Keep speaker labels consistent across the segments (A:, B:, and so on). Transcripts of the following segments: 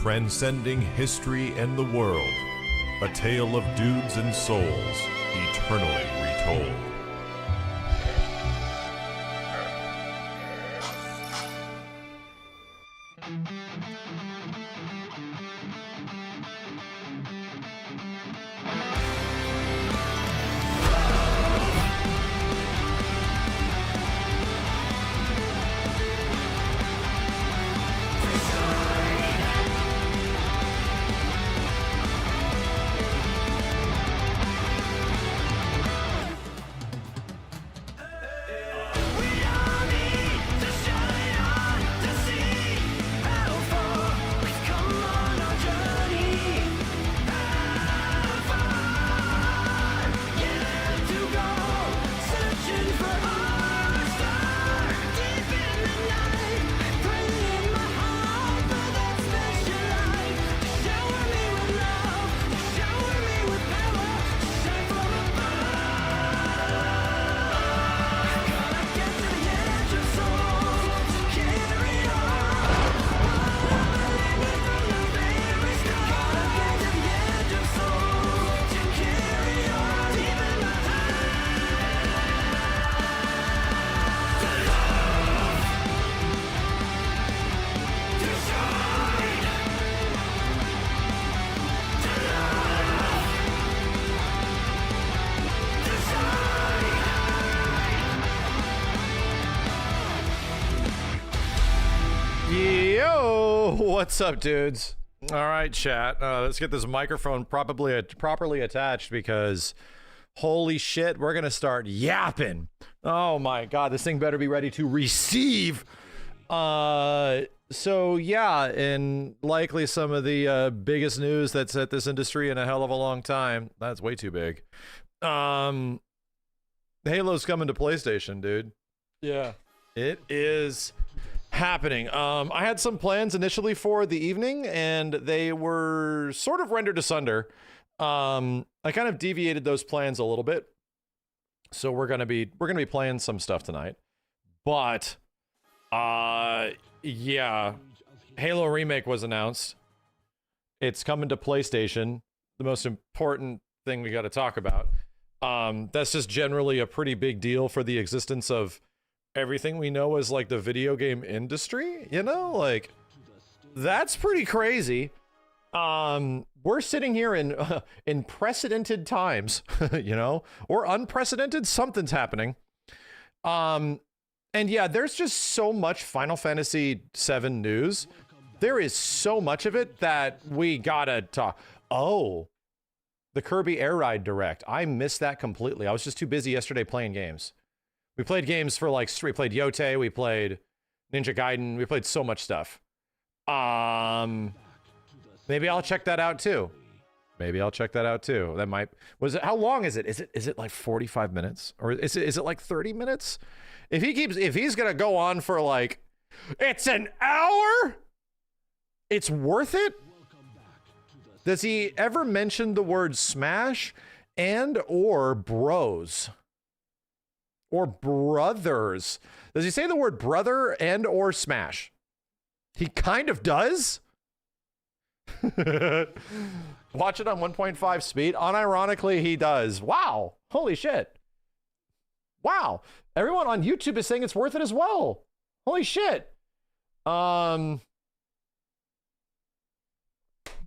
A: transcending history and the world. A tale of dudes and souls, eternally retold.
B: What's up, dudes? All right, chat. Let's get this microphone properly attached because holy shit, we're gonna start yapping. Oh my god, this thing better be ready to receive. So yeah, and likely some of the biggest news that's hit this industry in a hell of a long time. That's way too big. Halo's coming to PlayStation, dude. Yeah, it is happening. I had some plans initially for the evening and they were sort of rendered asunder. I kind of deviated those plans a little bit. So we're gonna be playing some stuff tonight. But yeah. Halo Remake was announced. It's coming to PlayStation. The most important thing we gotta talk about. That's just generally a pretty big deal for the existence of everything we know as like the video game industry, you know, like that's pretty crazy. We're sitting here in precedented times, you know, or unprecedented, something's happening. And yeah, there's just so much Final Fantasy VII news. There is so much of it that we gotta talk. Oh, the Kirby Air Ride Direct. I missed that completely. I was just too busy yesterday playing games. We played games for like, we played Yote, we played Ninja Gaiden, we played so much stuff. Maybe I'll check that out too. That might, how long is it? Is it like 45 minutes? Or is it like 30 minutes? If he's gonna go on for like, it's an hour? It's worth it? Does he ever mention the word Smash and or bros? Or brothers? Does he say the word brother and or Smash? He kind of does. Watch it on 1.5 speed. Unironically, he does. Wow. Holy shit. Wow. Everyone on YouTube is saying it's worth it as well. Holy shit.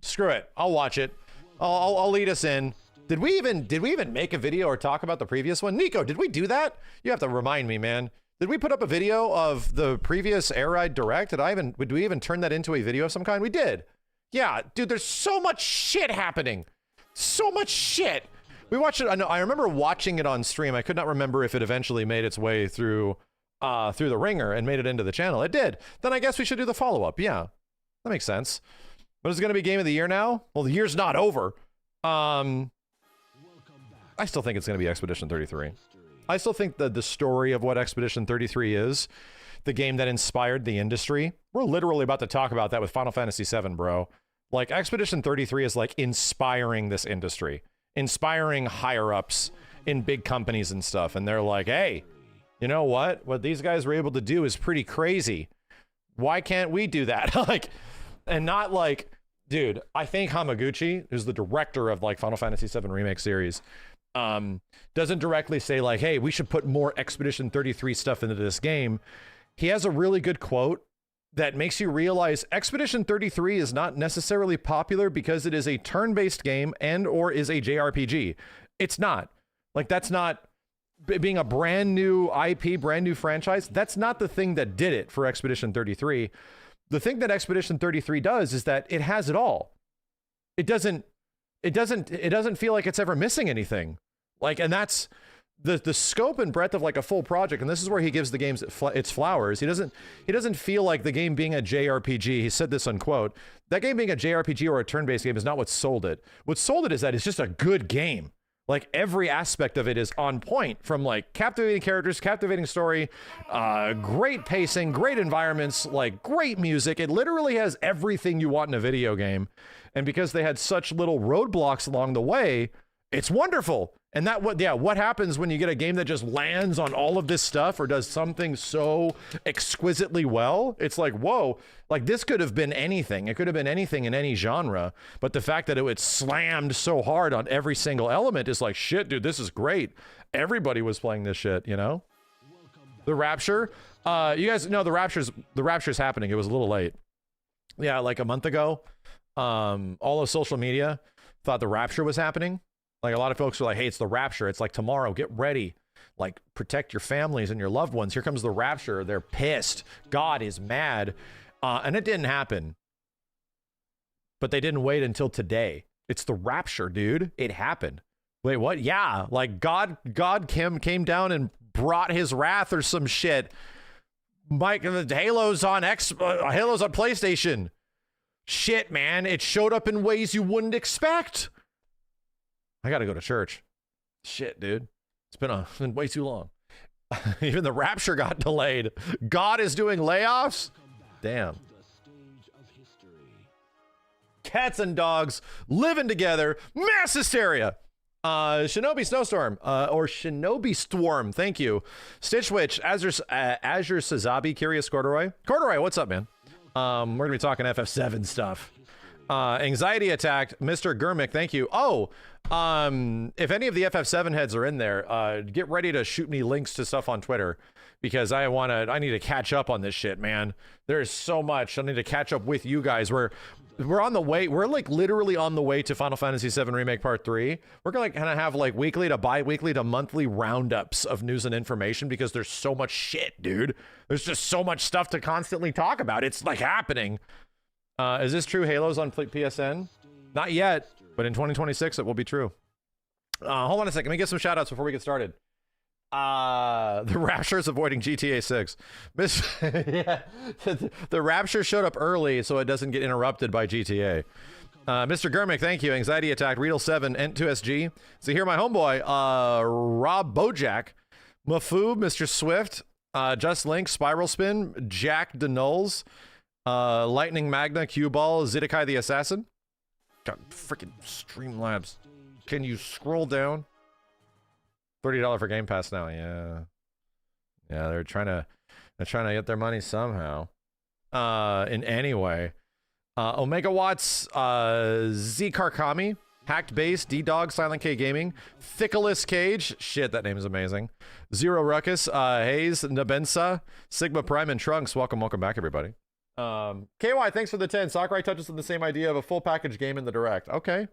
B: Screw it. I'll watch it. I'll lead us in. Did we even make a video or talk about the previous one? Nico, did we do that? You have to remind me, man. Did we put up a video of the previous Air Ride Direct? Did we even turn that into a video of some kind? We did. Yeah, dude, there's so much shit happening. So much shit. We watched it. I remember watching it on stream. I could not remember if it eventually made its way through the ringer and made it into the channel. It did. Then I guess we should do the follow-up. Yeah, that makes sense. But is it going to be Game of the Year now? Well, the year's not over. I still think it's going to be Expedition 33. I still think that the story of what Expedition 33 is, the game that inspired the industry, we're literally about to talk about that with Final Fantasy VII, bro. Like, Expedition 33 is like inspiring this industry, inspiring higher-ups in big companies and stuff. And they're like, hey, you know what? What these guys were able to do is pretty crazy. Why can't we do that? Like, and not like Dude, I think Hamaguchi, who's the director of like Final Fantasy VII Remake series, doesn't directly say like, hey, we should put more Expedition 33 stuff into this game. He has a really good quote that makes you realize Expedition 33 is not necessarily popular because it is a turn-based game and or is a JRPG. It's not. Like, that's not, being a brand new IP, brand new franchise, that's not the thing that did it for Expedition 33. The thing that Expedition 33 does is that it has it all. It doesn't feel like it's ever missing anything. Like, and that's the scope and breadth of like a full project. And this is where he gives the games its flowers. He doesn't feel like the game being a JRPG. He said this unquote. That game being a JRPG or a turn-based game is not what sold it. What sold it is that it's just a good game. Like, every aspect of it is on point, from like captivating characters, captivating story, great pacing, great environments, like great music. It literally has everything you want in a video game. And because they had such little roadblocks along the way, it's wonderful. And what happens when you get a game that just lands on all of this stuff or does something so exquisitely well? It's like, whoa, like this could have been anything. It could have been anything in any genre. But the fact that it was slammed so hard on every single element is like, shit, dude, this is great. Everybody was playing this shit, you know? The Rapture. You guys know the Rapture's happening. It was a little late. Yeah, like a month ago. All of social media thought the Rapture was happening. Like, a lot of folks are like, hey, it's the Rapture. It's like tomorrow. Get ready. Like, protect your families and your loved ones. Here comes the Rapture. They're pissed. God is mad. And it didn't happen. But they didn't wait until today. It's the Rapture, dude. It happened. Wait, what? Yeah. Like, God came down and brought his wrath or some shit. Mike, Halo's on PlayStation. Shit, man. It showed up in ways you wouldn't expect. I gotta go to church. Shit, dude. It's been way too long. Even the Rapture got delayed. God is doing layoffs? Damn. Cats and dogs living together. Mass hysteria. Shinobi Snowstorm, or Shinobi Storm. Thank you. Stitch Witch, Azure Sazabi, Curious Corduroy. Corduroy, what's up, man? We're gonna be talking FF7 stuff. Anxiety Attacked, Mr. Gurmick, thank you. Oh, if any of the FF7 heads are in there, get ready to shoot me links to stuff on Twitter, because I need to catch up on this shit, man. There's so much. I need to catch up with you guys. We're on the way. We're like literally on the way to Final Fantasy VII Remake Part 3. We're gonna kind of have like weekly to bi-weekly to monthly roundups of news and information, because there's so much shit, dude. There's just so much stuff to constantly talk about. It's like happening. Is this true? Halo's on PSN? Not yet, but in 2026 it will be true. Hold on a second. Let me get some shout outs before we get started. The Rapture is avoiding GTA 6. Yeah, the Rapture showed up early so it doesn't get interrupted by GTA. Mr. Gurmick, thank you. Anxiety Attack, Riedel 7, Ent2SG. So here, my homeboy, Rob Bojack, Mafu, Mr. Swift, Just Link, Spiral Spin, Jack DeNulls, Lightning Magna, Cue Ball, Zidakai the Assassin. God, freaking Streamlabs. Can you scroll down? $30 for Game Pass now. Yeah, they're trying to get their money somehow. In any way. Omega Watts, Z Karkami, Hacked Base, D-Dog, Silent K Gaming, Thickless Cage, shit, that name is amazing. Zero Ruckus, Hayes, Nabensa, Sigma Prime, and Trunks. Welcome back, everybody. KY, thanks for the 10. Sakurai touches on the same idea of a full package game in the Direct. Okay.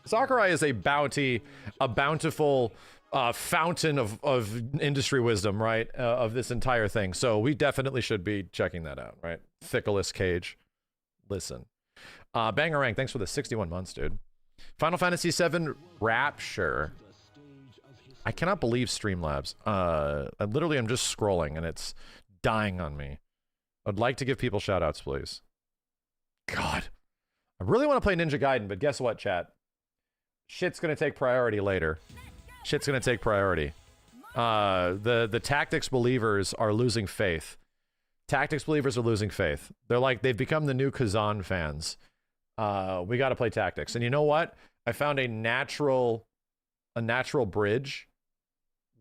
B: Sakurai is a bountiful fountain of industry wisdom, right? Of this entire thing. So we definitely should be checking that out, right? Thickless Cage. Listen. Bangarang, thanks for the 61 months, dude. Final Fantasy VII Rapture. I cannot believe Streamlabs. I literally am just scrolling and it's dying on me. I'd like to give people shout outs, please. God. I really want to play Ninja Gaiden, but guess what, chat? Shit's gonna take priority later. Shit's gonna take priority. The tactics believers are losing faith. Tactics believers are losing faith. They're like, they've become the new Kazan fans. We gotta play tactics. And you know what? I found a natural bridge.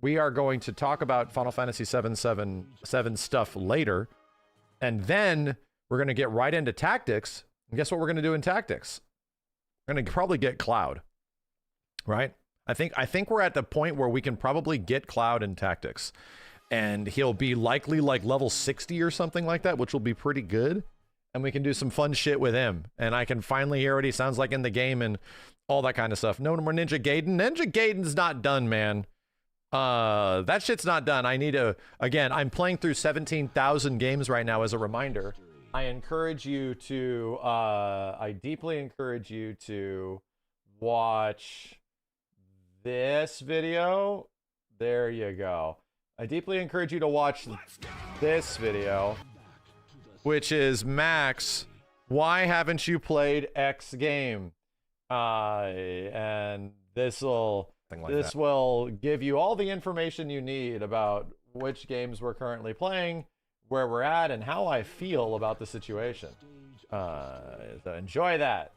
B: We are going to talk about Final Fantasy VII stuff later. And then we're gonna get right into tactics. And guess what we're going to do in tactics? We're going to probably get Cloud, right? I think we're at the point where we can probably get Cloud in tactics, and he'll be likely like level 60 or something like that, which will be pretty good. And we can do some fun shit with him. And I can finally hear what he sounds like in the game and all that kind of stuff. No more Ninja Gaiden. Ninja Gaiden's not done, man. That shit's not done. I need to, again, I'm playing through 17,000 games right now as a reminder. I encourage you to, I deeply encourage you to watch this video. There you go. I deeply encourage you to watch this video, which is Max, why haven't you played X game? And this will give you all the information you need about which games we're currently playing, where we're at, and how I feel about the situation. So enjoy that.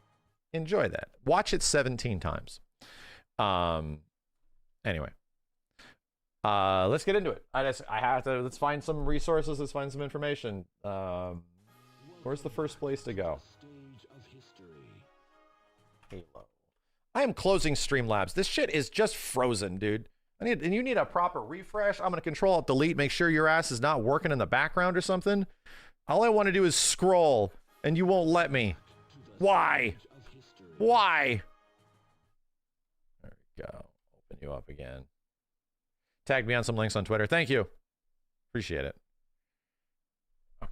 B: Enjoy that. Watch it 17 times. Anyway. Let's get into it. Let's find some resources, let's find some information. Where's the first place to go? Halo. I am closing Streamlabs. This shit is just frozen, dude. You need a proper refresh. I'm gonna Control Alt Delete, make sure your ass is not working in the background or something. All I want to do is scroll, and you won't let me. Why? Why? There we go. Open you up again. Tag me on some links on Twitter. Thank you. Appreciate it. Okay.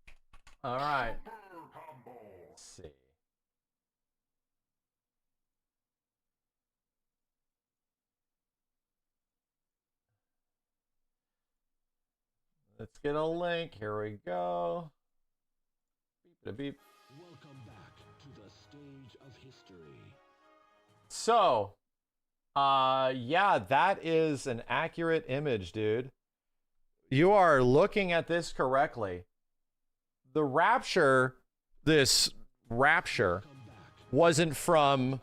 B: There we go. All right. Let's see. Let's get a link. Here we go. Beep beep. Welcome back to the stage of history. So, yeah, that is an accurate image, dude. You are looking at this correctly. The Rapture, this Rapture, wasn't from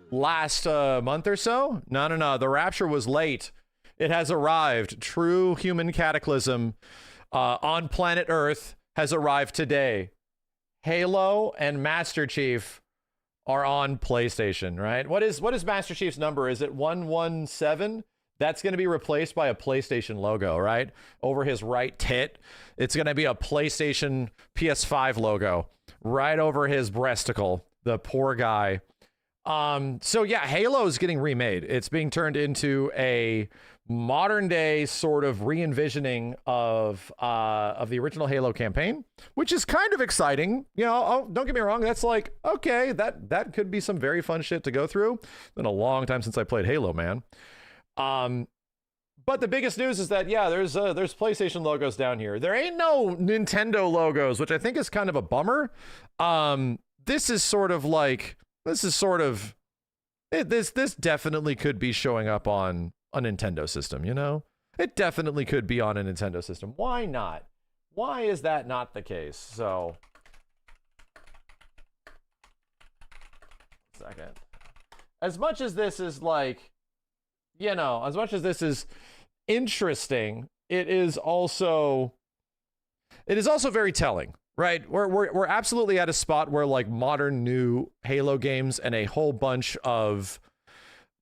B: last month or so. No. The Rapture was late. It has arrived. True human cataclysm on planet Earth has arrived today. Halo and Master Chief are on PlayStation, right? What is Master Chief's number? Is it 117? That's going to be replaced by a PlayStation logo, right? Over his right tit. It's going to be a PlayStation PS5 logo right over his breasticle. The poor guy. So yeah, Halo is getting remade. It's being turned into a modern day sort of re-envisioning of the original Halo campaign, which is kind of exciting. You know, oh, don't get me wrong, that's like, okay, that could be some very fun shit to go through. It's been a long time since I played Halo, man. But the biggest news is that, yeah, there's PlayStation logos down here. There ain't no Nintendo logos, which I think is kind of a bummer. This definitely could be showing up on a Nintendo system, you know? It definitely could be on a Nintendo system. Why not? Why is that not the case? So, second. As much as this is like, you know, as much as this is interesting, it is also very telling. Right, we're absolutely at a spot where like modern new Halo games and a whole bunch of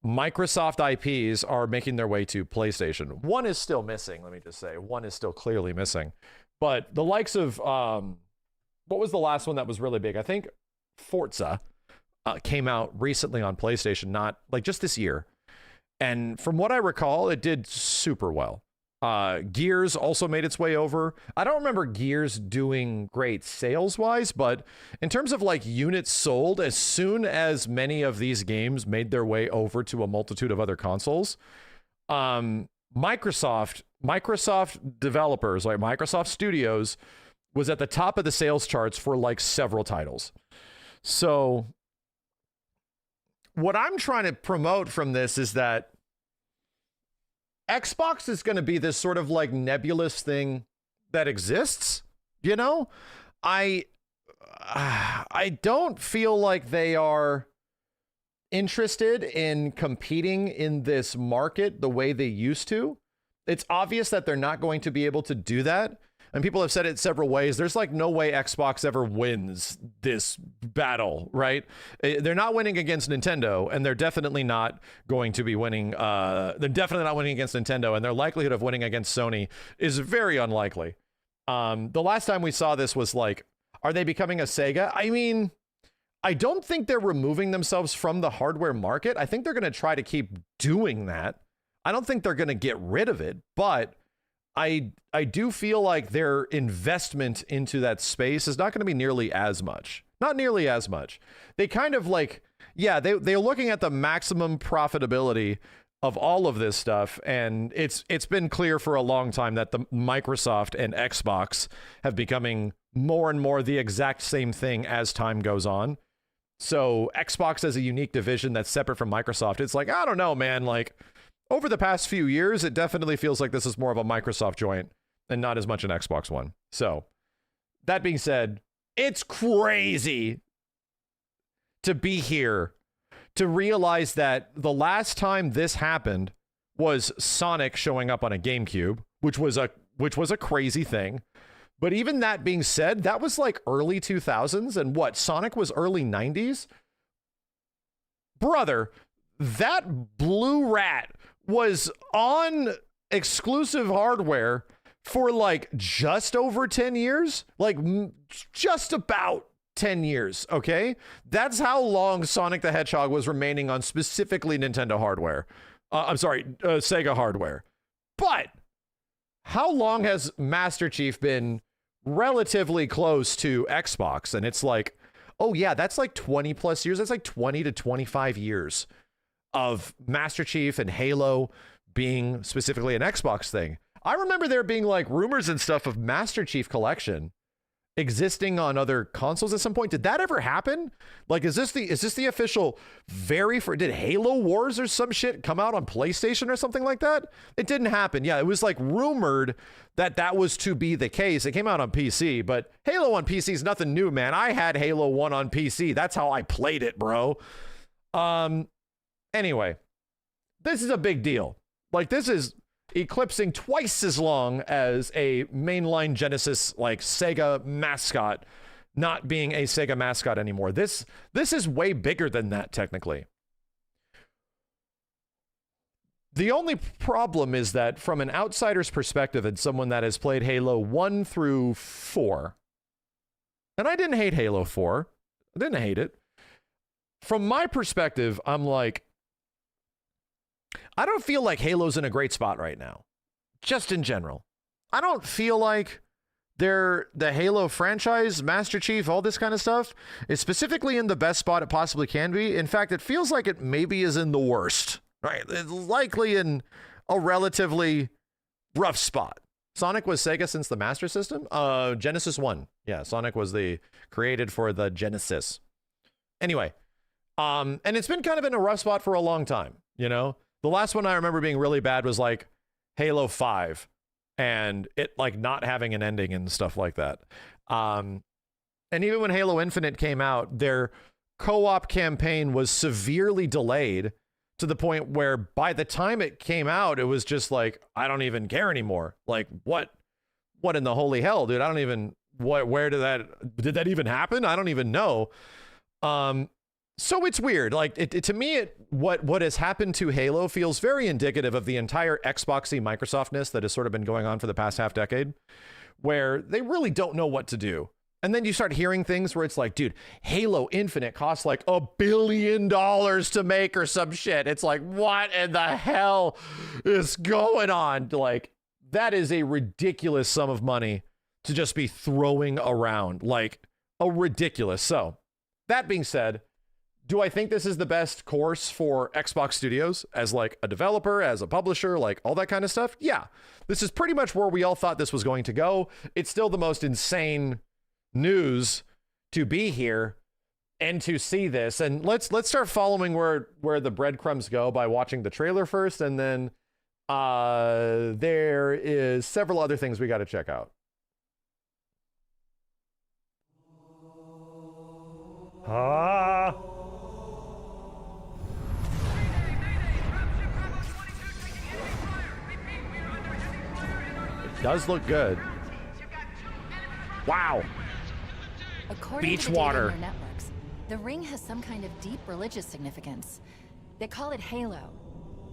B: Microsoft IPs are making their way to PlayStation. One is still missing, let me just say. One is still clearly missing. But the likes of, what was the last one that was really big? I think Forza came out recently on PlayStation, not like just this year. And from what I recall, it did super well. Gears also made its way over. I don't remember Gears doing great sales-wise, but in terms of like units sold, as soon as many of these games made their way over to a multitude of other consoles, Microsoft developers, like Microsoft Studios, was at the top of the sales charts for like several titles. So what I'm trying to promote from this is that Xbox is going to be this sort of like nebulous thing that exists, you know? I don't feel like they are interested in competing in this market the way they used to. It's obvious that they're not going to be able to do that. and people have said it several ways. There's like no way Xbox ever wins this battle, right? They're not winning against Nintendo, and they're definitely not going to be winning. They're definitely not winning against Nintendo, and their likelihood of winning against Sony is very unlikely. The last time we saw this was like, are they becoming a Sega? I mean, I don't think they're removing themselves from the hardware market. I think they're going to try to keep doing that. I don't think they're going to get rid of it, but I do feel like their investment into that space is not going to be nearly as much. Not nearly as much. They kind of like, yeah, they're looking at the maximum profitability of all of this stuff, and it's been clear for a long time that the Microsoft and Xbox have becoming more and more the exact same thing as time goes on. So Xbox as a unique division that's separate from Microsoft, it's like, I don't know, man, like over the past few years, it definitely feels like this is more of a Microsoft joint and not as much an Xbox one. So that being said, it's crazy to be here to realize that the last time this happened was Sonic showing up on a GameCube, which was a crazy thing. But even that being said, that was like early 2000s, and what, Sonic was early 90s? Brother, that Blue Rat was on exclusive hardware for like just over 10 years, like just about 10 years, okay? That's how long Sonic the Hedgehog was remaining on specifically Nintendo hardware. Sega hardware. But how long has Master Chief been relatively close to Xbox? And it's like, oh yeah, that's like 20 plus years. That's like 20 to 25 years of Master Chief and Halo being specifically an Xbox thing. I remember there being like rumors and stuff of Master Chief Collection existing on other consoles at some point. Did that ever happen? Like, is this the official did Halo Wars or some shit come out on PlayStation or something like that? It didn't happen. Yeah, it was like rumored that was to be the case. It came out on PC, but Halo on PC is nothing new, man. I had Halo 1 on PC. That's how I played it, bro. Anyway, this is a big deal. Like, this is eclipsing twice as long as a mainline Genesis like Sega mascot not being a Sega mascot anymore. This is way bigger than that technically. The only problem is that from an outsider's perspective and someone that has played Halo 1 through 4, and I didn't hate Halo 4. I didn't hate it. From my perspective, I'm like, I don't feel like Halo's in a great spot right now, just in general. I don't feel like the Halo franchise, Master Chief, all this kind of stuff is specifically in the best spot it possibly can be. In fact, it feels like it maybe is in the worst, right? It's likely in a relatively rough spot. Sonic was Sega since the Master System? Genesis 1. Yeah, Sonic was created for the Genesis. Anyway, and it's been kind of in a rough spot for a long time, you know? The last one I remember being really bad was like Halo 5 and it like not having an ending and stuff like that. And even when Halo Infinite came out, their co-op campaign was severely delayed to the point where by the time it came out, it was just like, I don't even care anymore. Like what in the holy hell, dude? I don't even, where did that even happen? I don't even know. So it's weird. Like to me, what has happened to Halo feels very indicative of the entire Xboxy Microsoftness that has sort of been going on for the past half decade, where they really don't know what to do. And then you start hearing things where it's like, dude, Halo Infinite costs like $1 billion to make or some shit. It's like, what in the hell is going on? Like, that is a ridiculous sum of money to just be throwing around, like a ridiculous. So that being said, do I think this is the best course for Xbox Studios as like a developer, as a publisher, like all that kind of stuff? Yeah, this is pretty much where we all thought this was going to go. It's still the most insane news to be here and to see this. And let's start following where the breadcrumbs go by watching the trailer first, and then there is several other things we got to check out. It does look good. Wow.
C: According
B: Beach
C: to the
B: water.
C: data in their networks, the ring has some kind of deep religious significance. They call it Halo.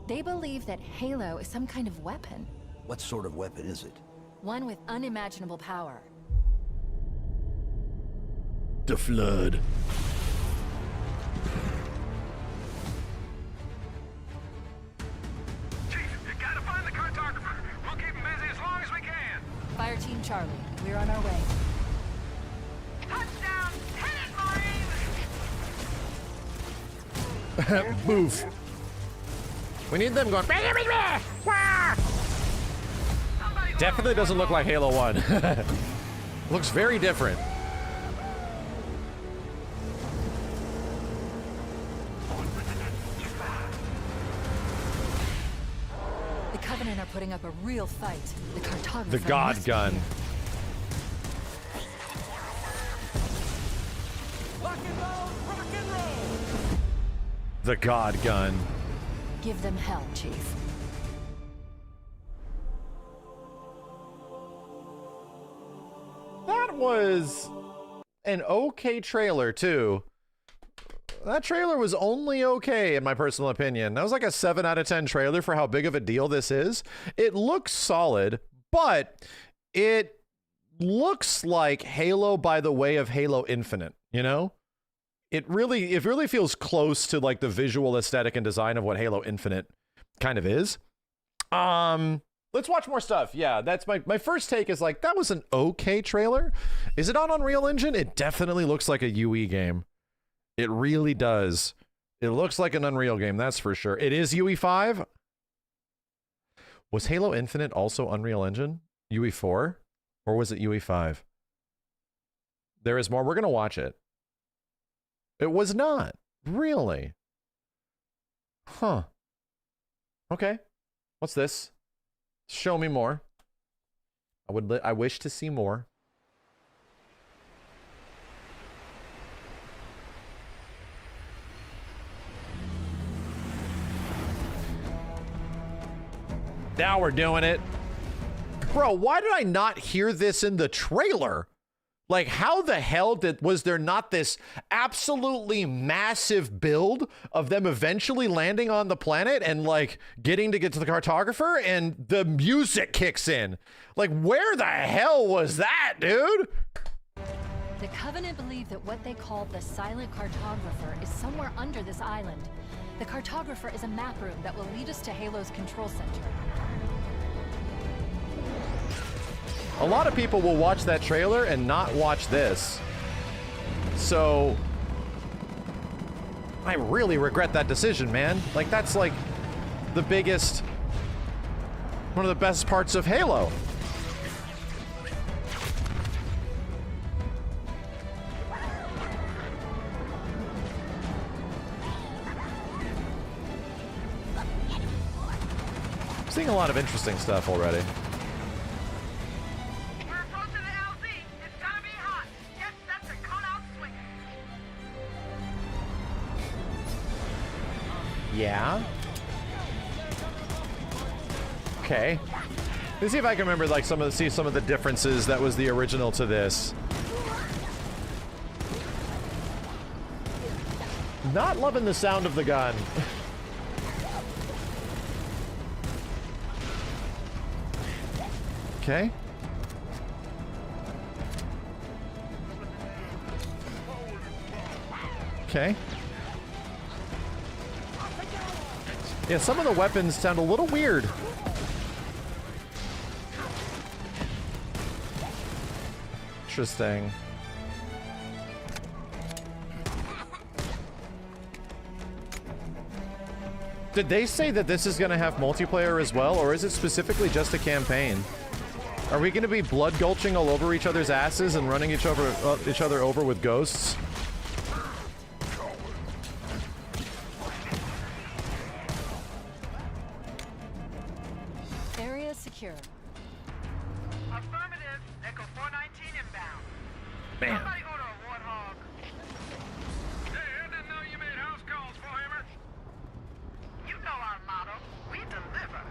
C: They believe that Halo is some kind of weapon.
D: What sort of weapon is it?
C: One with unimaginable power.
B: The Flood.
E: Chief, you gotta find the cartographer. We'll keep him busy as long as we can.
C: Fire Team Charlie, we're on our way.
E: Touchdown! Hit it, Marines!
B: Move. We need them going. Definitely doesn't look like Halo 1. Looks very different.
C: The Covenant are putting up a real fight. The cartographer.
B: The God
C: must
B: gun.
C: be here.
B: The God gun.
C: Give them hell, Chief.
B: That was an okay trailer, too. That trailer was only okay, in my personal opinion. That was like a 7 out of 10 trailer for how big of a deal this is. It looks solid, but it looks like Halo by the way of Halo Infinite, you know? It really feels close to like the visual aesthetic and design of what Halo Infinite kind of is. Let's watch more stuff. Yeah, that's my first take is like, that was an okay trailer. Is it on Unreal Engine? It definitely looks like a UE game. It really does. It looks like an Unreal game, that's for sure. It is UE5. Was Halo Infinite also Unreal Engine? UE4? Or was it UE5? There is more. We're going to watch it. It was not. Really? Huh. Okay. What's this? Show me more. I wish to see more. Now we're doing it. Bro, why did I not hear this in the trailer? Like, how the hell was there not this absolutely massive build of them eventually landing on the planet and, like, getting to get to the cartographer and the music kicks in? Like, where the hell was that, dude?
C: The Covenant believe that what they call the silent cartographer is somewhere under this island. The cartographer is a map room that will lead us to Halo's control center.
B: A lot of people will watch that trailer and not watch this. So I really regret that decision, man. Like, that's like the biggest, one of the best parts of Halo. I'm seeing a lot of interesting stuff already. Yeah. Okay. Let's see if I can remember like some of the differences that was the original to this. Not loving the sound of the gun. Okay. Okay. Yeah, some of the weapons sound a little weird. Interesting. Did they say that this is going to have multiplayer as well, or is it specifically just a campaign? Are we going to be blood gulching all over each other's asses and running each other over with ghosts?
C: Area secure.
E: Affirmative. Echo 419 inbound.
B: Man.
E: Somebody order a warthog. Hey, I didn't know you made house calls, Warhammer. You know our motto. We deliver.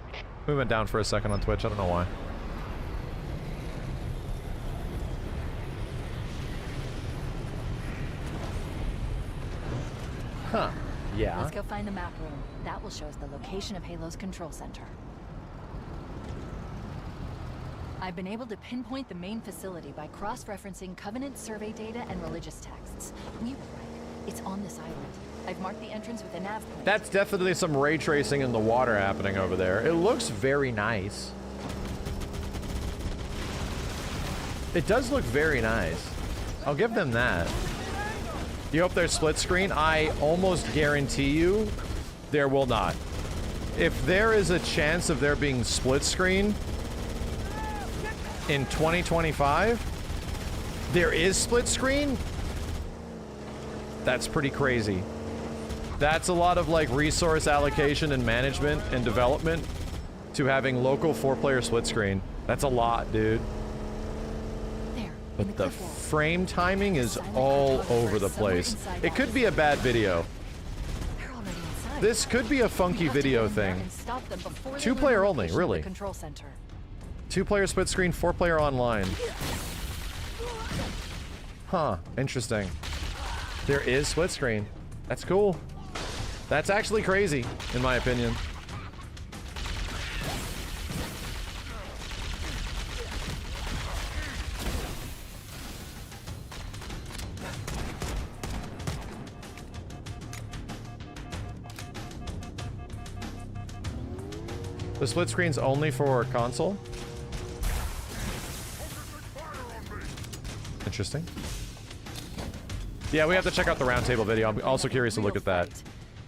B: We went down for a second on Twitch. I don't know why. Huh. Yeah.
C: Let's go find the map room. That will show us the location of Halo's control center. I've been able to pinpoint the main facility by cross-referencing Covenant survey data and religious texts. We were right. It's on this island. I've marked the entrance with a nav point.
B: That's definitely some ray tracing in the water happening over there. It looks very nice. It does look very nice. I'll give them that. You hope there's split screen? I almost guarantee you there will not. If there is a chance of there being split screen in 2025, there is split screen? That's pretty crazy. That's a lot of like resource allocation and management and development to having local 4-player split screen. That's a lot, dude.
C: There,
B: But the frame timing is all over the place. It could be a bad video.
C: They're already inside.
B: This could be a funky video thing. 2-player only, really. 2-player split screen, 4-player online. Huh, interesting. There is split screen. That's cool. That's actually crazy, in my opinion. The split screen's only for console? Interesting. Yeah, we have to check out the roundtable video. I'm also curious to look at that.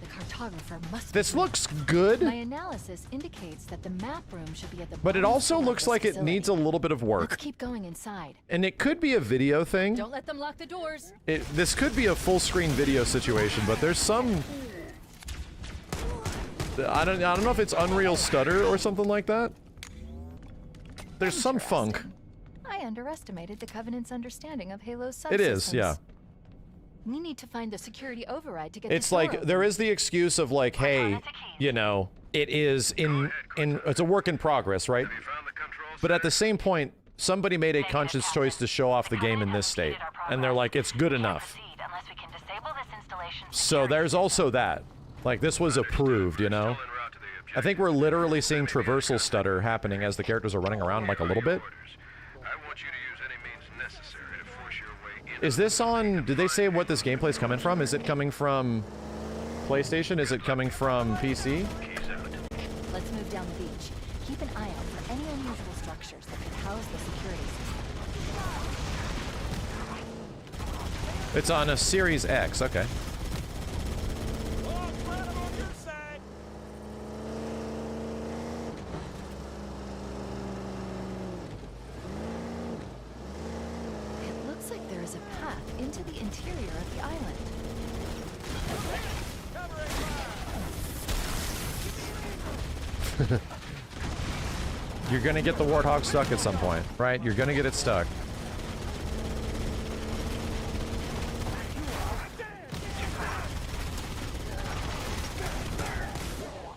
C: The cartographer must
B: This
C: be right.
B: looks good,
C: My analysis indicates that the map room should be at the
B: but it
C: bottom
B: also
C: floor of
B: looks
C: this
B: like it
C: facility.
B: needs a little bit of
C: Let's
B: work.
C: keep going inside.
B: And it could be a video thing.
C: Don't let them lock the doors.
B: This could be a full screen video situation, but there's some... I don't know if it's Unreal Stutter or something like that. There's some funk.
C: I underestimated the Covenant's understanding of Halo's subsystems.
B: It is, yeah.
C: We need to find the security override to get
B: It's
C: this door
B: like
C: open.
B: there is the excuse of like, hey, you know, it is in it's a work in progress, right?
E: Have you found the control
B: But at the same point, somebody made a conscious choice to show off the game in this state, and they're like, it's good enough.
F: Unless we can disable this installation.
B: So there's also that. Like, this was approved, you know?
E: en route to the objective?
B: I think we're literally seeing traversal stutter happening as the characters are running around like a little bit.
E: I want you to use any means necessary to force your way in.
B: Is this on... Did they say what this gameplay's coming from? Is it coming from PlayStation? Is it coming from PC?
E: Keys out.
C: Let's move down the beach. Keep an eye out for any unusual structures that could house the security system.
B: It's on a Series X, okay.
C: It looks like there is a path into the interior of the island.
B: You're gonna get the Warthog stuck at some point, right? You're gonna get it stuck.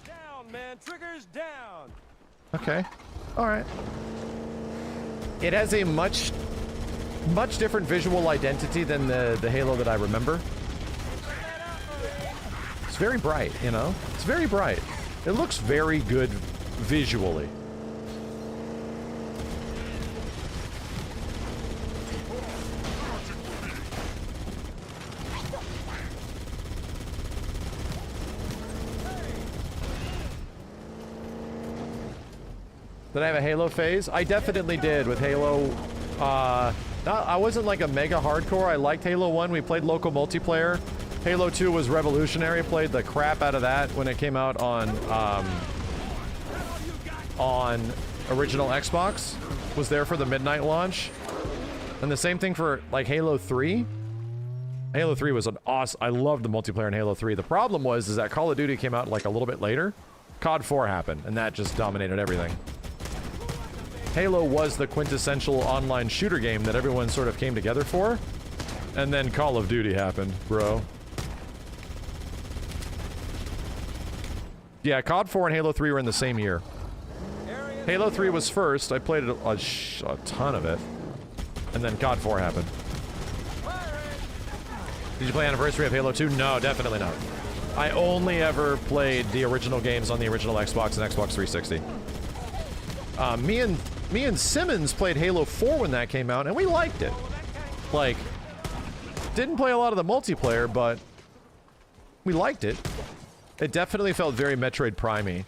G: Down, man. Triggers down.
B: Okay. Alright. It has a much different visual identity than the Halo that I remember. It's very bright, you know? It's very bright. It looks very good visually. Did I have a Halo phase? I definitely did with Halo. I wasn't like a mega hardcore. I liked Halo 1. We played local multiplayer. Halo 2 was revolutionary. Played the crap out of that when it came out on original Xbox. Was there for the midnight launch. And the same thing for like Halo 3. Halo 3 was an awesome... I loved the multiplayer in Halo 3. The problem is that Call of Duty came out like a little bit later. COD 4 happened, and that just dominated everything. Halo was the quintessential online shooter game that everyone sort of came together for. And then Call of Duty happened, bro. Yeah, COD 4 and Halo 3 were in the same year. Halo 3 was first. I played a ton of it. And then COD 4 happened. Did you play Anniversary of Halo 2? No, definitely not. I only ever played the original games on the original Xbox and Xbox 360. Me and Simmons played Halo 4 when that came out, and we liked it. Like, didn't play a lot of the multiplayer, but we liked it. It definitely felt very Metroid Prime-y.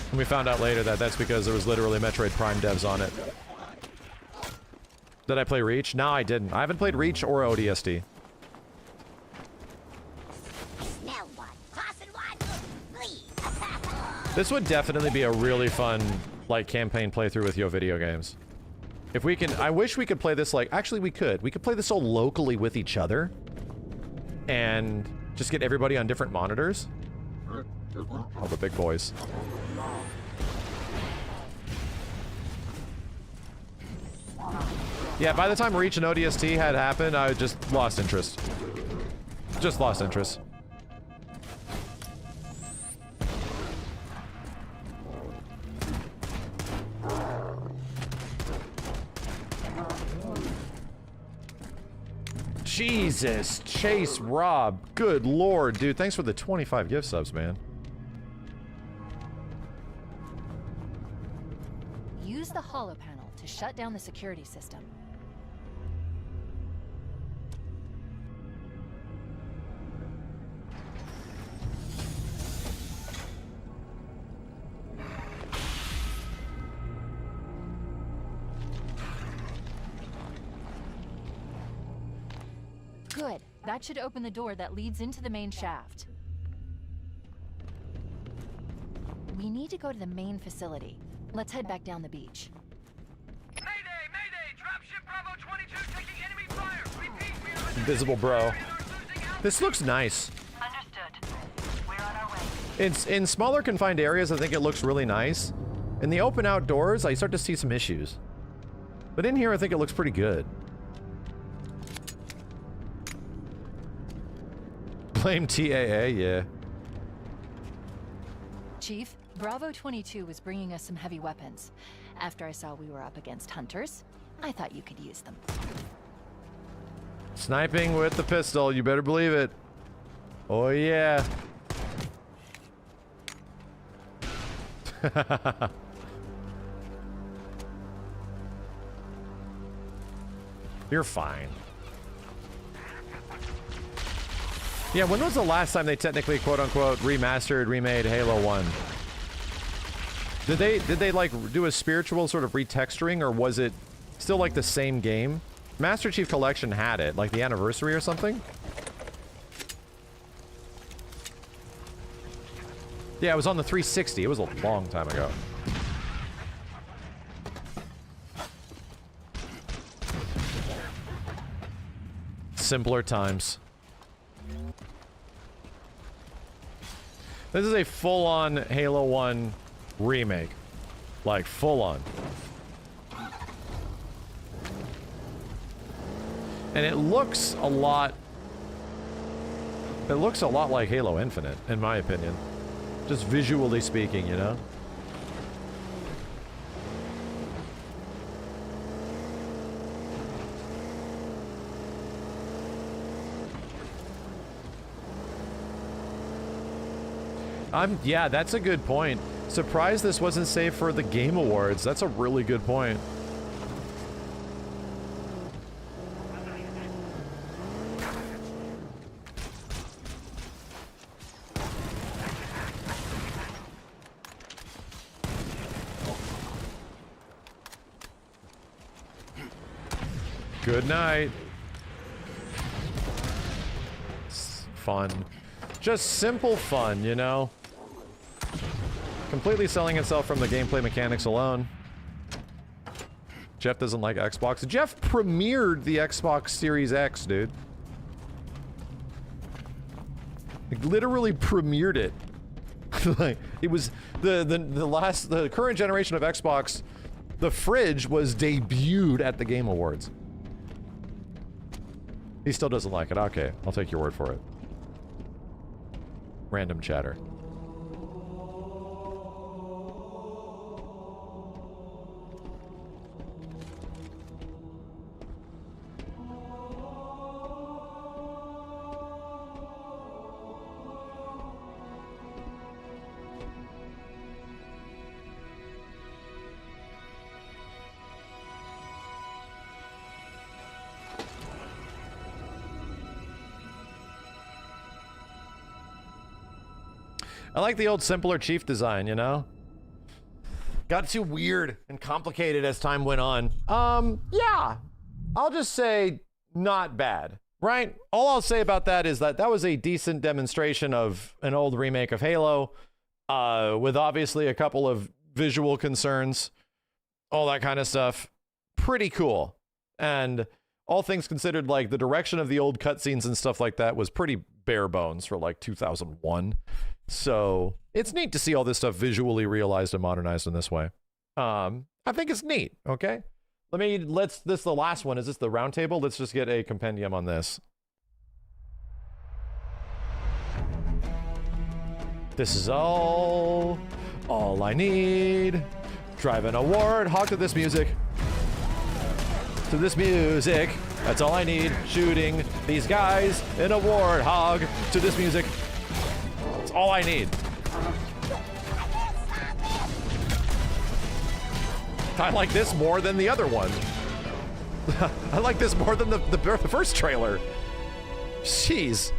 B: And we found out later that that's because there was literally Metroid Prime devs on it. Did I play Reach? No, I didn't. I haven't played Reach or ODST. This would definitely be a really fun, like, campaign playthrough with Yo video games. If we can, I wish we could play this like, actually we could. We could play this all locally with each other. And just get everybody on different monitors. All the big boys. Yeah, by the time Reach and ODST had happened, I just lost interest. Just lost interest. Jesus, Chase Rob. Good lord, dude. Thanks for the 25 gift subs, man.
C: Use the holo panel to shut down the security system. Good. That should open the door that leads into the main shaft. We need to go to the main facility. Let's head back down the beach.
E: Mayday! Mayday! Dropship Bravo 22 taking enemy fire! Repeat, we are under
B: Invisible bro.
E: and are losing out.
B: This looks nice.
F: Understood. We're on our way.
B: In smaller confined areas, I think it looks really nice. In the open outdoors, I start to see some issues. But in here, I think it looks pretty good. Blame TAA, yeah.
C: Chief, Bravo 22 was bringing us some heavy weapons. After I saw we were up against hunters, I thought you could use them.
B: Sniping with the pistol, you better believe it. Oh yeah. You're fine. Yeah, when was the last time they technically quote-unquote remastered, remade Halo 1? Did they like do a spiritual sort of retexturing, or was it still like the same game? Master Chief Collection had it, like the anniversary or something? Yeah, it was on the 360. It was a long time ago. Simpler times. This is a full-on Halo 1 remake. Like, full-on. And it looks a lot... It looks a lot like Halo Infinite, in my opinion. Just visually speaking, you know? Yeah, that's a good point. Surprised this wasn't saved for the Game Awards. That's a really good point. Good night. It's fun. Just simple fun, you know? Completely selling itself from the gameplay mechanics alone. Jeff doesn't like Xbox. Jeff premiered the Xbox Series X, dude. Like, literally premiered it. Like, it was the current generation of Xbox. The fridge was debuted at the Game Awards. He still doesn't like it. Okay, I'll take your word for it. Random chatter. I like the old simpler Chief design, you know? Got too weird and complicated as time went on. Yeah, I'll just say not bad, right? All I'll say about that is that was a decent demonstration of an old remake of Halo, with obviously a couple of visual concerns, all that kind of stuff. Pretty cool. And all things considered, like the direction of the old cutscenes and stuff like that was pretty bare bones for like 2001. So it's neat to see all this stuff visually realized and modernized in this way. I think it's neat. Okay. This is the last one. Is this the roundtable? Let's just get a compendium on this. This is all I need. Driving a warthog to this music. To this music. That's all I need. Shooting these guys in a warthog to this music. That's all I need. I like this more than the other one. I like this more than the first trailer. Jeez.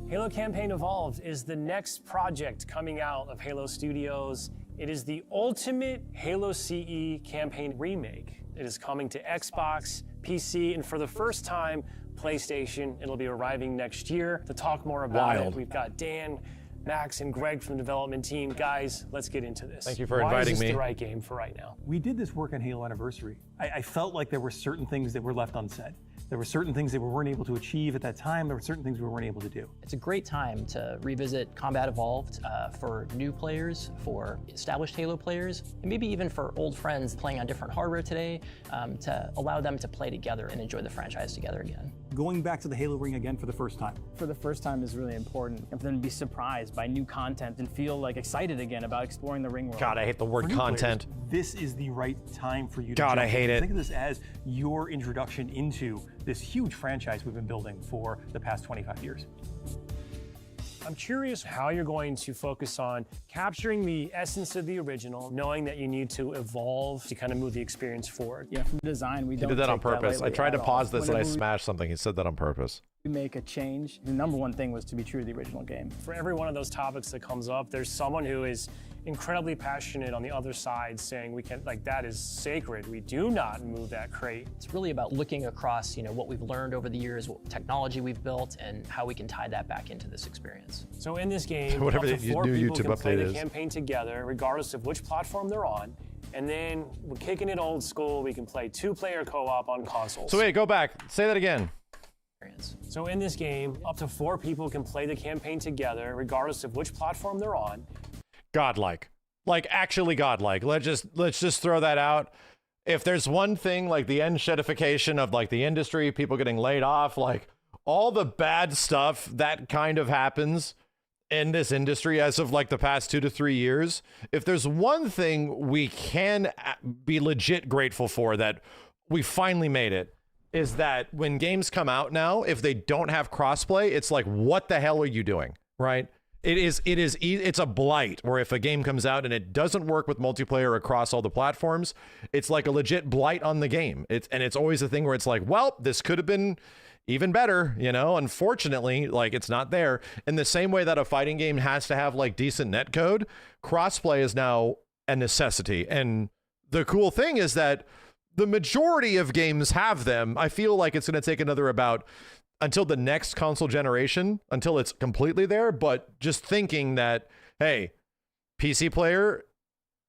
H: Halo Campaign Evolved is the next project coming out of Halo Studios. It is the ultimate Halo CE campaign remake. It is coming to Xbox, PC, and for the first time, PlayStation. It'll be arriving next year. To talk more about it, we've got Dan, Max, and Greg from the development team. Guys, let's get into this.
B: Thank you for inviting me.
H: Why is this the right game for right now?
I: We did this work on Halo Anniversary. I felt like there were certain things that were left unsaid. There were certain things that we weren't able to achieve at that time. There were certain things we weren't able to do.
J: It's a great time to revisit Combat Evolved for new players, for established Halo players, and maybe even for old friends playing on different hardware today, to allow them to play together and enjoy the franchise together again.
I: Going back to the Halo ring again for the first time.
K: For the first time is really important. And for them to be surprised by new content and feel like excited again about exploring the ring world.
B: God, I hate the word content.
I: Players, this is the right time for you to
B: God, I hate it.
I: Think of this as your introduction into this huge franchise we've been building for the past 25 years.
H: I'm curious how you're going to focus on capturing the essence of the original, knowing that you need to evolve to kind of move the experience forward.
K: Yeah, from design, we don't.
B: He did that on purpose. I tried to pause this and I
K: Whenever
B: smashed something. He said that on purpose.
K: we make a change, the number one thing was to be true to the original game.
H: For every one of those topics that comes up, there's someone who is incredibly passionate on the other side saying we can, like, that is sacred. We do not move that crate.
J: It's really about looking across, what we've learned over the years, what technology we've built, and how we can tie that back into this experience.
H: So in this game,
B: whatever
H: up to 4
B: new
H: people
B: YouTube
H: can play
B: update
H: the
B: is.
H: campaign together, regardless of which platform they're on. And then we're kicking it old school. We can play 2-player co-op on consoles.
B: So wait, go back. Say that again.
H: So in this game, up to 4 people can play the campaign together, regardless of which platform they're on.
B: Godlike. Like, actually godlike. Let's just throw that out. If there's one thing, like the end shedification of like the industry, people getting laid off, like all the bad stuff that kind of happens in this industry as of like the past 2 to 3 years, if there's one thing we can be legit grateful for that we finally made it, is that when games come out now, if they don't have crossplay, it's like, what the hell are you doing, right? It's a blight where if a game comes out and it doesn't work with multiplayer across all the platforms, it's like a legit blight on the game. It's always a thing where it's like, well, this could have been even better, unfortunately, like it's not there. In the same way that a fighting game has to have like decent netcode, crossplay is now a necessity. And the cool thing is that the majority of games have them. I feel like it's going to take until the next console generation, until it's completely there. But just thinking that, hey, PC player,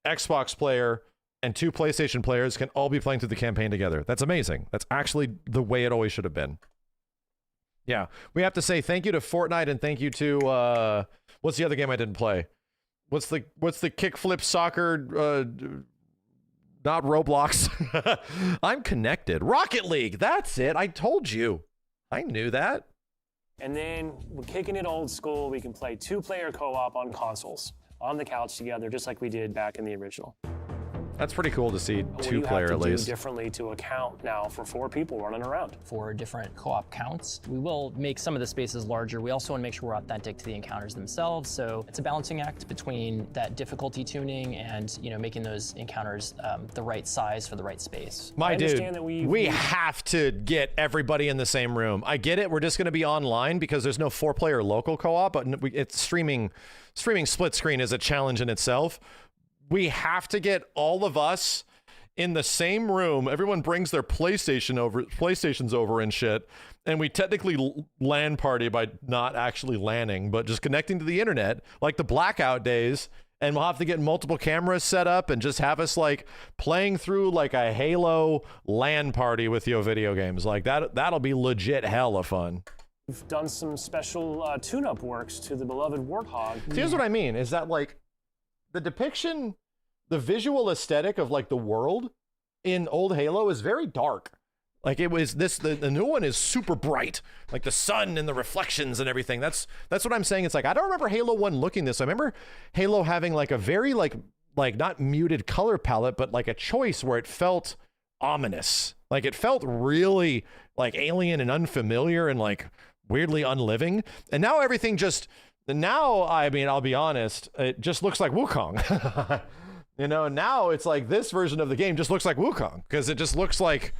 B: Xbox player, and 2 PlayStation players can all be playing through the campaign together. That's amazing. That's actually the way it always should have been. Yeah, we have to say thank you to Fortnite and thank you to what's the other game I didn't play? What's the kickflip soccer? Not Roblox. I'm connected. Rocket League. That's it. I told you. I knew that.
H: And then we're kicking it old school. We can play 2-player co-op on consoles, on the couch together, just like we did back in the original.
B: That's pretty cool to see
H: What do
B: 2
H: you have
B: player
H: to
B: at
H: do
B: least.
H: differently to account now for 4 people running around?
J: For different co-op counts, we will make some of the spaces larger. We also want to make sure we're authentic to the encounters themselves. So it's a balancing act between that difficulty tuning and making those encounters the right size for the right space.
B: My dude,
H: understand that
B: we have to get everybody in the same room. I get it. We're just going to be online because there's no 4-player local co-op, but it's streaming split screen is a challenge in itself. We have to get all of us in the same room. Everyone brings their PlayStations over and shit. And we technically LAN party by not actually LANing, but just connecting to the internet like the blackout days. And we'll have to get multiple cameras set up and just have us like playing through like a Halo LAN party with your video games. Like that'll be legit hella fun.
H: We've done some special tune-up works to the beloved Warthog.
B: See, here's what I mean is that like the depiction, the visual aesthetic of like the world in old Halo is very dark. Like it was the new one is super bright, like the sun and the reflections and everything. That's what I'm saying. It's like I don't remember Halo 1 looking this. I remember Halo having like a very like not muted color palette, but like a choice where it felt ominous. Like it felt really like alien and unfamiliar and like weirdly unliving. And now everything I mean, I'll be honest, it just looks like Wukong. Now it's like this version of the game just looks like Wukong because it just looks like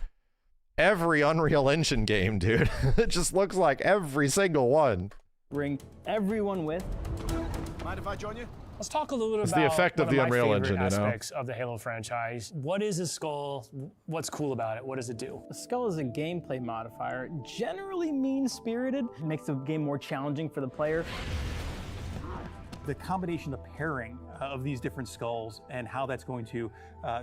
B: every Unreal Engine game, dude. It just looks like every single one.
K: Bring everyone with.
G: Mind if I join you?
H: Let's talk a little bit
B: It's
H: about
B: the effect of the Unreal Engine,
H: aspects of the Halo franchise. What is a skull? What's cool about it? What does it do?
K: A skull is a gameplay modifier, generally mean-spirited. It makes the game more challenging for the player.
I: The combination, the pairing of these different skulls and how that's going to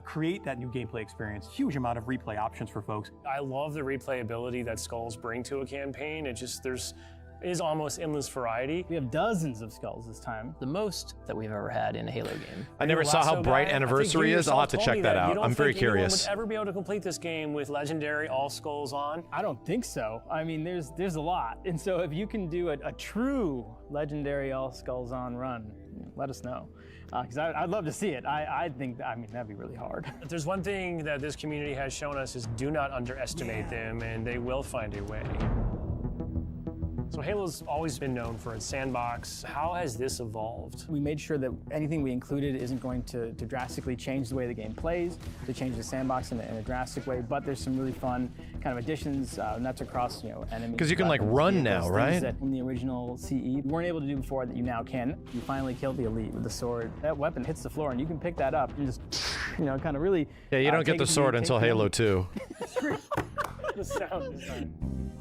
I: create that new gameplay experience. Huge amount of replay options for folks.
H: I love the replayability that skulls bring to a campaign. It is almost endless variety.
K: We have dozens of skulls this time.
J: The most that we've ever had in a Halo game.
B: I never saw how bright Anniversary is. I'll have to check that out. I'm very curious.
H: Would ever be able to complete this game with legendary all skulls on?
K: I don't think so. I mean, there's a lot. And so if you can do a true legendary all skulls on run, let us know. Because I'd love to see it. I think, that'd be really hard.
H: If there's one thing that this community has shown us is do not underestimate them, and they will find a way. So Halo's always been known for its sandbox. How has this evolved?
K: We made sure that anything we included isn't going to drastically change the way the game plays, to change the sandbox in a drastic way, but there's some really fun kind of additions, not to cross, enemies.
B: Because you can like run now, right?
K: That in the original CE you weren't able to do before that you now can. You finally killed the elite with the sword. That weapon hits the floor and you can pick that up and just, kind of really.
B: Yeah, you don't get the sword until Halo 2.
H: The sound design.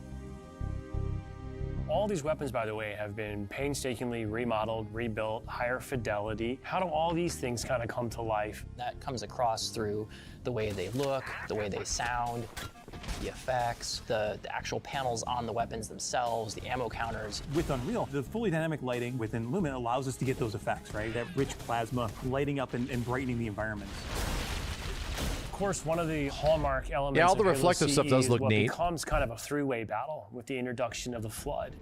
H: All these weapons, by the way, have been painstakingly remodeled, rebuilt, higher fidelity. How do all these things kind of come to life?
J: That comes across through the way they look, the way they sound, the effects, the actual panels on the weapons themselves, the ammo counters.
I: With Unreal, the fully dynamic lighting within Lumen allows us to get those effects, right? That rich plasma lighting up and brightening the environment.
H: Of course, one of the hallmark elements
B: all the
H: of Halo
B: reflective stuff
H: CE
B: does
H: is
B: look
H: what
B: neat.
H: becomes kind of a three-way battle with the introduction of the Flood.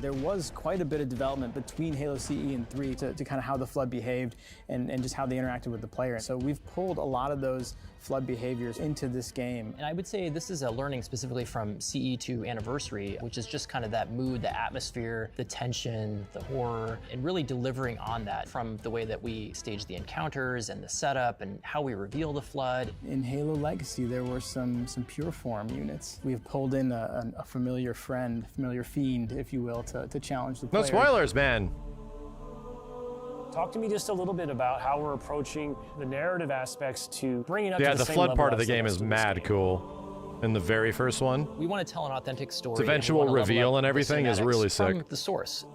K: There was quite a bit of development between Halo CE and 3 to kind of how the Flood behaved and just how they interacted with the player. So we've pulled a lot of those Flood behaviors into this game.
J: And I would say this is a learning specifically from CE to Anniversary, which is just kind of that mood, the atmosphere, the tension, the horror, and really delivering on that from the way that we stage the encounters and the setup and how we reveal the Flood.
K: In Halo Legacy, there were some pure form units. We have pulled in a familiar friend, familiar fiend, if you will, to challenge the player.
B: No spoilers, man.
H: Talk to me just a little bit about how we're approaching the narrative aspects to bring it up to the
B: the
H: same
B: Flood
H: level
B: part of
H: as
B: the game
H: rest
B: is
H: this
B: mad
H: game.
B: cool. In the very first one.
J: We want to tell an authentic story.
B: Its eventual
J: and we wanna level
B: reveal
J: up
B: and
J: the
B: everything is
J: cinematics
B: really sick.
J: from the source.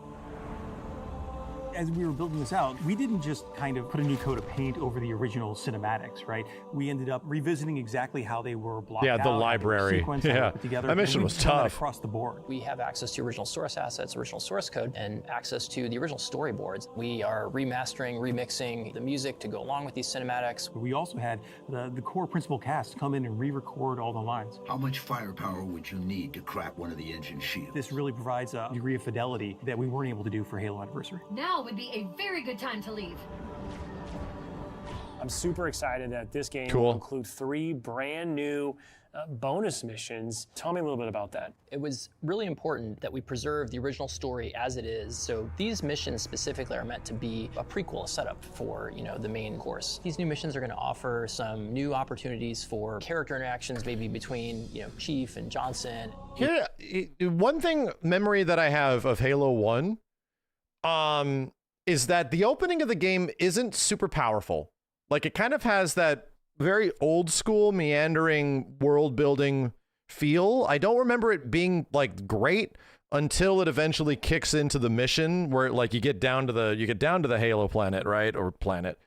I: As we were building this out, we didn't just kind of put a new coat of paint over the original cinematics, right? We ended up revisiting exactly how they were blocked out.
B: Yeah, the library. Yeah,
I: put together,
B: that mission
I: and
B: was
I: we've done that
B: tough.
I: across the board.
J: We have access to original source assets, original source code, and access to the original storyboards. We are remastering, remixing the music to go along with these cinematics.
I: We also had the core principal cast come in and re-record all the lines.
D: How much firepower would you need to crack one of the engine shields?
I: This really provides a degree of fidelity that we weren't able to do for Halo Anniversary.
L: Now would be a very good time to leave.
H: I'm super excited that this game
B: Cool.
H: will include 3 brand new bonus missions. Tell me a little bit about that.
J: It was really important that we preserve the original story as it is. So these missions specifically are meant to be a prequel, a setup for, the main course. These new missions are going to offer some new opportunities for character interactions, maybe between, Chief and Johnson.
B: Here, one memory that I have of Halo 1 is that the opening of the game isn't super powerful. Like, it kind of has that very old school meandering world building feel. I don't remember it being like great until it eventually kicks into the mission where like you get down to the Halo planet, right? Or planet.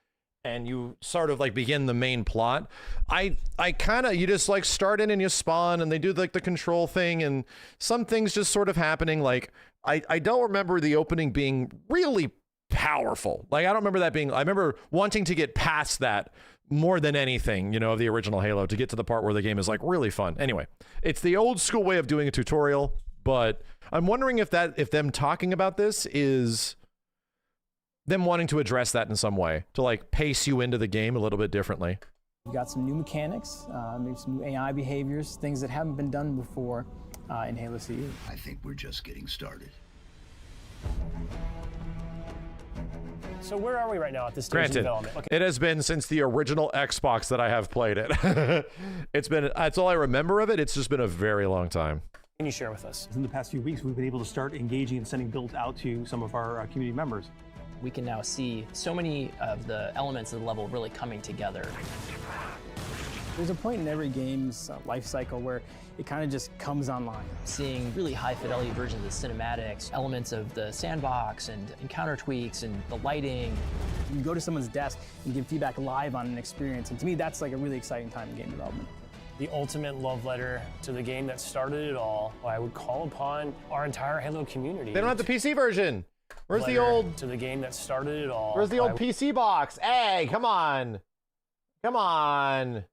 B: And you sort of like begin the main plot. I kind of, you just like start in and you spawn and they do like the control thing and some things just sort of happening. Like I don't remember the opening being really powerful. Like I don't remember that being, I remember wanting to get past that more than anything, of the original Halo to get to the part where the game is like really fun. Anyway, it's the old school way of doing a tutorial, but I'm wondering if them talking about this is them wanting to address that in some way to like pace you into the game a little bit differently.
K: We've got some new mechanics, maybe some new AI behaviors, things that haven't been done before in Halo CE.
D: I think we're just getting started.
H: So where are we right now at this stage of development? Okay.
B: It has been since the original Xbox that I have played it. That's all I remember of it. It's just been a very long time.
H: Can you share with us?
I: In the past few weeks, we've been able to start engaging and sending builds out to some of our community members.
J: We can now see so many of the elements of the level really coming together.
K: There's a point in every game's life cycle where it kind of just comes online.
J: Seeing really high fidelity versions of the cinematics, elements of the sandbox and encounter tweaks and the lighting.
K: You can go to someone's desk and give feedback live on an experience, and to me that's like a really exciting time in game development.
H: The ultimate love letter to the game that started it all. I would call upon our entire Halo community.
B: They don't have the PC version. Where's the old...
H: To the game that started it all.
B: Where's the old PC box? Hey, come on. Come on.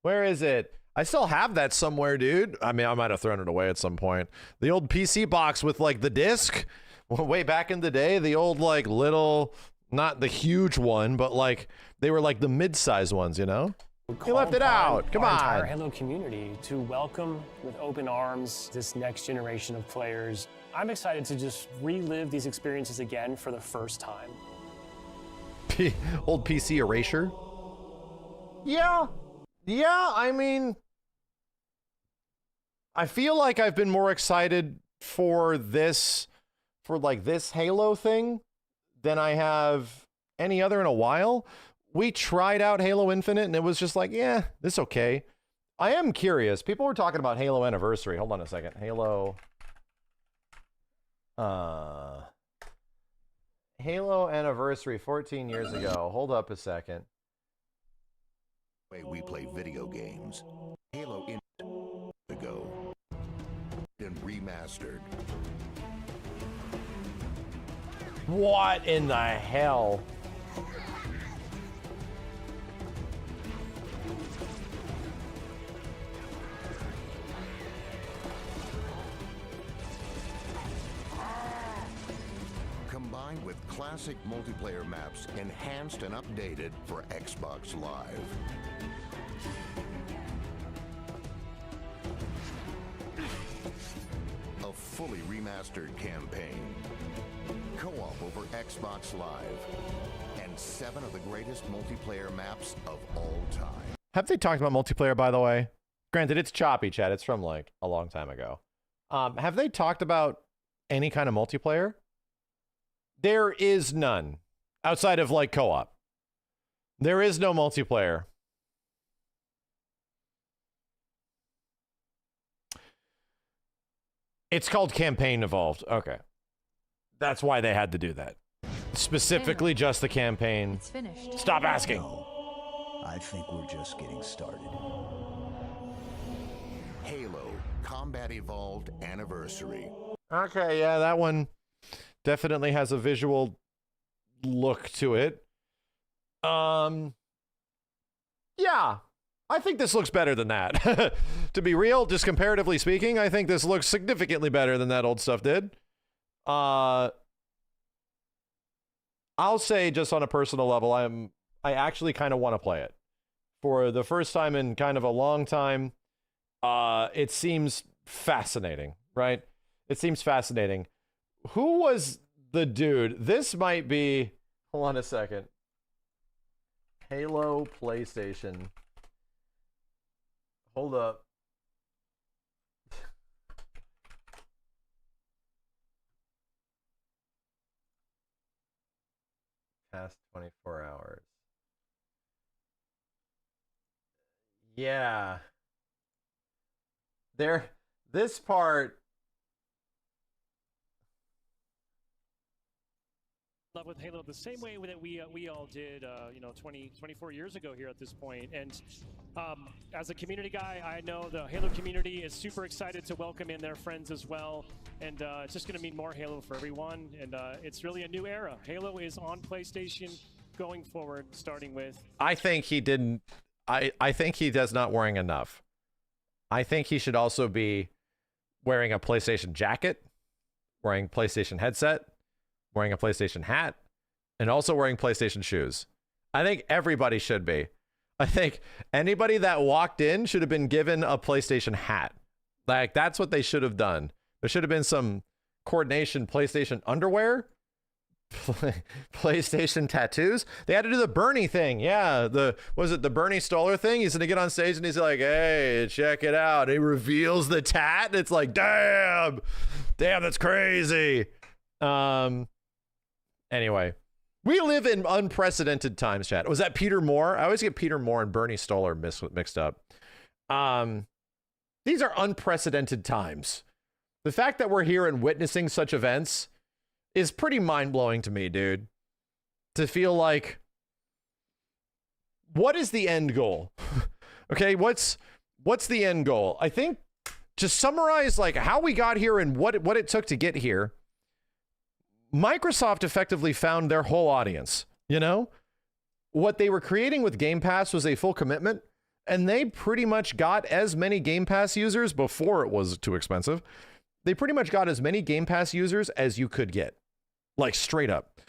B: Where is it? I still have that somewhere, dude. I mean, I might have thrown it away at some point. The old PC box with like the disc. Way back in the day, the old like little, not the huge one, but like they were like the mid-size ones, You left it out. Come on.
H: Our entire Halo community to welcome with open arms this next generation of players. I'm excited to just relive these experiences again for the first time.
B: Old PC erasure? Yeah, I mean, I feel like I've been more excited for this Halo thing than I have any other in a while. We tried out Halo Infinite and it was just like, yeah, this is okay. I am curious. People were talking about Halo Anniversary. Hold on a second. Halo Anniversary 14 years ago. Hold up a second.
L: We play video games. Halo ago and remastered.
B: What in the hell?
L: Combined with classic multiplayer maps enhanced and updated for Xbox Live. A fully remastered campaign. Co-op over Xbox Live. And 7 of the greatest multiplayer maps of all time.
B: Have they talked about multiplayer, by the way? Granted, it's choppy, Chad. It's from like a long time ago. Have they talked about any kind of multiplayer? There is none outside of like co-op. There is no multiplayer. It's called Campaign Evolved. Okay. That's why they had to do that. Specifically just the campaign.
C: It's finished.
B: Stop asking.
D: No, I think we're just getting started.
L: Halo Combat Evolved Anniversary.
B: Okay, yeah, that one definitely has a visual look to it. Yeah, I think this looks better than that. To be real, just comparatively speaking, I think this looks significantly better than that old stuff did. I'll say just on a personal level, I actually kind of want to play it. For the first time in kind of a long time, it seems fascinating, right? It seems fascinating. Who was the dude? This might be... Hold on a second. Halo PlayStation. Hold up. Past 24 hours. Yeah. This part...
H: Love with Halo the same way that we all did, 24 years ago here at this point. And as a community guy, I know the Halo community is super excited to welcome in their friends as well. And it's just going to mean more Halo for everyone. And it's really a new era. Halo is on PlayStation going forward, starting with...
B: I think he didn't... I think he does not wearing enough. I think he should also be wearing a PlayStation jacket, wearing PlayStation headset, wearing a PlayStation hat, and also wearing PlayStation shoes. I think everybody should be. I think anybody that walked in should have been given a PlayStation hat. Like, that's what they should have done. There should have been some coordination PlayStation underwear, PlayStation tattoos. They had to do the Bernie thing. Yeah, was it the Bernie Stoller thing? He's gonna get on stage and he's like, hey, check it out. He reveals the tat. And it's like, damn, that's crazy. Anyway, we live in unprecedented times, chat. Was that Peter Moore? I always get Peter Moore and Bernie Stoller mixed up. These are unprecedented times. The fact that we're here and witnessing such events is pretty mind-blowing to me, dude. To feel like, what is the end goal? Okay, what's the end goal? I think, to summarize like how we got here and what it took to get here, Microsoft effectively found their whole audience. You know, what they were creating with Game Pass was a full commitment, and they pretty much got as many Game Pass users before it was too expensive. They pretty much got as many Game Pass users as you could get, like straight up.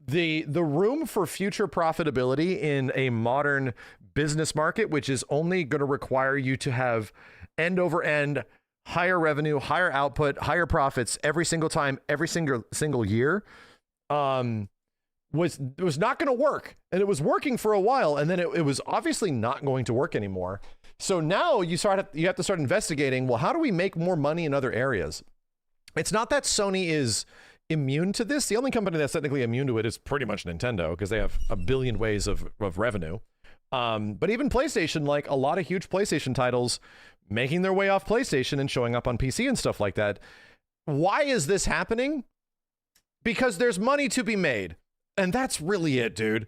B: The room for future profitability in a modern business market, which is only going to require you to have end over end higher revenue, higher output, higher profits every single time, every single year, was not going to work. And it was working for a while, and then it was obviously not going to work anymore. So now you have to start investigating, well, how do we make more money in other areas? It's not that Sony is immune to this. The only company that's technically immune to it is pretty much Nintendo, because they have a billion ways of revenue. But even PlayStation, like a lot of huge PlayStation titles making their way off PlayStation and showing up on PC and stuff like that. Why is this happening? Because there's money to be made. And that's really it, dude.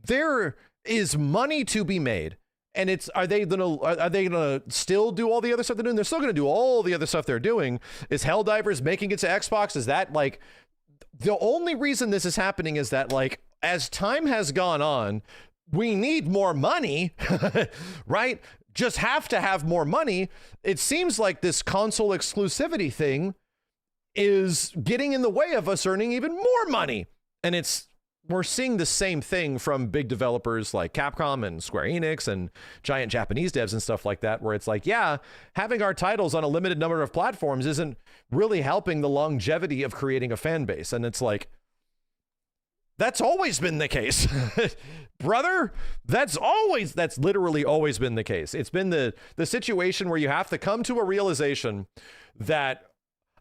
B: There is money to be made. And are they gonna still do all the other stuff they're doing? They're still gonna do all the other stuff they're doing. Is Helldivers making it to Xbox? Is that like the only reason this is happening is that, like, as time has gone on, we need more money, right? Just have to have more money. It seems like this console exclusivity thing is getting in the way of us earning even more money. And we're seeing the same thing from big developers like Capcom and Square Enix and giant Japanese devs and stuff like that, where it's like, yeah, having our titles on a limited number of platforms isn't really helping the longevity of creating a fan base. And it's like, that's always been the case, brother. That's literally always been the case. It's been the situation where you have to come to a realization that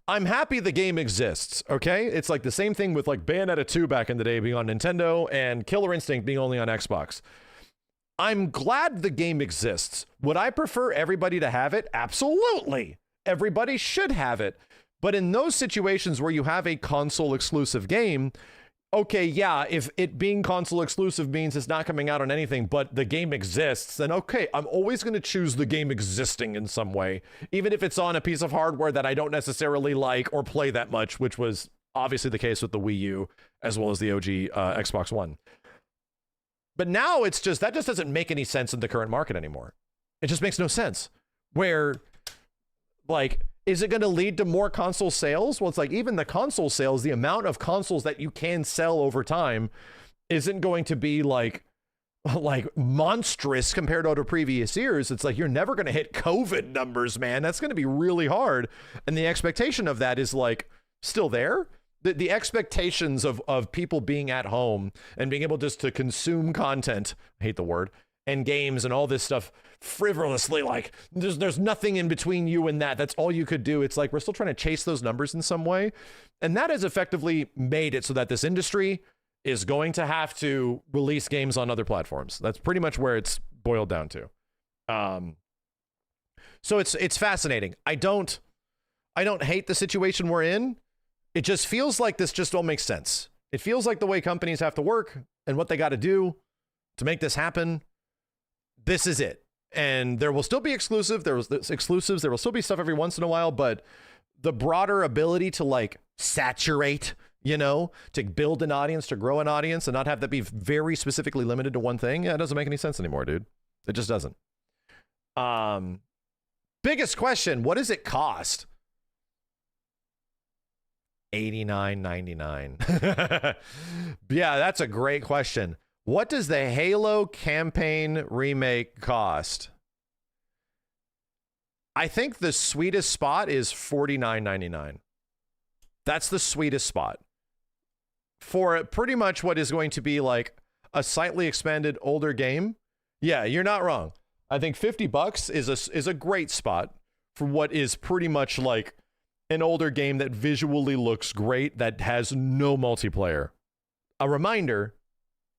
B: I'm happy the game exists, okay? It's like the same thing with like Bayonetta 2 back in the day being on Nintendo and Killer Instinct being only on Xbox. I'm glad the game exists. Would I prefer everybody to have it? Absolutely. Everybody should have it. But in those situations where you have a console exclusive game, okay, yeah, if it being console exclusive means it's not coming out on anything, but the game exists, then okay, I'm always going to choose the game existing in some way, even if it's on a piece of hardware that I don't necessarily like or play that much, which was obviously the case with the Wii U as well as the OG Xbox One. But now that just doesn't make any sense in the current market anymore. It just makes no sense. Where, like, is it going to lead to more console sales? Well, it's like even the console sales, the amount of consoles that you can sell over time isn't going to be like like monstrous compared to other previous years. It's like you're never going to hit COVID numbers, man. That's going to be really hard. And the expectation of that is like still there. The expectations of people being at home and being able just to consume content, I hate the word, and games and all this stuff frivolously, like there's nothing in between you and that. That's all you could do. It's like we're still trying to chase those numbers in some way. And that has effectively made it so that this industry is going to have to release games on other platforms. That's pretty much where it's boiled down to. So it's fascinating. I don't hate the situation we're in. It just feels like this just don't make sense. It feels like the way companies have to work and what they got to do to make this happen. This is it. And there will still be exclusives. There will still be stuff every once in a while, but the broader ability to like saturate, you know, to build an audience, to grow an audience and not have that be very specifically limited to one thing. Yeah, it doesn't make any sense anymore, dude. It just doesn't. Biggest question, what does it cost? $89.99. Yeah, that's a great question. What does the Halo campaign remake cost? I think the sweetest spot is $49.99. That's the sweetest spot for pretty much what is going to be like a slightly expanded older game. Yeah, you're not wrong. I think $50 is a great spot for what is pretty much like an older game that visually looks great, that has no multiplayer. A reminder,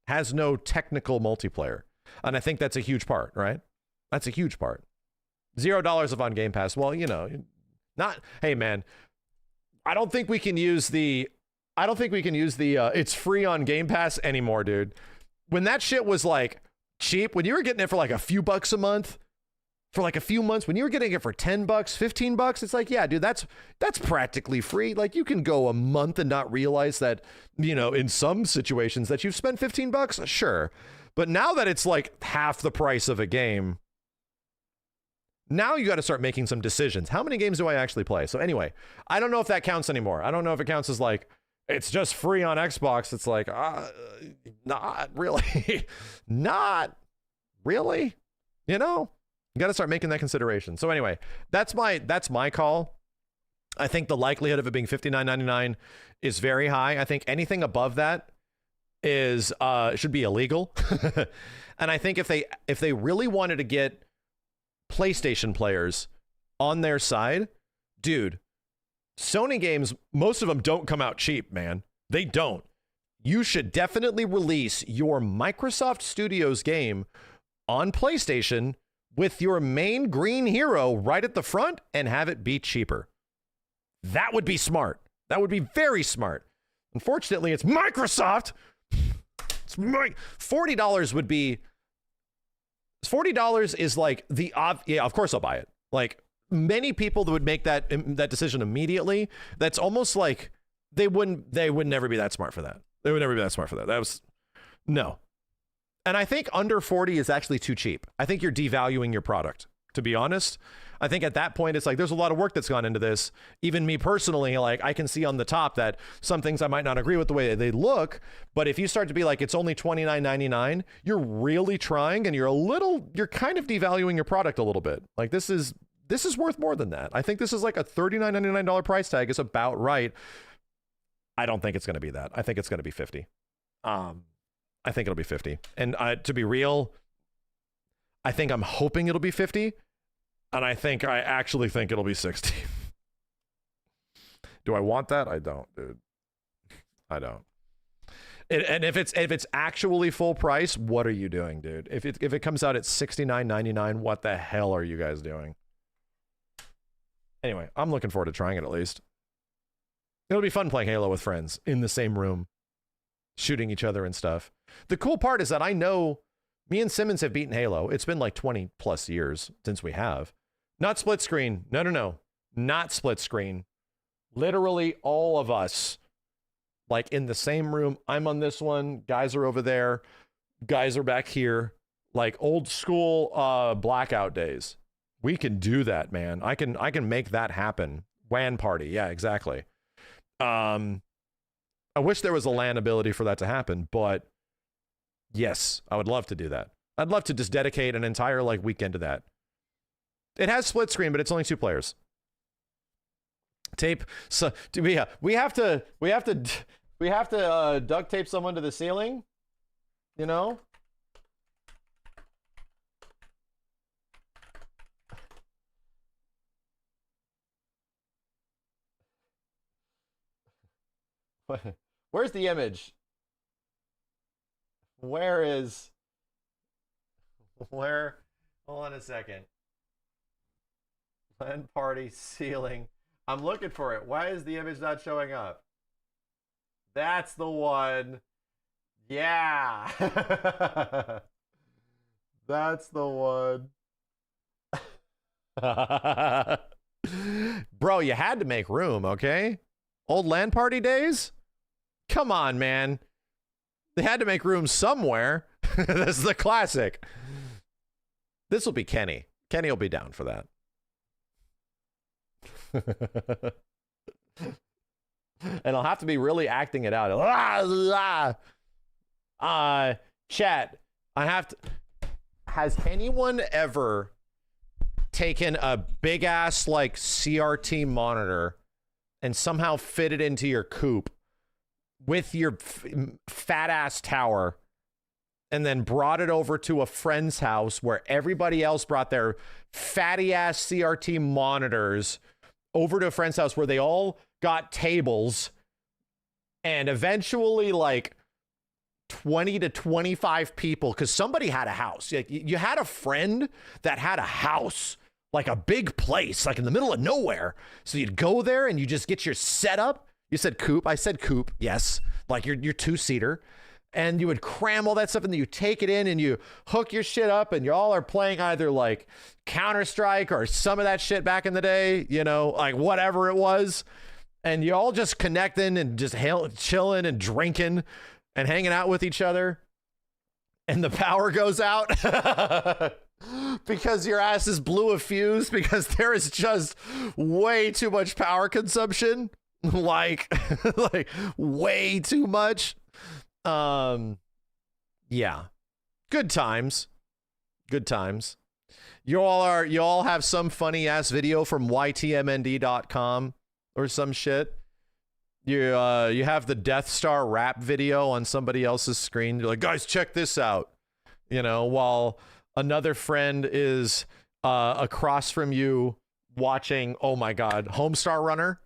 B: has no technical multiplayer. And I think that's a huge part, right? That's a huge part. $0 of on Game Pass. Well, you know, not, hey man, I don't think we can use the it's free on Game Pass anymore, dude. When that shit was like cheap, when you were getting it for like a few bucks a month, for like a few months, when you were getting it for $10, $15, it's like, yeah, dude, that's practically free. Like you can go a month and not realize that, you know, in some situations that you've spent $15, sure. But now that it's like half the price of a game, now you got to start making some decisions. How many games do I actually play? So anyway, I don't know if that counts anymore. I don't know if it counts as like, it's just free on Xbox. It's like, not really, not really, you know? You got to start making that consideration. So anyway, that's my call. I think the likelihood of it being $59.99 is very high. I think anything above that is should be illegal. And I think if they really wanted to get PlayStation players on their side, dude, Sony games, most of them don't come out cheap, man. They don't. You should definitely release your Microsoft Studios game on PlayStation with your main green hero right at the front and have it be cheaper. That would be smart. That would be very smart. Unfortunately, it's Microsoft. It's $40 would be... $40 is like the... Yeah, of course I'll buy it. Like, many people that would make that decision immediately, that's almost like they would never be that smart for that. They would never be that smart for that. That was... No. And I think under 40 is actually too cheap. I think you're devaluing your product, to be honest. I think at that point, it's like, there's a lot of work that's gone into this. Even me personally, like I can see on the top that some things I might not agree with the way they look, but if you start to be like, it's only $29.99, you're really trying and you're kind of devaluing your product a little bit. Like this is worth more than that. I think this is like a $39.99 price tag is about right. I don't think it's going to be that. I think it's going to be 50. I think it'll be 50. And to be real, I think I'm hoping it'll be 50. And I actually think it'll be 60. Do I want that? I don't, dude. I don't. And if it's actually full price, what are you doing, dude? If it comes out at $69.99, what the hell are you guys doing? Anyway, I'm looking forward to trying it at least. It'll be fun playing Halo with friends in the same room, shooting each other and stuff. The cool part is that I know me and Simmons have beaten Halo. It's been like 20 plus years since we have. Not split screen. No. Not split screen. Literally all of us, like in the same room. I'm on this one. Guys are over there. Guys are back here. Like old school blackout days. We can do that, man. I can make that happen. WAN party. Yeah, exactly. I wish there was a LAN ability for that to happen, but Yes, I would love to do that. I'd love to just dedicate an entire like weekend to that. It has split screen, but it's only 2 players. Tape. So we have to duct tape someone to the ceiling. You know. Where's the image? Where? Hold on a second. LAN party ceiling. I'm looking for it. Why is the image not showing up? That's the one. Yeah. That's the one. Bro, you had to make room, okay? Old LAN party days? Come on, man. They had to make room somewhere. This is the classic. This will be Kenny. Kenny will be down for that. And I'll have to be really acting it out. Chat, has anyone ever taken a big ass like CRT monitor and somehow fit it into your coop with your fat ass tower and then brought it over to a friend's house where everybody else brought their fatty ass CRT monitors over to a friend's house where they all got tables, and eventually like 20 to 25 people, because somebody had a house. You had a friend that had a house, like a big place, like in the middle of nowhere. So you'd go there and you just get your setup. You said coop. I said coop. Yes. Like your 2-seater. And you would cram all that stuff, and then you take it in and you hook your shit up, and you all are playing either like Counter-Strike or some of that shit back in the day, you know, like whatever it was. And you all just connecting and just chilling and drinking and hanging out with each other. And the power goes out because your asses blew a fuse because there is just way too much power consumption. Like way too much. Yeah, good times. You all have some funny ass video from ytmnd.com or some shit. You have the Death Star rap video on somebody else's screen. You're like, guys, check this out. You know, while another friend is across from you watching, oh my God, Homestar Runner.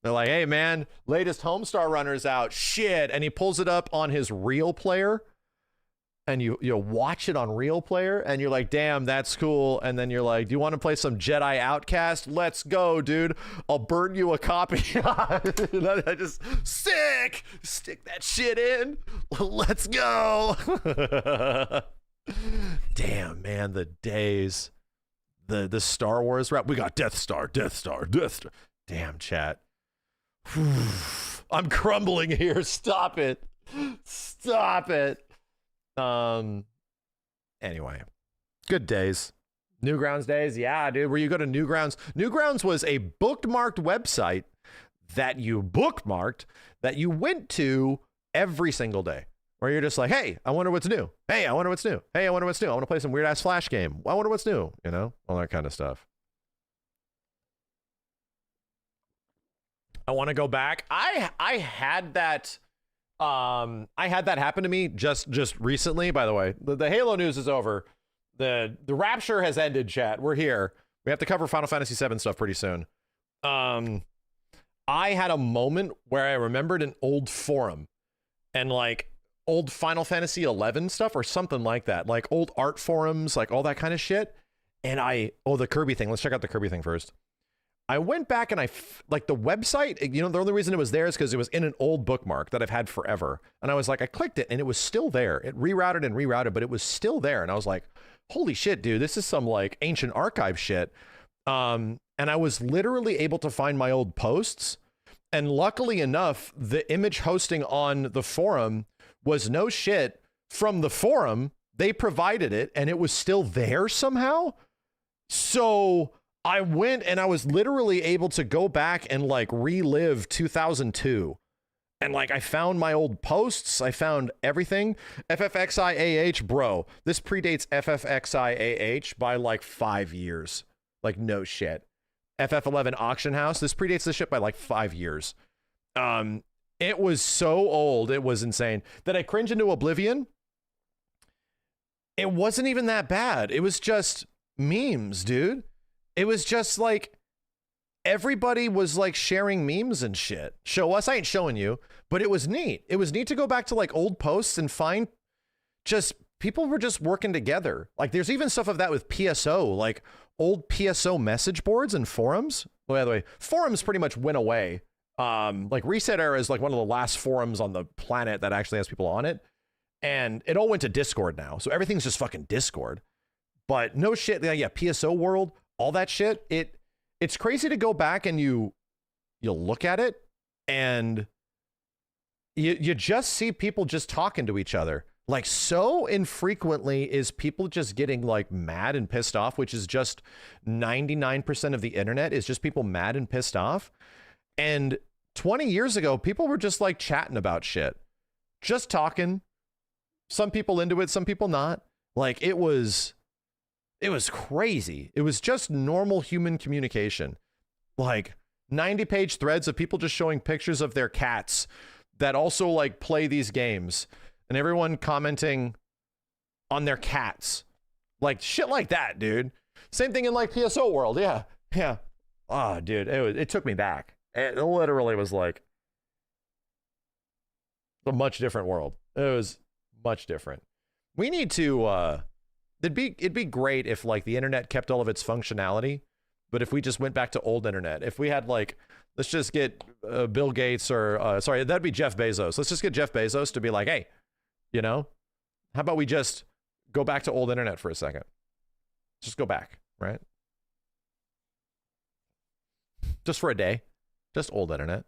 B: They're like, hey man, latest Homestar Runner's out. Shit. And he pulls it up on his Real Player. And you watch it on Real Player, and you're like, damn, that's cool. And then you're like, do you want to play some Jedi Outcast? Let's go, dude. I'll burn you a copy. I just stick that shit in. Let's go. Damn, man, the days. The Star Wars rap. We got Death Star. Damn, chat. I'm crumbling here. Stop it. Anyway, good days. Newgrounds days. Yeah, dude, where you go to Newgrounds. Newgrounds was a bookmarked website that you bookmarked that you went to every single day, where you're just like, hey, I wonder what's new. Hey, I wonder what's new. Hey, I wonder what's new. I want to play some weird ass Flash game. I wonder what's new. You know, all that kind of stuff. I want to go back. I had that happen to me just recently, by the way. The Halo news is over. The rapture has ended, chat. We're here. We have to cover Final Fantasy VII stuff pretty soon. I had a moment where I remembered an old forum and like old Final Fantasy XI stuff or something like that. Like old art forums, like all that kind of shit. And the Kirby thing. Let's check out the Kirby thing first. I went back and like the website, you know, the only reason it was there is because it was in an old bookmark that I've had forever. And I was like, I clicked it and it was still there. It rerouted, but it was still there. And I was like, holy shit, dude, this is some like ancient archive shit. And I was literally able to find my old posts. And luckily enough, the image hosting on the forum was no shit from the forum. They provided it and it was still there somehow. So I went and I was literally able to go back and like relive 2002 And like, I found my old posts. I found everything. FFVIII, bro. This predates FFVIII by like 5 years. Like, no shit. FF11 Auction House. This predates this shit by like 5 years. It was so old. It was insane. Did I cringe into oblivion? It wasn't even that bad. It was just memes, dude. It was just like, everybody was like sharing memes and shit. Show us. I ain't showing you, but it was neat. It was neat to go back to like old posts and find just people were just working together. Like there's even stuff of that with PSO, like old PSO message boards and forums. By the way, forums pretty much went away. Like Reset Era is like one of the last forums on the planet that actually has people on it. And it all went to Discord now. So everything's just fucking Discord. But no shit. Yeah, PSO world, all that shit. It's crazy to go back and you look at it and you just see people just talking to each other. Like so infrequently is people just getting like mad and pissed off, which is just 99% of the internet is just people mad and pissed off. And 20 years ago, people were just like chatting about shit, just talking. Some people into it, some people not. Like it was crazy. It was just normal human communication. Like 90-page threads of people just showing pictures of their cats that also like play these games and everyone commenting on their cats. Like shit like that, dude. Same thing in like PSO world. Yeah. Yeah. Oh, dude, it took me back. It literally was like a much different world. It was much different. We need to, it'd be great if like the internet kept all of its functionality, but if we just went back to old internet, if we had like, let's just get Bill Gates or sorry, that'd be Jeff Bezos. Let's just get Jeff Bezos to be like, hey, you know, how about we just go back to old internet for a second? Just go back, right? Just for a day, just old internet.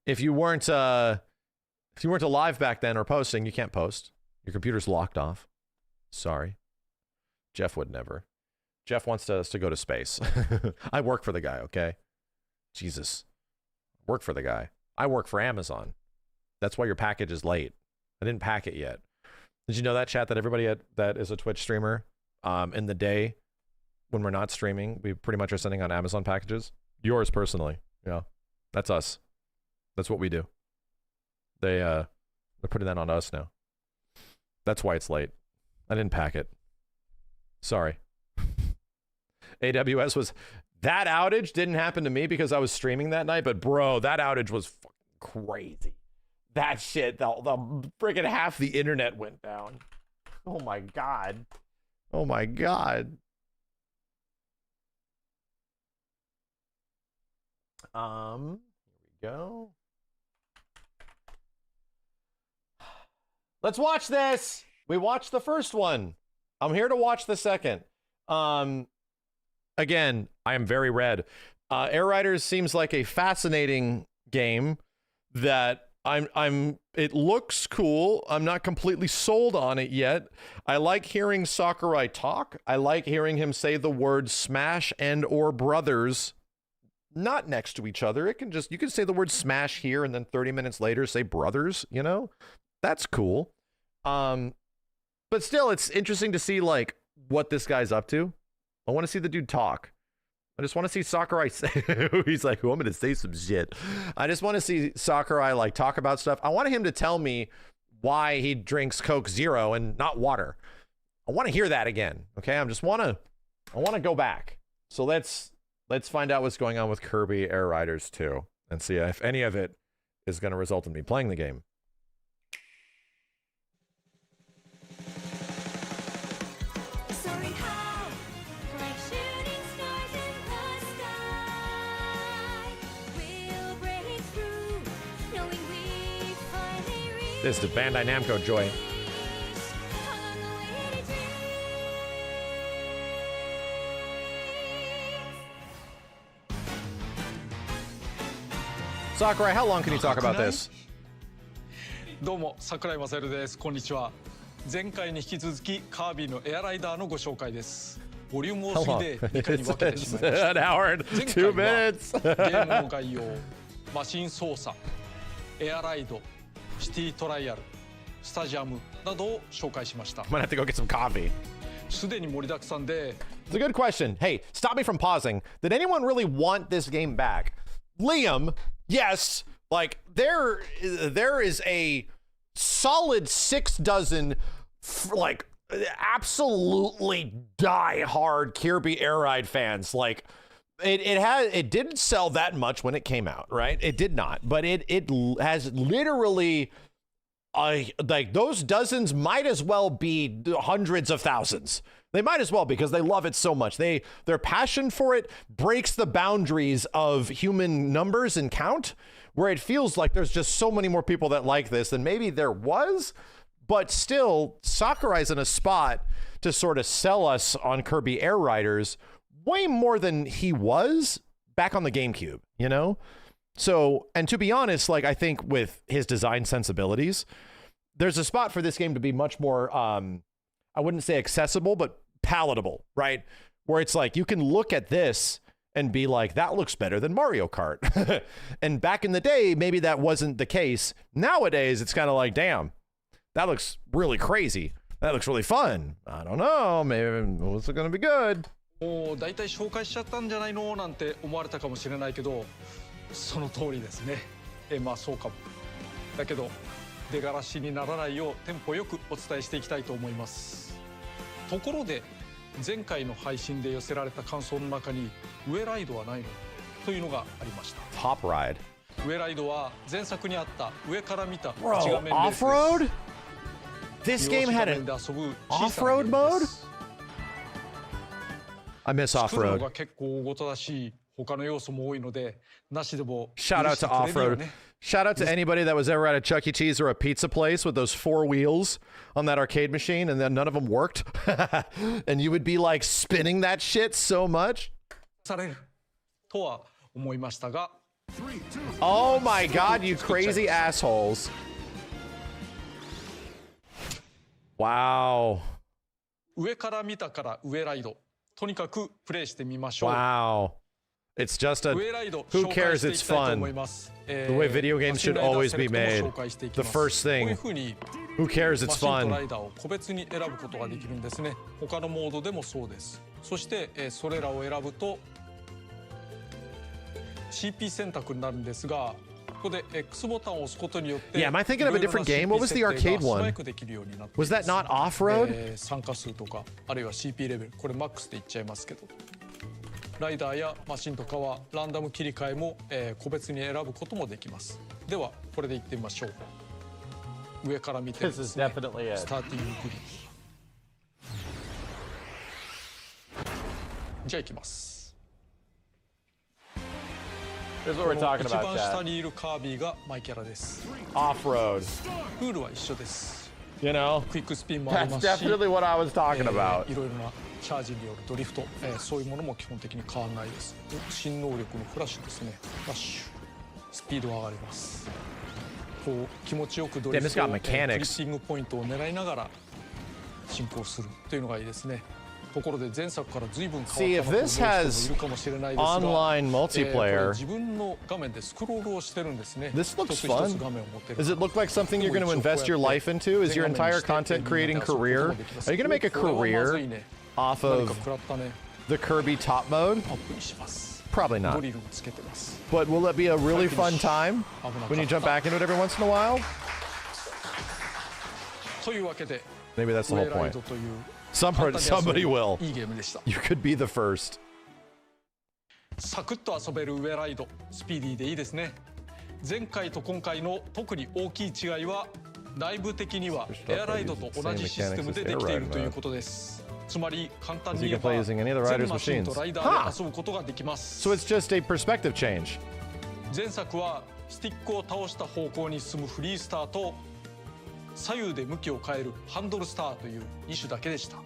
B: If you weren't alive back then or posting, you can't post. Your computer's locked off. Sorry. Jeff would never. Jeff wants us to go to space. I work for the guy, okay? Jesus. Work for the guy. I work for Amazon. That's why your package is late. I didn't pack it yet. Did you know that, chat, that everybody that is a Twitch streamer, in the day when we're not streaming, we pretty much are sending out Amazon packages? Yours personally. Yeah. That's us. That's what we do. They're putting that on us now. That's why it's late. I didn't pack it. Sorry. AWS was... That outage didn't happen to me because I was streaming that night, but bro, that outage was fucking crazy. That shit, the freaking half the internet went down. Oh my God. Oh my God. Here we go. Let's watch this. We watched the first one. I'm here to watch the second. Again, I am very red. Air Riders seems like a fascinating game that it looks cool. I'm not completely sold on it yet. I like hearing Sakurai talk. I like hearing him say the word smash and or brothers not next to each other. You can say the word smash here and then 30 minutes later say brothers, you know? That's cool. But still, it's interesting to see like what this guy's up to. I want to see the dude talk. I just want to see Sakurai say, he's like, oh, I'm going to say some shit. I just want to see Sakurai like talk about stuff. I want him to tell me why he drinks Coke Zero and not water. I want to hear that again. Okay. I want to go back. So let's find out what's going on with Kirby Air Riders 2 and see if any of it is going to result in me playing the game. This is the Bandai Namco joy. Sakurai, how long can you talk about this?
M: どうも、桜井勝です。こんにちは。前回に引き続きカービィのエアライダーのご紹介です。ボリューム多すぎで2回に分けてしまいました。
B: An hour and 2 minutes.
M: ゲームの概要、マシン操作、エアライド、シティトライアル、スタジアムなどを紹介しました。
B: I'm gonna have to go get some coffee.
M: すでに盛りだくさんで。
B: It's a good question. Hey, stop me from pausing. Did anyone really want this game back? Liam, yes. Like there is a solid 6 dozen like absolutely die-hard Kirby Air Ride fans. Like it didn't sell that much when it came out, right? It did not, but it has literally like those dozens might as well be hundreds of thousands. They might as well, because they love it so much. Their passion for it breaks the boundaries of human numbers and count, where it feels like there's just so many more people that like this than maybe there was. But still, Sakurai's in a spot to sort of sell us on Kirby Air Riders way more than he was back on the GameCube, you know? So, and to be honest, like I think with his design sensibilities, there's a spot for this game to be much more, I wouldn't say accessible, but palatable, right? Where it's like, you can look at this and be like, that looks better than Mario Kart. And back in the day, maybe that wasn't the case. Nowadays, it's kind of like, damn, that looks really crazy. That looks really fun. I don't know, maybe it's going to be good.
M: もう大体紹介しちゃったんじゃないのなんて思われたかもしれないけど、その通りですね。まあそうかも。だけど出がらしにならないようテンポよくお伝えしていきたいと思います。ところで前回の配信で寄せられた感想の中に上ライドはないのというのがありました。
B: Top ride.
M: 上ライドは前作にあった上から見た一
B: Bro,
M: 画面レースです。
B: off-road? This game had an off-road mode? I miss
M: 作るの
B: off-road.
M: が結構大事だし、他の要素も多いので、なしでも
B: Shout out to off-road. Shout out to anybody that was ever at a Chuck E. Cheese or a pizza place with those 4 wheels on that arcade machine and then none of them worked. And you would be like spinning that shit so much.
M: されるとは思いましたが。
B: Oh my god, you crazy assholes. Wow.
M: 上から見たから上ライド。とにかくプレイしてみましょう。
B: Wow. It's just a, who cares, it's fun. The way video games should always be made. The first thing, who cares, it's fun.
M: マシンとライダーを個別に選ぶことができるんですね。他のモードでもそうです。そしてそれらを選ぶと CP 選択になるんですが、ここで X ボタンを押すことによって
B: Yeah, am I thinking of a different game? What was the arcade one? Was that not off-road?
M: 参加数とかあるいは CP レベル、これマックスでいっちゃいますけど、ライダーやマシンとかはランダム切り替えも個別に選ぶこともできます。ではこれでいってみましょう。上から見てですね、スターティンググリッド。じゃあいきます。
B: Here's what we're talking
M: 一
B: about,
M: 番下
B: Chad.
M: にいるカービィがマイキャラです。
B: Off-road.
M: ルールは一緒です。
B: You know,
M: クイックスピンもあり
B: that's
M: ますし、
B: definitely what I was talking about.
M: いろいろなチャージによるドリフト、そういうものも基本的に変わらないです。新能力のフラッシュですね。フラッシュ、スピードが上がります。こう気持ちよくドリフト、クリッピングポイントを狙いながら進行するというのがいいですね。 ところで前作から随分変わったのもいるかもしれないですが、
B: online multiplayer,
M: 自分の画面でスクロールをしてるんですね。
B: this looks fun. Does it look like something you're going to invest your life into? Is your entire content creating career? Are you going to make a career off of the Kirby top mode? Probably not. But will it be a really fun time when you jump back into it every once in a while?
M: というわけで、
B: Maybe that's the whole point. Somebody will.
M: いいゲームでした。
B: You could be the first.
M: サクッと遊べる上ライド、スピーディーでいいですね。前回と今回の特に大きい違いは、内部的にはエアライドと同じシステムでできているということです。つまり簡単に言えば、全マシンとライダーで遊ぶことができます。
B: So it's just a perspective change.
M: 前作はスティックを倒した方向に進むフリースターと、左右で向きを変えるハンドルスターという2種だけでした。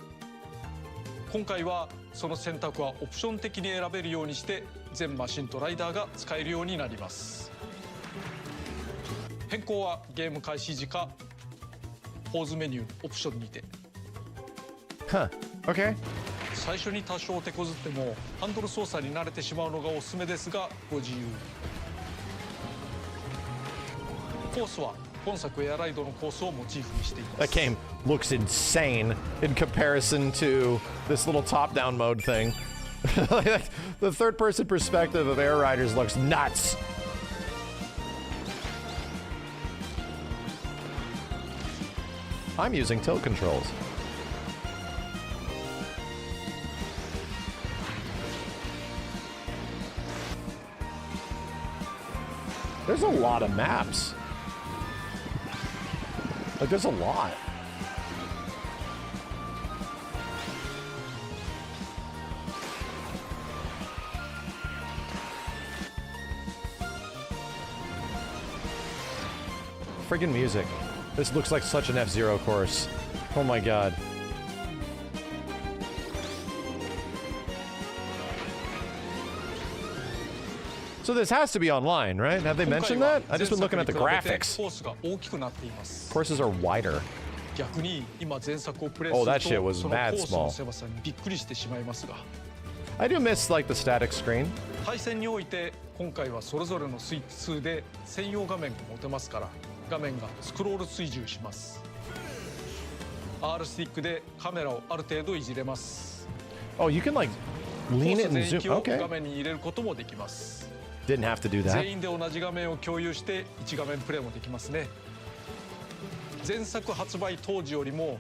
M: 今回はその選択はオプション的に選べるようにして全マシンとライダーが使えるようになります。変更はゲーム開始時かポーズメニューオプションにて。
B: Okay.
M: 最初に多少手こずってもハンドル操作に慣れてしまうのがおすすめですがご自由に。コースは本作エアライドのコースをモチーフにしています。
B: That game looks insane in comparison to this little top-down mode thing. The third-person perspective of Air Riders looks nuts. I'm using tilt controls. There's a lot of maps. Like, there's a lot. Friggin' music. This looks like such an F-Zero course. Oh my god. So this has to be online, right? Have they mentioned that? I've just been looking at the graphics. Courses are wider. Oh, that shit was mad small. I do miss, like, the static screen.
M: 対戦において今回はそれぞれのスイッチ2で専用画面が持てますから画面がスクロール追従します。R スティックでカメラをある程度いじれます。
B: Oh, you can, like, lean it and zoom.
M: コース全域を
B: Okay.
M: 画面に入れることもできます。
B: Didn't have to do that.
M: 全員で同じ画面を共有して1画面プレイもできますね。前作発売当時よりも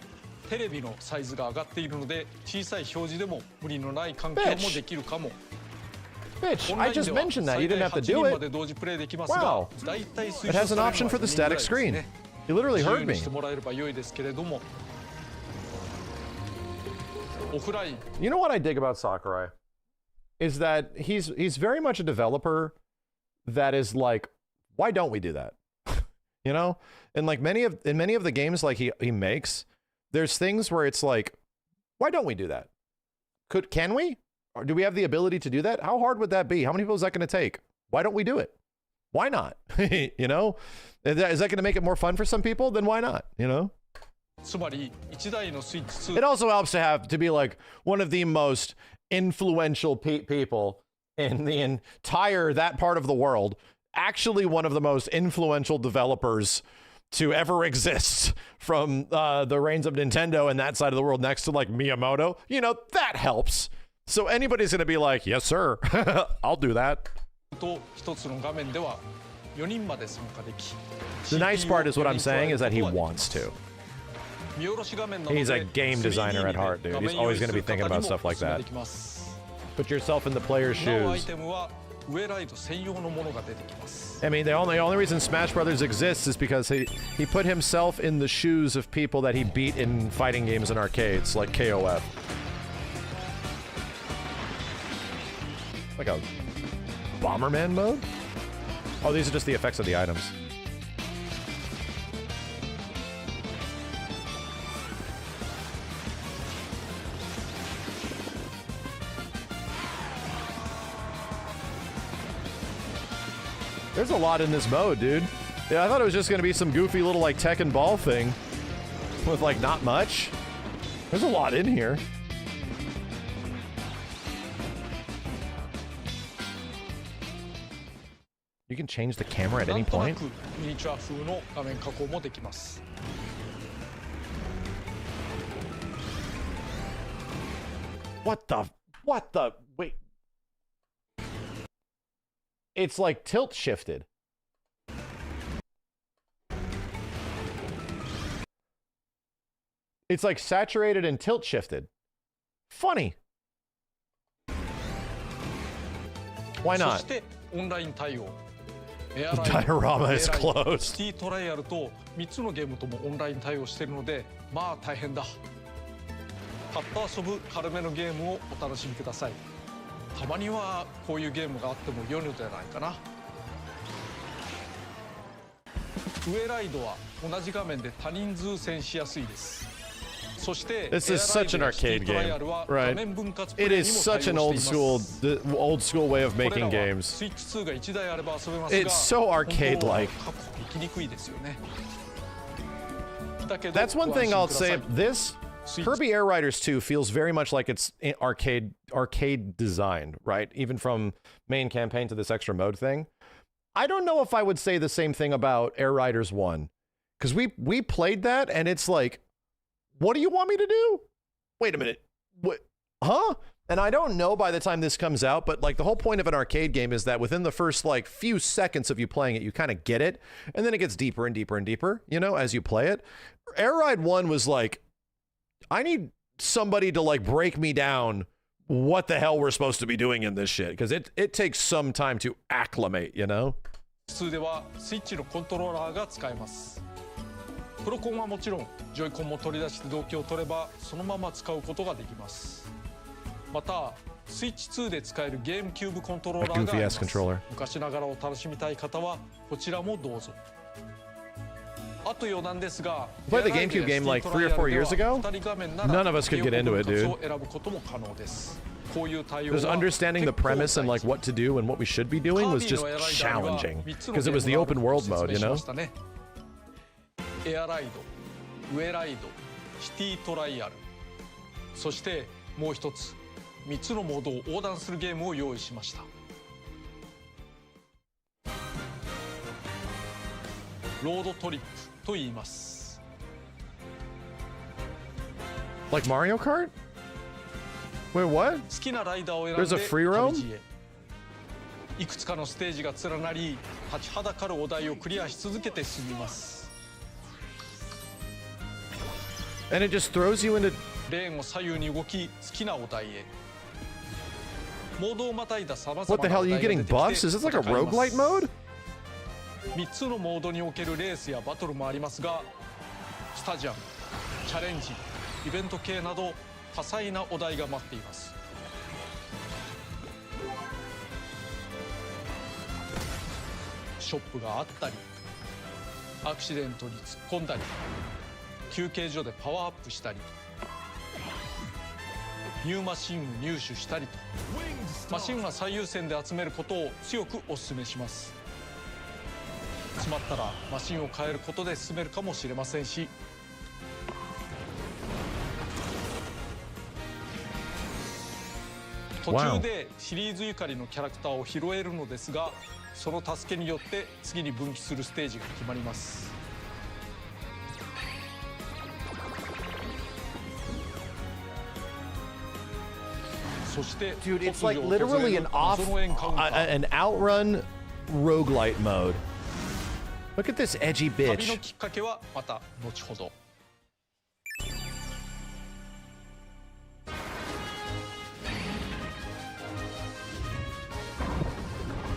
M: テレビのサイズが上がっているので小さい表示でも無理のない環境もできるかも。
B: Bitch, I just mentioned that. You didn't have to do it. Wow. It has an option for the static screen. You literally heard me. You know what I dig about Sakurai? Is that he's very much a developer that is like, why don't we do that? You know? And like many of the games like he makes, there's things where it's like, why don't we do that? Can we? Or do we have the ability to do that? How hard would that be? How many people is that going to take? Why don't we do it? Why not? You know? Is that going to make it more fun for some people? Then why not? You know? It also helps to be like one of the most influential people in the entire that part of the world. Actually one of the most influential developers to ever exist from the reigns of Nintendo and that side of the world next to like Miyamoto. You know, that helps. So anybody's going to be like, yes, sir, I'll do that. The nice part is what I'm saying is that he wants to. He's a game designer at heart, dude. He's always going to be thinking about stuff like that. Put yourself in the player's shoes. I mean, the only reason Smash Brothers exists is because he put himself in the shoes of people that he beat in fighting games in arcades, like KOF. Like a Bomberman mode? Oh, these are just the effects of the items. There's a lot in this mode, dude. Yeah, I thought it was just gonna be some goofy little like Tekken ball thing with like not much. There's a lot in here. You can change the camera at any point. What the, wait. It's like tilt shifted. It's like saturated and tilt shifted. Funny. Why not? The diorama is closed.
M: シティトライアルと3つのゲームともオンライン対応しているので、まあ大変だ。パッと遊ぶ軽めのゲームをお楽しみください。たまにはこういうゲームがあっても良いのではないかな。上ライドは同じ画面で多人数戦しやすいです。
B: This is such an arcade game, right? It is such an old school way of making games. It's so arcade-like. That's one thing I'll say. This Kirby Air Riders 2 feels very much like it's arcade designed, right? Even from main campaign to this extra mode thing. I don't know if I would say the same thing about Air Riders 1. Because we played that, and it's like, what do you want me to do? Wait a minute. What? Huh? And I don't know by the time this comes out, but like the whole point of an arcade game is that within the first like few seconds of you playing it, you kind of get it. And then it gets deeper and deeper and deeper, you know, as you play it. Air Ride 1 was like, I need somebody to like break me down what the hell we're supposed to be doing in this shit. Because it takes some time to acclimate, you know?
M: ではスイッチのコントローラーが使えます。プロコンはもちろん、ジョイコンも取り出して動機を取ればそのまま使うことができます。また、スイッチ2で使えるゲームキューブコントローラーがあります。昔ながらを楽しみたい方はこちらもどうぞ。あと余談ですが、
B: Played the GameCube game like 3 or 4 years ago? None of us could get into it, dude. Because understanding the premise and like what to do and what we should be doing was just challenging. Because it was the open world mode, you know?
M: エアライド、ウェライド、シティトライアル、そしてもう一つ3つのモードを横断するゲームを用意しました。ロードトリップと言います。
B: Like Mario Kart? Wait, what?
M: 好きなライダーを選んで
B: There's a free roam?
M: 旅路へ。いくつかのステージが連なり、立ちはだかるお題をクリアし続けて進みます。
B: And it just throws you into
M: レーンを左右に動き、好きなお題へ。モードをまたいだ様々
B: What the
M: な
B: hell?
M: お
B: Are
M: 題
B: you
M: が出
B: getting
M: てきて
B: buffs? Is this like a
M: 戦います
B: roguelite mode?
M: 3つのモードにおけるレースやバトルもありますが、スタジアム、チャレンジ、イベント系など多彩なお題が待っています。ショップがあったり、アクシデントに突っ込んだり、休憩所でパワーアップしたり、ニューマシンを入手したりと、マシンは最優先で集めることを強くお勧めします。詰まったらマシンを変えることで進めるかもしれませんし、途中でシリーズゆかりのキャラクターを拾えるのですが、その助けによって次に分岐するステージが決まります。そして
B: Dude, it's like literally an outrun roguelite mode. Look at this edgy
M: 旅
B: bitch.
M: のきっかけはまた後ほど。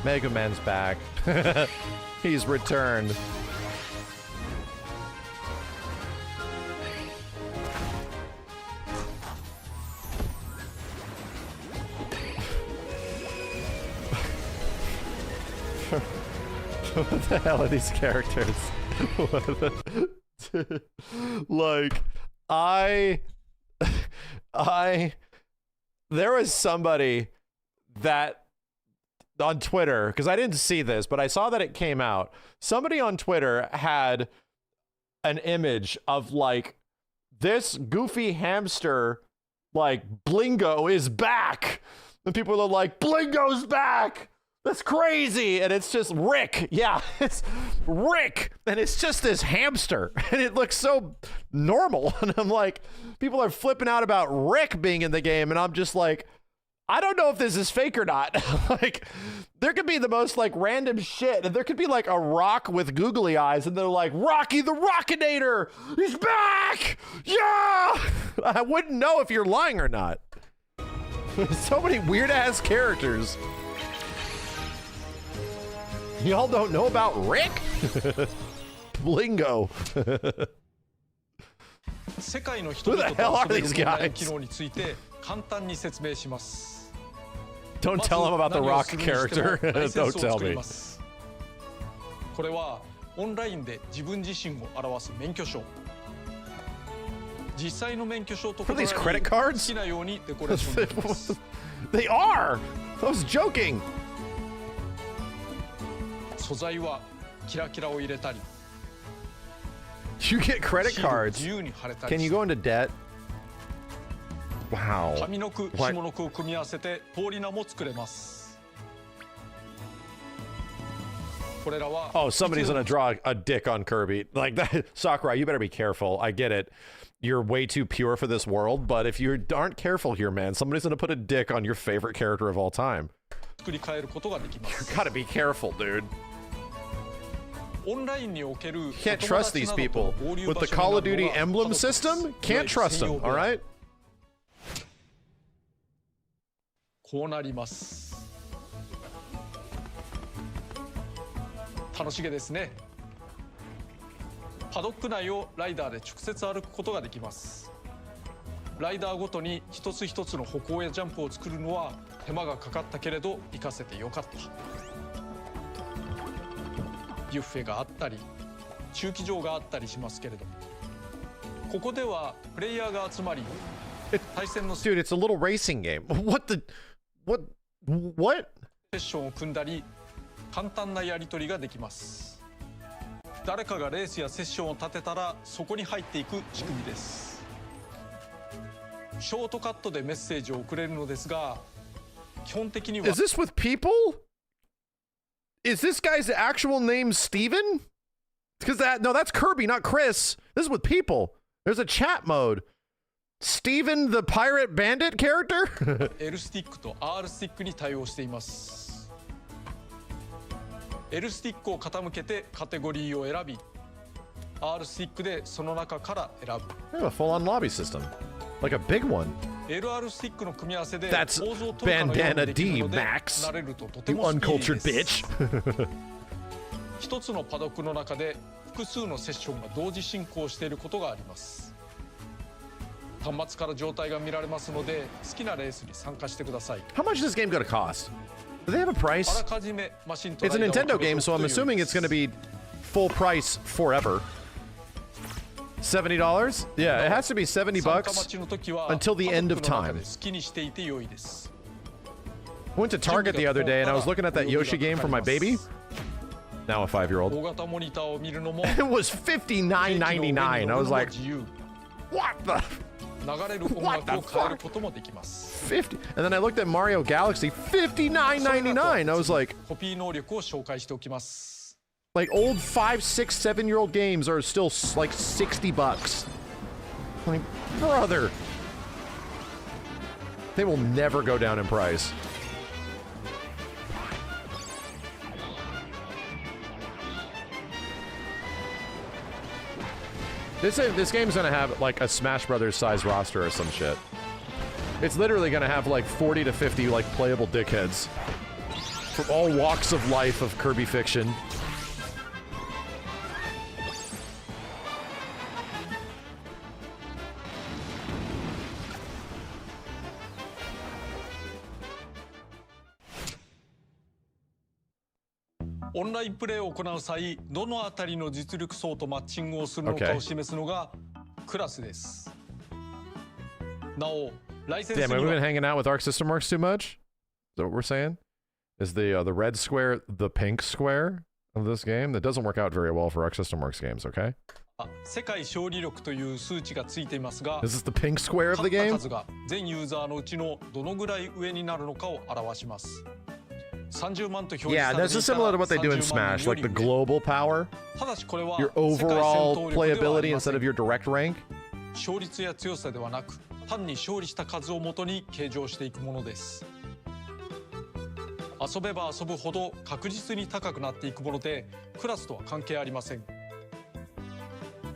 B: Mega Man's back. He's returned. What the hell are these characters? Like, there was somebody that on Twitter, because I didn't see this, but I saw that it came out. Somebody on Twitter had an image of like this goofy hamster, like Blingo is back. And people are like, Blingo's back. That's crazy. And it's just Rick. Yeah, it's Rick. And it's just this hamster. And it looks so normal. And I'm like, people are flipping out about Rick being in the game. And I'm just like, I don't know if this is fake or not. Like, there could be the most like random shit. And there could be like a rock with googly eyes. And they're like, Rocky the Rockinator. He's back. Yeah. I wouldn't know if you're lying or not. So many weird ass characters. Y'all don't know about Rick? Blingo. Who the hell are these guys? Don't tell him about the Rock character. Don't tell me.
M: これはオンラインで自分自身を表す免許証。実際の免許証と異なり、好きなようにデコレーションできます。
B: They are! I was joking!
M: 素材はキラキラを入れたり、
B: You get credit cards.
M: 自由に貼れたり
B: Can you go into debt? Wow.
M: 上の句、下の句を組み合わせて通り名も作れます。
B: Oh, somebody's gonna draw a dick on Kirby. Like that. Sakurai, you better be careful. I get it. You're way too pure for this world, but if you aren't careful here, man, somebody's gonna put a dick on your favorite character of all time. You gotta be careful, dude. You can't trust these people. With the Call of Duty emblem system, can't trust them, alright?
M: こうなります。楽しげですね。パドック内をライダーで直接歩くことができます。ライダーごとに一つ一つの歩行やジャンプを作るのは手間がかかったけれど活かせてよかった。ビュッフェがあったり、駐機場があったりしますけれど、ここではプレイヤーが集まり、対戦の
B: Dude, it's a little racing game. What?
M: セッションを組んだり、簡単なやり取りができます。誰かがレースやセッションを立てたらそこに入っていく仕組みです。ショートカットでメッセージを送れるのですが、基本的には
B: Is this with people? Is this guy's actual name Steven? Because that's Kirby, not Chris. This is with people. There's a chat mode. Steven the Pirate Bandit character?
M: L スティックと R スティックに対応しています。L スティックを傾けてカテゴリーを選び、R スティックでその中から選ぶ。
B: They have a full-on lobby system, like a big one.
M: LR スティックの組み合わせで
B: That's Bandana D, Max. You uncultured bitch.
M: 一つのパドックの中で複数のセッションが同時進行していることがあります。端末から状態が見られますので、好きなレースに参加してください。
B: How much is this game gonna cost? Do they have a price? It's a Nintendo game, so I'm assuming it's gonna be full price forever. $70? Yeah, it has to be $70 until the end of time. I went to Target the other day and I was looking at that Yoshi game for my baby. Now a 5-year-old. It was $59.99. I was like, what the? What the fuck? 50. And then I looked at Mario Galaxy, $59.99. I was like, like old 5, 6, 7-year-old games are still like $60. Like, brother, they will never go down in price. This game's gonna have like a Smash Brothers size roster or some shit. It's literally gonna have like 40 to 50 like playable dickheads from all walks of life of Kirby fiction.
M: Okay. オンラインプレイを行う際、どのあたりの実力層とマッチングをするのかを示すのがクラスです。なお、ライセンスには
B: Damn, have we been hanging out with Arc System Works too much? Is that what we're saying? Is the red square the pink square of this game? That doesn't work out very well for Arc System Works games, okay?
M: 世界勝利力という数値がついていますが、
B: Is this the pink square of the game?
M: 勝った数が全ユーザーのうちのどのぐらい上になるのかを表します。
B: Yeah, this is similar to what they do in Smash, like the global power, your overall playability instead of your direct rank.
M: 勝率や強さではなく、単に勝利した数をもとに計上していくものです。遊べば遊ぶほど確実に高くなっていくもので、クラスとは関係ありません。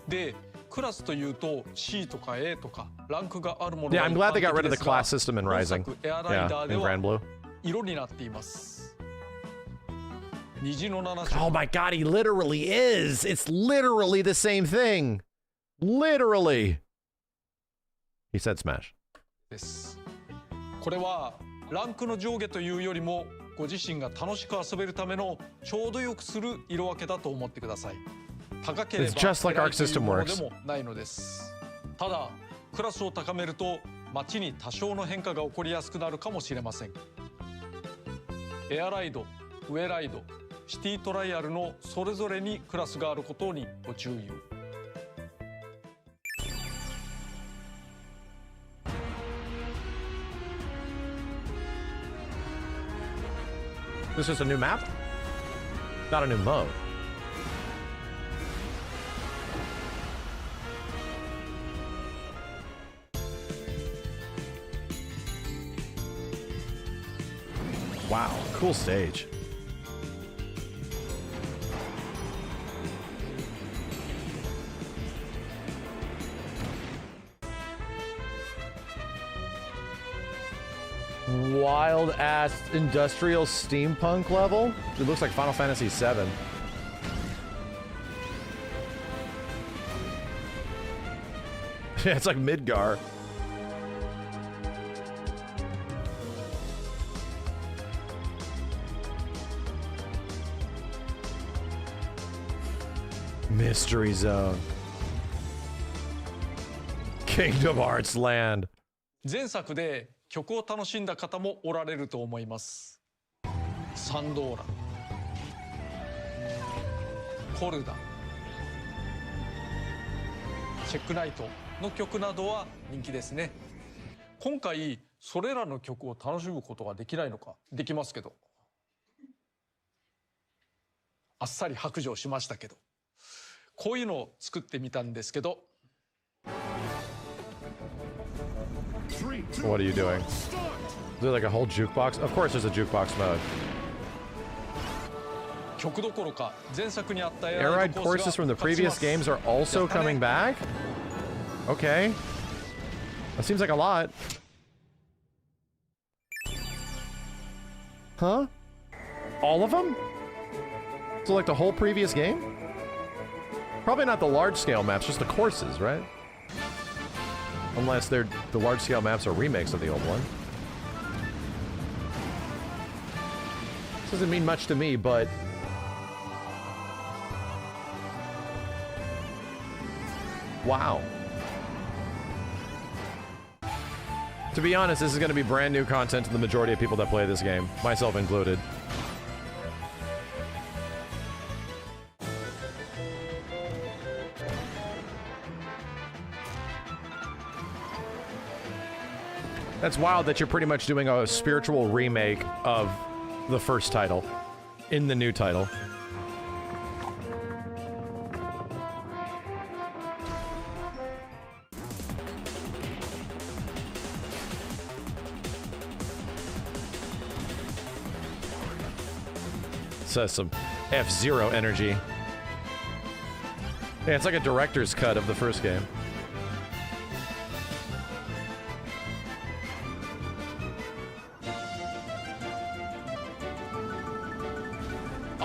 M: で、クラスというと C とか A とかランクがあるものが
B: Yeah, I'm glad they got rid of the class system in Rising. Yeah, in Grand Blue.
M: 色になっています。
B: Oh my god, he literally is! It's literally the same thing! Literally! He said Smash.
M: です。これはランクの上下というよりもご自身が楽しく遊べるためのちょうどよくする色分けだと思ってください。高ければ
B: It's just like Arc System Works.
M: でもないのです。ただクラスを高めると街に多少の変化が起こりやすくなるかもしれません。エアライド、ウェライド、シティトライアルのそれぞれにクラスがあることにご注意を。
B: This is a new map? Not a new mode. Wow, cool stage. Wild ass industrial steampunk level. It looks like Final Fantasy VII. Yeah, it's like Midgar. Mystery Zone. Kingdom Hearts Land.
M: 前作で曲を楽しんだ方もおられると思います。サンドーラ、コルダ、チェックナイトの曲などは人気ですね。今回それらの曲を楽しむことができないのか。できますけど、あっさり白状しましたけど、こういうのを作ってみたんですけど。
B: What are you doing? Is there like a whole jukebox? Of course there's a jukebox mode.
M: 曲どころか前作にあった
B: Air ride courses from the previous games are also coming back? Okay. That seems like a lot. Huh? All of them? So like the whole previous game? Probably not the large scale maps, just the courses, right? Unless the large scale maps are remakes of the old one. This doesn't mean much to me, but wow. To be honest, this is going to be brand new content to the majority of people that play this game, myself included. That's wild that you're pretty much doing a spiritual remake of the first title in the new title. Says some F-Zero energy. Yeah, it's like a director's cut of the first game.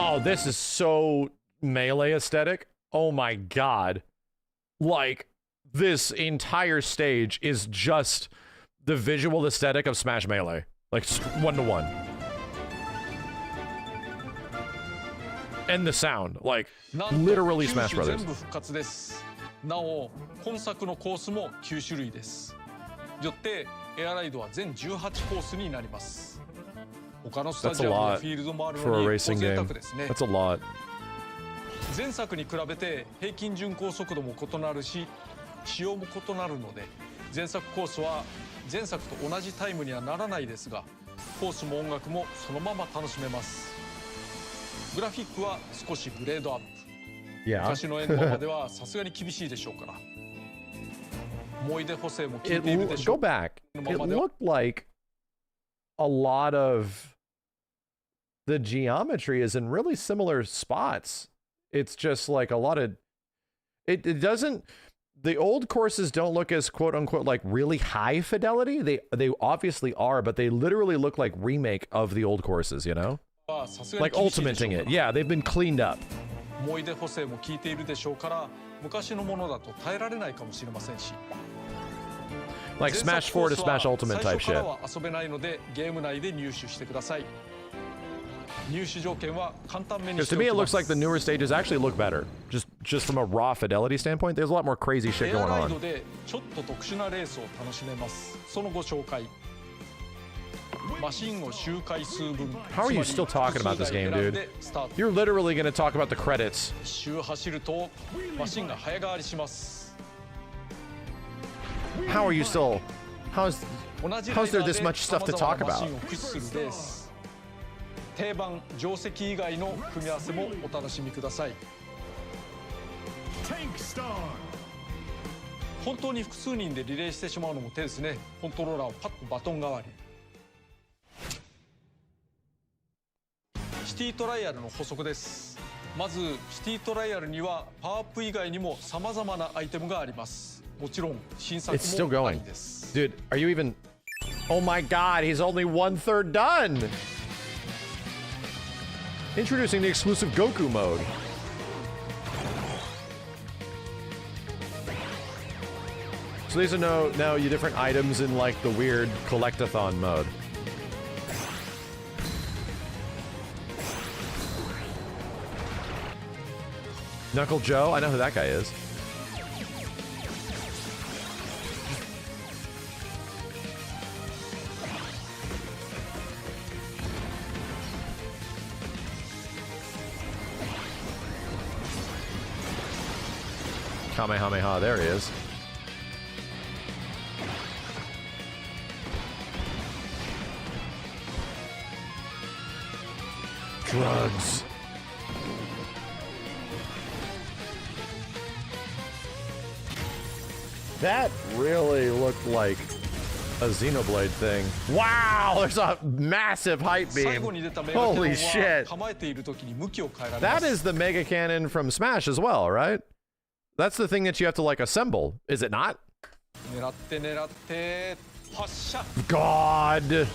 B: Oh, this is so Melee aesthetic. Oh my god. Like, this entire stage is just the visual aesthetic of Smash Melee. Like, 1-to-1. And the sound. Like, literally Smash Brothers.
M: なお、本作のコースも9種類です。よって、エアライドは全18コースになります。
B: That's a lot for a racing game. That's a lot.
M: 前作に比べて平均巡航速度も異なるし、仕様も異なるので、前作コースは前作と同じタイムにはならないですが、コースも音楽もそのまま楽しめます。グラフィックは少しグレードアップ。昔のエンドまではさすがに厳しいでしょうから。思い出補正も効いているでしょう。
B: Go back. It looked like a lot of the geometry is in really similar spots. It's just like a lot of it doesn't, the old courses don't look as quote unquote like really high fidelity. They obviously are, but they literally look like remake of the old courses, you know? Like ultimating it. Yeah, they've been cleaned up.
M: 思い出補正も効いているでしょうから、昔のものだと耐えられないかもしれませんし。
B: Like Smash 4 to Smash Ultimate type shit.
M: Because
B: to me it looks like the newer stages actually look better. Just from a raw fidelity standpoint, there's a lot more crazy shit going on. How are you still talking about this game, dude? You're literally going to talk about the credits. How are you still... How's there this much stuff to talk about?
M: 定番定石以外の組み合わせもお楽しみください。本当に複数人でリレーしてしまうのも手ですね。コントローラーをパッとバトン代わり。シティトライアルの補足です。まずシティトライアルにはパワーアップ以外にもさまざまなアイテムがあります。もちろん新作もありです。
B: Dude, are you even... Oh my god, he's only 1/3 done! Introducing the exclusive Goku mode. So these are now your different items in like the weird collectathon mode. Knuckle Joe? I know who that guy is. Kamehameha, there he is. Drugs. That really looked like a Xenoblade thing. Wow, there's a massive hype beam. Holy shit. That is the Mega Cannon from Smash as well, right? That's the thing that you have to like assemble, is it not? God.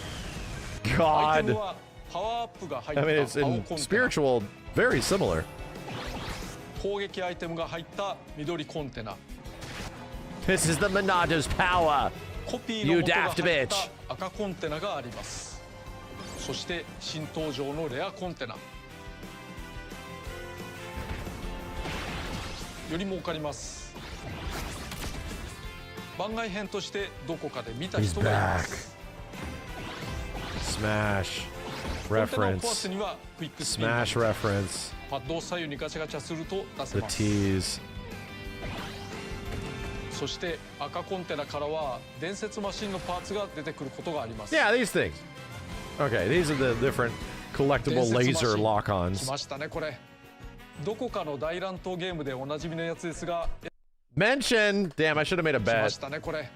B: God. I mean, it's in spiritual, very similar. This is the Monado's power. You daft bitch.
M: 赤コンテナがあります。そして新登場のレアコンテナ。より儲かります。番外編としてどこかで見た人がいます。
B: Smash reference. Smash reference.
M: パッドを左右にガチャガチャすると出せ
B: The
M: ます。
B: tease.
M: そして赤コンテナからは伝説マシンのパーツが出てくることがあります。
B: Yeah, these things. Okay, these are the different collectible laser lock-ons.
M: 来ましたねこれ。どこかの大乱闘ゲームでおなじみのやつですが。
B: Mention. Damn, I should have made a
M: 来ま
B: bet
M: したねこれ。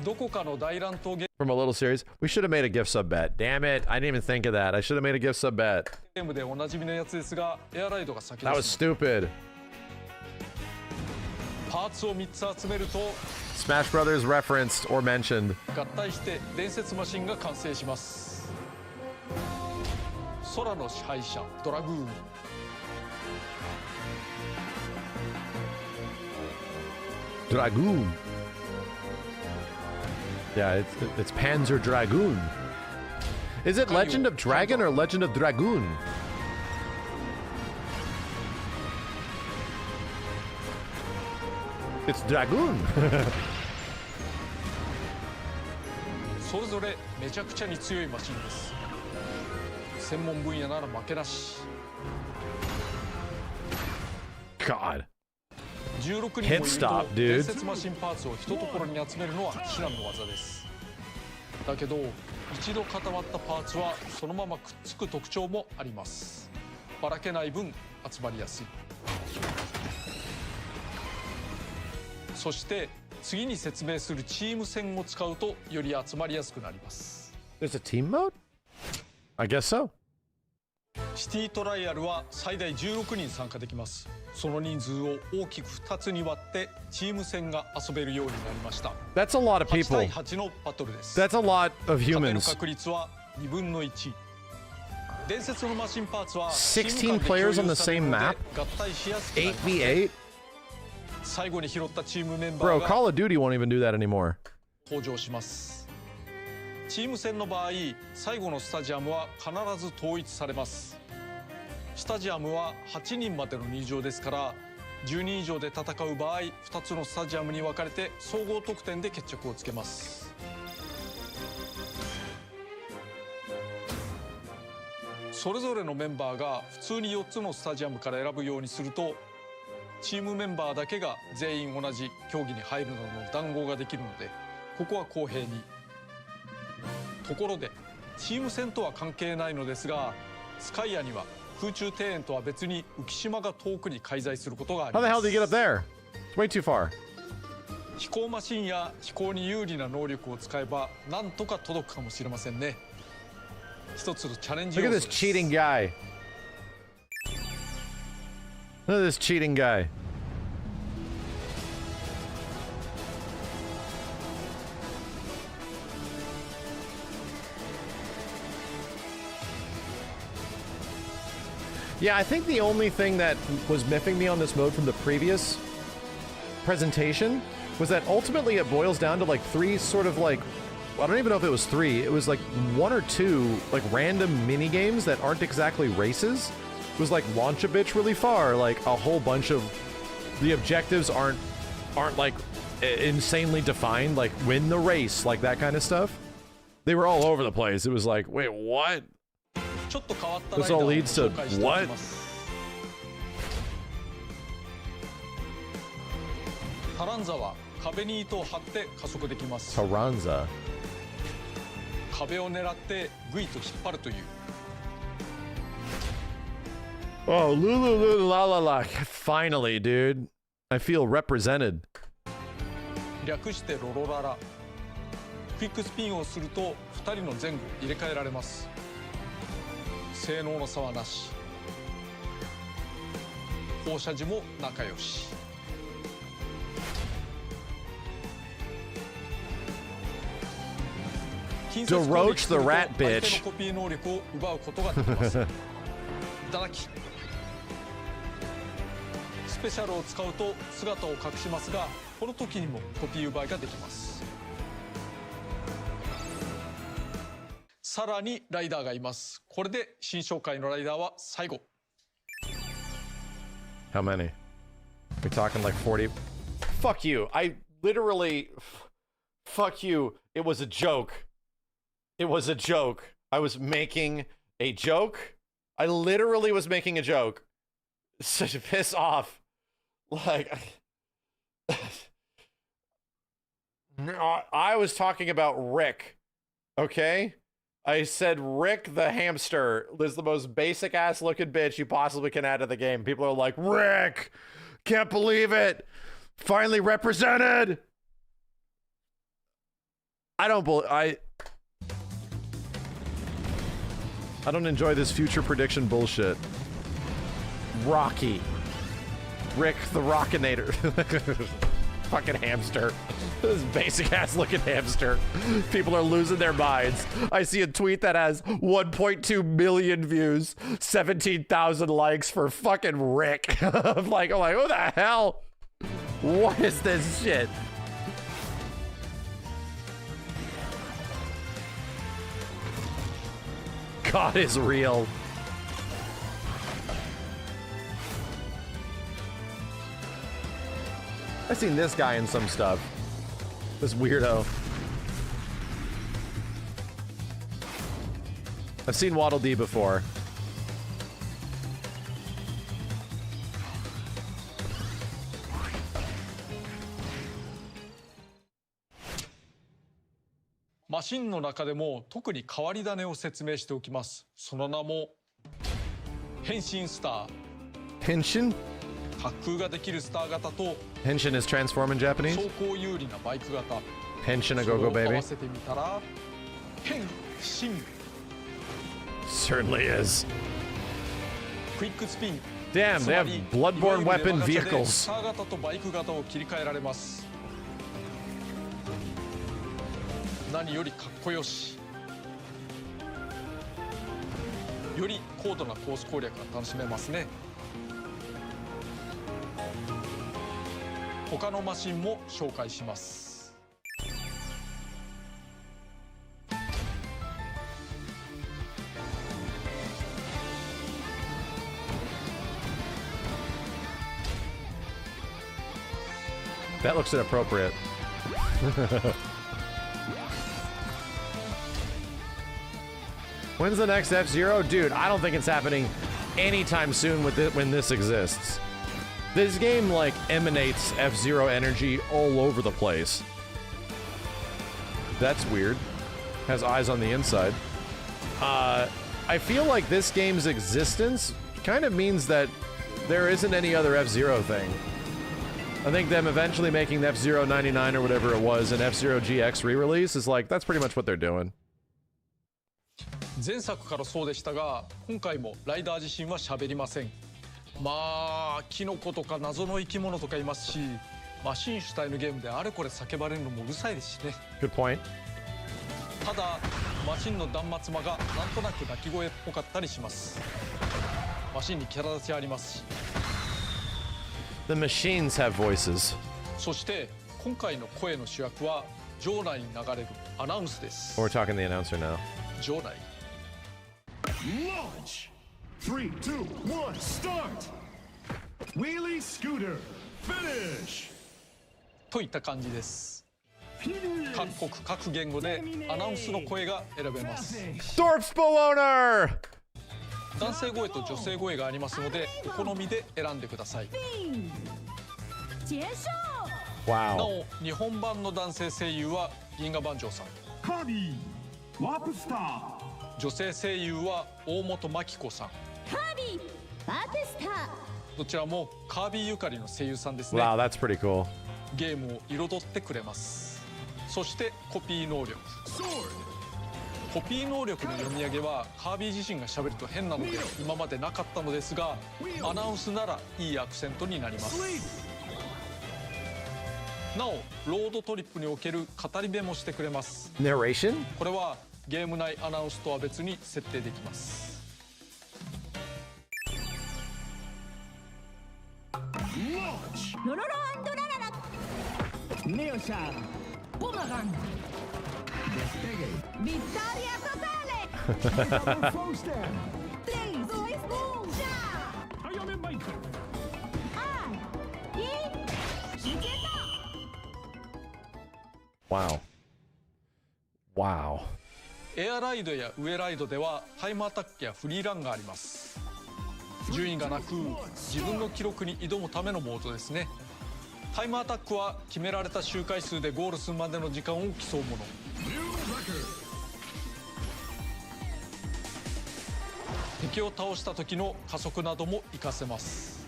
M: どこかの大乱闘ゲ
B: from a little series. We should have made a gift sub bet. Damn it, I didn't even think of that. I should have made a gift sub bet.
M: ームでおなじみのやつですが、エアライドが先
B: That
M: で
B: was
M: す。
B: stupid.
M: パーツを3つ集めると
B: Smash Brothers referenced or mentioned.
M: 合体して伝説マシンが完成します。空の支配者ドラグーン。
B: Dragoon. Yeah, it's Panzer Dragoon. Is it Legend of Dragon or Legend of Dragoon? It's Dragoon.
M: それぞれめちゃくちゃに強いマシンです。専門分野なら負けなし。
B: God.
M: 16人もい
B: Hit
M: る
B: stop,
M: と
B: dude.
M: 伝説マシンパーツを一ところに集めるのは至難の技です。だけど一度固まったパーツはそのままくっつく特徴もあります。ばらけない分集まりやすい。そして次に説明するチーム戦を使うとより集まりやすくなります。
B: There's a team mode? I guess so.
M: シティトライアルは最大16人参加できます。その人数を大きく2つに割ってチーム戦が遊べるようになりました。
B: That's a lot of
M: 8
B: people.
M: 対8のバトルです。
B: That's a lot of
M: 勝てる
B: humans.
M: 確率は2分の1。伝説のマシンパーツは
B: 16 players on the same map?
M: 合体しやすくなります。
B: 8v8?
M: 最後に拾ったチームメンバ
B: Bro,
M: ー
B: Call
M: が
B: of Duty won't even do that anymore.
M: 登場します。チーム戦の場合、最後のスタジアムは必ず統一されます。スタジアムは8人までの入場ですから、10人以上で戦う場合、2つのスタジアムに分かれて総合得点で決着をつけます。それぞれのメンバーが普通に4つのスタジアムから選ぶようにすると、チームメンバーだけが全員同じ競技に入るなどの談合ができるので、ここは公平に。ところでチーム戦とは関係ないのですが、スカイアには空中庭園とは別に浮島が遠くに介在することがあり
B: How
M: ます。
B: the hell did you get up there? It's way too far.
M: 飛行マシンや飛行に有利な能力を使えばなんとか届くかもしれませんね。一つのチャレンジ
B: Look
M: 要
B: at
M: 素
B: this
M: です。
B: cheating guy. Look at this cheating guy. Yeah, I think the only thing that was miffing me on this mode from the previous presentation was that ultimately it boils down to like three sort of like, I don't even know if it was three, it was like one or two like random mini games that aren't exactly races. It was like launch a bitch really far, like a whole bunch of the objectives aren't like insanely defined, like win the race, like that kind of stuff. They were all over the place. It was like, wait, what? This all leads to what?
M: Taranza は壁に糸を張って加速できます。
B: Taranza.
M: 壁を狙ってグイと引っ張るという。
B: Oh, Lulu la la la. Finally, dude. I feel represented.
M: 略してロロララ。クイックスピンをすると2人の前後入れ替えられます。性能の差はなし。放射時も仲良し。
B: Deroach the rat bitch.
M: コピー能力を奪うことができます。いただき。スペシャルを使うと姿を隠しますが、この時にもコピー奪いができます。さらにライダーがいます。これで新紹介のライダーは最後。
B: How many? We're talking like 40. Fuck you. I literally. Fuck you. It was a joke. It was a joke. I was making a joke. I literally was making a joke. Such a piss off. Like. I was talking about Rick. Okay? I said Rick the hamster is the most basic ass looking bitch you possibly can add to the game. People are like, Rick! Can't believe it! Finally represented! I don't enjoy this future prediction bullshit. Rocky. Rick the Rockinator. Fucking hamster. This basic ass looking hamster. People are losing their minds. I see a tweet that has 1.2 million views, 17,000 likes for fucking Rick. I'm like, who the hell? What is this shit? God is real. I've seen this guy in some stuff. This weirdo. I've seen Waddle Dee before.
M: マシンの中でも特に変わり種を説明しておきます。その名も変身スター。
B: 変身？
M: 滑空ができるスター型と
B: Henshin is transform in Japanese?
M: 走行有利なバイク型。
B: Henshin a go-go
M: それを合
B: baby?
M: わせてみたら変身。
B: Certainly is.
M: クイックスピン。
B: Damn, they have bloodborne weapon
M: ス
B: vehicles.
M: ター型とバイク型を切り替えられます。何よりかっこよし。より高度なコース攻略が楽しめますね。他のマシンも紹介します。
B: That looks inappropriate. When's the next F-Zero? Dude, I don't think it's happening anytime soon with it when this exists. This game, like, emanates F-Zero energy all over the place. That's weird. Has eyes on the inside. I feel like this game's existence kind of means that there isn't any other F-Zero thing. I think them eventually making the F-Zero 99 or whatever it was an F-Zero GX re-release is like, that's pretty much what they're doing.
M: 前作からそうでしたが、今回もライダー自身は喋りません。まあ、キノコとか謎の生き物とかいますし、マシン主体のゲームであれこれ叫ばれるのもうるさいですしね。
B: Good point.
M: ただ、マシンの断末魔がなんとなく鳴き声っぽかったりします。マシンにキャラ立ちありますし。
B: The machines have voices.
M: そして今回の声の主役は場内に流れるアナウンスです。
B: We're talking the announcer now.
M: 場内。
N: Launch! 3, 2, 1, start! Wheelie scooter, finish!
M: といった感じです。各国各言語でアナウンスの声が選べます。
B: Dorfsbewohner!
M: 男性声と女性声がありますので、お好みで選んでください。
B: Wow.
M: なお、日本版の男性声優は銀河万丈さん。
N: カービー、ワープスター。
M: 女性声優は大本真紀子さん。
O: カービー、ワープスター。
M: どちらもカービーゆかりの声優さんですね。
B: Wow, that's pretty cool.
M: ゲームを彩ってくれます。そしてコピー能力。コピー能力の読み上げはカービー自身が喋ると変なので今までなかったのですが、アナウンスならいいアクセントになります。なお、ロードトリップにおける語り部もしてくれます。
B: Narration?
M: これはゲーム内アナウンスとは別に設定できます。
O: ロロロ&ラララ。ネオシャン、ボマガン。ビッタリアトタレ。3、2、1、
N: はやめマイク。
B: Wow. Wow.
M: エアライドやウエライドではタイムアタックやフリーランがあります。順位がなく自分の記録に挑むためのモードですね。タイムアタックは決められた周回数でゴールするまでの時間を競うもの。敵を倒した時の加速なども活かせます。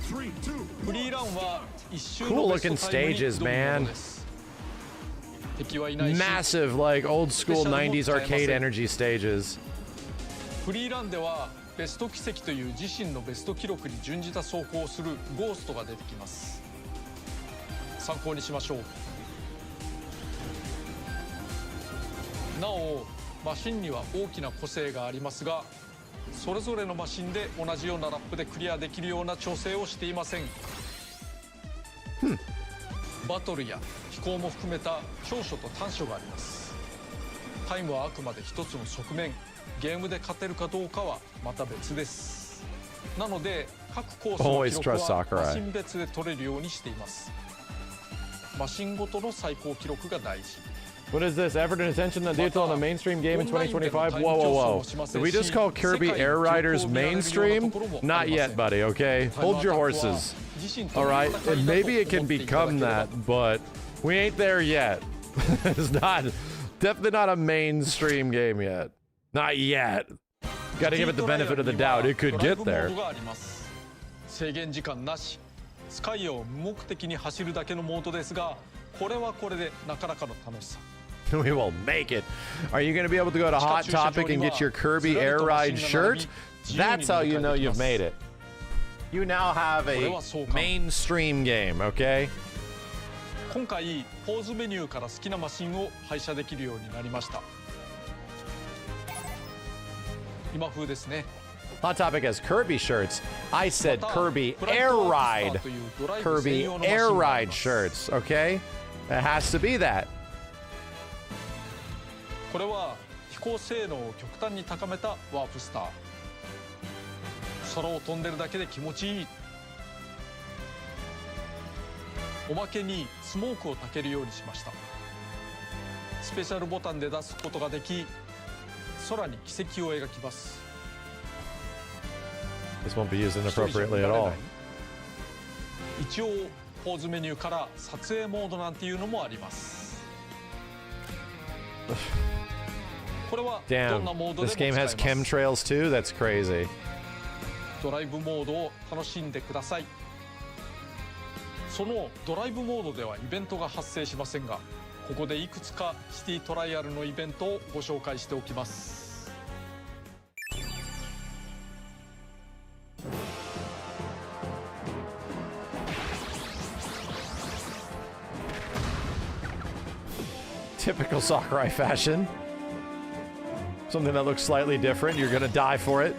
M: フリーランは一周のベストタイムに挑むものです。敵はいないし
B: Massive, like old school 90s arcade energy stages.
M: フリーランではベスト奇跡という自身のベスト記録に準じた走行をするゴーストが出てきます。参考にしましょう。なお、マシンには大きな個性がありますが、それぞれのマシンで同じようなラップでクリアできるような調整をしていません。バトルや飛行も含めた長所と短所があります。タイムはあくまで一つの側面、ゲームで勝てるかどうかはまた別です。なので各コースの記録はマシン別で取れるようにしています。マシンごとの最高記録が大事。
B: What is this? Effort and attention that detail on a mainstream game in 2025? Whoa, whoa, whoa. Did we just call Kirby Air Riders mainstream? Not yet, buddy, okay? Hold your horses. Alright? And maybe it can become that, but we ain't there yet. It's not, definitely not a mainstream game yet. Not yet. Gotta give it the benefit of the doubt. It could get there.
M: 制限時間なし、スカイを無目的に走るだけのモードですが、これはこれでなかなかの楽しさ。
B: We will make it. Are you going to be able to go to Hot Topic and get your Kirby Air Ride shirt? That's how you know you've made it. You now have a mainstream game, okay?
M: 今回ポーズメニューから好きなマシンを配車できるようになりました。今風ですね。
B: Hot Topic has Kirby shirts. I said Kirby Air Ride. Kirby Air Ride shirts, okay? It has to be that.
M: これは飛行性能を極端に高めたワープスター。空を飛んでるだけで気持ちいい。おまけにスモークを焚けるようにしました。スペシャルボタンで出すことができ、空に軌跡を描きます。
B: This won't be used inappropriately at all.
M: 一応ポーズメニューから撮影モードなんていうのもあります。
B: Damn, this game has chemtrails too? That's crazy.
M: ドライブモードを楽しんでください。そのドライブモードではイベントが発生しませんが、ここでいくつかシティトライアルのイベントをご紹介しておきます。
B: Typical Sakurai fashion. Something that looks slightly different. You're gonna die for it.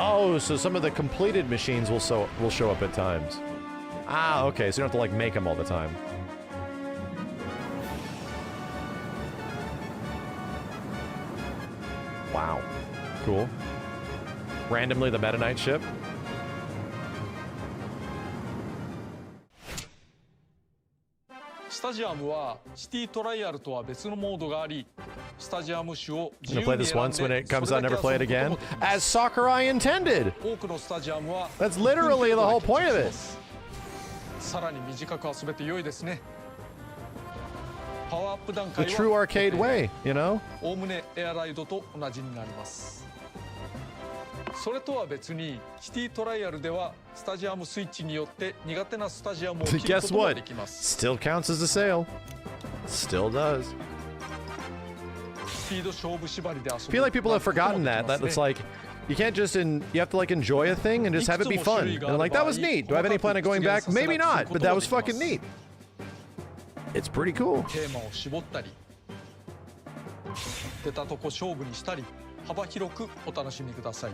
B: Oh, so some of the completed machines will show up at times. Ah, okay, so you don't have to like make them all the time. Wow, cool. Randomly the Meta Knight ship.
M: I'm
B: gonna play this once when it comes out, never play it again. As Sakurai intended! That's literally the whole point of it! The true arcade way, you know?
M: それとは別にシティトライアルではスタジアムスイッチによって苦手なスタジアムを切ることができます。
B: Still counts as a sale. Still does.
M: スピード勝負縛りで遊ぶ。
B: I feel like people have forgotten that it's like you can't just you have to like enjoy a thing and just have it be fun. And like that was neat. Do I have any plan of going back? Maybe not, but that was fucking neat. It's pretty cool.
M: テーマを絞ったり、出たとこ勝負にしたり、幅広くお楽しみください。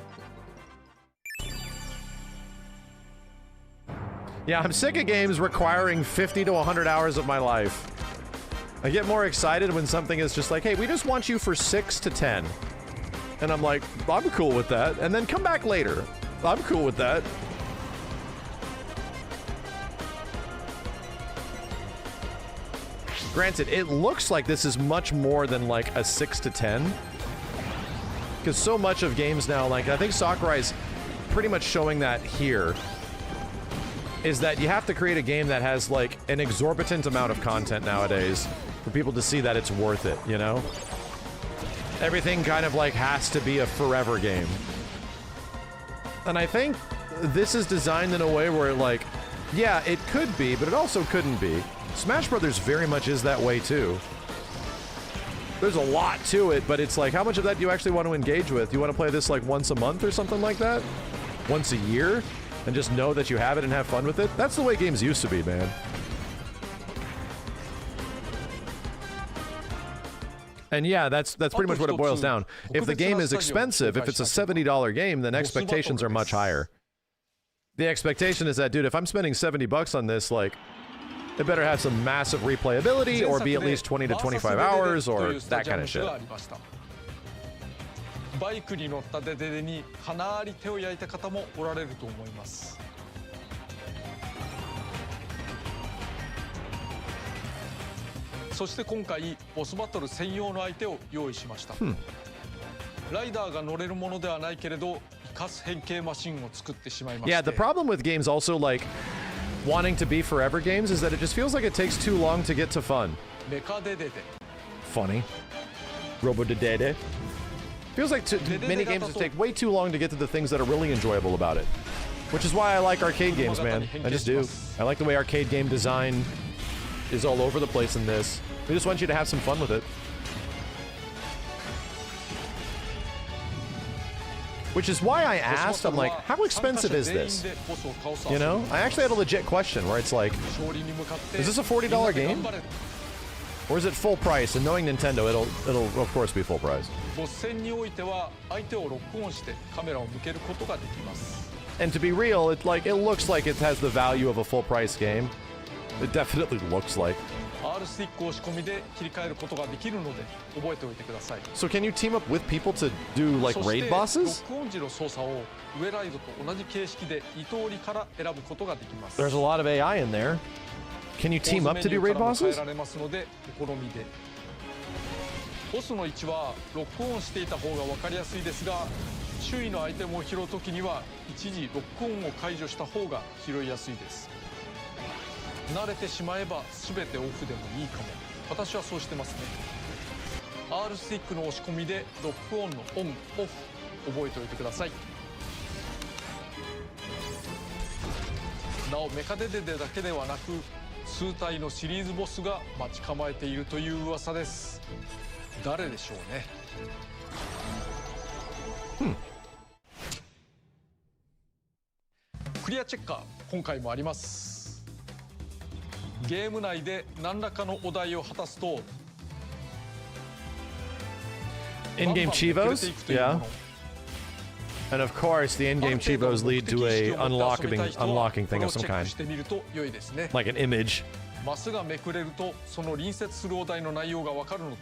B: Yeah, I'm sick of games requiring 50 to 100 hours of my life. I get more excited when something is just like, hey, we just want you for 6 to 10. And I'm like, I'm cool with that. And then come back later. I'm cool with that. Granted, it looks like this is much more than like a 6 to 10. Because so much of games now, like, I think Sakurai's pretty much showing that here. Is that you have to create a game that has like an exorbitant amount of content nowadays for people to see that it's worth it, you know? Everything kind of like has to be a forever game. And I think this is designed in a way where like, yeah, it could be, but it also couldn't be. Smash Brothers very much is that way too. There's a lot to it, but it's like, how much of that do you actually want to engage with? You want to play this like once a month or something like that? Once a year? And just know that you have it and have fun with it? That's the way games used to be, man. And yeah, that's pretty much what it boils down. If the game is expensive, if it's a $70 game, then expectations are much higher. The expectation is that, dude, if I'm spending $70 on this, like, it better have some massive replayability or be at least 20 to 25 hours or that kind of shit.
M: バイクに乗ったデデデにかなり手を焼いた方もおられると思います。そして今回ボスバトル専用の相手を用意しました。ライダーが乗れるものではないけれど生かす変形マシンを作ってしまいました。
B: Yeah, the problem with games also like wanting to be forever games is that it just feels like it takes too long to get to fun.
M: メカデデデ。
B: Funny. Robo de Dede. Feels like many games just take way too long to get to the things that are really enjoyable about it. Which is why I like arcade games, man. I just do. I like the way arcade game design is all over the place in this. We just want you to have some fun with it. Which is why I asked, I'm like, how expensive is this? You know? I actually had a legit question where it's like, is this a $40 game? Or is it full price? And knowing Nintendo, it'll of course be full price. And to be real, it looks like it has the value of a full price game. It definitely looks like.
M: R スティック押し込みで切り替えることができるので覚えておいてください。
B: So can you team up with people to do like raid
M: そ
B: bosses?
M: してロックオン時の操作を上ライドと同じ形式で2通りから選ぶことができます。
B: There's a lot of AI in there. Can you team up to do raid
M: 変
B: bosses?
M: えられますのでお好みで。ボスの位置はロックオンしていた方が分かりやすいですが、周囲のアイテムを拾うときには一時ロックオンを解除した方が拾いやすいです。慣れてしまえば全てオフでもいいかも。私はそうしてますね。 R スティックの押し込みでロックオンのオンオフ覚えておいてください。なおメカデデデだけではなく数体のシリーズボスが待ち構えているという噂です。誰でしょうね。クリアチェッカー今回もあります。ゲーム内で何らかのお題を果たすと
B: In-game Chivos? Yeah. And of course, the in-game Chivos lead to a unlocking thing of some kind. Like an image.
M: マスがめくれるとその隣接するお題の内容がわかるので、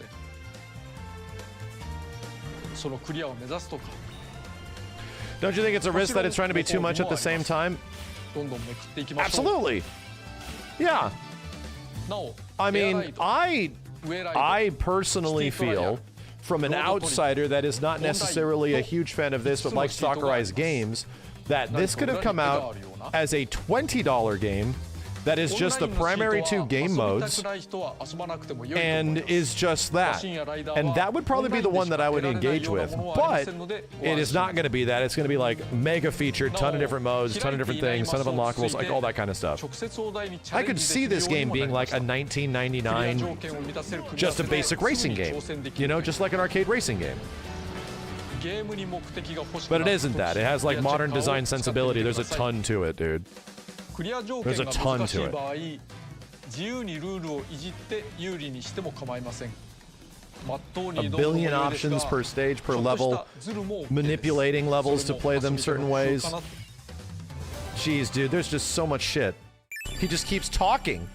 M: そのクリアを目指すとか。
B: Don't you think it's a risk that it's trying to be too much at the same time?
M: どんどんめくっていきましょう。
B: Absolutely. Yeah. I mean, I personally feel, from an outsider that is not necessarily a huge fan of this, but likes Sakurai's games, that this could have come out as a $20 game that is just the primary two game modes and is just that. And that would probably be the one that I would engage with. But it is not going to be that. It's going to be like mega featured, ton of different modes, ton of different things, ton of unlockables, like all that kind of stuff. I could see this game being like a $19.99, just a basic racing game. You know, just like an arcade racing game. But it isn't that. It has like modern design sensibility. There's a ton to it, dude. There's a ton to it. A billion options per stage, per level, manipulating levels to play them certain ways. Jeez, dude, there's just so much shit. He just keeps talking.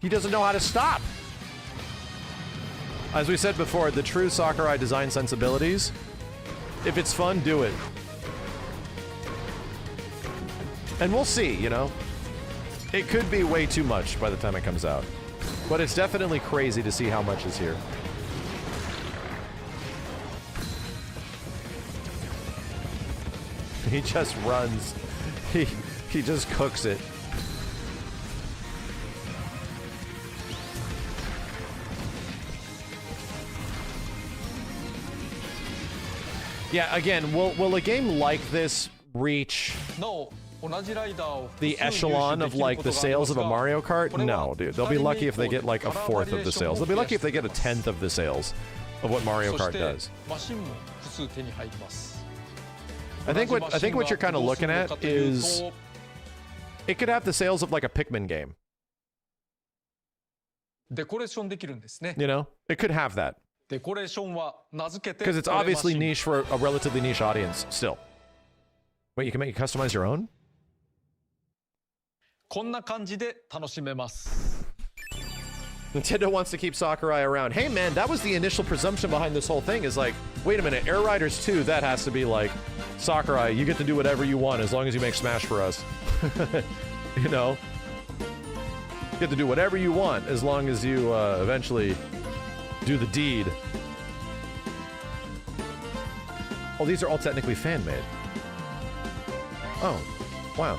B: He doesn't know how to stop. As we said before, the true Sakurai design sensibilities, if it's fun, do it. And we'll see, you know? It could be way too much by the time it comes out. But it's definitely crazy to see how much is here. He just runs. He just cooks it. Yeah, again, will a game like this reach the echelon of like the sales of a Mario Kart? No, dude. They'll be lucky if they get like a fourth of the sales. They'll be lucky if they get a tenth of the sales of what Mario Kart does. I think what you're kind of looking at is it could have the sales of like a Pikmin game. You know, it could have that because it's obviously niche for a relatively niche audience still. Wait, you can customize your own? Nintendo wants to keep Sakurai around. Hey man, that was the initial presumption behind this whole thing, is like, wait a minute, Air Riders 2, that has to be like, Sakurai, you get to do whatever you want as long as you make Smash for us. You know? You get to do whatever you want as long as you eventually do the deed. Oh, these are all technically fan-made. Oh, wow.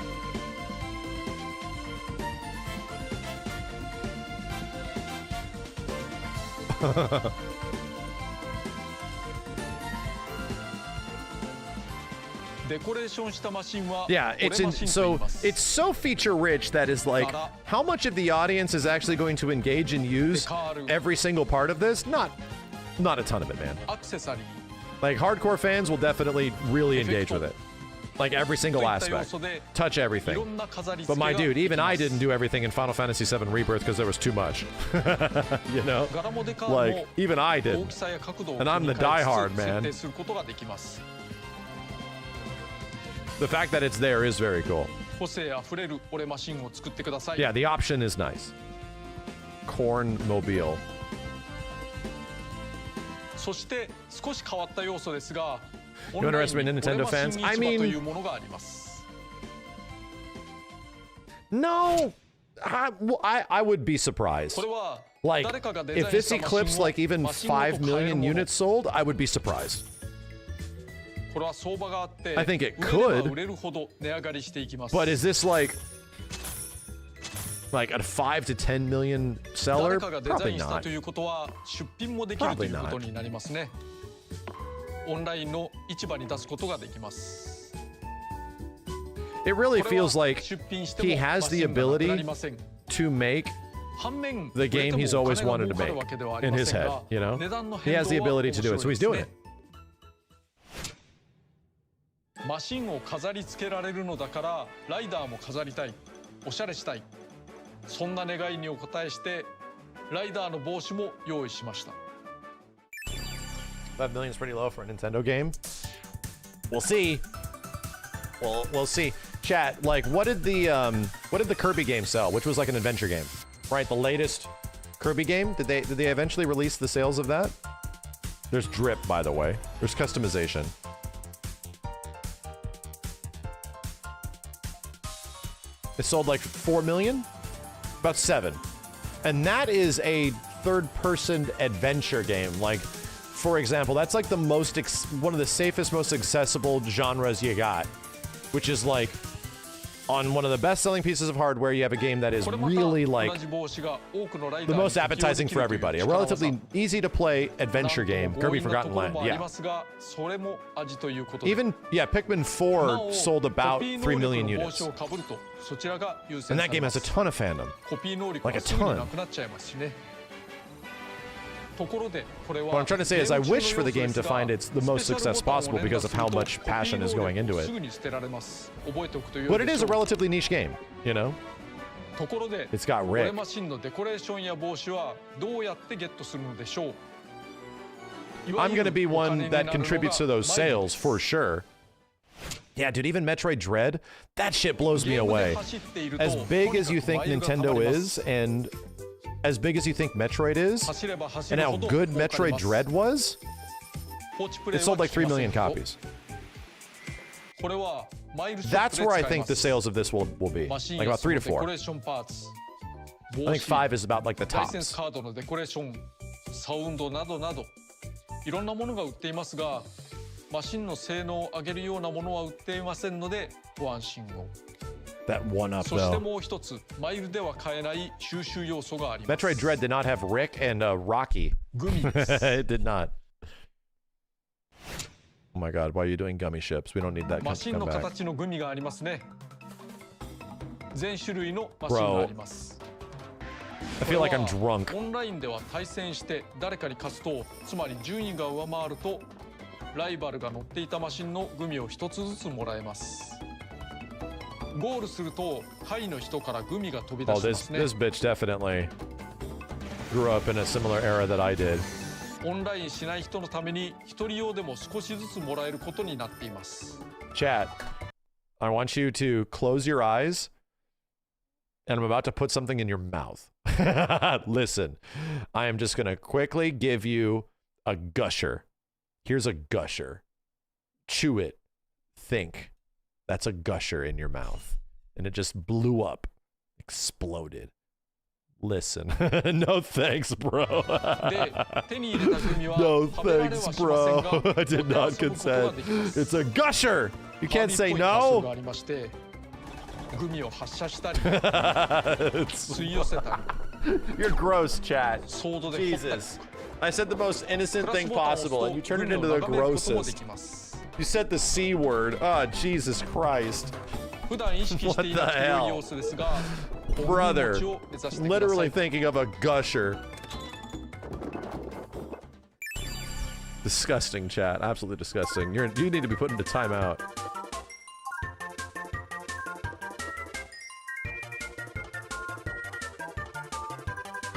B: Yeah, it's so feature-rich that is like, how much of the audience is actually going to engage and use every single part of this? Not a ton of it, man. Like, hardcore fans will definitely really engage with it. Like, every single aspect. Touch everything. But my dude, even I didn't do everything in Final Fantasy VII Rebirth because there was too much. You know? Like, even I didn't. And I'm the diehard, man. The fact that it's there is very cool. Yeah, the option is nice. corn mobile.
M: そして少し変わった要素ですが、
B: You underestimate Nintendo fans? I mean,
M: というものがあります。
B: no, I would be surprised. Like, if this eclipsed like even 5 million units sold, I would be surprised.
M: これは相場があって、
B: I think it
M: 売れれば
B: could.
M: 売れるほど値上がりしていきます。
B: But is this like a 5 to 10 million seller?
M: 誰かがデザ
B: Probably
M: インした
B: not.
M: ということは出品もできるということになりますね。オンラインの市場に出すことができます。
B: It really feels like he has the ability to make the game he's always wanted to make in his head, you know? He has the ability to do it, so he's doing it.
M: マシンを飾り付けられるのだからライダーも飾りたい、おしゃれしたい、そんな願いにお応えしてライダーの帽子も用意しました。
B: 5 million is pretty low for a Nintendo game. We'll see. We'll see. Chat, like, what did the Kirby game sell? Which was like an adventure game, right? The latest Kirby game. Did they eventually release the sales of that? There's drip, by the way. There's customization. It sold like 4 million, about 7, and that is a third-person adventure game. Like, for example, that's like the most one of the safest, most accessible genres you got, which is like on one of the best-selling pieces of hardware, you have a game that is really like the most appetizing for everybody. A relatively easy-to-play adventure game, Kirby Forgotten Land. Yeah. Even Pikmin 4 sold about 3 million units, and that game has a ton of fandom, like a ton. What I'm trying to say is I wish for the game to find its the most success possible because of how much passion is going into it. But it is a relatively niche game, you know? It's got Rick. I'm gonna be one that contributes to those sales for sure. Yeah, dude, even Metroid Dread, that shit blows me away. As big as you think Nintendo is, and as big as you think Metroid is, and how good Metroid Dread was, it sold like 3 million copies. That's where I think the sales of this will be, like about 3 to 4. I think 5 is about like the tops.
M: いろんなものが売っていますが、マシンの性能を上げるようなものは売っていませんのでご安心を。
B: That one up
M: そして
B: though.
M: もう一つ、マイルでは買えない収集要素があります。
B: Metroid Dread did not have Rick and Rocky. It did not. Oh my god, why are you doing gummy ships? We don't need that
M: マシン
B: come
M: の
B: back.
M: 形のグミがありますね。全種類のマシンがあります。
B: I feel like I'm drunk.
M: オンラインでは対戦して誰かに勝つと、つまり順位が上回ると、ライバルが乗っていたマシンのグミを一つずつもらえます。 ゴールすると下位の人からグミが飛び出
B: Oh,
M: しますね。
B: this bitch definitely grew up in a similar era that I did.
M: オンラインしない人のために一人用でも少しずつもらえることになっています。
B: Chat, I want you to close your eyes, and I'm about to put something in your mouth. Listen, I am just gonna quickly give you a gusher. Here's a gusher. Chew it. Think. That's a gusher in your mouth. And it just blew up. Exploded. Listen. No thanks, bro. No thanks, bro. I did not consent. It's a gusher. You can't say no. You're gross, chat. Jesus. I said the most innocent thing possible, and you turned it into the grossest. You said the C word. Oh, Jesus Christ. What the hell? Brother, literally thinking of a gusher. Disgusting, chat. Absolutely disgusting. You need to be put into timeout.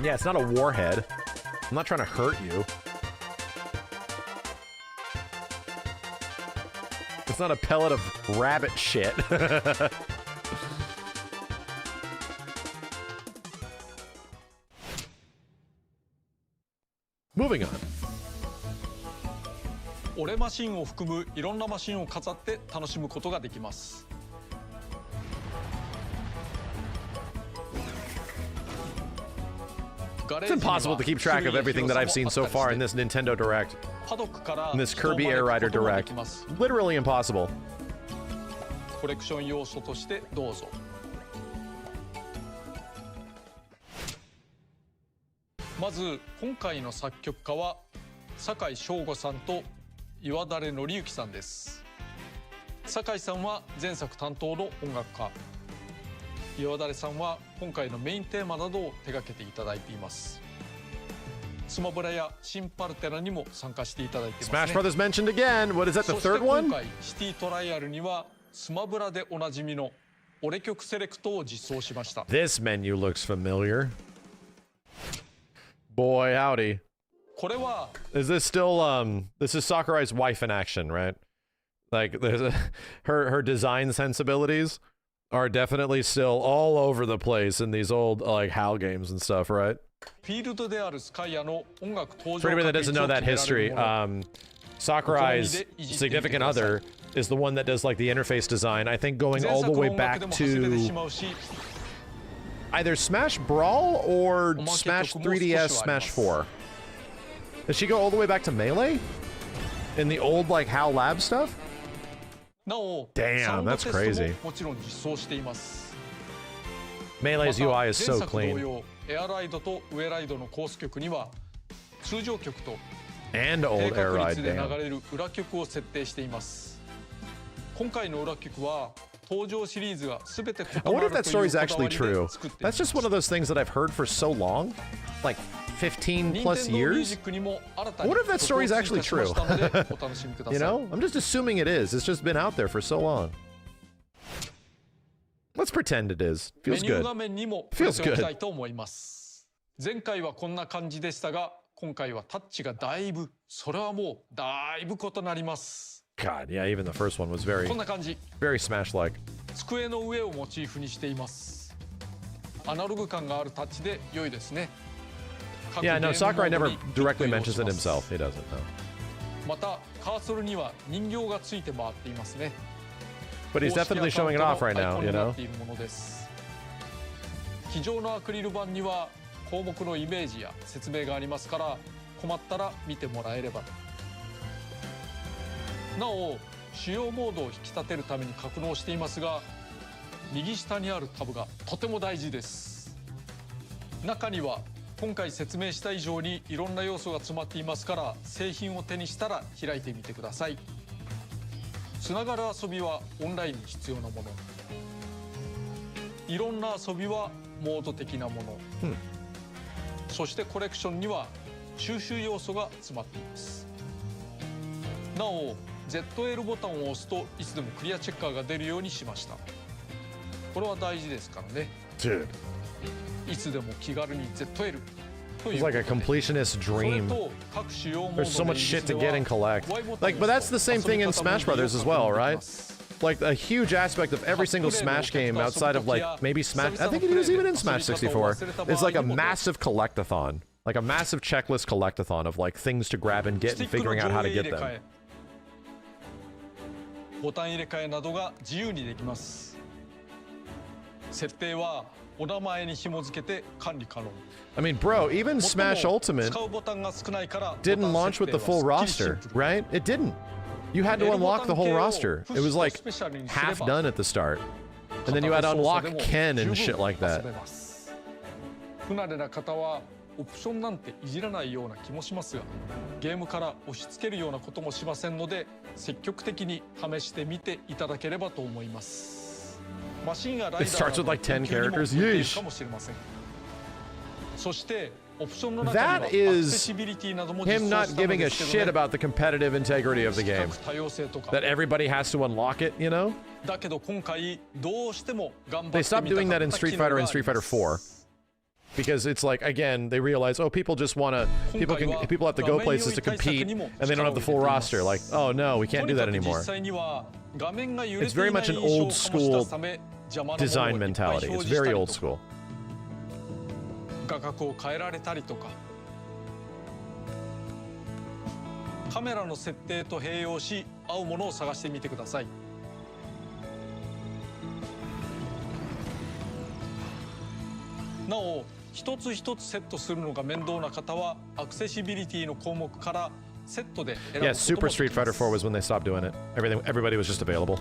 B: Yeah, it's not a warhead. I'm not trying to hurt you. It's not a pellet of rabbit shit. Moving on.
M: 折れマシンを含むいろんなマシンを飾って楽しむことができます。
B: It's impossible to keep track of everything that I've seen so far in this Nintendo Direct. In this Kirby Air Rider Direct. Literally impossible.
M: コレクション要素としてどうぞ。まず今回の作曲家は酒井翔吾さんと岩垂紀之さんです。酒井さんは前作担当の音楽家、岩垂さんは今回のメインテーマなどを手掛けていただいています。スマブラや新パルテラにも参加していただいていますね。
B: Smash Brothers mentioned again. What is that, the third one?
M: 今回シティトライアルにはスマブラでおなじみの俺曲セレクトを実装しました。
B: This menu looks familiar. Boy, howdy.
M: これは
B: Is this still this is Sakurai's wife in action, right? Like there's her design sensibilities are definitely still all over the place in these old like HAL games and stuff, right?
M: フィールドであるスカイアの音楽登場
B: For anybody that doesn't know that history, Sakurai's significant other is the one that does like the interface design. I think going all the way back to either Smash Brawl or Smash 3DS, Smash 4. Does she go all the way back to Melee? In the old like HAL Lab stuff? Damn, that's crazy. Melee's UI is so clean.
M: エアライドとウェライドのコース曲には通常曲と
B: And old
M: 低
B: air
M: 確
B: ride,
M: 率で
B: damn.
M: 流れる裏曲を設定しています。今回の裏曲は登場シリーズが全て異
B: I
M: な
B: wonder
M: る
B: if
M: と
B: that
M: いう
B: story's
M: こだわ
B: actually
M: りで
B: true.
M: 作ってい
B: That's
M: ます。
B: just one of those things that I've heard for so long. Like 15 plus years. I wonder if that story's actually true. You know? I'm just assuming it is. It's just been out there for so long. Let's pretend it is. Feels
M: メニュー
B: good.
M: 画面にも触れ
B: Feels
M: ておきた
B: good.
M: いと思います。前回はこんな感じでしたが、今回はタッチがだいぶ、それはもうだいぶ異なります。
B: God, yeah, even the first one was very,
M: こんな感じ。
B: very Smash-like.
M: 机の上をモチーフにしています。アナログ感があるタッチで良いですね。
B: Yeah, no, Sakurai never directly mentions it himself. He doesn't, no.
M: またカーソルには人形がついて回っていますね。
B: But he's definitely showing it off right now, you know?
M: 机上のアクリル板には項目のイメージや説明がありますから困ったら見てもらえればと。なお主要モードを引き立てるために格納していますが右下にあるタブがとても大事です。中には今回説明した以上にいろんな要素が詰まっていますから製品を手にしたら開いてみてください。つながる遊びはオンラインに必要なもの、いろんな遊びはモード的なもの、そしてコレクションには収集要素が詰まっています。なお ZL ボタンを押すといつでもクリアチェッカーが出るようにしました。これは大事ですからね。いつでも気軽に ZL
B: It's like a completionist dream. There's so much shit to get and collect. Like, but that's the same thing in Smash Brothers as well, right? Like a huge aspect of every single Smash game outside of like maybe Smash, I think it is even in Smash 64, is like a massive collectathon. Like a massive checklist collectathon of like things to grab and get and figuring out how to get them.
M: ボタン入れ替えなどが自由にできます。設定はお名前に紐付けて管理可能。
B: I mean, bro, even Smash Ultimate didn't launch with the full roster, right? It didn't. You had to unlock the whole roster. It was like half done at the start. And then you had to unlock Ken and shit like that.
M: 不慣れな方はオプションなんていじらないような気もしますが、ゲームから押し付けるようなこともしませんので、積極的に試してみていただければと思います。マシンがライダーの研究にも向いているかもしれません。
B: That is him not giving a shit about the competitive integrity of the game. That everybody has to unlock it, you know? They stopped doing that in Street Fighter and Street Fighter 4. Because it's like, again, they realize, oh, people just want to, people have to go places to compete, and they don't have the full roster. Like, oh no, we can't do that anymore. It's very much an old school design mentality. It's very old school.
M: 画角を変えられたりとかカメラの設定と併用し合うものを探してみてください。なお一つ一つセットするのが面倒な方はアクセシビリティの項目からセットで選ぶこともできます。
B: Yeah, Super Street Fighter 4 was when they stopped doing it. Everybody was just available.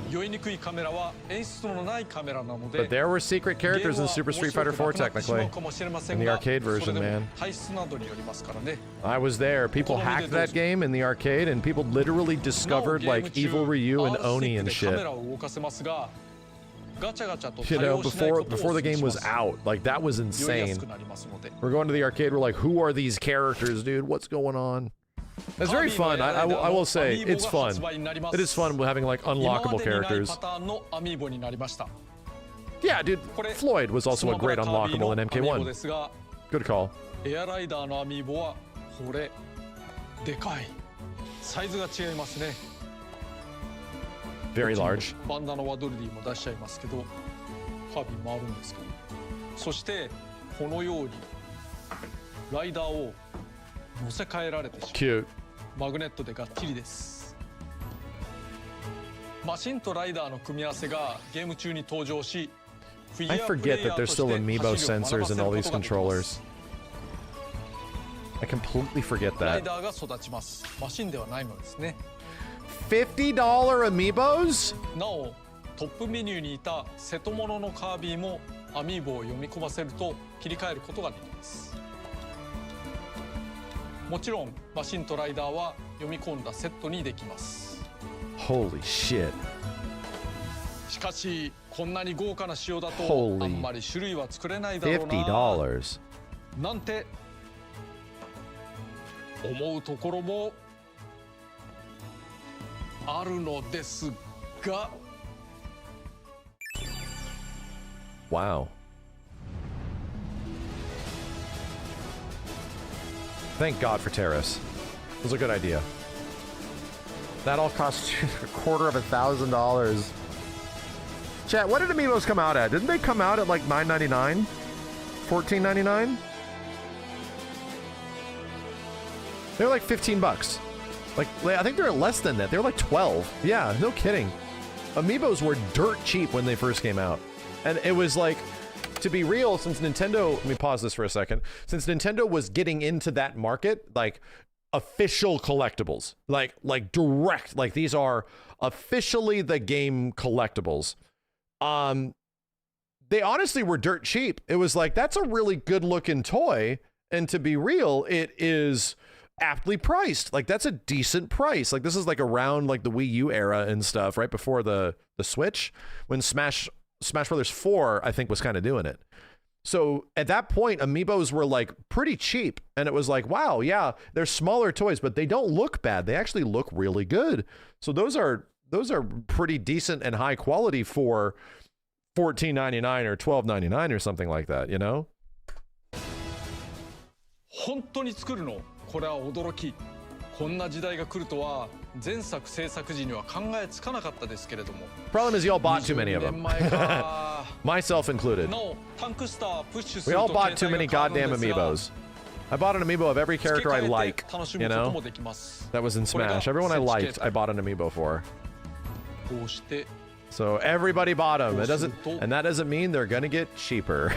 M: 酔いにくいカメラは演出のないカメラなので
B: But there were secret characters in Super Street Fighter 4 technically. In the arcade version, man.
M: 体質などによりますからね。
B: I was there. People hacked that game in the arcade and people literally discovered like evil Ryu and Oni and shit. You know, before the game was out, like that was insane. We're going to the arcade, we're like, who are these characters, dude? What's going on? It's very fun. I will say, it's fun. It is fun having like unlockable characters. Yeah, dude, Floyd was also a great unlockable in MK1. Good call.
M: エアライダーのアミーボはこれでかい。サイズが違いますね。
B: Very large.
M: バンダのワドルディも出しちゃいますけど、カービィもあるんですけど、そしてこのようにライダーを乗せ替えられてしまう。
B: Cute.
M: マグネットでがっちりです。マシンとライダーの組み合わせがゲーム中に登場し、
B: I forget that there's still amiibo sensors in all these controllers. I completely forget
M: ライ
B: that.
M: ダーが育ちます。マシンではないのですね。
B: $50 amiibos?
M: なおトップメニューにいた瀬戸物のカービィもアミーボを読み込ませると切り替えることができます。もちろんマシンとライダーは読み込んだセットにできます。
B: Holy shit.
M: しかしこんなに豪華な仕様だと
B: Holy
M: あんまり種類は作れないだろうな
B: $50.
M: なんて思うところもあるのですが
B: Wow. Thank God for tariffs. It was a good idea. That all cost $250,000. Chat, what did amiibos come out at? Didn't they come out at like $9.99? $14.99? They were like 15 bucks. Like, I think they were less than that. They were like 12. Yeah, no kidding. Amiibos were dirt cheap when they first came out. And it was like, to be real, since Nintendo, let me pause this for a second. Since Nintendo was getting into that market, like official collectibles, like direct, like these are officially the game collectibles. They honestly were dirt cheap. It was like, that's a really good looking toy. And to be real, it is aptly priced. Like that's a decent price. Like this is like around like the Wii U era and stuff, right before the Switch, when Smash Brothers 4, I think, was kind of doing it. So at that point, amiibos were like pretty cheap, and it was like, wow, yeah, they're smaller toys, but they don't look bad. They actually look really good. So those are pretty decent and high quality for $14.99 or $12.99 or something like that, you know?
M: 本当に作るの？これは驚き。こんな時代が来るとは前作制作時には考えつかなかったですけれども。
B: Problem is you all bought too many of them. Myself included. We all bought too many goddamn amiibos. I bought an amiibo of every character I like, you know? That was in Smash. Everyone I liked, I bought an amiibo for. So everybody bought them. It doesn't, and that doesn't mean they're gonna get cheaper.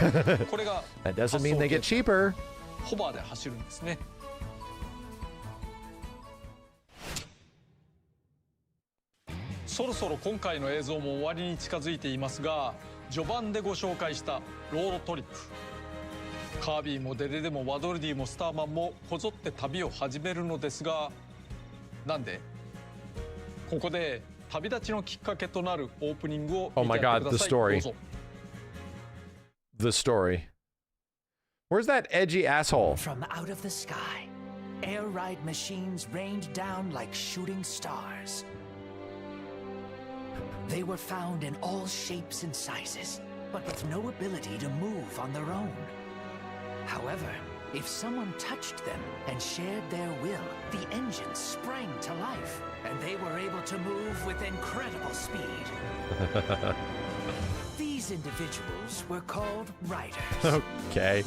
B: That doesn't mean they get cheaper.
M: ホバーで走るんですね。そろそろ今回の映像も終わりに近づいていますが、序盤でご紹介したロードトリップ、カービィもデレデもワドルディもスターマンもこぞって旅を始めるのですが、なんでここで旅立ちのきっかけとなるオープニングを見てやってください。どうぞ。
B: The story. Where's that edgy asshole?
P: From out of the sky, air ride machines rained down like shooting stars. They were found in all shapes and sizes, but with no ability to move on their own. However, if someone touched them and shared their will, the engines sprang to life, and they were able to move with incredible speed. These individuals were called riders.
B: Okay,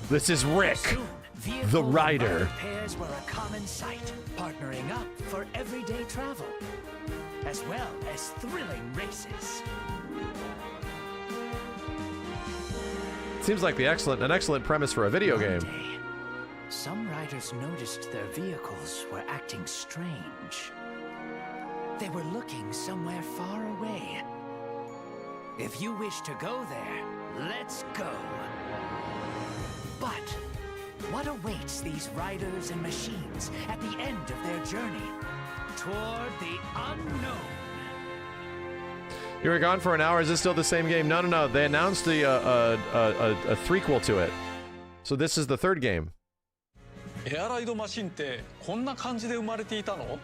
B: this is Rick.
P: Soon,
B: The rider.
P: Pairs were a common sight, partnering up for everyday travel, as well as thrilling races.
B: Seems like an excellent premise for a video game.
P: Some riders noticed their vehicles were acting strange. They were looking somewhere far away. If you wish to go there, let's go. But what awaits these riders and machines at the end of their journey toward the unknown?
B: You were gone for an hour. Is this still the same game? No. They announced a threequel to it. So this is the third game.
M: エアライドマシンってこんな感じで生まれていたの？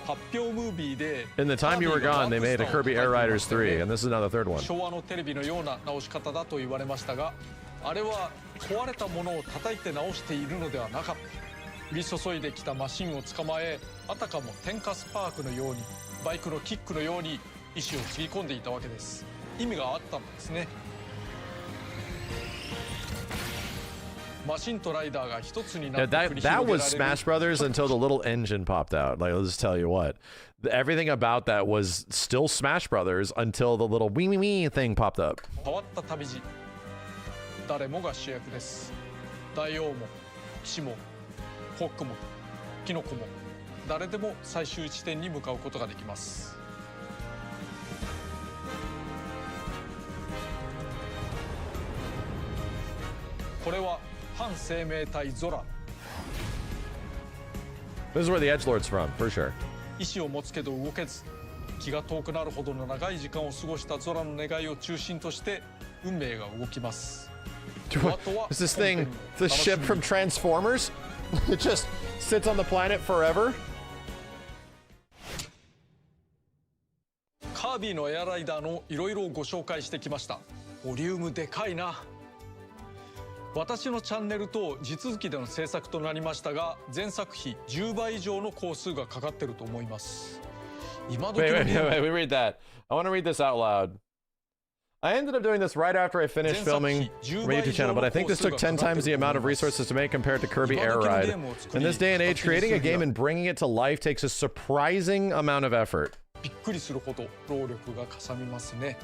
M: 発表ムービーで
B: In the time you were gone, they made a Kirby Air Riders 3, and this is now the third one.
M: 昭和のテレビのような直し方だと言われましたが、あれは壊れたものを叩いて直しているのではなかった。降り注いできたマシンを捕まえ、あたかも天かすパークのように、バイクのキックのように意志をつぎ込んでいたわけです。意味があったんですね。マシンとライダーが一つになって繰り広げられる。
B: That was Smash Brothers until the little engine popped out. Like, let's just tell you what. Everything about that was still Smash Brothers until the little wee wee wee thing popped up.
M: 変わった旅路。誰もが主役です。大王も騎士もホックもキノコも誰でも最終地点に向かうことができます。これは反生命体ゾラ。
B: This is where the edgelord's from, for sure.
M: 意志を持つけど動けず、気が遠くなるほどの長い時間を過ごしたゾラの願いを中心として運命が動きます。
B: Is this thing the ship from Transformers? It just sits on the planet forever?
M: カービィのエアライダーのいろいろご紹介してきました。ボリュームでかいな。私のチャンネルと地続きでの制作となりましたが、前作費10倍以上の工数がかかってると思います。今時の
B: Wait, read that. I want to read this out loud. I ended up doing this right after I finished filming my YouTube channel, but I think this took 10 times the amount of resources to make compared to Kirby Air Ride. In this day and age, creating a game and bringing it to life takes a surprising amount of effort.
M: びっくりするほど労力がかさみますね。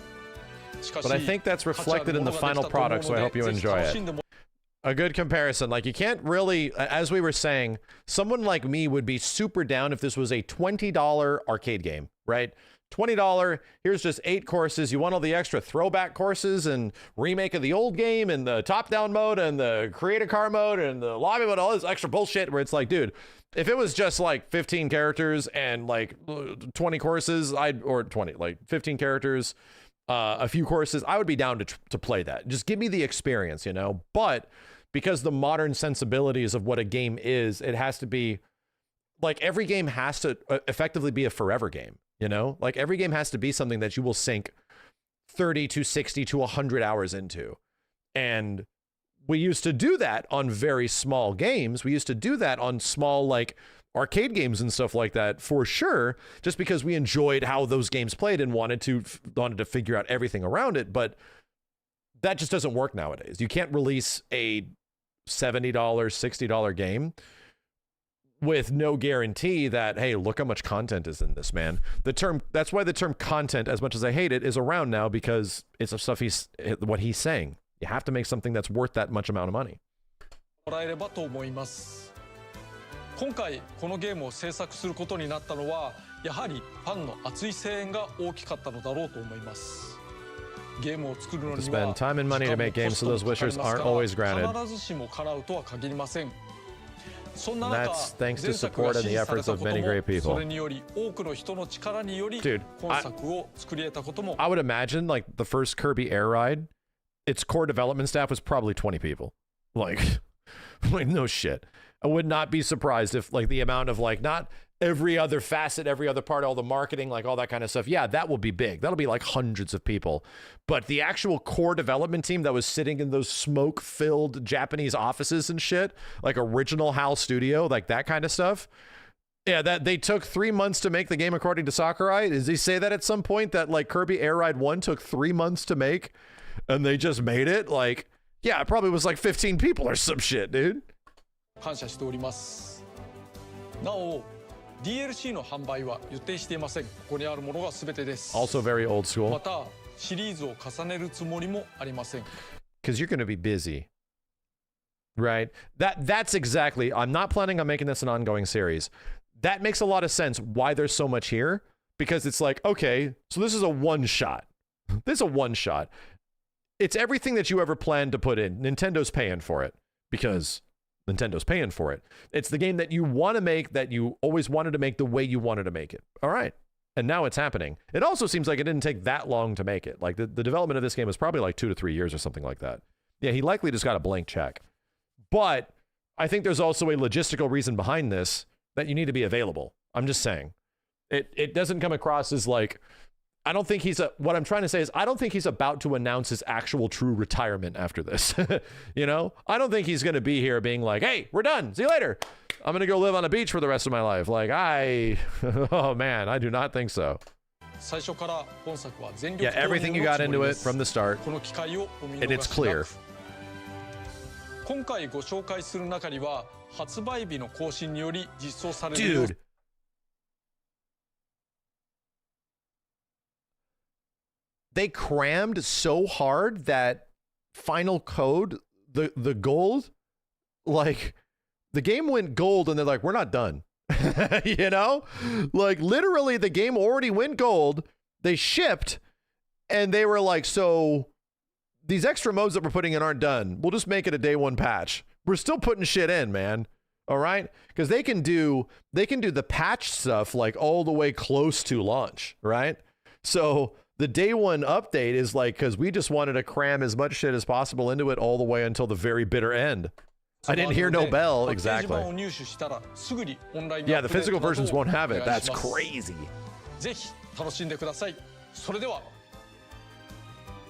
B: But I think that's reflected in the final product, so I hope you enjoy it. A good comparison. Like, you can't really, as we were saying, someone like me would be super down if this was a $20 arcade game, right? $20, here's just 8 courses. You want all the extra throwback courses and remake of the old game and the top-down mode and the create a car mode and the lobby mode, all this extra bullshit where it's like, dude, if it was just like 15 characters and like 20 courses, or 20, like 15 characters, a few courses, I would be down to play that. Just give me the experience, you know? But because the modern sensibilities of what a game is, it has to be, like, every game has to effectively be a forever game, you know? Like, every game has to be something that you will sink 30 to 60 to 100 hours into. And we used to do that on very small games. We used to do that on small, like, arcade games and stuff like that, for sure, just because we enjoyed how those games played and wanted to figure out everything around it. But that just doesn't work nowadays. You can't release a $70, $60 game with no guarantee that, hey, look how much content is in this, man. That's why the term content, as much as I hate it, is around now, because it's stuff what he's saying. You have to make something that's worth that much amount of money.
M: 今回このゲームを制作することになったのは、やはりファンの熱い声援が大きかったのだろうと思います。ゲームを作るのには
B: spend time and money to make games, so those wishes aren't always granted.
M: 必ずしも叶うとは限りません。
B: And that's thanks to support and the efforts of many great people. Dude, I would imagine, like, the first Kirby Air Ride, its core development staff was probably 20 people. Like no shit. I would not be surprised if, like, the amount of, like, not every other facet, every other part, all the marketing, like, all that kind of stuff. Yeah, that will be big. That'll be like hundreds of people. But the actual core development team that was sitting in those smoke-filled Japanese offices and shit, like original HAL Studio, like that kind of stuff. Yeah, that they took 3 months to make the game, according to Sakurai. Does he say that at some point, that, like, Kirby Air Ride 1 took 3 months to make and they just made it? Like, yeah, it probably was like 15 people or some shit, dude.
M: 感謝しております。なお DLC の販売は予定していません。ここにあるものが全てです。
B: Also very old school.
M: またシリーズを重ねるつもりもありません。
B: Because you're going to be busy. Right? That's exactly. I'm not planning on making this an ongoing series. That makes a lot of sense why there's so much here. Because it's like, okay, so this is a one-shot. This is a one-shot. It's everything that you ever planned to put in. Nintendo's paying for it. Because Nintendo's paying for it. It's the game that you want to make, that you always wanted to make the way you wanted to make it. All right. And now it's happening. It also seems like it didn't take that long to make it. Like the development of this game was probably like 2 to 3 years or something like that. Yeah, he likely just got a blank check. But I think there's also a logistical reason behind this that you need to be available. I'm just saying. It doesn't come across as like, I don't think what I'm trying to say is I don't think he's about to announce his actual true retirement after this. You know? I don't think he's going to be here being like, hey, we're done. See you later. I'm going to go live on a beach for the rest of my life. Like, oh man, I do not think so. Yeah, everything you got into it from the start, and it's clear.
M: 今回ご紹介する中には発売日の更新により実装される
B: Dude. They crammed so hard that final code, the gold, like the game went gold and they're like, we're not done. You know, like literally the game already went gold. They shipped and they were like, so these extra modes that we're putting in aren't done. We'll just make it a day one patch. We're still putting shit in, man. All right. Because they can do the patch stuff like all the way close to launch. Right. So the day one update is like, because we just wanted to cram as much shit as possible into it all the way until the very bitter end. I didn't hear no bell. Exactly. Yeah, the physical versions won't have it. That's crazy.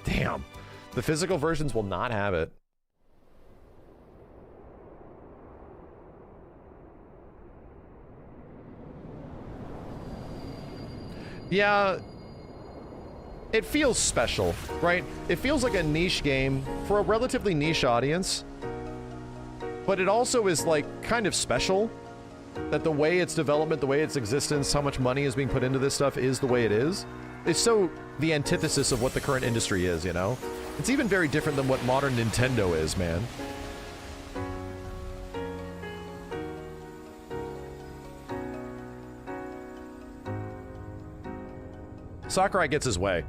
B: Damn. The physical versions will not have it. Yeah. It feels special, right? It feels like a niche game for a relatively niche audience. But it also is like kind of special that the way its development, the way its existence, how much money is being put into this stuff is the way it is. It's so the antithesis of what the current industry is, you know? It's even very different than what modern Nintendo is, man. Sakurai gets his way.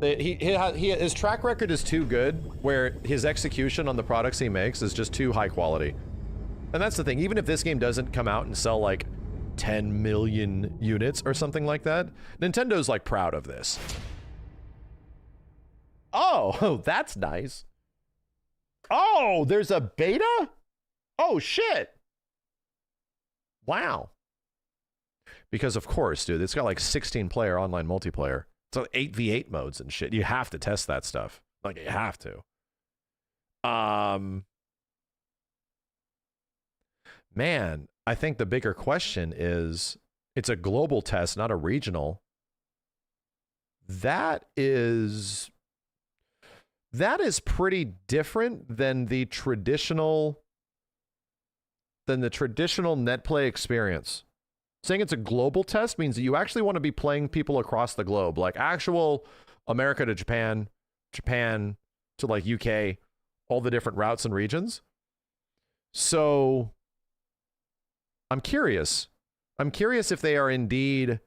B: His track record is too good, where his execution on the products he makes is just too high quality. And that's the thing, even if this game doesn't come out and sell like 10 million units or something like that, Nintendo's like proud of this. Oh, that's nice. Oh, there's a beta? Oh, shit. Wow. Because of course, dude, it's got like 16-player online multiplayer. So 8v8 modes and shit. You have to test that stuff. Like, you have to. Man, I think the bigger question is, it's a global test, not a regional. That is pretty different than the traditional net play experience. Saying it's a global test means that you actually want to be playing people across the globe, like actual America to Japan, Japan to like UK, all the different routes and regions. So I'm curious. I'm curious if they are indeed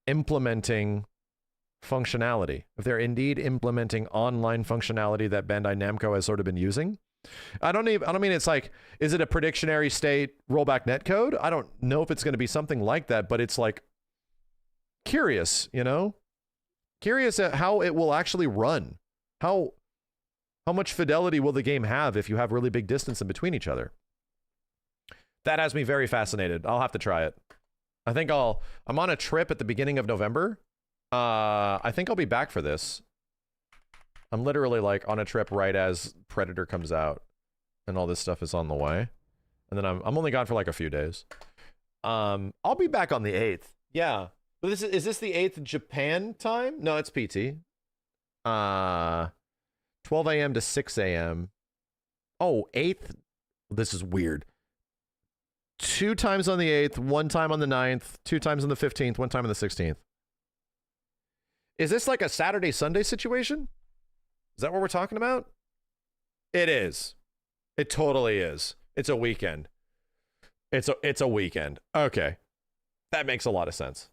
B: implementing functionality, if they're indeed implementing online functionality that Bandai Namco has sort of been using. I don't mean it's like, is it a predictionary state rollback netcode? I don't know if it's going to be something like that, but it's like curious, you know? Curious at how it will actually run. How much fidelity will the game have if you have really big distance in between each other? That has me very fascinated. I'll have to try it. I think I'm on a trip at the beginning of November. I think I'll be back for this. I'm literally like on a trip right as Predator comes out and all this stuff is on the way. And then I'm only gone for like a few days. I'll be back on the 8th. Yeah. But is this the 8th Japan time? No, it's PT. 12 a.m. to 6 a.m. Oh, 8th. This is weird. 2 times on the 8th, 1 time on the 9th, 2 times on the 15th, 1 time on the 16th. Is this like a Saturday, Sunday situation? Is that what we're talking about? It is. It totally is. It's a weekend. It's a weekend. Okay. That makes a lot of sense.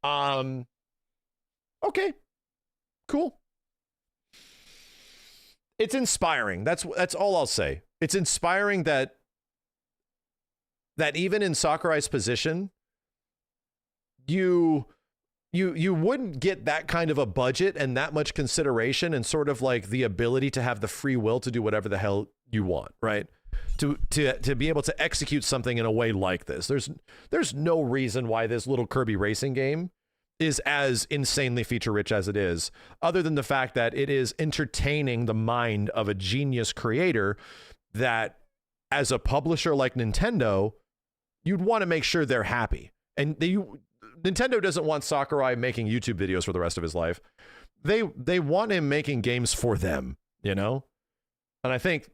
B: Okay. Cool. It's inspiring. That's all I'll say. It's inspiring that even in Sakurai's position, you wouldn't get that kind of a budget and that much consideration and sort of like the ability to have the free will to do whatever the hell you want, right? To be able to execute something in a way like this. There's no reason why this little Kirby racing game is as insanely feature rich as it is, other than the fact that it is entertaining the mind of a genius creator that, as a publisher like Nintendo, you'd want to make sure they're happy. And Nintendo doesn't want Sakurai making YouTube videos for the rest of his life. They want him making games for them, you know? And I think,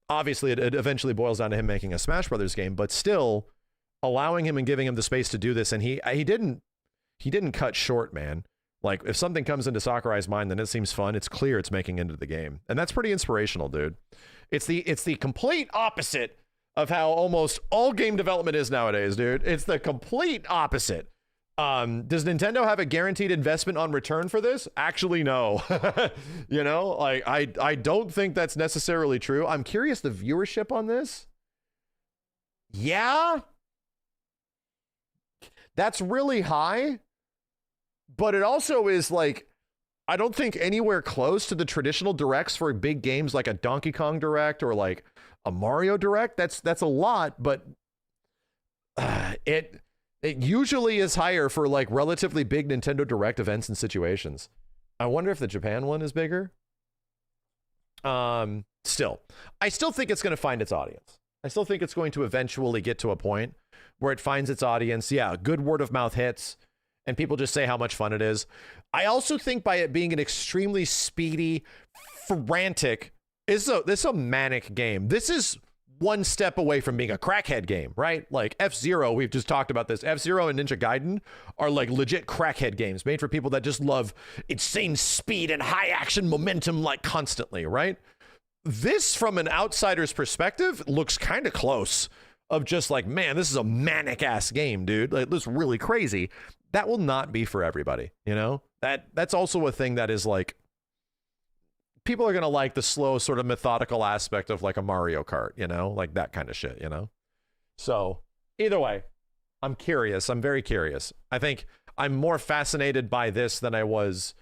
B: obviously, it eventually boils down to him making a Smash Brothers game, but still allowing him and giving him the space to do this. And he didn't cut short, man. Like, if something comes into Sakurai's mind, then it seems fun. It's clear it's making into the game. And that's pretty inspirational, dude. It's the complete opposite of how almost all game development is nowadays, dude. It's the complete opposite. Does Nintendo have a guaranteed investment on return for this? Actually, no. You know, like, I don't think that's necessarily true. I'm curious the viewership on this. Yeah. That's really high. But it also is like, I don't think anywhere close to the traditional directs for big games like a Donkey Kong Direct or like a Mario Direct. That's a lot, but it usually is higher for like relatively big Nintendo Direct events and situations. I wonder if the Japan one is bigger. Still, I still think it's going to find its audience. I still think it's going to eventually get to a point where it finds its audience. Yeah, good word of mouth hits, and people just say how much fun it is. I also think by it being an extremely speedy, frantic, this is a manic game. This is one step away from being a crackhead game, right? Like F-Zero, we've just talked about this. F-Zero and Ninja Gaiden are like legit crackhead games made for people that just love insane speed and high action momentum like constantly, right? This, from an outsider's perspective, looks kind of close of just like, man, this is a manic ass game, dude. Like, this is really crazy. That will not be for everybody, you know? That's also a thing that is like, people are going to like the slow sort of methodical aspect of like a Mario Kart, you know, like that kind of shit, you know? So either way, I'm curious. I'm very curious. I think I'm more fascinated by this than I was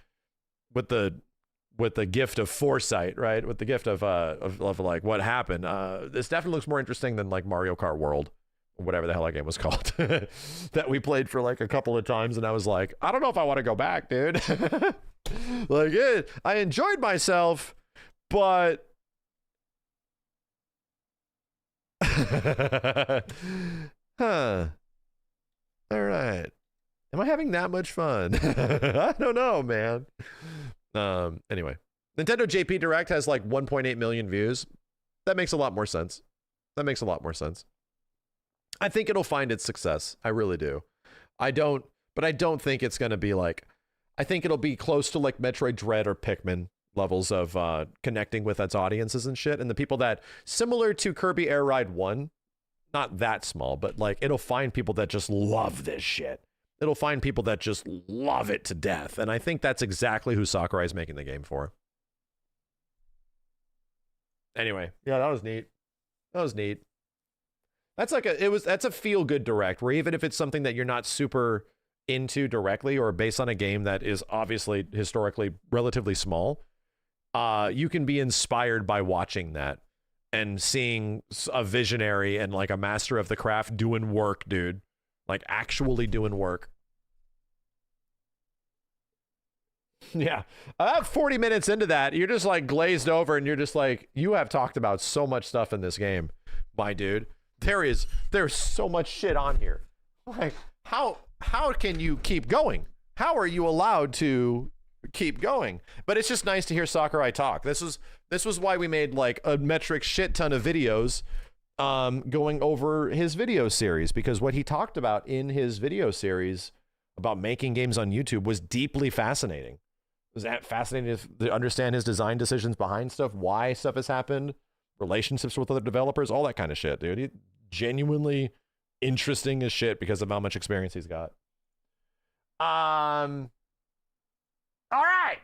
B: with the gift of foresight, right? With the gift of like what happened. This definitely looks more interesting than like Mario Kart World, or whatever the hell that game was called, that we played for like a couple of times. And I was like, I don't know if I want to go back, dude. Like, I enjoyed myself, but huh. All right. Am I having that much fun? I don't know, man. Anyway, Nintendo JP Direct has like 1.8 million views. That makes a lot more sense. I think it'll find its success. I really do. I don't think it's going to be like, I think it'll be close to like Metroid Dread or Pikmin levels of connecting with its audiences and shit. And the people that, similar to Kirby Air Ride 1, not that small, but like it'll find people that just love this shit. It'll find people that just love it to death. And I think that's exactly who Sakurai is making the game for. Anyway, yeah, that was neat. That's like that's a feel-good direct, where even if it's something that you're not super into directly or based on a game that is obviously historically relatively small, you can be inspired by watching that and seeing a visionary and like a master of the craft doing work, dude. Like actually doing work. Yeah. About 40 minutes into that, you're just like glazed over and you're just like, you have talked about so much stuff in this game, my dude. There's so much shit on here. Like, how can you keep going? How are you allowed to keep going? But it's just nice to hear Sakurai talk. This was why we made like a metric shit ton of videos going over his video series, because what he talked about in his video series about making games on YouTube was deeply fascinating. It was fascinating to understand his design decisions behind stuff, why stuff has happened, relationships with other developers, all that kind of shit, dude. He genuinely interesting as shit because of how much experience he's got. All right.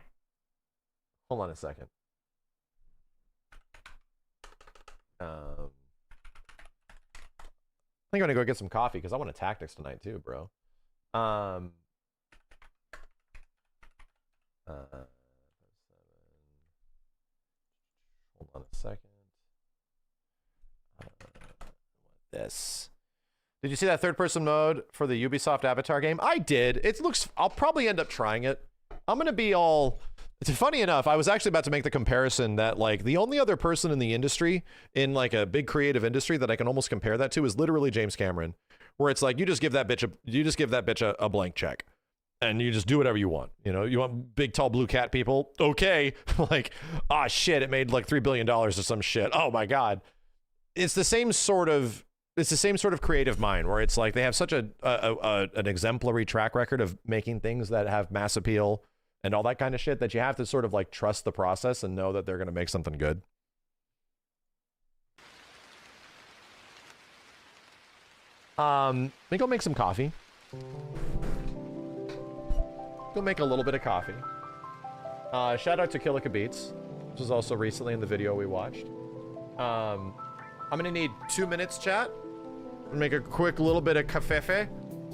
B: Hold on a second. I think I'm gonna go get some coffee because I want a tactics tonight too, bro. Hold on a second. This. Did you see that third-person mode for the Ubisoft Avatar game? I did. It looks. I'll probably end up trying it. I'm gonna be all. It's funny enough. I was actually about to make the comparison that like the only other person in the industry, in like a big creative industry, that I can almost compare that to is literally James Cameron, where it's like you just give that bitch a blank check, and you just do whatever you want. You know, you want big tall blue cat people? Okay, like ah shit, it made like $3 billion or some shit. Oh my god, it's the same sort of. It's the same sort of creative mind where it's like they have such an exemplary track record of making things that have mass appeal and all that kind of shit that you have to sort of like trust the process and know that they're going to make something good. Let me go make some coffee. Go make a little bit of coffee. Shout out to Killica Beats. This was also recently in the video we watched. I'm gonna need 2 minutes, chat. Make a quick little bit of cafefe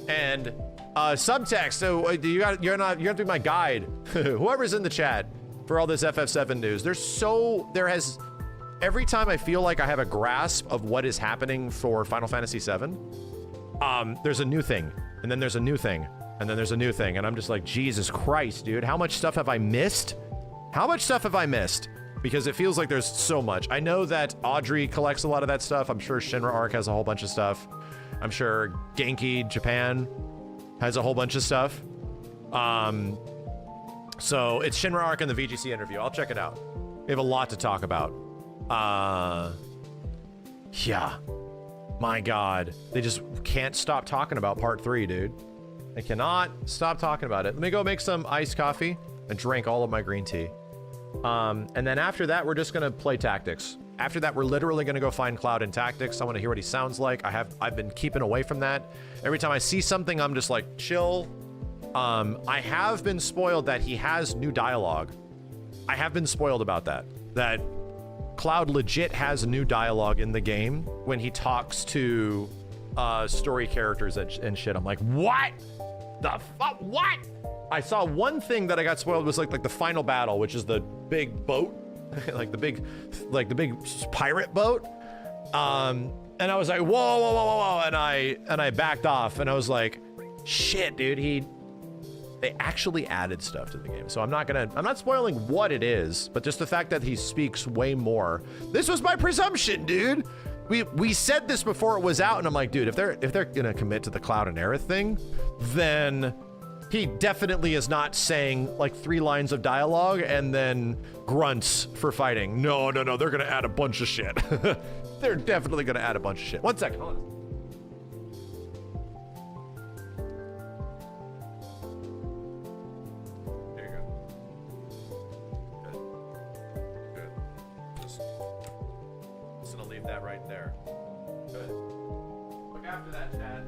B: and subtext. So you have to be my guide. Whoever's in the chat for all this FF7 news. Every time I feel like I have a grasp of what is happening for Final Fantasy VII, there's a new thing, and then there's a new thing, and then there's a new thing, and I'm just like, Jesus Christ, dude, how much stuff have I missed? How much stuff have I missed? Because it feels like there's so much. I know that Audrey collects a lot of that stuff. I'm sure Shinra Arc has a whole bunch of stuff. I'm sure Genki Japan has a whole bunch of stuff. So it's Shinra Arc and the VGC interview. I'll check it out. We have a lot to talk about. Yeah. My God. They just can't stop talking about part 3, dude. They cannot stop talking about it. Let me go make some iced coffee and drink all of my green tea. And then after that, we're just gonna play tactics. After that, we're literally gonna go find Cloud in tactics. I want to hear what he sounds like. I've been keeping away from that. Every time I see something, I'm just like, chill. I have been spoiled that he has new dialogue. I have been spoiled about that. That Cloud legit has new dialogue in the game when he talks to story characters and shit. I'm like, what? The fuck? What? I saw one thing that I got spoiled was like the final battle, which is the big boat, like the big pirate boat. And I was like, whoa, and I backed off, and I was like, shit, dude, they actually added stuff to the game. So I'm not spoiling what it is, but just the fact that he speaks way more. This was my presumption, dude. We said this before it was out, and I'm like, dude, if they're gonna commit to the Cloud and Aerith thing, then he definitely is not saying like 3 lines of dialogue and then grunts for fighting. No, they're gonna add a bunch of shit. They're definitely gonna add a bunch of shit. 1 second, hold on. There you go. Good. Just gonna leave that right there. Good. Look after that, Chad.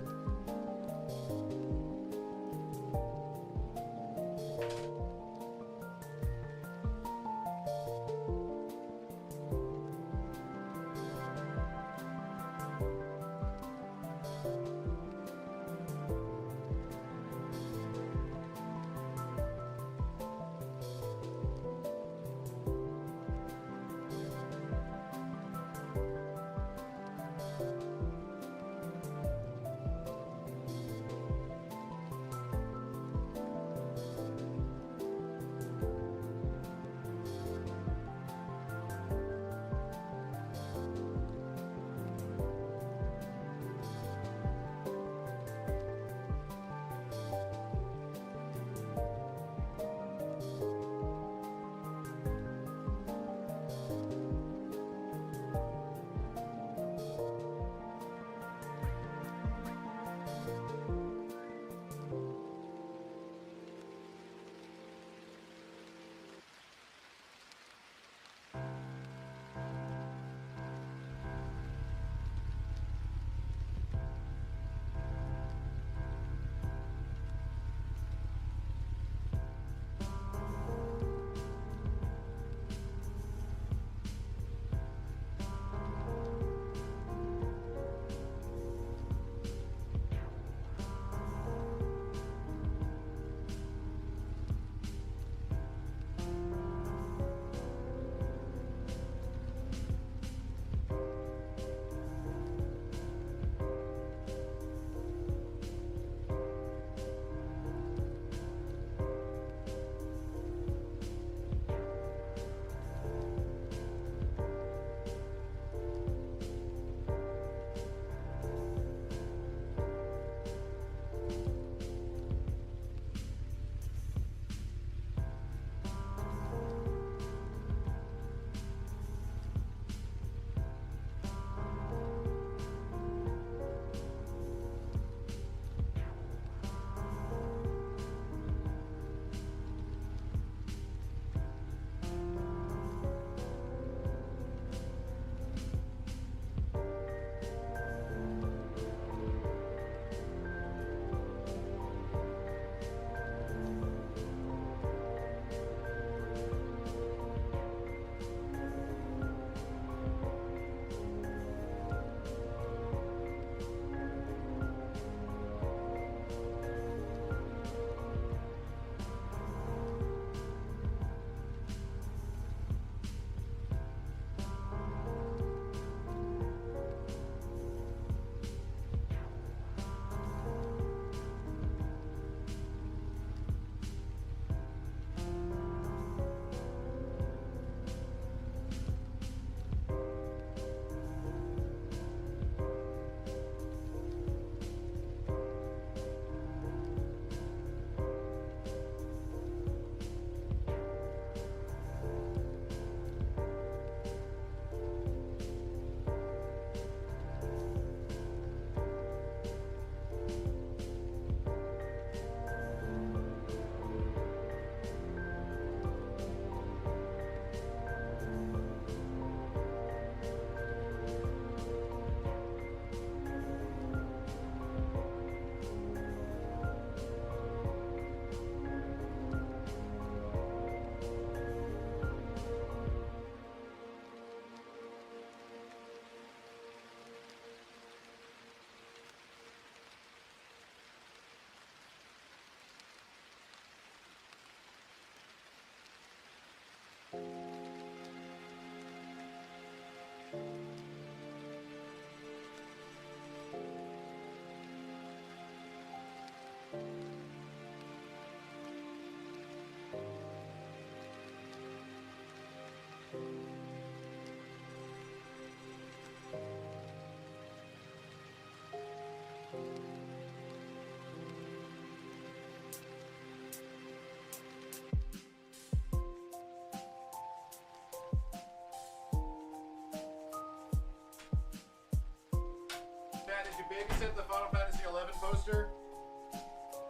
B: did you babysit the Final Fantasy XI poster?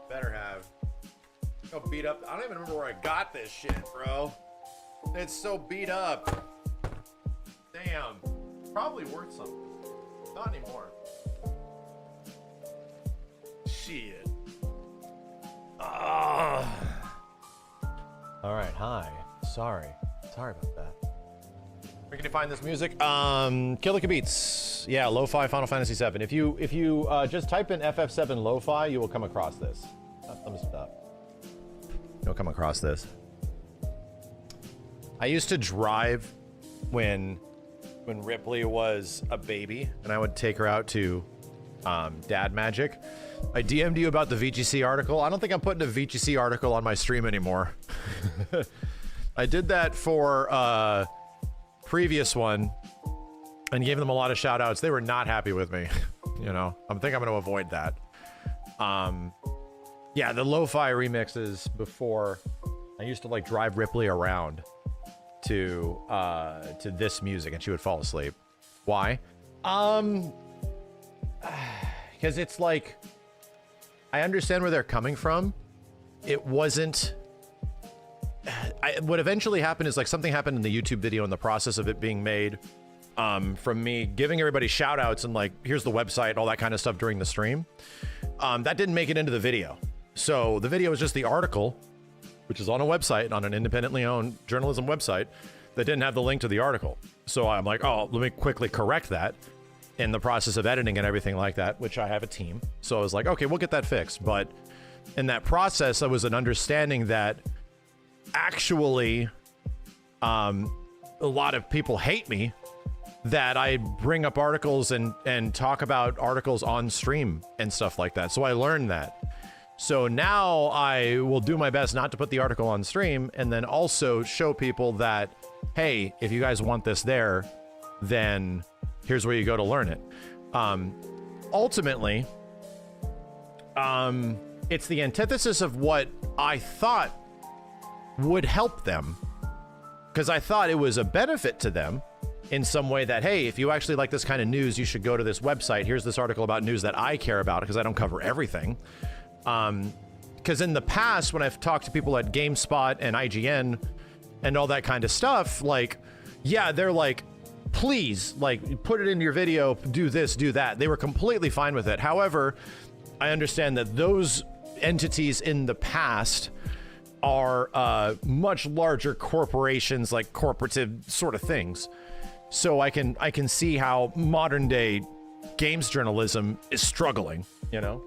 B: Better have. So beat up. I don't even remember where I got this shit, bro. It's so beat up. Damn. Probably worth something. Not anymore. Shit. All right. Hi. Sorry about that. Where can you find this music? Killer Beats. Yeah, lo-fi Final Fantasy VII. If you just type in FF7 lo-fi, you will come across this. Let me stop. You'll come across this. I used to drive when Ripley was a baby, and I would take her out to Dad Magic. I DM'd you about the VGC article. I don't think I'm putting a VGC article on my stream anymore. I did that for previous one and gave them a lot of shout outs. They were not happy with me. You know, I think I'm going to avoid that. Yeah, the lo-fi remixes before, I used to like drive Ripley around to this music and she would fall asleep. Why? Because it's like, I understand where they're coming from. It wasn't, what eventually happened is like something happened in the YouTube video in the process of it being made, from me giving everybody shout outs and like, here's the website, all that kind of stuff during the stream. That didn't make it into the video. So the video was just the article, which is on a website, on an independently owned journalism website that didn't have the link to the article. So I'm like, oh, let me quickly correct that in the process of editing and everything like that, which I have a team. So I was like, okay, we'll get that fixed. But in that process, I was an understanding that actually a lot of people hate me that I bring up articles and talk about articles on stream and stuff like that. So I learned that. So now I will do my best not to put the article on stream and then also show people that, hey, if you guys want this there, then here's where you go to learn it. Ultimately, it's the antithesis of what I thought would help them, because I thought it was a benefit to them in some way that, hey, if you actually like this kind of news, you should go to this website. Here's this article about news that I care about, because I don't cover everything. Because in the past, when I've talked to people at GameSpot and IGN and all that kind of stuff, like, yeah, they're like, please, like, put it in your video, do this, do that. They were completely fine with it. However, I understand that those entities in the past are much larger corporations, like corporative sort of things. So I can see how modern day games journalism is struggling, you know,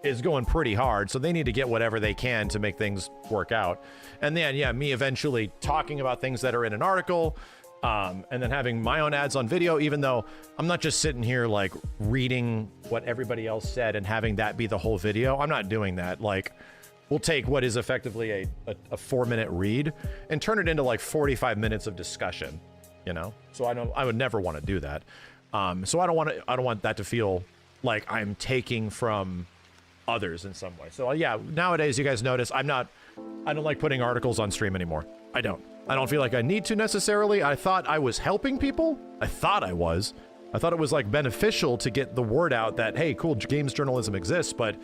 B: is going pretty hard. So they need to get whatever they can to make things work out. And then, yeah, me eventually talking about things that are in an article, and then having my own ads on video, even though I'm not just sitting here like reading what everybody else said and having that be the whole video. I'm not doing that. Like, we'll take what is effectively a 4-minute read and turn it into like 45 minutes of discussion, you know? So I would never want to do that. So I don't want that to feel like I'm taking from others in some way. So yeah, nowadays you guys notice I don't like putting articles on stream anymore. I don't feel like I need to necessarily. I thought I was helping people. I thought it was like beneficial to get the word out that, hey, cool, games journalism exists. But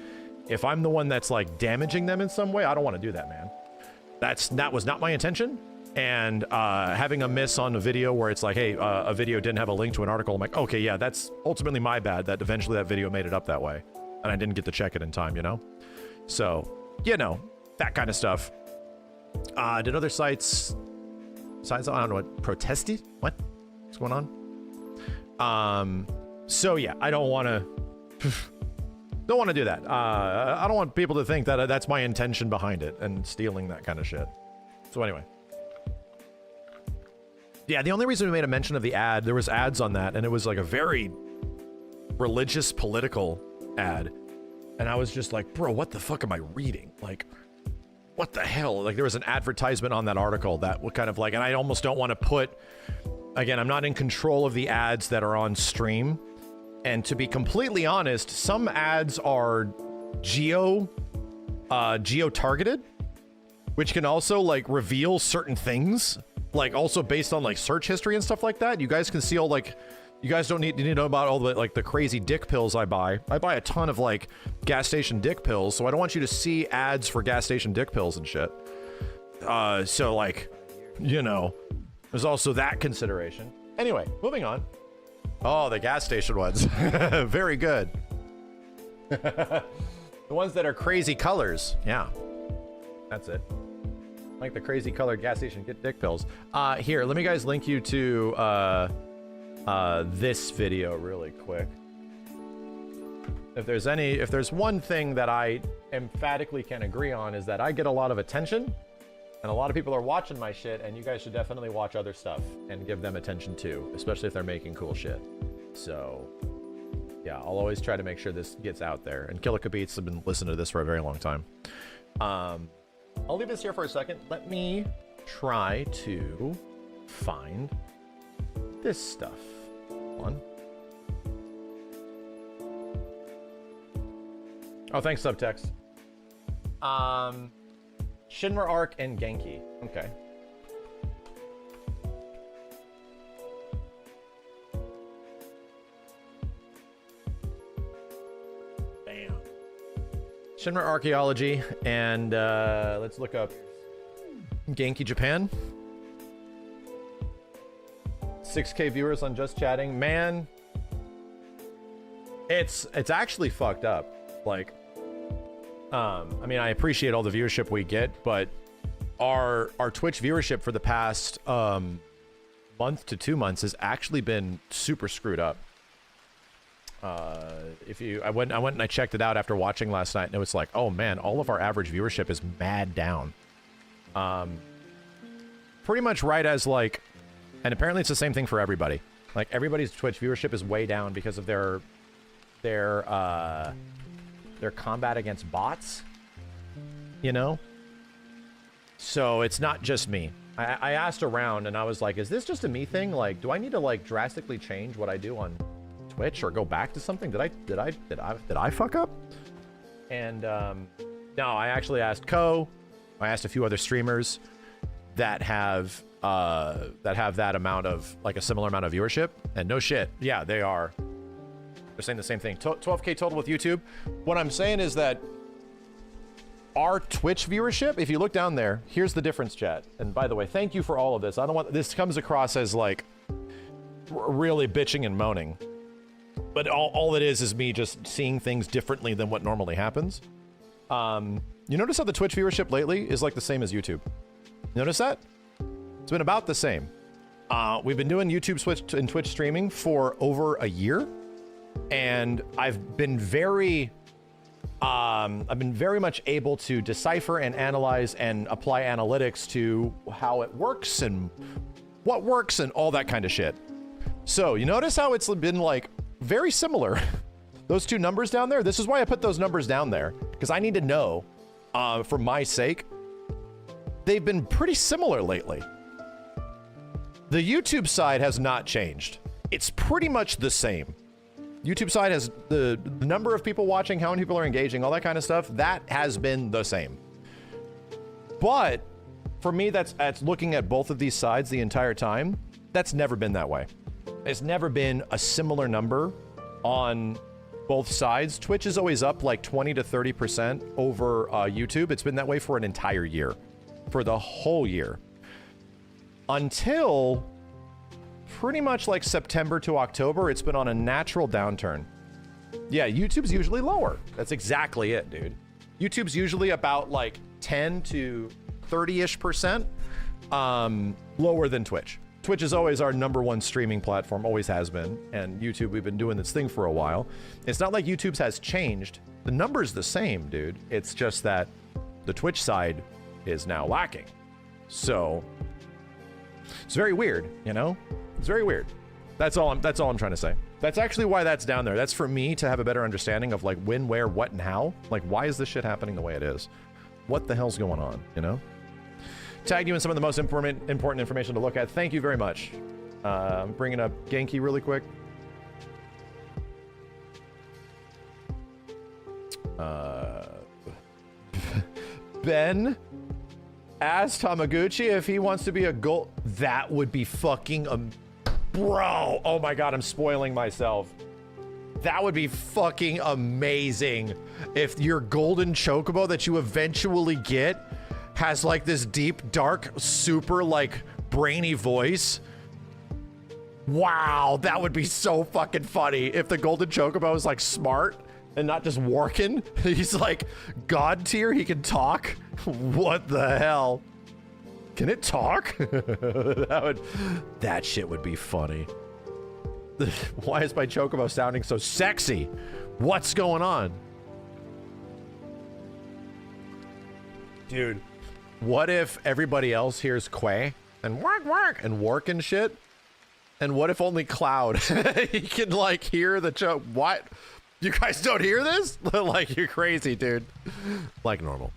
B: if I'm the one that's like damaging them in some way, I don't want to do that, man. That was not my intention. And having a miss on a video where it's like, hey, a video didn't have a link to an article. I'm like, okay, yeah, that's ultimately my bad that eventually that video made it up that way. And I didn't get to check it in time, you know? So, you know, that kind of stuff. Did other sites, I don't know what, protested? What? What's going on? So yeah, I don't want to do that. I don't want people to think that that's my intention behind it and stealing that kind of shit. So anyway. Yeah, the only reason we made a mention of the ad, there was ads on that, and it was like a very religious, political ad. And I was just like, bro, what the fuck am I reading? Like, what the hell? Like, there was an advertisement on that article that would kind of like, and I almost don't want to put, again, I'm not in control of the ads that are on stream. And to be completely honest, some ads are geo-targeted, which can also like reveal certain things, like also based on like search history and stuff like that. You guys can see all like You guys don't need to know about all the like the crazy dick pills I buy. I buy a ton of like gas station dick pills, so I don't want you to see ads for gas station dick pills and shit. So like, you know, there's also that consideration. Anyway, moving on. Oh, the gas station ones. Very good. The ones that are crazy colors. Yeah, that's it. Like the crazy colored gas station dick pills. Here, let me guys link you to this video really quick. If there's one thing that I emphatically can agree on is that I get a lot of attention and a lot of people are watching my shit, and you guys should definitely watch other stuff and give them attention too, especially if they're making cool shit. So yeah, I'll always try to make sure this gets out there, and Killica Beats have been listening to this for a very long time. I'll leave this here for a second. Let me try to find this stuff. One. Oh, thanks, subtext. Shinra Arc and Genki. Okay. Bam. Shinra Archaeology, and let's look up Genki Japan. 6K viewers on Just Chatting. Man, it's actually fucked up. Like, I mean, I appreciate all the viewership we get, but our Twitch viewership for the past month to 2 months has actually been super screwed up. I went and I checked it out after watching last night, and it was like, oh man, all of our average viewership is mad down. Pretty much right as like, and apparently it's the same thing for everybody. Like everybody's Twitch viewership is way down because of their combat against bots, you know? So it's not just me. I asked around and I was like, is this just a me thing? Like, do I need to like drastically change what I do on Twitch or go back to something? Did I fuck up? And no, I actually asked Ko. I asked a few other streamers that have that amount of, like a similar amount of viewership, and no shit, yeah, they're saying the same thing. 12K total with YouTube. What I'm saying is that our Twitch viewership, if you look down there, here's the difference, chat. And by the way, thank you for all of this. I don't want this comes across as like really bitching and moaning, but all it is me just seeing things differently than what normally happens. You notice how the Twitch viewership lately is like the same as YouTube? Notice that? It's been about the same. We've been doing YouTube, Switch, and Twitch streaming for over a year, and I've been very much able to decipher and analyze and apply analytics to how it works and what works and all that kind of shit. So you notice how it's been like very similar. Those two numbers down there, this is why I put those numbers down there, because I need to know, for my sake, they've been pretty similar lately. The YouTube side has not changed. It's pretty much the same. YouTube side has the number of people watching, how many people are engaging, all that kind of stuff, that has been the same. But for me, that's looking at both of these sides the entire time, that's never been that way. It's never been a similar number on both sides. Twitch is always up like 20 to 30% over YouTube. It's been that way for an entire year, for the whole year. Until pretty much like September to October, it's been on a natural downturn. Yeah, YouTube's usually lower. That's exactly it, dude. YouTube's usually about like 10 to 30-ish% lower than Twitch. Twitch is always our #1 streaming platform, always has been. And YouTube, we've been doing this thing for a while. It's not like YouTube's has changed. The number's the same, dude. It's just that the Twitch side is now lacking. So it's very weird, you know? It's very weird. That's all I'm trying to say. That's actually why that's down there. That's for me to have a better understanding of like when, where, what, and how. Like, why is this shit happening the way it is? What the hell's going on, you know? Tagged you in some of the most important information to look at. Thank you very much. I'm bringing up Genki really quick. Ben asked Tamaguchi if he wants to be a gold. That would be fucking Bro, oh my god, I'm spoiling myself. That would be fucking amazing if your golden chocobo that you eventually get has like this deep, dark, super like brainy voice. Wow, that would be so fucking funny if the golden chocobo is like smart and not just working. He's like god tier, he can talk. What the hell? Can it talk? That shit would be funny. Why is my chocobo sounding so sexy? What's going on? Dude, what if everybody else hears quay and work and work and shit? And what if only Cloud he can like hear the what? You guys don't hear this? Like, you're crazy, dude. Like normal.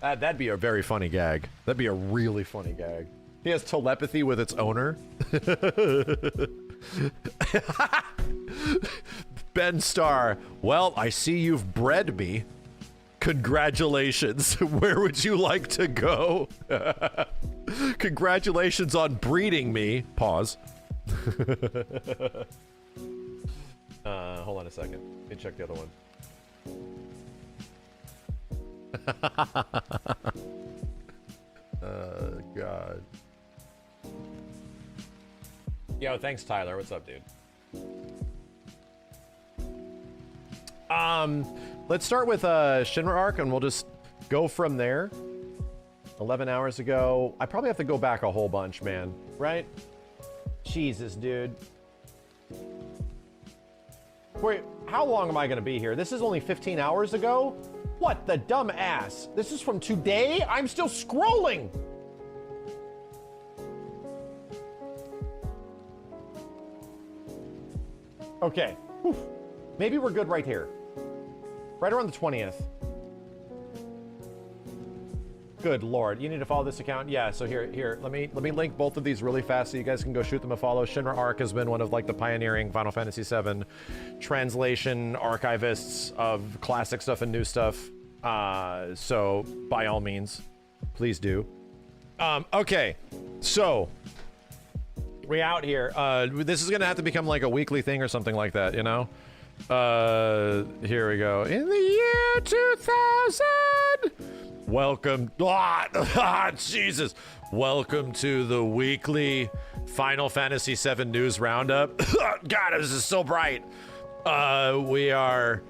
B: That'd be a very funny gag. That'd be a really funny gag. He has telepathy with its owner. Ben Starr, well, I see you've bred me. Congratulations. Where would you like to go? Congratulations on breeding me. Pause. Hold on a second. Let me check the other one. God. Yo, thanks, Tyler. What's up, dude? Let's start with Shinra arc, and we'll just go from there. 11 hours ago. I probably have to go back a whole bunch, man. Right? Jesus, dude. Wait, how long am I gonna be here? This is only 15 hours ago? What the dumb ass? This is from today? I'm still scrolling! Okay. Whew. Maybe we're good right here. Right around the 20th. Good lord, you need to follow this account? Yeah, so here, let me link both of these really fast so you guys can go shoot them a follow. Shinra Arc has been one of like the pioneering Final Fantasy VII translation archivists of classic stuff and new stuff. So by all means, please do. Okay, so we out here. This is gonna have to become like a weekly thing or something like that, you know? Here we go. In the year 2000! Welcome, Jesus. Welcome to the weekly Final Fantasy VII News Roundup. God, this is so bright. We are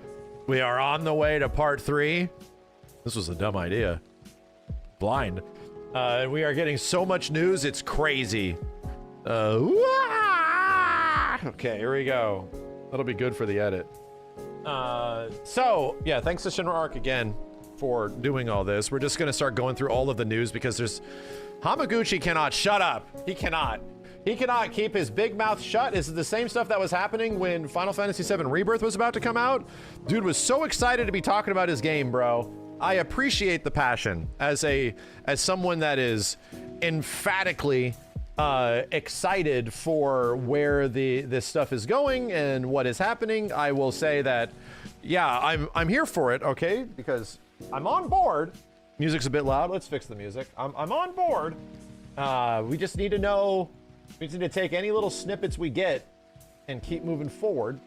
B: on the way to part 3. This was a dumb idea. Blind. We are getting so much news, it's crazy. Okay, here we go. That'll be good for the edit. So, yeah, thanks to Shinra Arc again for doing all this. We're just gonna start going through all of the news because there's... Hamaguchi cannot shut up. He cannot keep his big mouth shut. Is it the same stuff that was happening when Final Fantasy VII Rebirth was about to come out? Dude was so excited to be talking about his game, bro. I appreciate the passion as someone that is emphatically excited for where this stuff is going and what is happening. I will say that, yeah, I'm here for it, okay? Because I'm on board. Music's a bit loud. Let's fix the music. I'm on board. We just need to know. We just need to take any little snippets we get and keep moving forward.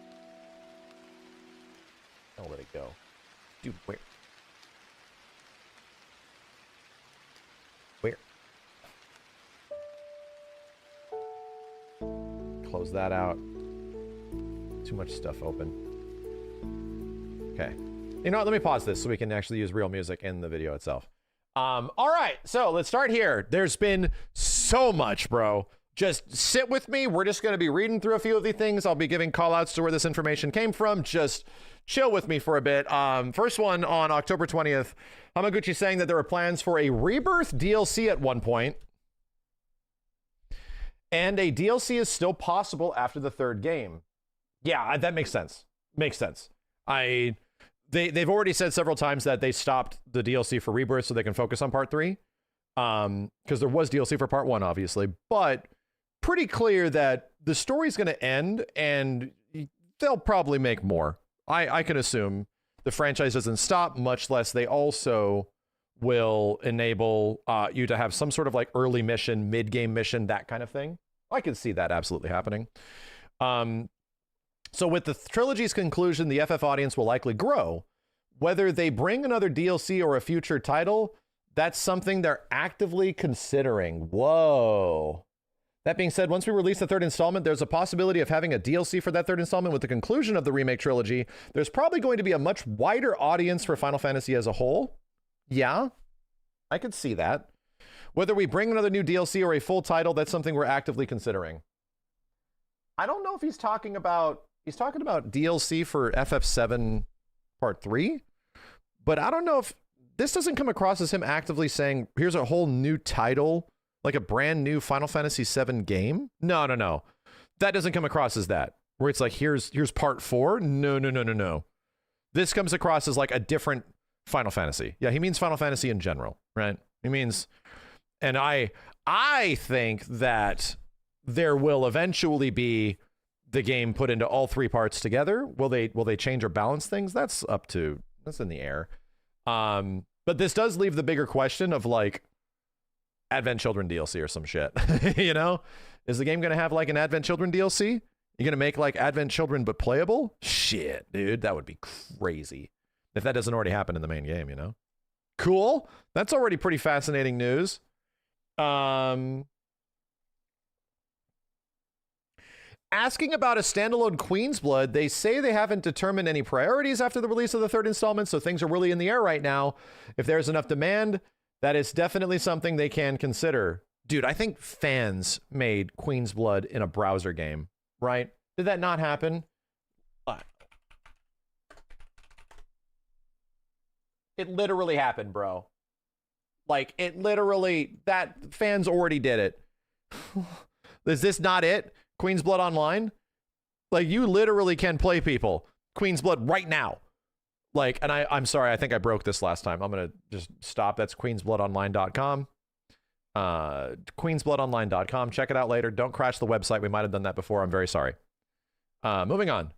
B: I'll let it go. Dude, where? Where? Close that out. Too much stuff open. Okay. You know what? Let me pause this so we can actually use real music in the video itself. All right, so let's start here. There's been so much, bro. Just sit with me. We're just going to be reading through a few of these things. I'll be giving call outs to where this information came from. Just chill with me for a bit. First one on October 20th, Hamaguchi saying that there were plans for a Rebirth DLC at one point. And a DLC is still possible after the third game. Yeah, that makes sense. Makes sense. They've already said several times that they stopped the DLC for Rebirth so they can focus on part 3. Because there was DLC for part 1, obviously. But pretty clear that the story's going to end and they'll probably make more. I can assume the franchise doesn't stop, much less they also will enable you to have some sort of like early mission, mid-game mission, that kind of thing. I can see that absolutely happening. So with the trilogy's conclusion, the FF audience will likely grow. Whether they bring another DLC or a future title, that's something they're actively considering. Whoa. That being said, once we release the third installment, there's a possibility of having a DLC for that third installment with the conclusion of the remake trilogy. There's probably going to be a much wider audience for Final Fantasy as a whole. Yeah, I could see that. Whether we bring another new DLC or a full title, that's something we're actively considering. I don't know if he's talking about DLC for FF7 Part 3, but I don't know if this doesn't come across as him actively saying, here's a whole new title, like a brand new Final Fantasy VII game. No. That doesn't come across as that, where it's like, here's Part 4. No. This comes across as like a different Final Fantasy. Yeah, he means Final Fantasy in general, right? He means, and I think that there will eventually be the game put into all three parts together. Will they change or balance things? That's in the air. But this does leave the bigger question of like Advent Children DLC or some shit. You know, is the game going to have like an Advent Children DLC? You're going to make like Advent Children but playable? Shit, dude, that would be crazy if that doesn't already happen in the main game, you know? Cool. That's already pretty fascinating news. Asking about a standalone Queen's Blood, they say they haven't determined any priorities after the release of the third installment, so things are really in the air right now. If there's enough demand, that is definitely something they can consider. Dude, I think fans made Queen's Blood in a browser game, right? Did that not happen? It literally happened, bro. Like, that fans already did it. Is this not it? Queen's Blood Online? Like, you literally can play people Queen's Blood right now. Like, and I'm sorry, I think I broke this last time. I'm going to just stop. That's queensbloodonline.com. Queensbloodonline.com. Check it out later. Don't crash the website. We might have done that before. I'm very sorry. Moving on.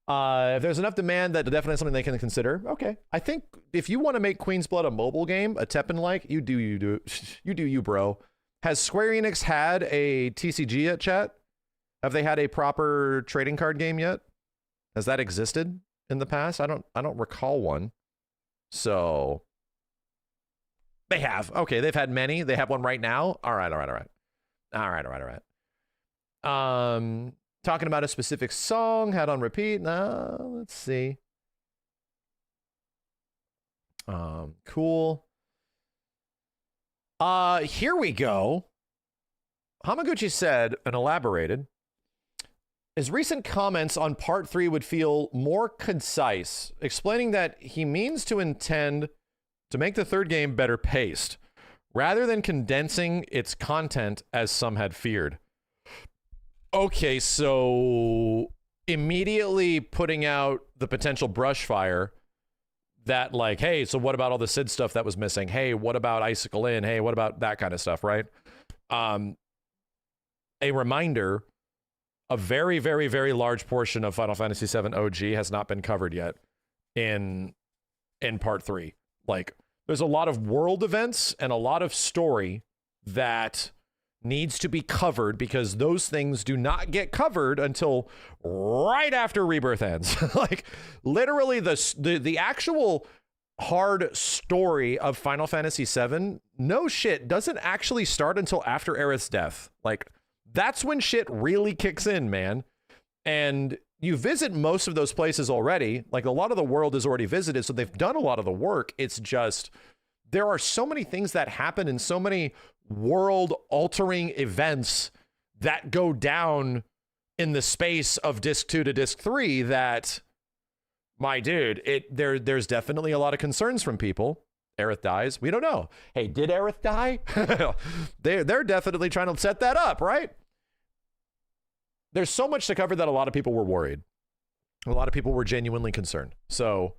B: If there's enough demand, that definitely something they can consider. Okay. I think if you want to make Queen's Blood a mobile game, a Teppen-like, you do, bro. Has Square Enix had a TCG yet, chat? Have they had a proper trading card game yet? Has that existed in the past? I don't recall one. So they have. Okay, they've had many. They have one right now. All right. Talking about a specific song had on repeat. Let's see. Cool. Here we go. Hamaguchi said and elaborated, his recent comments on Part 3 would feel more concise, explaining that he means to intend to make the third game better paced, rather than condensing its content as some had feared. Okay, so immediately putting out the potential brush fire that like, hey, so what about all the Sid stuff that was missing? Hey, what about Icicle Inn? Hey, what about that kind of stuff, right? A reminder, a very, very, very large portion of Final Fantasy VII OG has not been covered yet in Part 3. Like, there's a lot of world events and a lot of story that needs to be covered because those things do not get covered until right after Rebirth ends. Like, literally the actual hard story of Final Fantasy VII, no shit, doesn't actually start until after Aerith's death. Like, that's when shit really kicks in, man. And you visit most of those places already. Like, a lot of the world is already visited, so they've done a lot of the work. It's just, there are so many things that happen and so many world-altering events that go down in the space of Disc 2 to Disc 3 that, my dude, there's definitely a lot of concerns from people. Aerith dies. We don't know. Hey, did Aerith die? They're definitely trying to set that up, right? There's so much to cover that a lot of people were worried. A lot of people were genuinely concerned. So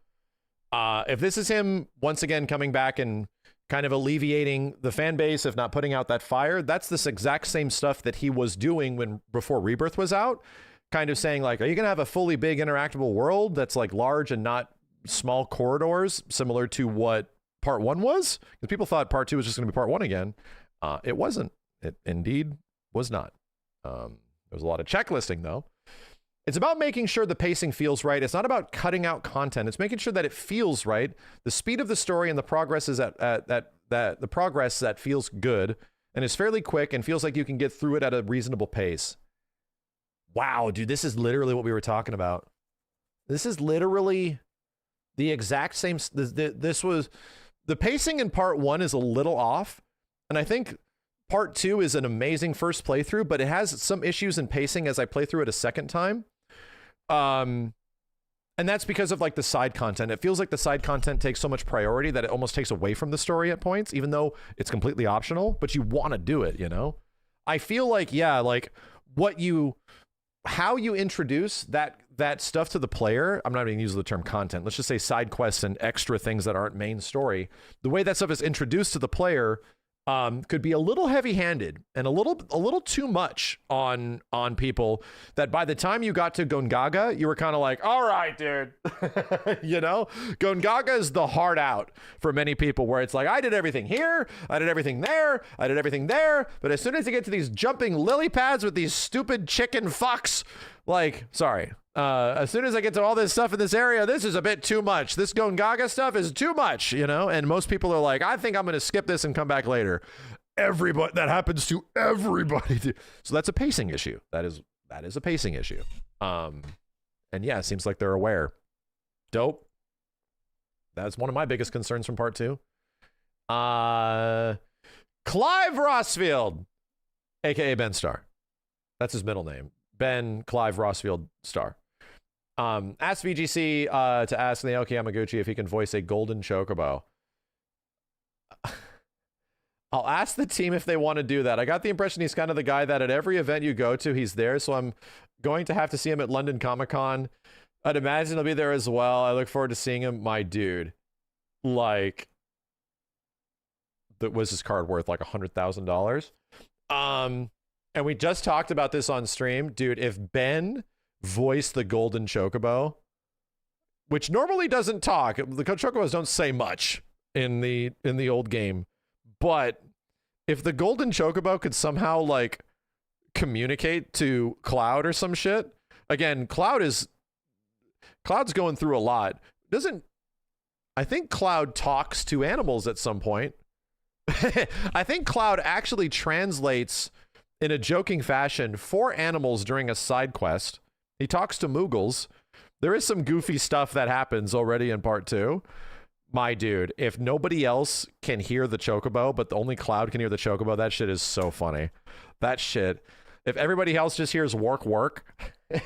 B: if this is him once again coming back and kind of alleviating the fan base, if not putting out that fire, that's this exact same stuff that he was doing before Rebirth was out. Kind of saying like, are you going to have a fully big interactable world that's like large and not small corridors, similar to what Part 1 was? Because people thought Part 2 was just going to be Part 1 again. It wasn't. It indeed was not. There's a lot of checklisting, though. It's about making sure the pacing feels right. It's not about cutting out content. It's making sure that it feels right. The speed of the story and the progress is the progress that feels good and is fairly quick and feels like you can get through it at a reasonable pace. Wow, dude, this is literally what we were talking about. This is literally the exact same. This was the pacing in part 1 is a little off, and I think part 2 is an amazing first playthrough, but it has some issues in pacing as I play through it a second time. And that's because of like the side content. It feels like the side content takes so much priority that it almost takes away from the story at points, even though it's completely optional, but you want to do it, you know? I feel like, yeah, like how you introduce that stuff to the player. I'm not even using the term content. Let's just say side quests and extra things that aren't main story. The way that stuff is introduced to the player could be a little heavy-handed and a little too much on people, that by the time you got to Gongaga, you were kind of like, all right, dude. You know, Gongaga is the hard out for many people, where it's like, I did everything here, I did everything there, I did everything there, but as soon as you get to these jumping lily pads with these stupid chicken fucks, like, sorry, as soon as I get to all this stuff in this area, this is a bit too much. This Gongaga stuff is too much, you know? And most people are like, I think I'm going to skip this and come back later. Everybody, that happens to everybody. So that's a pacing issue. That is a pacing issue. And yeah, it seems like they're aware. Dope. That's one of my biggest concerns from part 2. Clive Rossfield, aka Ben Starr. That's his middle name. Ben Clive Rossfield Starr. Asked VGC to ask Naoki Yamaguchi if he can voice a golden chocobo. I'll ask the team if they want to do that. I got the impression he's kind of the guy that at every event you go to, he's there. So I'm going to have to see him at London Comic Con. I'd imagine he'll be there as well. I look forward to seeing him. My dude, like, that was his card worth like $100,000. And we just talked about this on stream. Dude, if Ben voiced the golden chocobo, which normally doesn't talk, the chocobos don't say much in the old game, but if the golden chocobo could somehow like communicate to Cloud or some shit, again, Cloud's going through a lot. I think Cloud talks to animals at some point. I think Cloud actually translates in a joking fashion for animals during a side quest. He talks to Moogles. There is some goofy stuff that happens already in part 2. My dude, if nobody else can hear the chocobo, but only Cloud can hear the chocobo, that shit is so funny. That shit. If everybody else just hears work,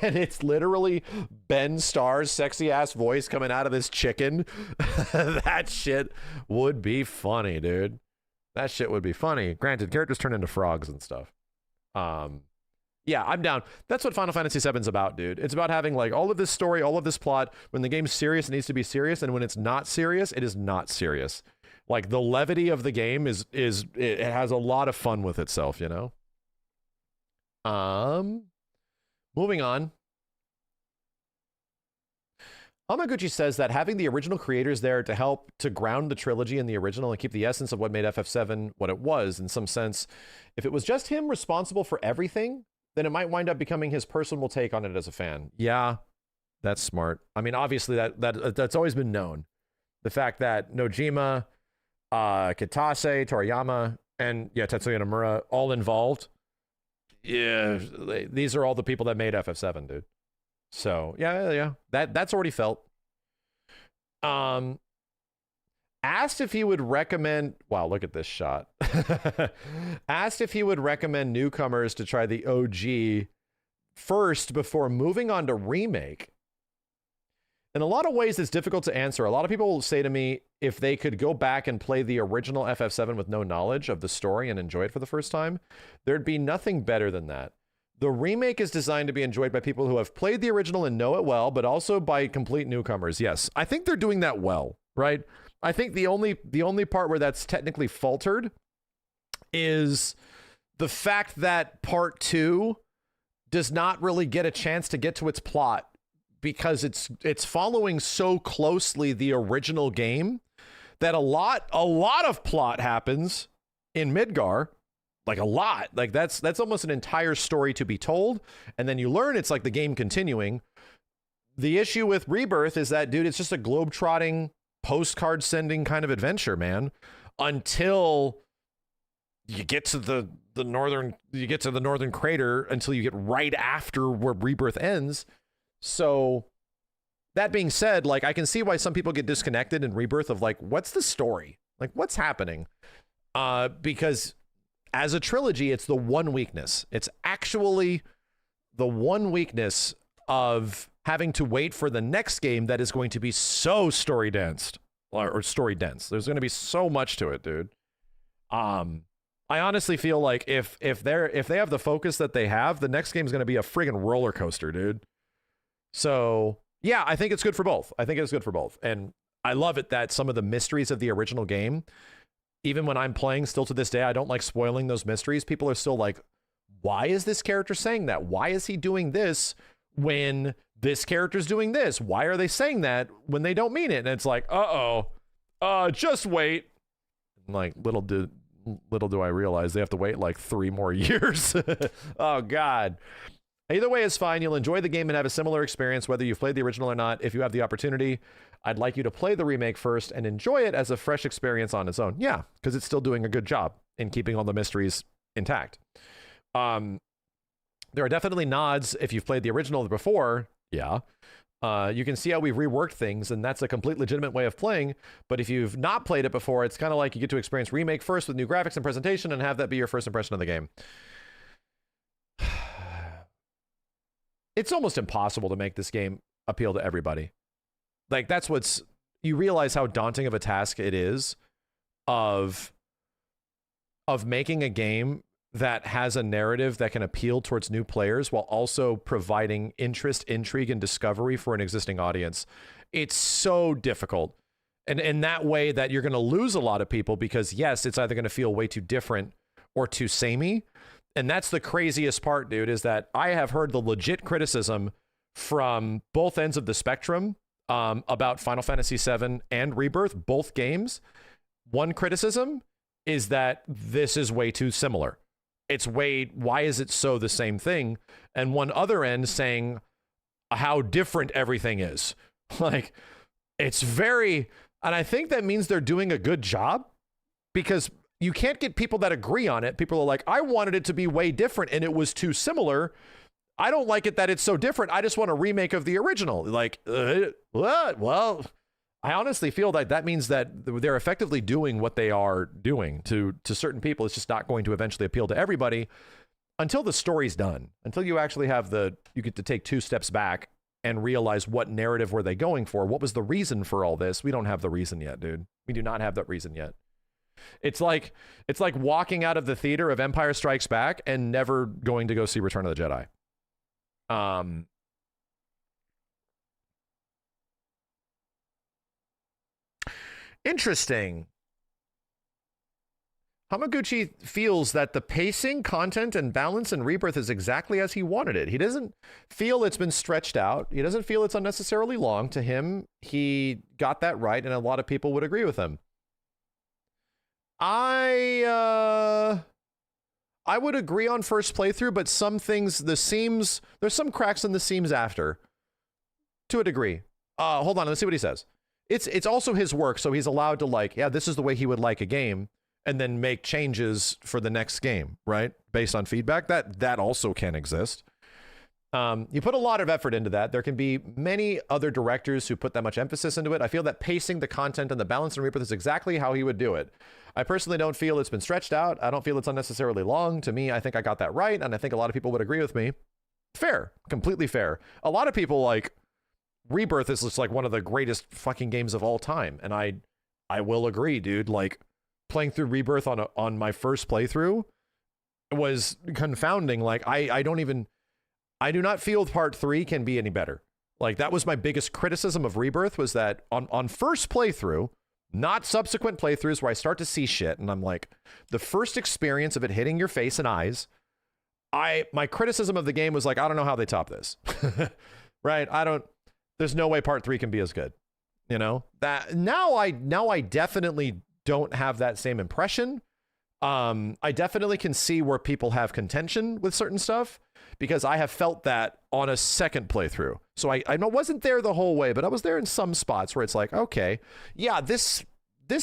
B: and it's literally Ben Starr's sexy ass voice coming out of this chicken, that shit would be funny, dude. That shit would be funny. Granted, characters turn into frogs and stuff. Yeah, I'm down. That's what Final Fantasy VII is about, dude. It's about having like all of this story, all of this plot. When the game's serious, it needs to be serious, and when it's not serious, it is not serious. Like the levity of the game is it has a lot of fun with itself, you know? Moving on. Amaguchi says that having the original creators there to help to ground the trilogy in the original and keep the essence of what made FF7 what it was, in some sense, if it was just him responsible for everything, then it might wind up becoming his personal take on it as a fan. Yeah, that's smart. I mean, obviously that's always been known. The fact that Nojima, Kitase, Toriyama, and yeah, Tetsuya Nomura all involved. Yeah, these are all the people that made FF7, dude. So yeah, that's already felt. Asked if he would recommend. Wow, look at this shot. Asked if he would recommend newcomers to try the OG first before moving on to remake. In a lot of ways, it's difficult to answer. A lot of people will say to me if they could go back and play the original FF7 with no knowledge of the story and enjoy it for the first time, there'd be nothing better than that. The remake is designed to be enjoyed by people who have played the original and know it well, but also by complete newcomers. Yes, I think they're doing that well, right? I think the only part where that's technically faltered is the fact that part 2 does not really get a chance to get to its plot because it's following so closely the original game that a lot of plot happens in Midgar like a lot. Like that's almost an entire story to be told. And then you learn it's like the game continuing. The issue with Rebirth is that, dude, it's just a globe-trotting, postcard sending kind of adventure, man. Until you get to the northern crater, until you get right after where Rebirth ends. So that being said, like, I can see why some people get disconnected in Rebirth of like, what's the story? Like, what's happening? Because as a trilogy, it's the one weakness. It's actually the one weakness of having to wait for the next game that is going to be so story dense. There's going to be so much to it, dude. I honestly feel like if they have the focus that they have, the next game is going to be a friggin' roller coaster, dude. So yeah, I think it's good for both. And I love it that some of the mysteries of the original game, even when I'm playing still to this day, I don't like spoiling those mysteries. People are still like, why is this character saying that? Why is he doing this when this character's doing this? Why are they saying that when they don't mean it? And it's like, just wait. And like, little do I realize they have to wait like 3 more years. Oh God. Either way is fine. You'll enjoy the game and have a similar experience whether you've played the original or not. If you have the opportunity, I'd like you to play the remake first and enjoy it as a fresh experience on its own. Yeah, because it's still doing a good job in keeping all the mysteries intact. There are definitely nods if you've played the original before. Yeah. You can see how we've reworked things, and that's a complete legitimate way of playing. But if you've not played it before, it's kind of like you get to experience remake first with new graphics and presentation and have that be your first impression of the game. It's almost impossible to make this game appeal to everybody. Like, you realize how daunting of a task it is of making a game that has a narrative that can appeal towards new players while also providing interest, intrigue, and discovery for an existing audience. It's so difficult. And in that way that you're going to lose a lot of people because, yes, it's either going to feel way too different or too samey. And that's the craziest part, dude, is that I have heard the legit criticism from both ends of the spectrum about Final Fantasy VII and Rebirth, both games. One criticism is that this is way too similar. Why is it so the same thing? And one other end saying how different everything is. Like, it's very, and I think that means they're doing a good job because you can't get people that agree on it. People are like, I wanted it to be way different and it was too similar. I don't like it that it's so different. I just want a remake of the original. Like, what? Well, I honestly feel like that means that they're effectively doing what they are doing to certain people. It's just not going to eventually appeal to everybody until the story's done, until you actually you get to take 2 steps back and realize what narrative were they going for? What was the reason for all this? We don't have the reason yet, dude. We do not have that reason yet. It's like walking out of the theater of Empire Strikes Back and never going to go see Return of the Jedi. Interesting. Hamaguchi feels that the pacing, content, and balance in Rebirth is exactly as he wanted it. He doesn't feel it's been stretched out. He doesn't feel it's unnecessarily long. To him, he got that right, and a lot of people would agree with him. I would agree on first playthrough, but some things, there's some cracks in the seams after, to a degree. Hold on, let's see what he says. It's also his work, so he's allowed to this is the way he would like a game, and then make changes for the next game, right? Based on feedback. That also can exist. You put a lot of effort into that. There can be many other directors who put that much emphasis into it. I feel that pacing, the content, and the balance in Rebirth is exactly how he would do it. I personally don't feel it's been stretched out. I don't feel it's unnecessarily long. To me, I think I got that right, and I think a lot of people would agree with me. Fair. Completely fair. A lot of people Rebirth is just one of the greatest fucking games of all time, and I will agree, dude. Playing through Rebirth on my first playthrough was confounding. I do not feel part 3 can be any better. That was my biggest criticism of Rebirth, was that on first playthrough, not subsequent playthroughs where I start to see shit, and I'm like, the first experience of it hitting your face and eyes, my criticism of the game was I don't know how they top this. Right? There's no way part 3 can be as good. You know? That now I definitely don't have that same impression. I definitely can see where people have contention with certain stuff, because I have felt that on a second playthrough. So I wasn't there the whole way, but I was there in some spots where it's like, okay, yeah, this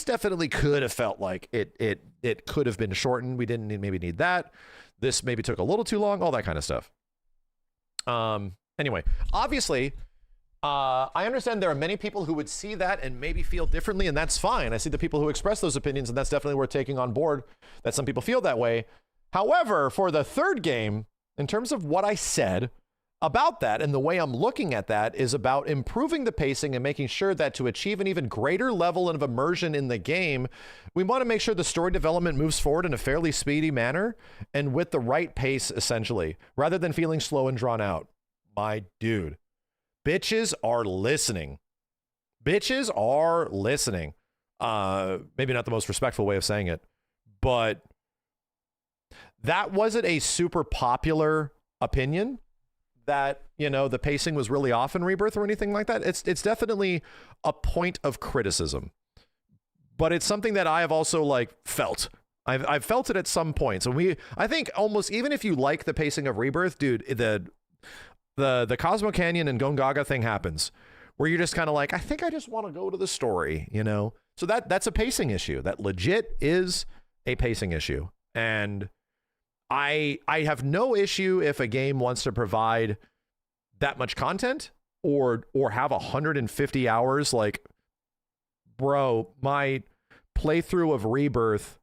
B: definitely could have felt like it could have been shortened. We didn't maybe need that. This maybe took a little too long, all that kind of stuff. Anyway, obviously, I understand there are many people who would see that and maybe feel differently, and that's fine. I see the people who express those opinions, and that's definitely worth taking on board, that some people feel that way. However, for the third game, in terms of what I said about that and the way I'm looking at that is about improving the pacing and making sure that to achieve an even greater level of immersion in the game, we want to make sure the story development moves forward in a fairly speedy manner and with the right pace, essentially, rather than feeling slow and drawn out. My dude, bitches are listening. Bitches are listening. Maybe not the most respectful way of saying it, but that wasn't a super popular opinion that, you know, the pacing was really off in Rebirth or anything like that. It's definitely a point of criticism, but it's something that I have also like felt. I've felt it at some points. And I think almost, even if you like the pacing of Rebirth, dude, the Cosmo Canyon and Gongaga thing happens where you're just kind of like, I think I just want to go to the story, you know? So that's a pacing issue. That legit is a pacing issue. And I have no issue if a game wants to provide that much content or have 150 hours. Like, bro, my playthrough of Rebirth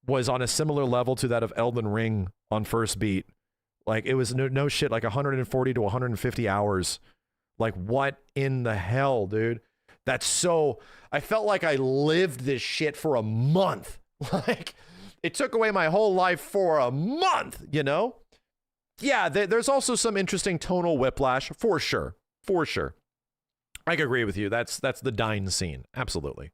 B: was on a similar level to that of Elden Ring on first beat. Like, it was no shit, like 140 to 150 hours. Like, what in the hell, dude? That's so... I felt like I lived this shit for a month. Like, it took away my whole life for a month, you know? Yeah, there's also some interesting tonal whiplash, for sure. For sure. I can agree with you. That's the Dine scene. Absolutely.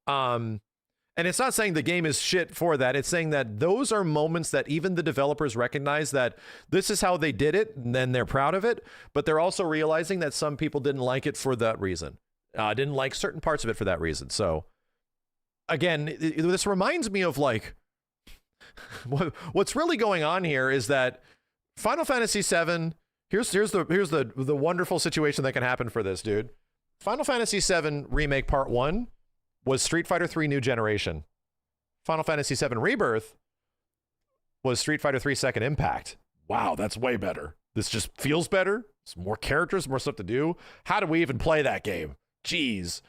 B: And it's not saying the game is shit for that. It's saying that those are moments that even the developers recognize that this is how they did it, and then they're proud of it. But they're also realizing that some people didn't like it for that reason. Didn't like certain parts of it for that reason. So, again, this reminds me of, like, what's really going on here is that Final Fantasy VII, here's the wonderful situation that can happen for this, dude. Final Fantasy VII Remake Part 1 was Street Fighter 3 New Generation. Final Fantasy VII Rebirth was Street Fighter 3 Second Impact. Wow, that's way better. This just feels better. It's more characters, more stuff to do. How do we even play that game? Jeez.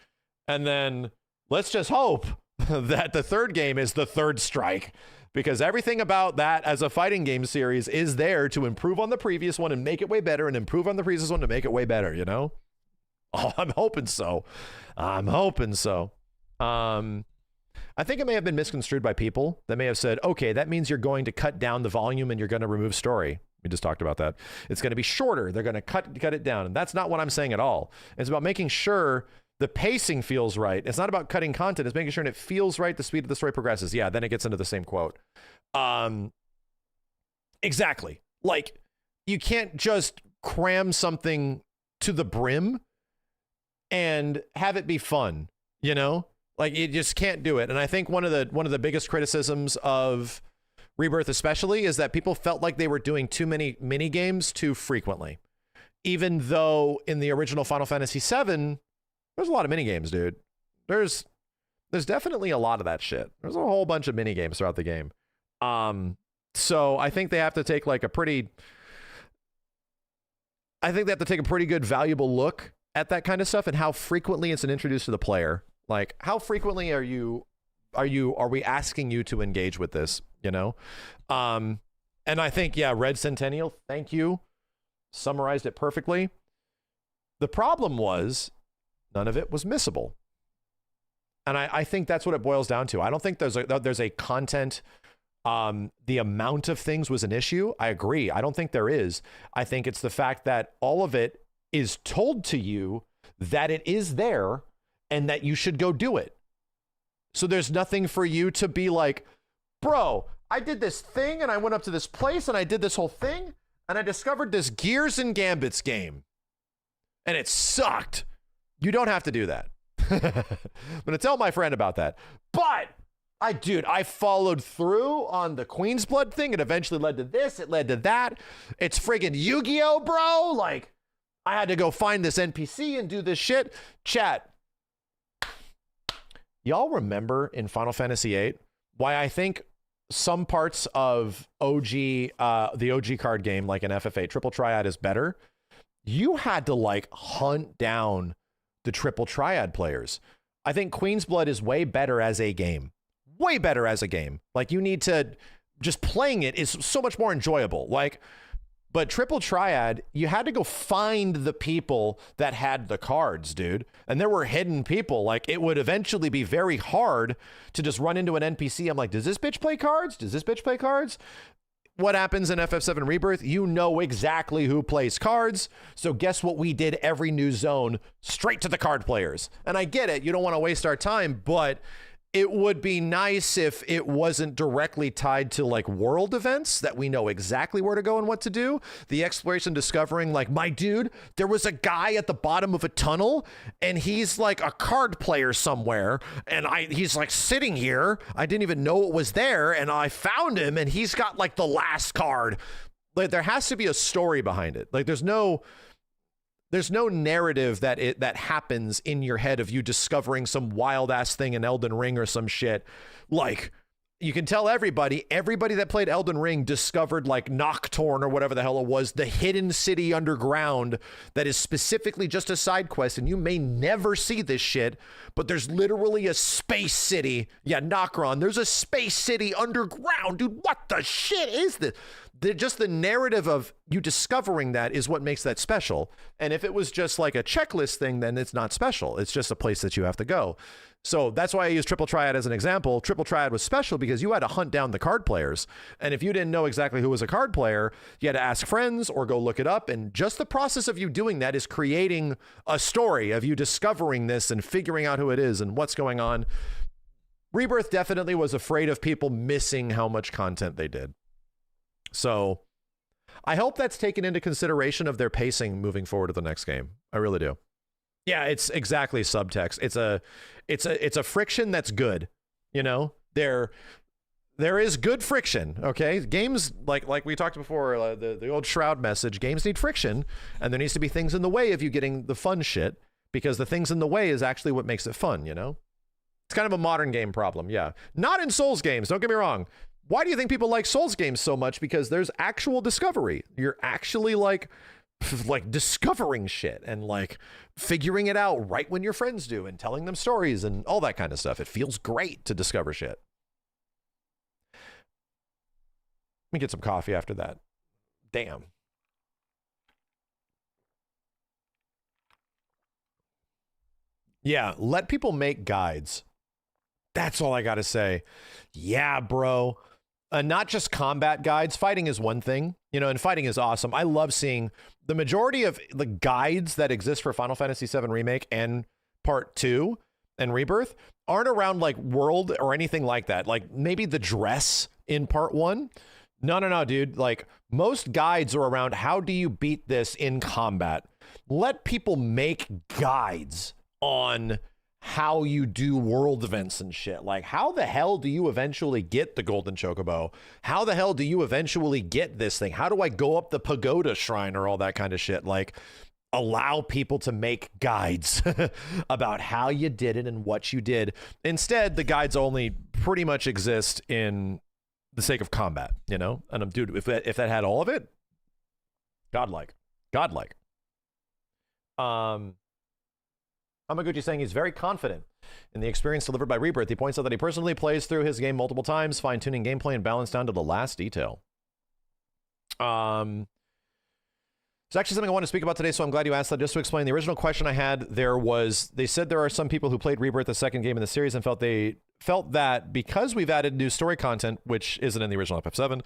B: And then let's just hope that the third game is the Third Strike, because everything about that as a fighting game series is there to improve on the previous one and make it way better, and improve on the previous one to make it way better, you know? Oh, I'm hoping so. I'm hoping so. I think it may have been misconstrued by people that may have said, okay, that means you're going to cut down the volume and you're going to remove story. We just talked about that. It's going to be shorter. They're going to cut it down. And that's not what I'm saying at all. It's about making sure the pacing feels right. It's not about cutting content. It's making sure it feels right. The speed of the story progresses. Yeah, then it gets into the same quote. Exactly. Like, you can't just cram something to the brim and have it be fun, you know? Like, you just can't do it. And I think one of the biggest criticisms of Rebirth especially is that people felt like they were doing too many mini games too frequently. Even though in the original Final Fantasy VII, there's a lot of mini games, dude. There's definitely a lot of that shit. There's a whole bunch of mini games throughout the game. So I think they have to take like a pretty good valuable look at that kind of stuff and how frequently it's introduced to the player. Like, how frequently are we asking you to engage with this, you know? And I think, yeah, Red Centennial, thank you, summarized it perfectly. The problem was none of it was missable. And I think that's what it boils down to. I don't think there's a content, the amount of things was an issue. I agree. I don't think there is. I think it's the fact that all of it is told to you that it is there and that you should go do it. So there's nothing for you to be like, bro, I did this thing and I went up to this place and I did this whole thing and I discovered this Gears and Gambits game and it sucked. You don't have to do that. I'm going to tell my friend about that. But Dude, I followed through on the Queen's Blood thing. It eventually led to this. It led to that. It's friggin' Yu-Gi-Oh, bro. Like, I had to go find this NPC and do this shit. Chat. Y'all remember in Final Fantasy VIII why I think some parts of the OG card game, like in FF8, Triple Triad is better? You had to like hunt down the Triple Triad players. I think Queen's Blood is way better as a game. Way better as a game. Like, you need to, just playing it is so much more enjoyable. Like, but Triple Triad, you had to go find the people that had the cards, dude. And there were hidden people. Like, it would eventually be very hard to just run into an NPC. I'm like, does this bitch play cards? Does this bitch play cards? What happens in FF7 Rebirth? You know exactly who plays cards. So guess what we did every new zone? Straight to the card players. And I get it. You don't want to waste our time, but it would be nice if it wasn't directly tied to like world events that we know exactly where to go and what to do. The exploration discovering like, my dude, there was a guy at the bottom of a tunnel and he's like a card player somewhere. And he's like sitting here. I didn't even know it was there. And I found him and he's got like the last card. Like, there has to be a story behind it. Like, there's no narrative that happens in your head of you discovering some wild ass thing in Elden Ring or some shit. Like, you can tell everybody that played Elden Ring discovered like Nocturne or whatever the hell it was, the hidden city underground that is specifically just a side quest. And you may never see this shit, but there's literally a space city. Yeah, Nocron. There's a space city underground. Dude, what the shit is this? Just the narrative of you discovering that is what makes that special. And if it was just like a checklist thing, then it's not special. It's just a place that you have to go. So that's why I use Triple Triad as an example. Triple Triad was special because you had to hunt down the card players. And if you didn't know exactly who was a card player, you had to ask friends or go look it up. And just the process of you doing that is creating a story of you discovering this and figuring out who it is and what's going on. Rebirth definitely was afraid of people missing how much content they did. So I hope that's taken into consideration of their pacing moving forward to the next game. I really do. Yeah, it's exactly subtext. It's a friction that's good. You know, there is good friction. Okay, games like we talked before, the old Shroud message. Games need friction, and there needs to be things in the way of you getting the fun shit, because the things in the way is actually what makes it fun. You know, it's kind of a modern game problem. Yeah, not in Souls games. Don't get me wrong. Why do you think people like Souls games so much? Because there's actual discovery. You're actually like discovering shit and like figuring it out right when your friends do and telling them stories and all that kind of stuff. It feels great to discover shit. Let me get some coffee after that. Damn. Yeah, let people make guides. That's all I got to say. Yeah, bro. Not just combat guides. Fighting is one thing, you know, and fighting is awesome. I love seeing the majority of the guides that exist for Final Fantasy VII Remake and Part 2 and Rebirth aren't around like world or anything like that. Like maybe the dress in Part 1. No, dude. Like most guides are around how do you beat this in combat. Let people make guides on how you do world events and shit. Like, how the hell do you eventually get the golden chocobo? How the hell do you eventually get this thing? How do I go up the pagoda shrine or all that kind of shit? Like, allow people to make guides about how you did it and what you did. Instead, the guides only pretty much exist in the sake of combat, you know? And dude, if that had all of it, godlike. Hamaguchi saying he's very confident in the experience delivered by Rebirth. He points out that he personally plays through his game multiple times, fine-tuning gameplay and balance down to the last detail. It's actually something I want to speak about today, so I'm glad you asked that. Just to explain, the original question I had there was, they said there are some people who played Rebirth, the second game in the series, and felt that because we've added new story content, which isn't in the original FF7,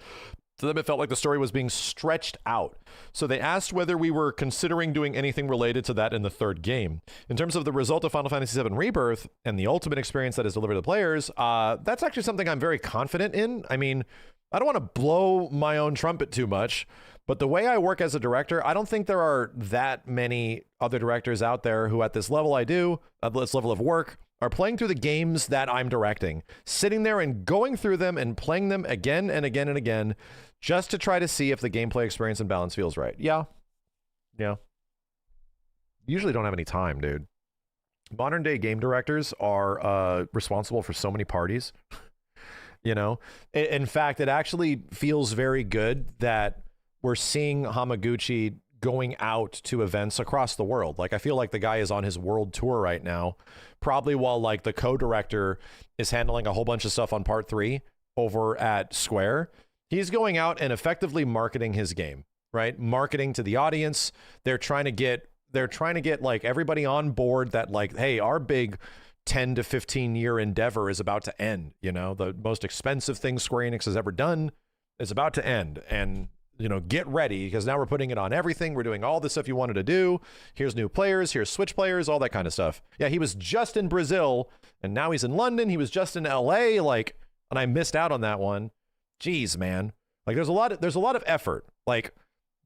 B: to them it felt like the story was being stretched out. So they asked whether we were considering doing anything related to that in the third game. In terms of the result of Final Fantasy VII Rebirth and the ultimate experience that is delivered to the players, that's actually something I'm very confident in. I mean, I don't want to blow my own trumpet too much, but the way I work as a director, I don't think there are that many other directors out there who at this level I do, at this level of work, are playing through the games that I'm directing, sitting there and going through them and playing them again and again and again, just to try to see if the gameplay experience and balance feels right. Yeah. Usually don't have any time, dude. Modern day game directors are responsible for so many parties. In fact, it actually feels very good that we're seeing Hamaguchi going out to events across the world. Like, I feel like the guy is on his world tour right now, probably while like the co-director is handling a whole bunch of stuff on part 3 over at Square. He's going out and effectively marketing his game, right? Marketing to the audience. They're trying to get like everybody on board that like, hey, our big 10 to 15 year endeavor is about to end. The most expensive thing Square Enix has ever done is about to end. And get ready, because now we're putting it on everything. We're doing all the stuff you wanted to do. Here's new players, here's Switch players, all that kind of stuff. Yeah, he was just in Brazil, and now he's in London. He was just in LA, like, and I missed out on that one. Jeez, man. Like, there's a lot of effort. Like,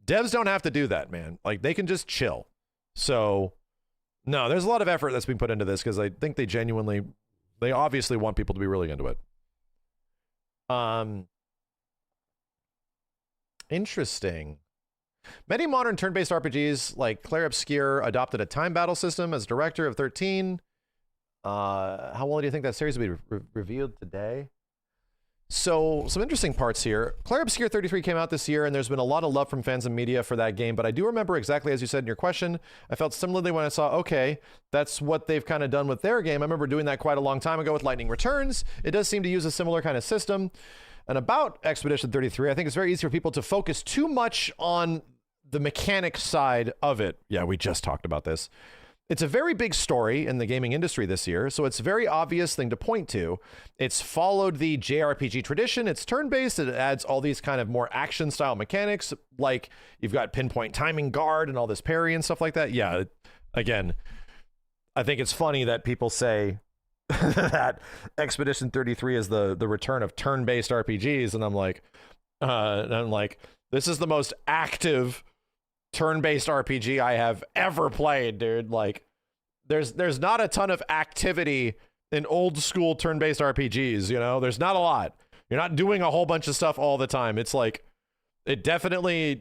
B: devs don't have to do that, man. Like, they can just chill. So, no, there's a lot of effort that's being put into this, because I think they obviously want people to be really into it. Interesting. Many modern turn-based RPGs like Clair Obscur adopted a time battle system as director of 13. How well do you think that series will be revealed today? So, some interesting parts here. Clair Obscur 33 came out this year, and there's been a lot of love from fans and media for that game, but I do remember exactly as you said in your question. I felt similarly when I saw, okay, that's what they've kind of done with their game. I remember doing that quite a long time ago with Lightning Returns. It does seem to use a similar kind of system. And about Expedition 33, I think it's very easy for people to focus too much on the mechanic side of it. Yeah, we just talked about this. It's a very big story in the gaming industry this year, so it's a very obvious thing to point to. It's followed the JRPG tradition. It's turn-based. It adds all these kind of more action-style mechanics, like you've got pinpoint timing guard and all this parry and stuff like that. Yeah, again, I think it's funny that people say that Expedition 33 is the return of turn-based RPGs, and I'm like, this is the most active turn-based RPG I have ever played, dude. Like, there's not a ton of activity in old school turn-based RPGs, there's not a lot. You're not doing a whole bunch of stuff all the time. It's like, it definitely,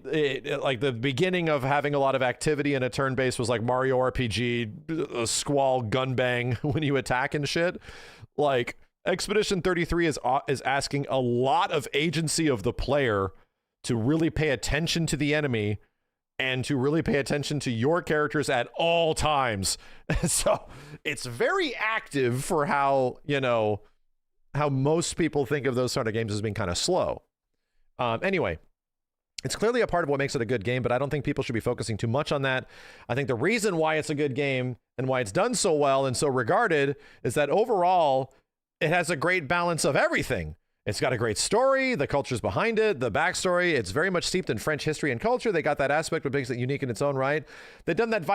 B: like the beginning of having a lot of activity in a turn-based was like Mario RPG, a squall gunbang when you attack and shit. Like, Expedition 33 is asking a lot of agency of the player to really pay attention to the enemy and to really pay attention to your characters at all times. So it's very active for how most people think of those sort of games as being kind of slow. Anyway, it's clearly a part of what makes it a good game, but I don't think people should be focusing too much on that. I think the reason why it's a good game and why it's done so well and so regarded is that overall, it has a great balance of everything. It's got a great story, the culture's behind it, the backstory. It's very much steeped in French history and culture. They got that aspect, which makes it unique in its own right. They've done that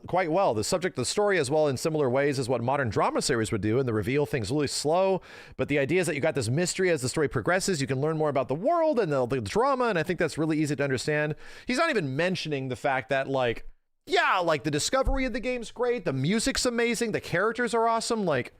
B: quite well. The subject, the story as well, in similar ways is what modern drama series would do, and the reveal thing's really slow. But the idea is that you got this mystery as the story progresses. You can learn more about the world and the drama, and I think that's really easy to understand. He's not even mentioning the fact that, like, yeah, like the discovery of the game's great, the music's amazing, the characters are awesome, like,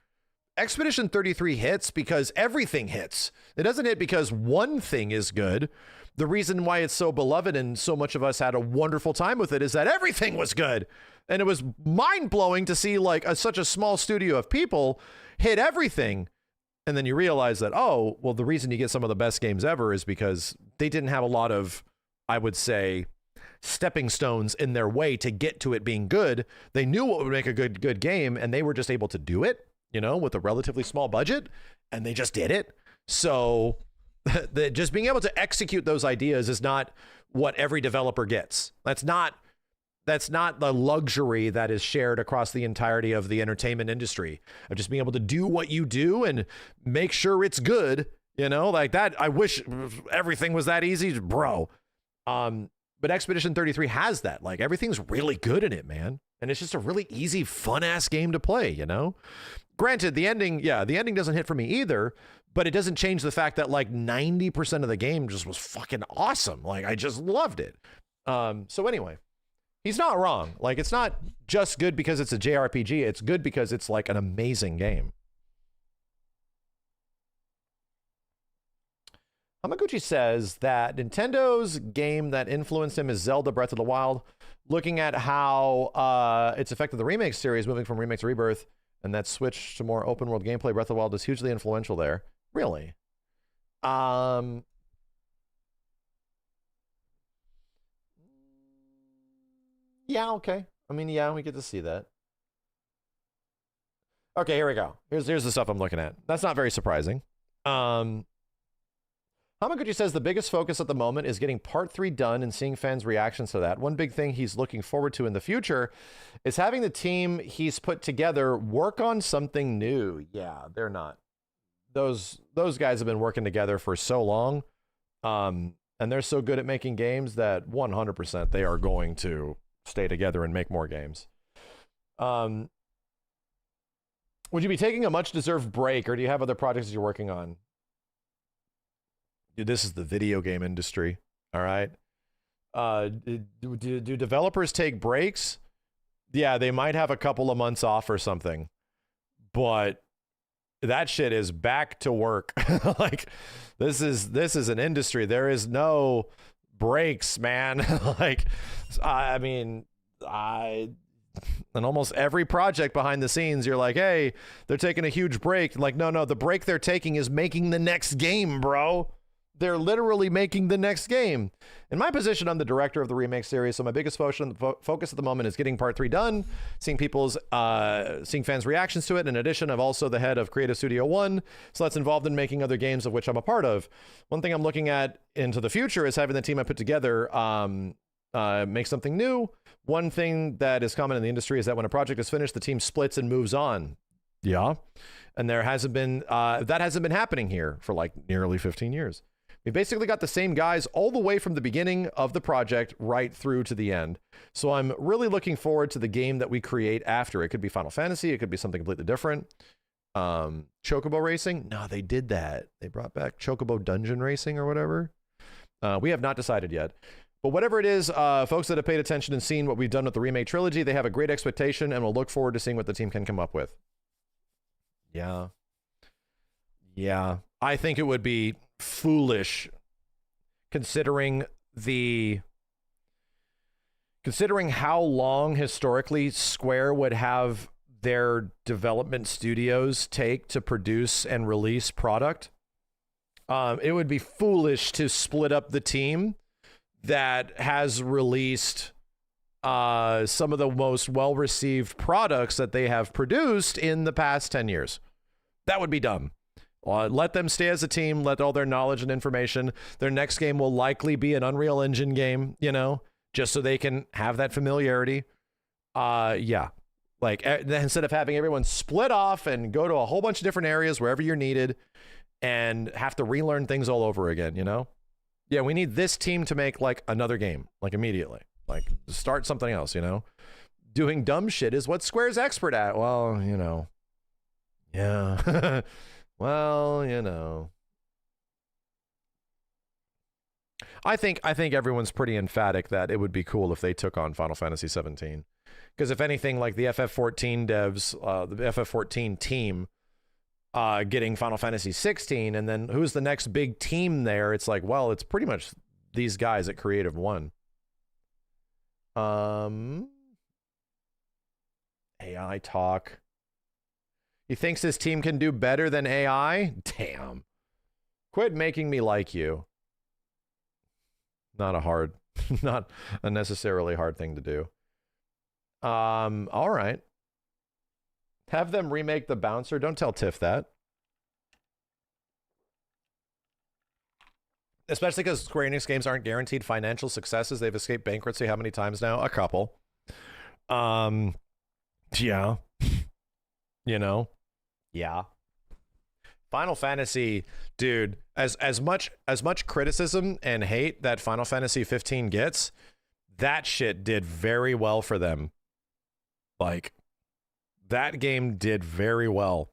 B: Expedition 33 hits because everything hits. It doesn't hit because one thing is good. The reason why it's so beloved and so much of us had a wonderful time with it is that everything was good. And it was mind-blowing to see like such a small studio of people hit everything. And then you realize that, oh, well, the reason you get some of the best games ever is because they didn't have a lot of, I would say, stepping stones in their way to get to it being good. They knew what would make a good game, and they were just able to do it, with a relatively small budget, and they just did it. So just being able to execute those ideas is not what every developer gets. That's not the luxury that is shared across the entirety of the entertainment industry, of just being able to do what you do and make sure it's good, like that. I wish everything was that easy, bro. But Expedition 33 has that. Like, everything's really good in it, man. And it's just a really easy, fun-ass game to play, Granted, the ending doesn't hit for me either, but it doesn't change the fact that like 90% of the game just was fucking awesome. Like, I just loved it. So anyway, He's not wrong. Like, it's not just good because it's a JRPG. It's good because it's like an amazing game. Hamaguchi says that Nintendo's game that influenced him is Zelda Breath of the Wild. Looking at how it's affected the remake series, moving from remake to rebirth, and that switch to more open world gameplay, Breath of the Wild is hugely influential there. Really? Yeah, okay. I mean, yeah, we get to see that. Okay, here we go. Here's the stuff I'm looking at. That's not very surprising. Hamaguchi says the biggest focus at the moment is getting part 3 done and seeing fans' reactions to that. One big thing he's looking forward to in the future is having the team he's put together work on something new. Yeah, they're not. Those guys have been working together for so long, and they're so good at making games that 100% they are going to stay together and make more games. Would you be taking a much-deserved break, or do you have other projects you're working on? Dude, this is the video game industry, all right? Do developers take breaks? Yeah, they might have a couple of months off or something, but that shit is back to work. Like, this is an industry. There is no breaks, man. Like, I mean, in almost every project behind the scenes, you're like, hey, they're taking a huge break. Like, no, the break they're taking is making the next game, bro. They're literally making the next game. In my position, I'm the director of the remake series, so my biggest focus at the moment is getting part 3 done, seeing fans' reactions to it. In addition, I'm also the head of Creative Studio 1, so that's involved in making other games of which I'm a part of. One thing I'm looking at into the future is having the team I put together make something new. One thing that is common in the industry is that when a project is finished, the team splits and moves on. Yeah. And that hasn't been happening here for like nearly 15 years. We basically got the same guys all the way from the beginning of the project right through to the end. So I'm really looking forward to the game that we create after. It could be Final Fantasy. It could be something completely different. Chocobo Racing? No, they did that. They brought back Chocobo Dungeon Racing or whatever. We have not decided yet. But whatever it is, folks that have paid attention and seen what we've done with the remake trilogy, they have a great expectation and will look forward to seeing what the team can come up with. Yeah. Yeah. I think it would be foolish considering how long historically Square would have their development studios take to produce and release product. It would be foolish to split up the team that has released some of the most well-received products that they have produced in the past 10 years. That would be dumb. Let them stay as a team, let all their knowledge and information. Their next game will likely be an Unreal Engine game, just so they can have that familiarity. Yeah. Like, instead of having everyone split off and go to a whole bunch of different areas wherever you're needed and have to relearn things all over again, Yeah, we need this team to make, like, another game, like, immediately. Like, start something else, Doing dumb shit is what Square's expert at. Well, Yeah. Well, I think everyone's pretty emphatic that it would be cool if they took on Final Fantasy 17. Because if anything, like the FF14 devs, the FF14 team getting Final Fantasy 16, and then who's the next big team there? It's like, well, it's pretty much these guys at Creative One. AI talk. He thinks his team can do better than AI? Damn. Quit making me like you. Not a necessarily hard thing to do. All right. Have them remake The Bouncer. Don't tell Tiff that. Especially because Square Enix games aren't guaranteed financial successes. They've escaped bankruptcy how many times now? A couple. Yeah. Yeah. Final Fantasy, dude, as much criticism and hate that Final Fantasy 15 gets, that shit did very well for them. Like, that game did very well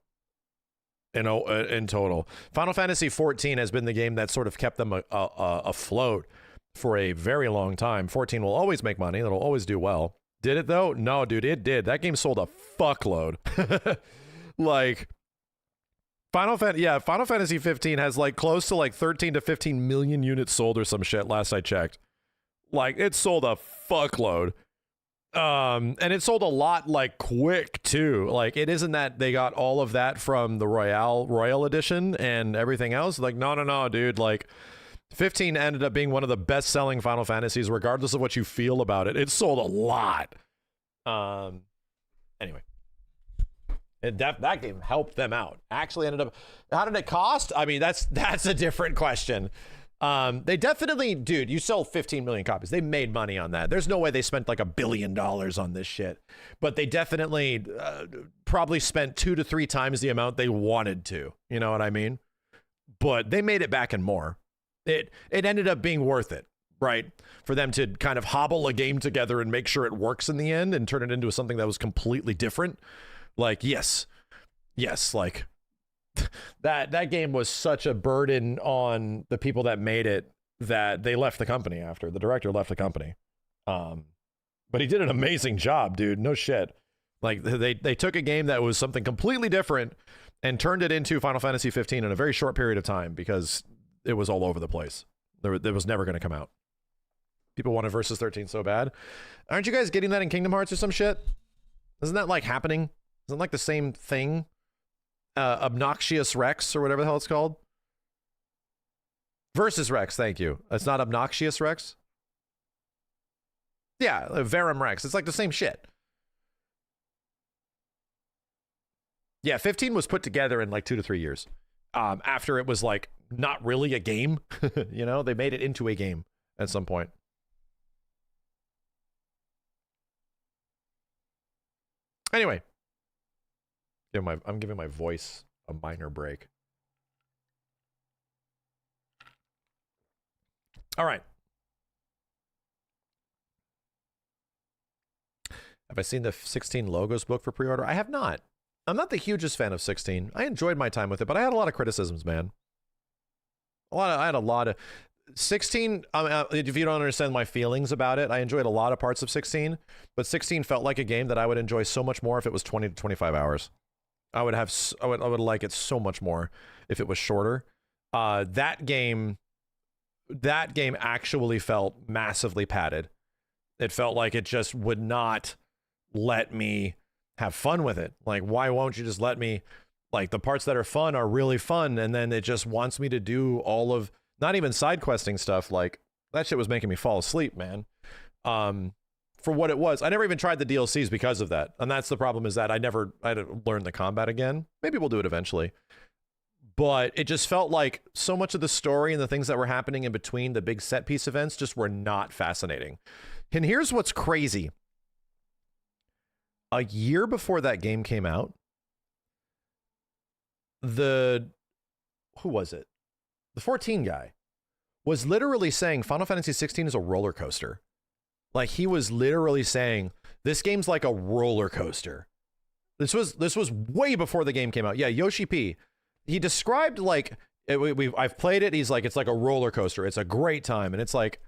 B: in total. Final Fantasy 14 has been the game that sort of kept them afloat for a very long time. 14 will always make money. It'll always do well. Did it though? No, dude, it did. That game sold a fuckload. Like Final Fantasy 15 has like close to like 13 to 15 million units sold or some shit last I checked. Like it sold a fuckload. And it sold a lot like quick too. Like it isn't that they got all of that from the Royal Edition and everything else. Like no, dude. Like 15 ended up being one of the best selling Final Fantasies, regardless of what you feel about it. It sold a lot. Anyway, that game helped them out. Actually ended up, how did it cost? I mean, that's a different question. They definitely, dude, you sell 15 million copies. They made money on that. There's no way they spent like $1 billion on this shit, but they definitely probably spent 2 to 3 times the amount they wanted to. You know what I mean? But they made it back and more. It ended up being worth it, right? For them to kind of hobble a game together and make sure it works in the end and turn it into something that was completely different. Like, yes, like that game was such a burden on the people that made it that they left the company after. The director left the company. But he did an amazing job, dude. No shit. Like they took a game that was something completely different and turned it into Final Fantasy 15 in a very short period of time because it was all over the place. It was never going to come out. People wanted Versus 13 so bad. Aren't you guys getting that in Kingdom Hearts or some shit? Isn't that like happening? Isn't it like the same thing? Obnoxious Rex or whatever the hell it's called. Versus Rex, thank you. It's not Obnoxious Rex? Yeah, Verum Rex. It's like the same shit. Yeah, 15 was put together in like 2 to 3 years. After it was like not really a game. You know, they made it into a game at some point. Anyway, I'm giving my voice a minor break. All right. Have I seen the 16 logos book for pre-order? I have not. I'm not the hugest fan of 16. I enjoyed my time with it, but I had a lot of criticisms, man. I had a lot of 16. If you don't understand my feelings about it, I enjoyed a lot of parts of 16, but 16 felt like a game that I would enjoy so much more if it was 20 to 25 hours. I would like it so much more if it was shorter. That game actually felt massively padded. It felt like it just would not let me have fun with it. Like, why won't you just let me, like, the parts that are fun are really fun, and then it just wants me to do all of, not even side questing stuff. Like, that shit was making me fall asleep, man. For what it was, I never even tried the DLCs because of that. And that's the problem, is that I had to learn the combat again. Maybe we'll do it eventually. But it just felt like so much of the story and the things that were happening in between the big set piece events just were not fascinating. And here's what's crazy. A year before that game came out, who was it? The 14 guy was literally saying Final Fantasy 16 is a roller coaster. Like, he was literally saying, this game's like a roller coaster. This was way before the game came out. Yeah, Yoshi P. He described, like, I've played it. He's like, it's like a roller coaster. It's a great time. And it's like,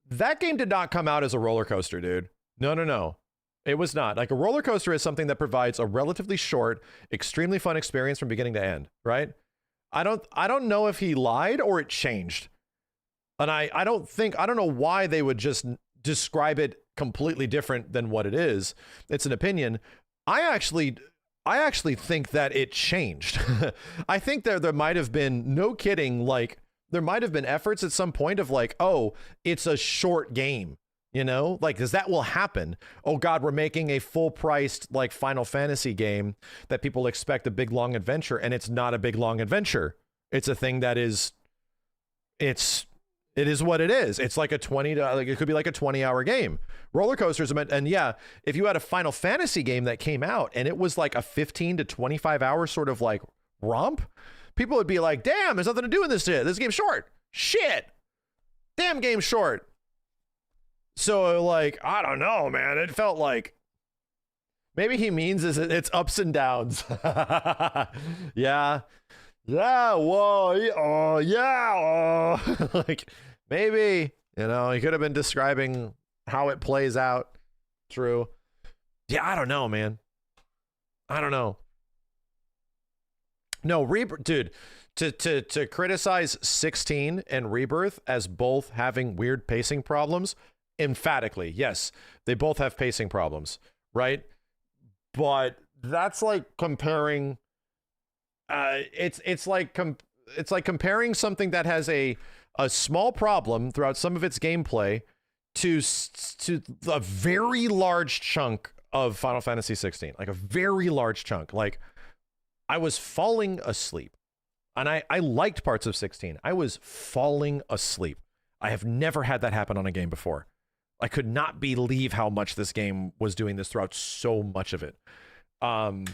B: that game did not come out as a roller coaster, dude. No. It was not. Like, a roller coaster is something that provides a relatively short, extremely fun experience from beginning to end, right? I don't know if he lied or it changed. And I don't know why they would just describe it completely different than what it is. It's an opinion. I actually think that it changed. I think there might have been, no kidding, like, there might have been efforts at some point of like, oh, it's a short game, you know, like, because that will happen. Oh God, we're making a full-priced like Final Fantasy game that people expect a big long adventure, and it's not a big long adventure. It's a thing that is, it is what it is. It's like it could be like a 20-hour game. Roller coasters are meant, and yeah, if you had a Final Fantasy game that came out and it was like a 15 to 25 hour sort of like romp, people would be like, damn, there's nothing to do in this shit. This game's short. Shit. Damn, game's short. So, like, I don't know, man. It felt like maybe he means it's ups and downs. Yeah. Yeah, whoa, oh, yeah, oh. Like, Maybe, you know, he could have been describing how it plays out. True. Yeah, I don't know, man. I don't know. No, dude, to criticize 16 and Rebirth as both having weird pacing problems, emphatically, yes, they both have pacing problems, right? But that's like comparing. It's like comparing something that has a small problem throughout some of its gameplay to a very large chunk of Final Fantasy 16, like a very large chunk. Like, I was falling asleep, and I liked parts of 16. I was falling asleep. I have never had that happen on a game before. I could not believe how much this game was doing this throughout so much of it. And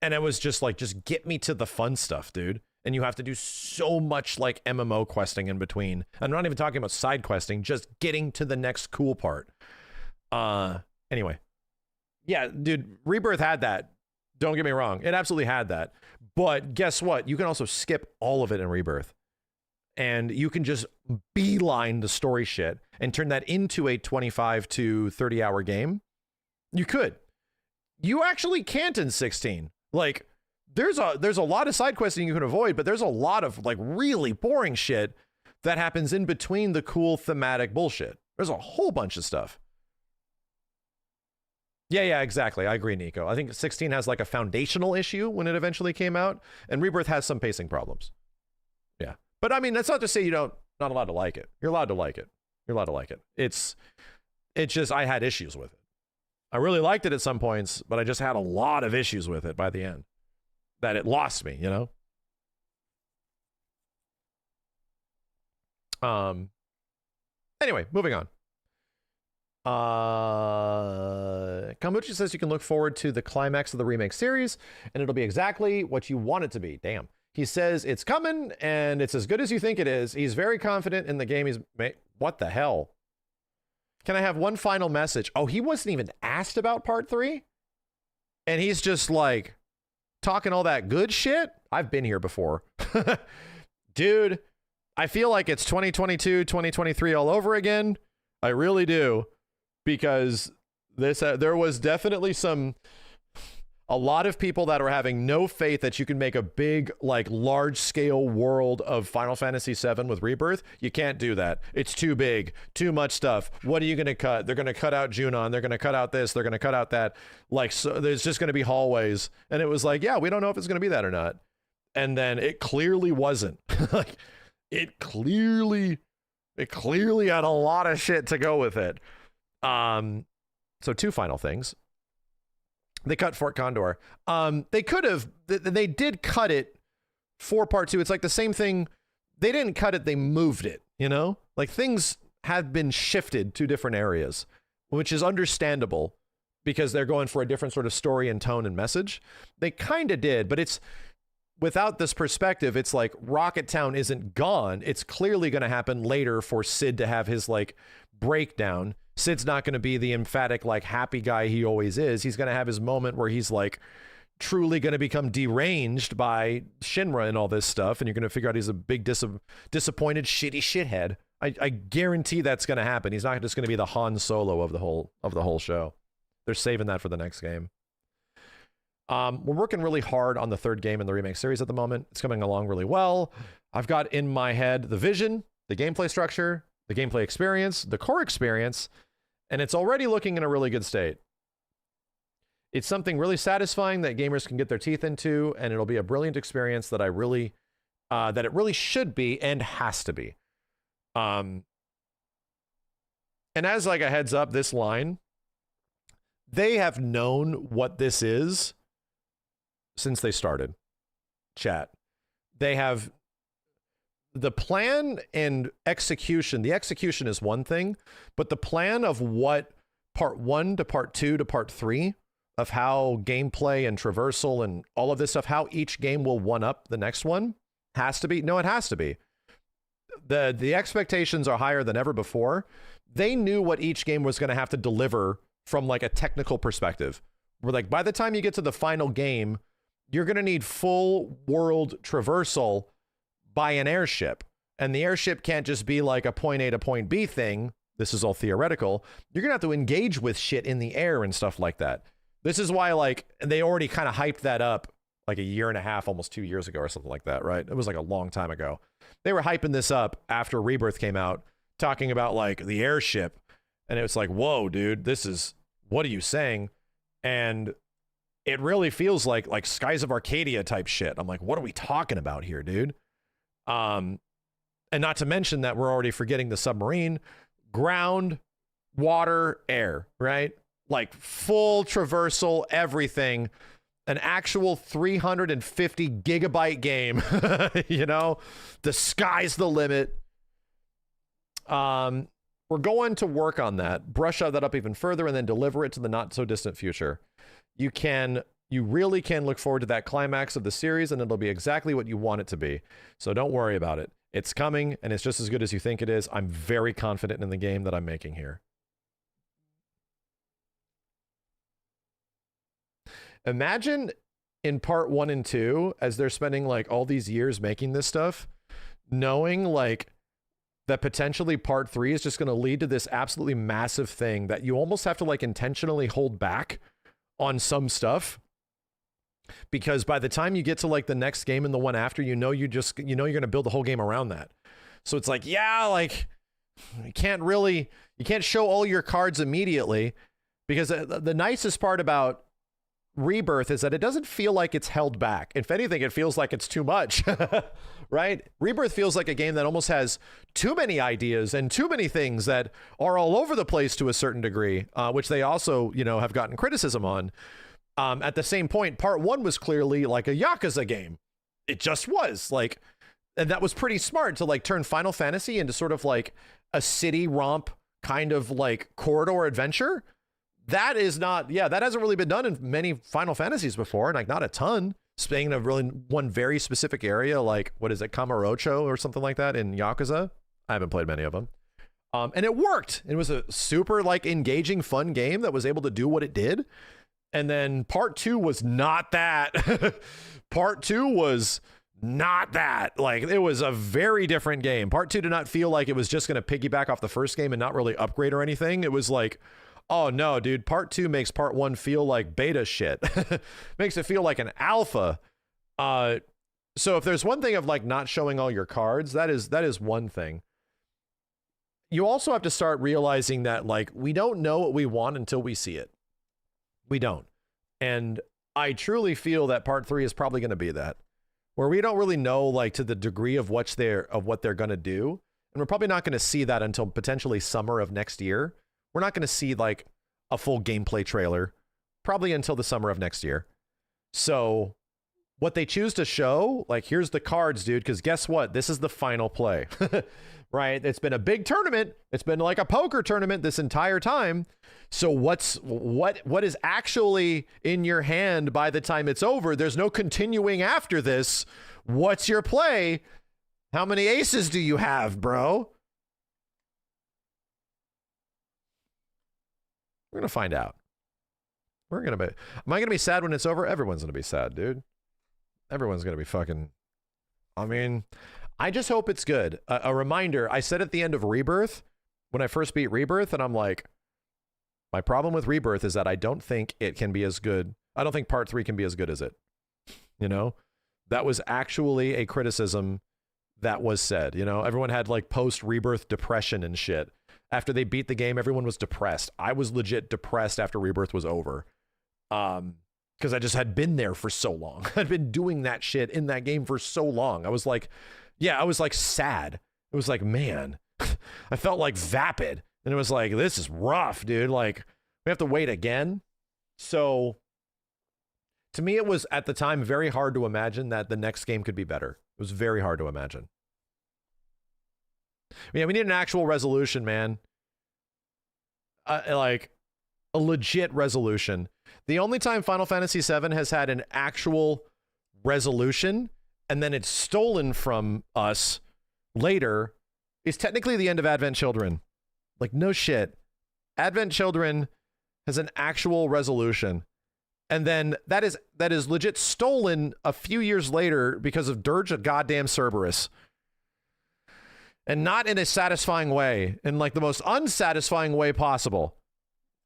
B: it was just like, just get me to the fun stuff, dude. And you have to do so much like MMO questing in between. I'm not even talking about side questing, just getting to the next cool part. Anyway. Yeah, dude, Rebirth had that. Don't get me wrong. It absolutely had that. But guess what? You can also skip all of it in Rebirth. And you can just beeline the story shit and turn that into a 25 to 30 hour game. You could. You actually can't in 16. Like, there's a lot of side questing you can avoid, but there's a lot of like really boring shit that happens in between the cool thematic bullshit. There's a whole bunch of stuff. Yeah, exactly. I agree, Nico. I think 16 has like a foundational issue when it eventually came out, and Rebirth has some pacing problems. Yeah. But I mean, that's not to say not allowed to like it. You're allowed to like it. You're allowed to like it. It's just, I had issues with it. I really liked it at some points, but I just had a lot of issues with it by the end. That it lost me, you know? Anyway, moving on. Kamuchi says you can look forward to the climax of the remake series, and it'll be exactly what you want it to be. Damn. He says it's coming, and it's as good as you think it is. He's very confident in the game he's made. What the hell? Can I have one final message? Oh, he wasn't even asked about part 3? And he's just like talking all that good shit? I've been here before. Dude, I feel like it's 2022, 2023 all over again. I really do. Because there was definitely a lot of people that are having no faith that you can make a big, like, large scale world of Final Fantasy VII with Rebirth. You can't do that. It's too big, too much stuff. What are you going to cut? They're going to cut out Junon. They're going to cut out this. They're going to cut out that. Like, so there's just going to be hallways. And it was like, yeah, we don't know if it's going to be that or not. And then it clearly wasn't. Like, it clearly had a lot of shit to go with it. So 2 final things. They cut Fort Condor. They could have, they did cut it for part 2. It's like the same thing. They didn't cut it, they moved it, you know? Like, things have been shifted to different areas, which is understandable because they're going for a different sort of story and tone and message. They kind of did, but it's, without this perspective, it's like Rocket Town isn't gone. It's clearly going to happen later for Sid to have his, like, breakdown. Sid's not going to be the emphatic, like, happy guy he always is. He's going to have his moment where he's, like, truly going to become deranged by Shinra and all this stuff, and you're going to figure out he's a big disappointed shitty shithead. I guarantee that's going to happen. He's not just going to be the Han Solo of the whole show. They're saving that for the next game. We're working really hard on the 3rd game in the remake series at the moment. It's coming along really well. I've got in my head the vision, the gameplay structure, the gameplay experience, the core experience, and it's already looking in a really good state. It's something really satisfying that gamers can get their teeth into, and it'll be a brilliant experience that it really should be and has to be. And as like a heads up, this line, they have known what this is since they started. Chat. They have the plan and execution. The execution is one thing, but the plan of what part 1 to part 2 to part 3 of how gameplay and traversal and all of this stuff, how each game will one up the next one has to be. No, it has to be. The expectations are higher than ever before. They knew what each game was going to have to deliver from like a technical perspective. We're like, by the time you get to the final game, you're going to need full world traversal by an airship. And the airship can't just be like a point A to point B thing. This is all theoretical. You're going to have to engage with shit in the air and stuff like that. This is why, like, they already kind of hyped that up like a year and a half, almost 2 years ago or something like that, right? It was like a long time ago. They were hyping this up after Rebirth came out, talking about like the airship. And it was like, whoa, dude, this is, what are you saying? And it really feels like Skies of Arcadia type shit. I'm like, what are we talking about here, dude? And not to mention that we're already forgetting the submarine, ground, water, air, right? Like full traversal, everything. An actual 350 gigabyte game, you know? The sky's the limit. We're going to work on that, brush that up even further, and then deliver it to the not so distant future. You really can look forward to that climax of the series, and it'll be exactly what you want it to be. So don't worry about it. It's coming, and it's just as good as you think it is. I'm very confident in the game that I'm making here. Imagine in part 1 and 2, as they're spending like all these years making this stuff, knowing like that potentially part 3 is just going to lead to this absolutely massive thing that you almost have to like intentionally hold back on some stuff. Because by the time you get to like the next game and the one after, you know you're going to build the whole game around that. So it's like, yeah, like you can't show all your cards immediately, because the nicest part about Rebirth is that it doesn't feel like it's held back. If anything, it feels like it's too much, right? Rebirth feels like a game that almost has too many ideas and too many things that are all over the place to a certain degree, which they also, you know, have gotten criticism on. At the same point, part 1 was clearly like a Yakuza game. It just was like, and that was pretty smart to like turn Final Fantasy into sort of like a city romp kind of like corridor adventure. That is not, that hasn't really been done in many Final Fantasies before, and like not a ton. Staying in a really one very specific area, like what is it, Kamurocho or something like that in Yakuza. I haven't played many of them. And it worked. It was a super like engaging, fun game that was able to do what it did. And then part 2 was not that. Part 2 was not that. Like, it was a very different game. Part 2 did not feel like it was just going to piggyback off the first game and not really upgrade or anything. It was like, oh no, dude, part 2 makes part 1 feel like beta shit. Makes it feel like an alpha. So if there's one thing of like not showing all your cards, that is one thing. You also have to start realizing that like we don't know what we want until we see it. We don't. And I truly feel that part 3 is probably going to be that, where we don't really know like to the degree of what they're going to do. And we're probably not going to see that until potentially summer of next year. We're not going to see like a full gameplay trailer probably until the summer of next year. So what they choose to show, like, here's the cards, dude, because guess what? This is the final play, right? It's been a big tournament. It's been like a poker tournament this entire time. So what is actually in your hand by the time it's over? There's no continuing after this. What's your play? How many aces do you have, bro? We're going to find out. Am I going to be sad when it's over? Everyone's going to be sad, dude. Everyone's going to be fucking... I mean, I just hope it's good. A reminder, I said at the end of Rebirth, when I first beat Rebirth, and I'm like, my problem with Rebirth is that I don't think it can be as good. I don't think part 3 can be as good as it. You know? That was actually a criticism that was said. You know, everyone had like post-Rebirth depression and shit. After they beat the game, everyone was depressed. I was legit depressed after Rebirth was over. Because I just had been there for so long. I'd been doing that shit in that game for so long. I was like, I was like sad. It was like, man, I felt like vapid. And it was like, this is rough, dude. Like, we have to wait again. So to me, it was at the time very hard to imagine that the next game could be better. It was very hard to imagine. Yeah, we need an actual resolution, man. Like a legit resolution. The only time Final Fantasy VII has had an actual resolution and then it's stolen from us later is technically the end of Advent Children. Like, no shit. Advent Children has an actual resolution. And then that is legit stolen a few years later because of Dirge of goddamn Cerberus. and not in a satisfying way, in like the most unsatisfying way possible.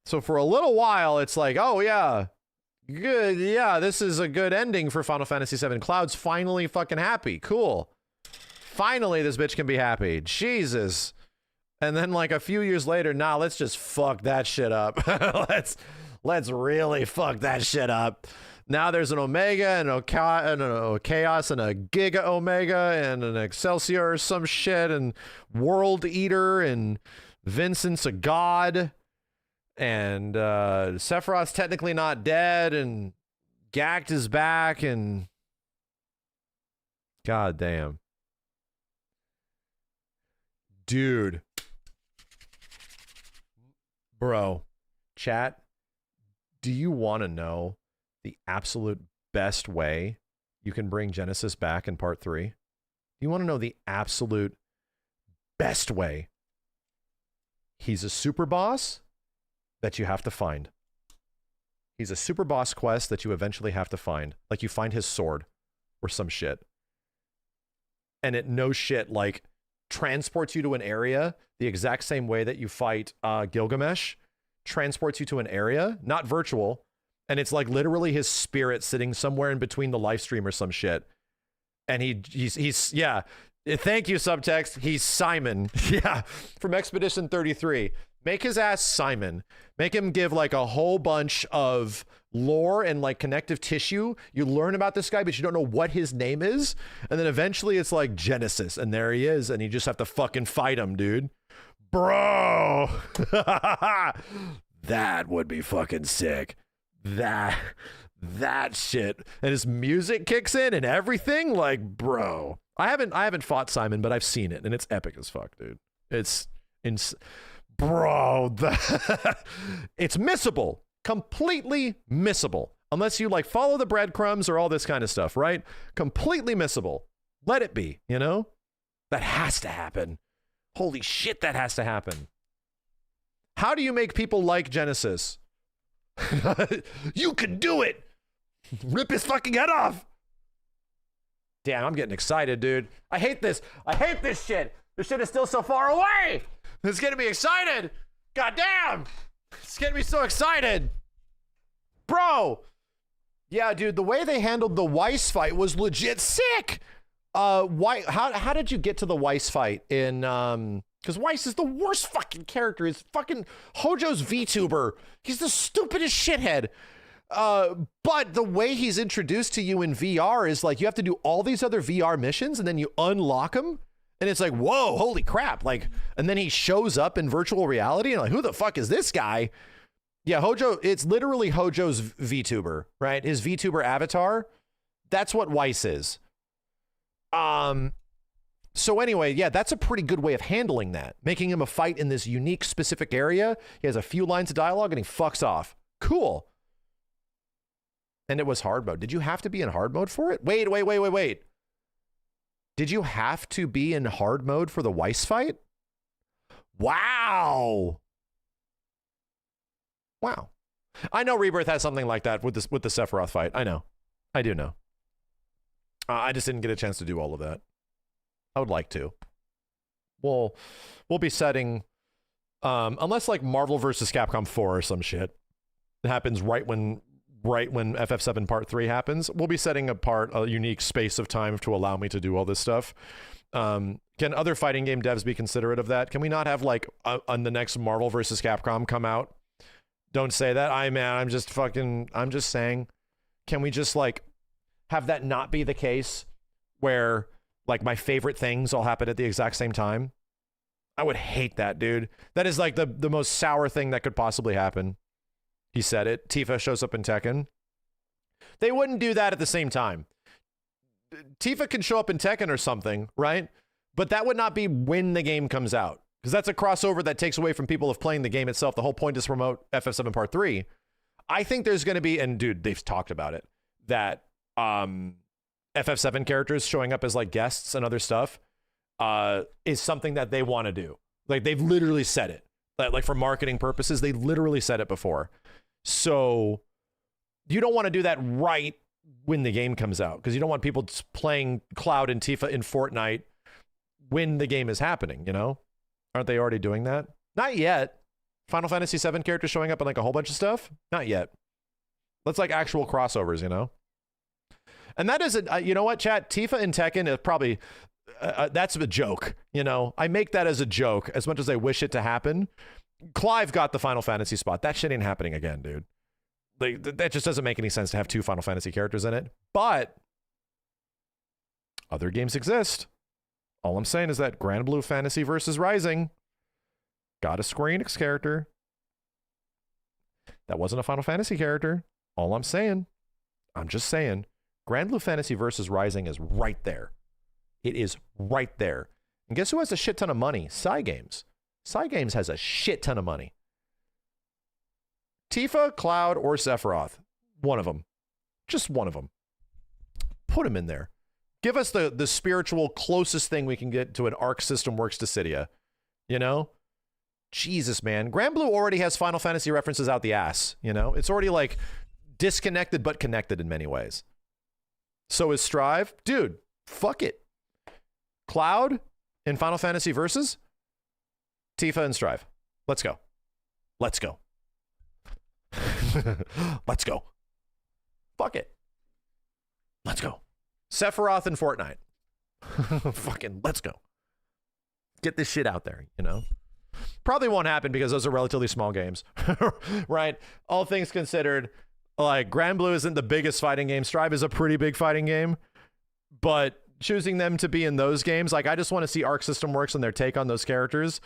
B: So for a little while, it's like, oh yeah, good, yeah, this is a good ending for Final Fantasy VII. Cloud's finally fucking happy. Cool. Finally, this bitch can be happy. Jesus. And then like a few years later, nah, let's just fuck that shit up. let's really fuck that shit up. Now there's an Omega and a Chaos and a Giga Omega and an Excelsior or some shit and World Eater and Vincent's a god and Sephiroth's technically not dead and Gact is back and god damn. Dude. Bro, chat, do you want to know the absolute best way you can bring Genesis back in part 3? You want to know the absolute best way? He's a super boss that you have to find. He's a super boss quest that you eventually have to find. Like you find his sword or some shit. And it no shit like transports you to an area the exact same way that you fight Gilgamesh. Transports you to an area, not virtual. And it's like literally his spirit sitting somewhere in between the live stream or some shit. And he's yeah. Thank you, subtext. He's Simon. Yeah. From Expedition 33. Make his ass Simon. Make him give like a whole bunch of lore and like connective tissue. You learn about this guy, but you don't know what his name is. And then eventually it's like Genesis. And there he is. And you just have to fucking fight him, dude. Bro. That would be fucking sick. That shit. And his music kicks in and everything. Like, bro. I haven't fought Simon, but I've seen it and it's epic as fuck, dude. It's bro, it's missable. Completely missable. Unless you like follow the breadcrumbs or all this kind of stuff, right? Completely missable. Let it be, you know? That has to happen. Holy shit, that has to happen. How do you make people like Genesis? You can do it. Rip his fucking head off. Damn, I'm getting excited, dude. I hate this. I hate this shit. This shit is still so far away. It's getting me excited. God damn. It's getting me so excited. Bro. Yeah, dude, the way they handled the Weiss fight was legit sick. How did you get to the Weiss fight in because Weiss is the worst fucking character. He's fucking Hojo's VTuber. He's the stupidest shithead. But the way he's introduced to you in VR is like you have to do all these other VR missions and then you unlock them. And it's like, whoa, holy crap. Like, and then he shows up in virtual reality and like, who the fuck is this guy? Yeah, Hojo, it's literally Hojo's VTuber, right? His VTuber avatar. That's what Weiss is. So anyway, yeah, that's a pretty good way of handling that. Making him a fight in this unique specific area. He has a few lines of dialogue and he fucks off. Cool. And it was hard mode. Did you have to be in hard mode for it? Wait. Did you have to be in hard mode for the Weiss fight? Wow. I know Rebirth has something like that with the Sephiroth fight. I know. I do know. I just didn't get a chance to do all of that. I would like to. We'll be setting unless like Marvel vs. Capcom 4 or some shit happens right when FF7 Part 3 happens, we'll be setting apart a unique space of time to allow me to do all this stuff. Can other fighting game devs be considerate of that? Can we not have like on the next Marvel vs. Capcom come out? Don't say that. I'm just saying, can we just like have that not be the case where like my favorite things all happen at the exact same time? I would hate that, dude. That is like the most sour thing that could possibly happen. He said it. Tifa shows up in Tekken. They wouldn't do that at the same time. Tifa can show up in Tekken or something, right? But that would not be when the game comes out. Because that's a crossover that takes away from people of playing the game itself. The whole point is to promote FF7 Part 3. I think there's going to be, and dude, they've talked about it, that FF7 characters showing up as like guests and other stuff is something that they want to do. Like they've literally said it. Like for marketing purposes, they literally said it before. So you don't want to do that right when the game comes out because you don't want people playing Cloud and Tifa in Fortnite when the game is happening, you know? Aren't they already doing that? Not yet. Final Fantasy VII characters showing up in like a whole bunch of stuff? Not yet. That's like actual crossovers, you know? And that is, you know what, chat? Tifa and Tekken is probably, that's a joke, you know? I make that as a joke as much as I wish it to happen. Clive got the Final Fantasy spot. That shit ain't happening again, dude. Like, that just doesn't make any sense to have two Final Fantasy characters in it. But other games exist. All I'm saying is that Grand Blue Fantasy versus Rising got a Square Enix character. That wasn't a Final Fantasy character. All I'm saying, I'm just saying, Grand Blue Fantasy versus Rising is right there. It is right there. And guess who has a shit ton of money? Cygames. Cygames has a shit ton of money. Tifa, Cloud, or Sephiroth. One of them. Just one of them. Put them in there. Give us the spiritual closest thing we can get to an Arc System Works Dissidia. You know? Jesus, man. Grand Blue already has Final Fantasy references out the ass. You know? It's already like disconnected but connected in many ways. So is Strive. Dude, fuck it. Cloud in Final Fantasy Versus. Tifa and Strive. Let's go. Let's go. Let's go. Fuck it. Let's go. Sephiroth and Fortnite. Fucking let's go. Get this shit out there, you know? Probably won't happen because those are relatively small games. Right? All things considered, like Grand Blue isn't the biggest fighting game. Strive is a pretty big fighting game. But choosing them to be in those games, like I just want to see Arc System Works and their take on those characters.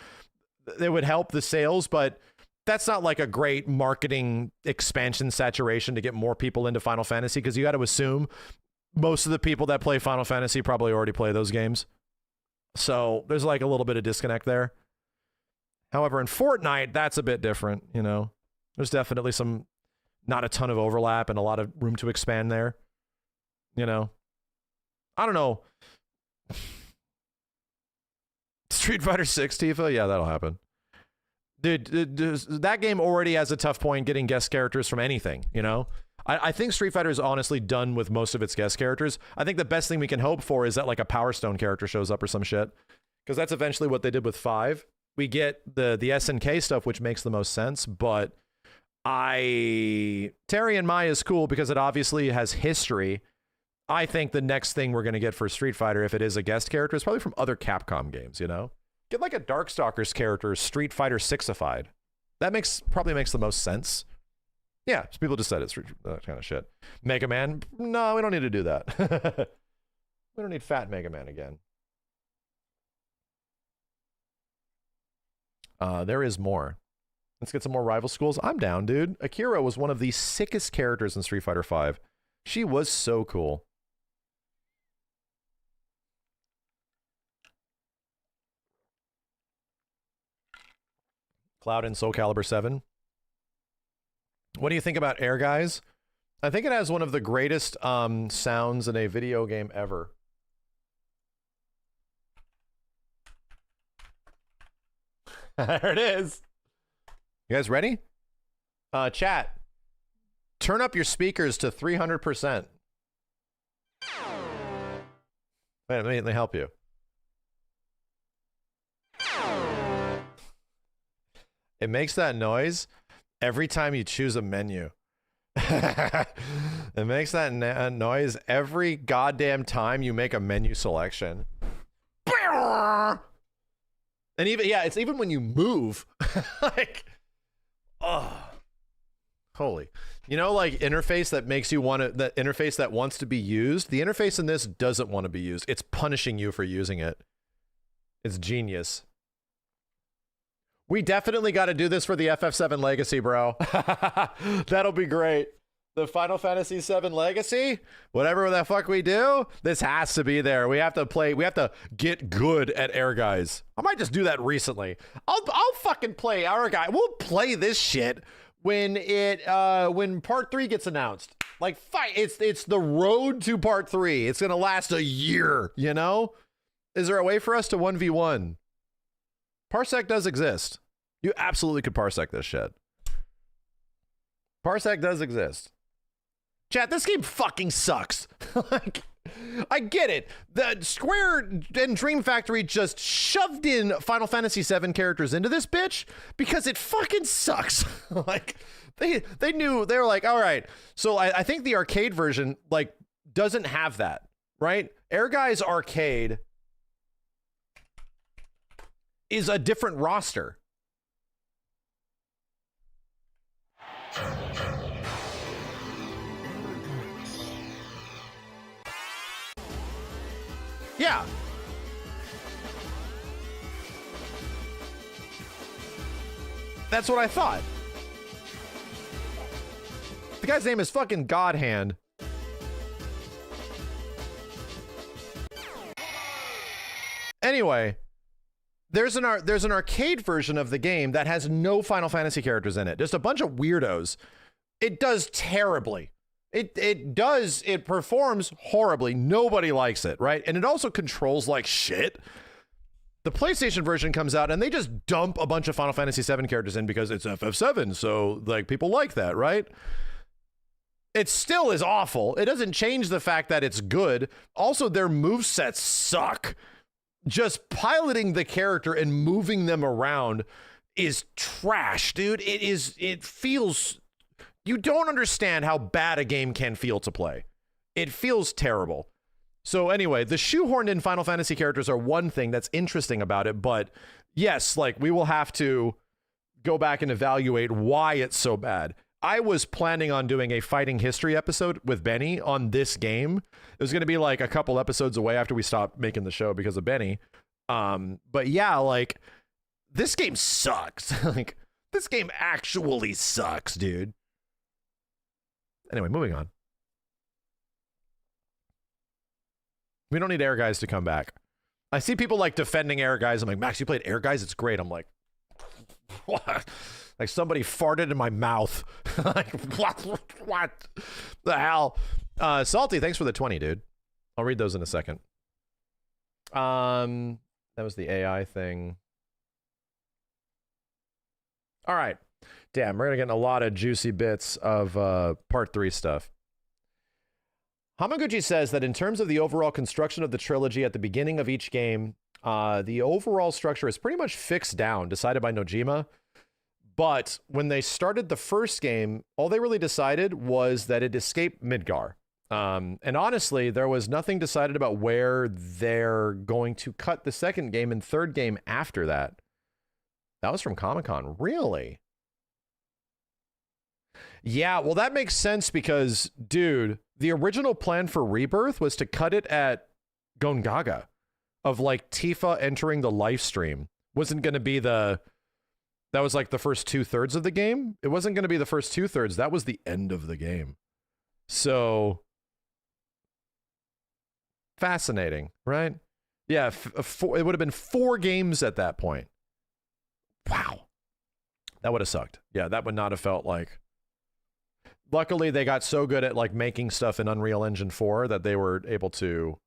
B: It would help the sales, but that's not like a great marketing expansion saturation to get more people into Final Fantasy, because you got to assume most of the people that play Final Fantasy probably already play those games. So there's like a little bit of disconnect there. However, in Fortnite, that's a bit different, you know. There's definitely not a ton of overlap and a lot of room to expand there. You know. I don't know. Street Fighter 6 Tifa? Yeah, that'll happen. Dude, that game already has a tough point getting guest characters from anything, you know? I think Street Fighter is honestly done with most of its guest characters. I think the best thing we can hope for is that like a Power Stone character shows up or some shit. Because that's eventually what they did with 5. We get the SNK stuff, which makes the most sense, but Terry and Mai is cool because it obviously has history. I think the next thing we're going to get for Street Fighter, if it is a guest character, is probably from other Capcom games, you know? Get like a Darkstalkers character, Street Fighter 6ified. That probably makes the most sense. Yeah, people just said it's that kind of shit. Mega Man? No, we don't need to do that. We don't need fat Mega Man again. There is more. Let's get some more rival schools. I'm down, dude. Akira was one of the sickest characters in Street Fighter V. She was so cool. Cloud in Soul Calibur 7. What do you think about Air Guys? I think it has one of the greatest sounds in a video game ever. There it is. You guys ready? Chat. Turn up your speakers to 300%. Wait, let me help you. It makes that noise every time you choose a menu. It makes that noise every goddamn time you make a menu selection. And even, yeah, it's even when you move. Like, oh, holy. You know, like interface that makes you want to, that interface that wants to be used. The interface in this doesn't want to be used. It's punishing you for using it. It's genius. We definitely got to do this for the FF7 Legacy, bro. That'll be great. The Final Fantasy VII Legacy, whatever the fuck we do, this has to be there. We have to play. We have to get good at Air Guys. I might just do that recently. I'll fucking play Air Guy. We'll play this shit when when Part 3 gets announced. Like, fight. It's the road to Part 3. It's gonna last a year. You know? Is there a way for us to 1v1? Parsec does exist. You absolutely could parsec this shit. Parsec does exist. Chat, this game fucking sucks. Like, I get it. The Square and Dream Factory just shoved in Final Fantasy VII characters into this bitch because it fucking sucks. Like, they knew, they were like, all right. So I think the arcade version, like, doesn't have that, right? Air Guys Arcade is a different roster. Yeah. That's what I thought. The guy's name is fucking Godhand. Anyway, there's an arcade version of the game that has no Final Fantasy characters in it. Just a bunch of weirdos. It does terribly. It performs horribly. Nobody likes it, right? And it also controls like shit. The PlayStation version comes out and they just dump a bunch of Final Fantasy VII characters in because it's FF7, so like people like that, right? It still is awful. It doesn't change the fact that it's good. Also, their movesets suck. Just piloting the character and moving them around is trash, dude. It feels, you don't understand how bad a game can feel to play. It feels terrible. So anyway, the shoehorned in Final Fantasy characters are one thing that's interesting about it, but yes, like we will have to go back and evaluate why it's so bad. I was planning on doing a fighting history episode with Benny on this game. It was going to be like a couple episodes away after we stopped making the show because of Benny. But yeah, like this game sucks. Like this game actually sucks, dude. Anyway, moving on. We don't need Air Guys to come back. I see people like defending Air Guys. I'm like, Max, you played Air Guys? It's great. I'm like, what? Like somebody farted in my mouth. Like, what the hell? Salty, thanks for the 20, dude. I'll read those in a second. That was the AI thing. All right. Damn, we're going to get a lot of juicy bits of part 3 stuff. Hamaguchi says that in terms of the overall construction of the trilogy at the beginning of each game, the overall structure is pretty much fixed down, decided by Nojima. But when they started the first game, all they really decided was that it escaped Midgar. And honestly, there was nothing decided about where they're going to cut the second game and third game after that. That was from Comic-Con. Really? Yeah, well, that makes sense because, dude, the original plan for Rebirth was to cut it at Gongaga of like Tifa entering the live stream. Wasn't going to be that was like the first 2/3 of the game. It wasn't going to be the first 2/3. That was the end of the game. So fascinating, right? Yeah, it would have been 4 games at that point. Wow. That would have sucked. Yeah, that would not have felt like. Luckily, they got so good at like making stuff in Unreal Engine 4 that they were able to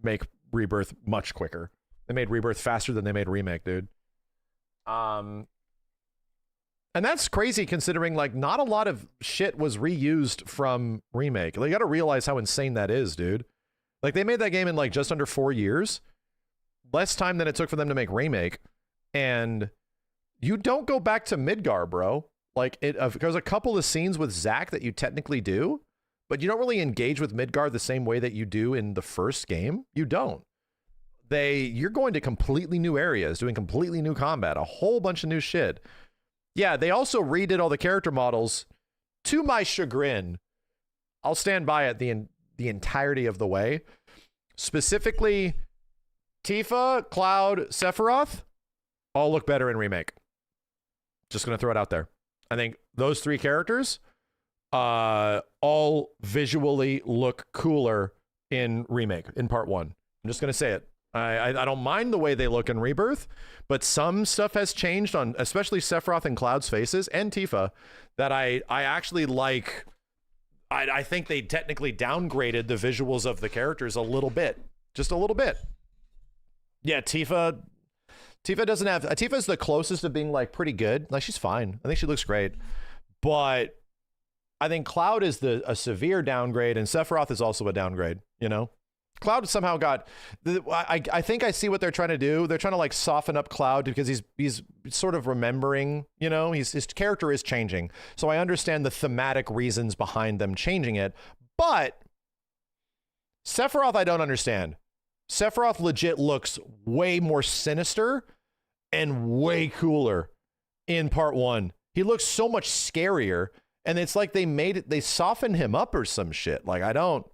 B: make Rebirth much quicker. They made Rebirth faster than they made Remake, dude. And that's crazy considering like not a lot of shit was reused from Remake. Like, you got to realize how insane that is, dude. Like they made that game in like just under 4 years. Less time than it took for them to make Remake. And you don't go back to Midgar, bro. Like, there's a couple of scenes with Zack that you technically do, but you don't really engage with Midgar the same way that you do in the first game. You don't. You're going to completely new areas, doing completely new combat, a whole bunch of new shit. Yeah, they also redid all the character models to my chagrin. I'll stand by it the entirety of the way. Specifically, Tifa, Cloud, Sephiroth all look better in Remake. Just going to throw it out there. I think those 3 characters all visually look cooler in Remake, in Part 1. I'm just going to say it. I don't mind the way they look in Rebirth, but some stuff has changed on especially Sephiroth and Cloud's faces and Tifa that I actually like. I think they technically downgraded the visuals of the characters a little bit. Just a little bit. Yeah, Tifa doesn't have... Tifa's the closest of being, like, pretty good. Like, she's fine. I think she looks great. But I think Cloud is a severe downgrade, and Sephiroth is also a downgrade, you know? Cloud somehow got, I think I see what they're trying to do. They're trying to like soften up Cloud because he's sort of remembering, you know, his character is changing. So I understand the thematic reasons behind them changing it. But Sephiroth, I don't understand. Sephiroth legit looks way more sinister and way cooler in part 1. He looks so much scarier. And it's like they softened him up or some shit. Like, I don't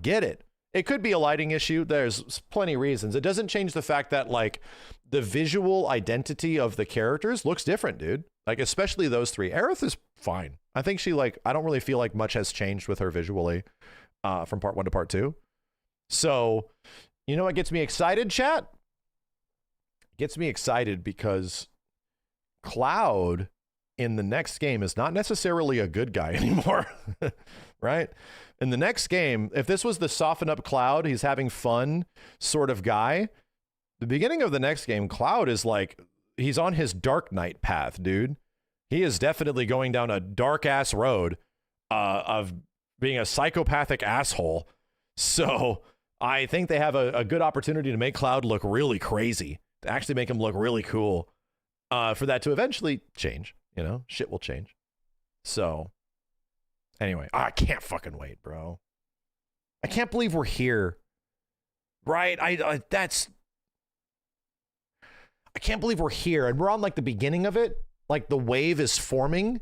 B: get it. It could be a lighting issue. There's plenty of reasons. It doesn't change the fact that like the visual identity of the characters looks different, dude. Like, especially those three. Aerith is fine. I think she like, I don't really feel like much has changed with her visually from part 1 to part 2. So, you know what gets me excited, chat? Gets me excited because Cloud in the next game is not necessarily a good guy anymore, right? In the next game, if this was the soften up Cloud, he's having fun sort of guy, the beginning of the next game, Cloud is like, he's on his Dark Knight path, dude. He is definitely going down a dark ass road of being a psychopathic asshole. So I think they have a good opportunity to make Cloud look really crazy, to actually make him look really cool, for that to eventually change. You know, shit will change. So anyway, I can't fucking wait, bro. I can't believe we're here. Right? I can't believe we're here and we're on like the beginning of it. Like the wave is forming.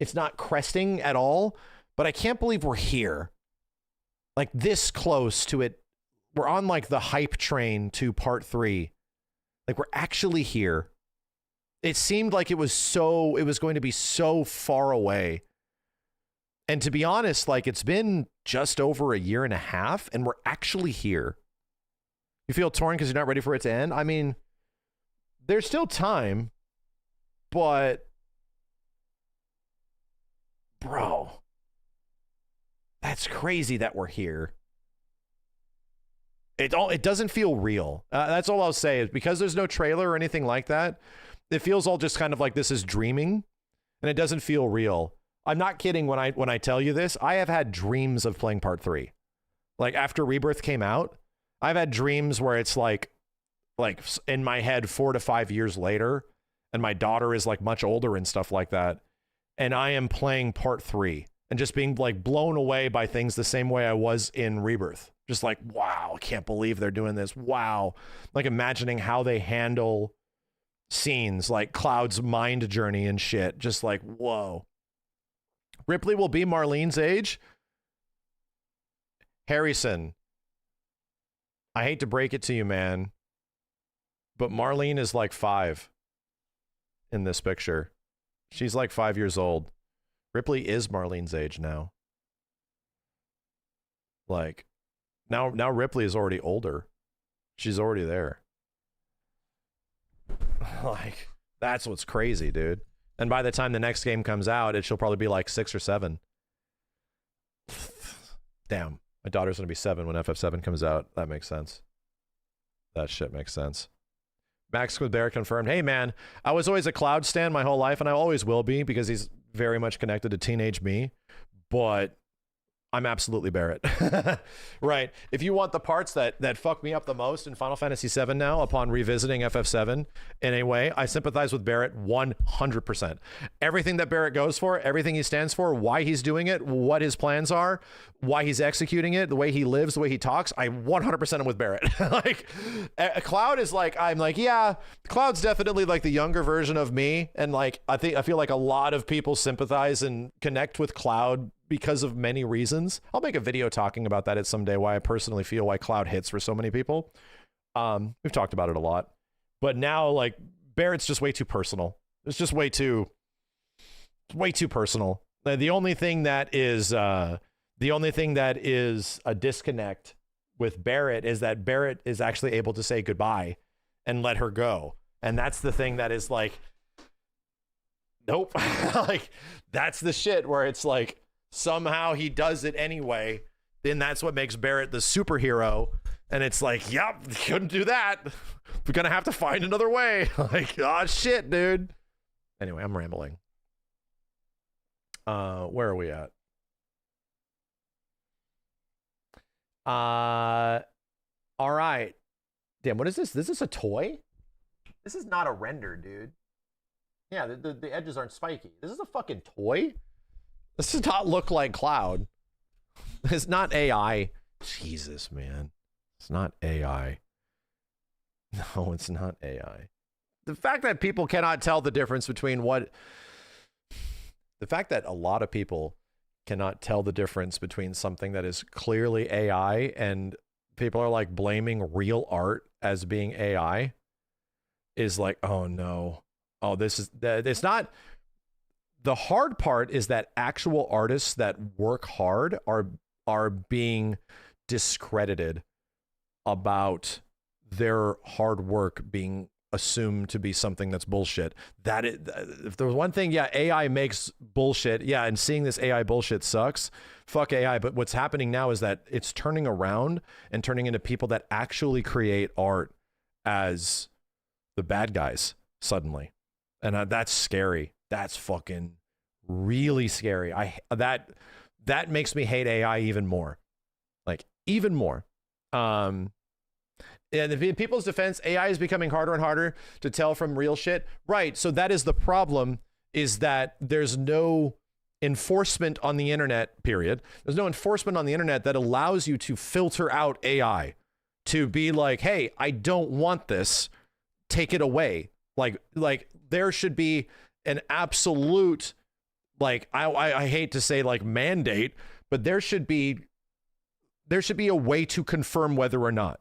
B: It's not cresting at all, but I can't believe we're here. Like this close to it. We're on like the hype train to part 3. Like we're actually here. It seemed like it was going to be so far away. And to be honest, like it's been just over a year and a half and we're actually here. You feel torn because you're not ready for it to end? I mean, there's still time, but bro, that's crazy that we're here. It doesn't feel real. That's all I'll say is because there's no trailer or anything like that. It feels all just kind of like this is dreaming and it doesn't feel real. I'm not kidding when I tell you this. I have had dreams of playing part 3. Like after Rebirth came out, I've had dreams where it's like in my head 4 to 5 years later and my daughter is like much older and stuff like that. And I am playing part 3 and just being like blown away by things the same way I was in Rebirth. Just like, wow, I can't believe they're doing this. Wow. Like imagining how they handle scenes like Cloud's mind journey and shit. Just like, whoa. Ripley will be Marlene's age. Harrison, I hate to break it to you, man, but Marlene is like 5 in this picture. She's like 5 years old. Ripley is Marlene's age now. Like, now Ripley is already older. She's already there. Like, that's what's crazy, dude. And by the time the next game comes out, she'll probably be like 6 or 7. Damn. My daughter's going to be 7 when FF7 comes out. That makes sense. That shit makes sense. Max with Barrett confirmed, hey man, I was always a Cloud stan my whole life, and I always will be because he's very much connected to teenage me. But I'm absolutely Barrett. Right. If you want the parts that fuck me up the most in Final Fantasy VII now, upon revisiting FF7 in a way, I sympathize with Barrett 100%. Everything that Barrett goes for, everything he stands for, why he's doing it, what his plans are, why he's executing it, the way he lives, the way he talks, I 100% am with Barrett. Like, Cloud is like, I'm like, yeah, Cloud's definitely like the younger version of me. And like, I feel like a lot of people sympathize and connect with Cloud because of many reasons. I'll make a video talking about that at some day, why I personally feel why Cloud hits for so many people. We've talked about it a lot, but now like Barrett's just way too personal. It's just way too personal. The only thing that is a disconnect with Barrett is that Barrett is actually able to say goodbye and let her go. And that's the thing that is like, nope. Like, that's the shit where it's like, somehow he does it anyway, then that's what makes Barrett the superhero. And it's like, yep, couldn't do that. We're gonna have to find another way. Like, oh shit, dude. Anyway, I'm rambling. Where are we at? All right. Damn, what is this? Is this a toy? This is not a render, dude. Yeah, the edges aren't spiky. This is a fucking toy? This does not look like Cloud. It's not AI. Jesus, man. It's not AI. No, it's not AI. The fact that people cannot tell the difference between what... The fact that a lot of people cannot tell the difference between something that is clearly AI and people are like blaming real art as being AI is like, oh no. Oh, this is... It's not... The hard part is that actual artists that work hard are being discredited about their hard work being assumed to be something that's bullshit. That if there's one thing, yeah, AI makes bullshit. Yeah, and seeing this AI bullshit sucks. Fuck AI. But what's happening now is that it's turning around and turning into people that actually create art as the bad guys suddenly. And that's scary. That's fucking really scary. That makes me hate AI even more. Like, even more. And in people's defense, AI is becoming harder and harder to tell from real shit. Right. So that is the problem, is that there's no enforcement on the internet, period. There's no enforcement on the internet that allows you to filter out AI, to be like, hey, I don't want this. Take it away. Like there should be an absolute, like, I hate to say like mandate, but there should be a way to confirm whether or not,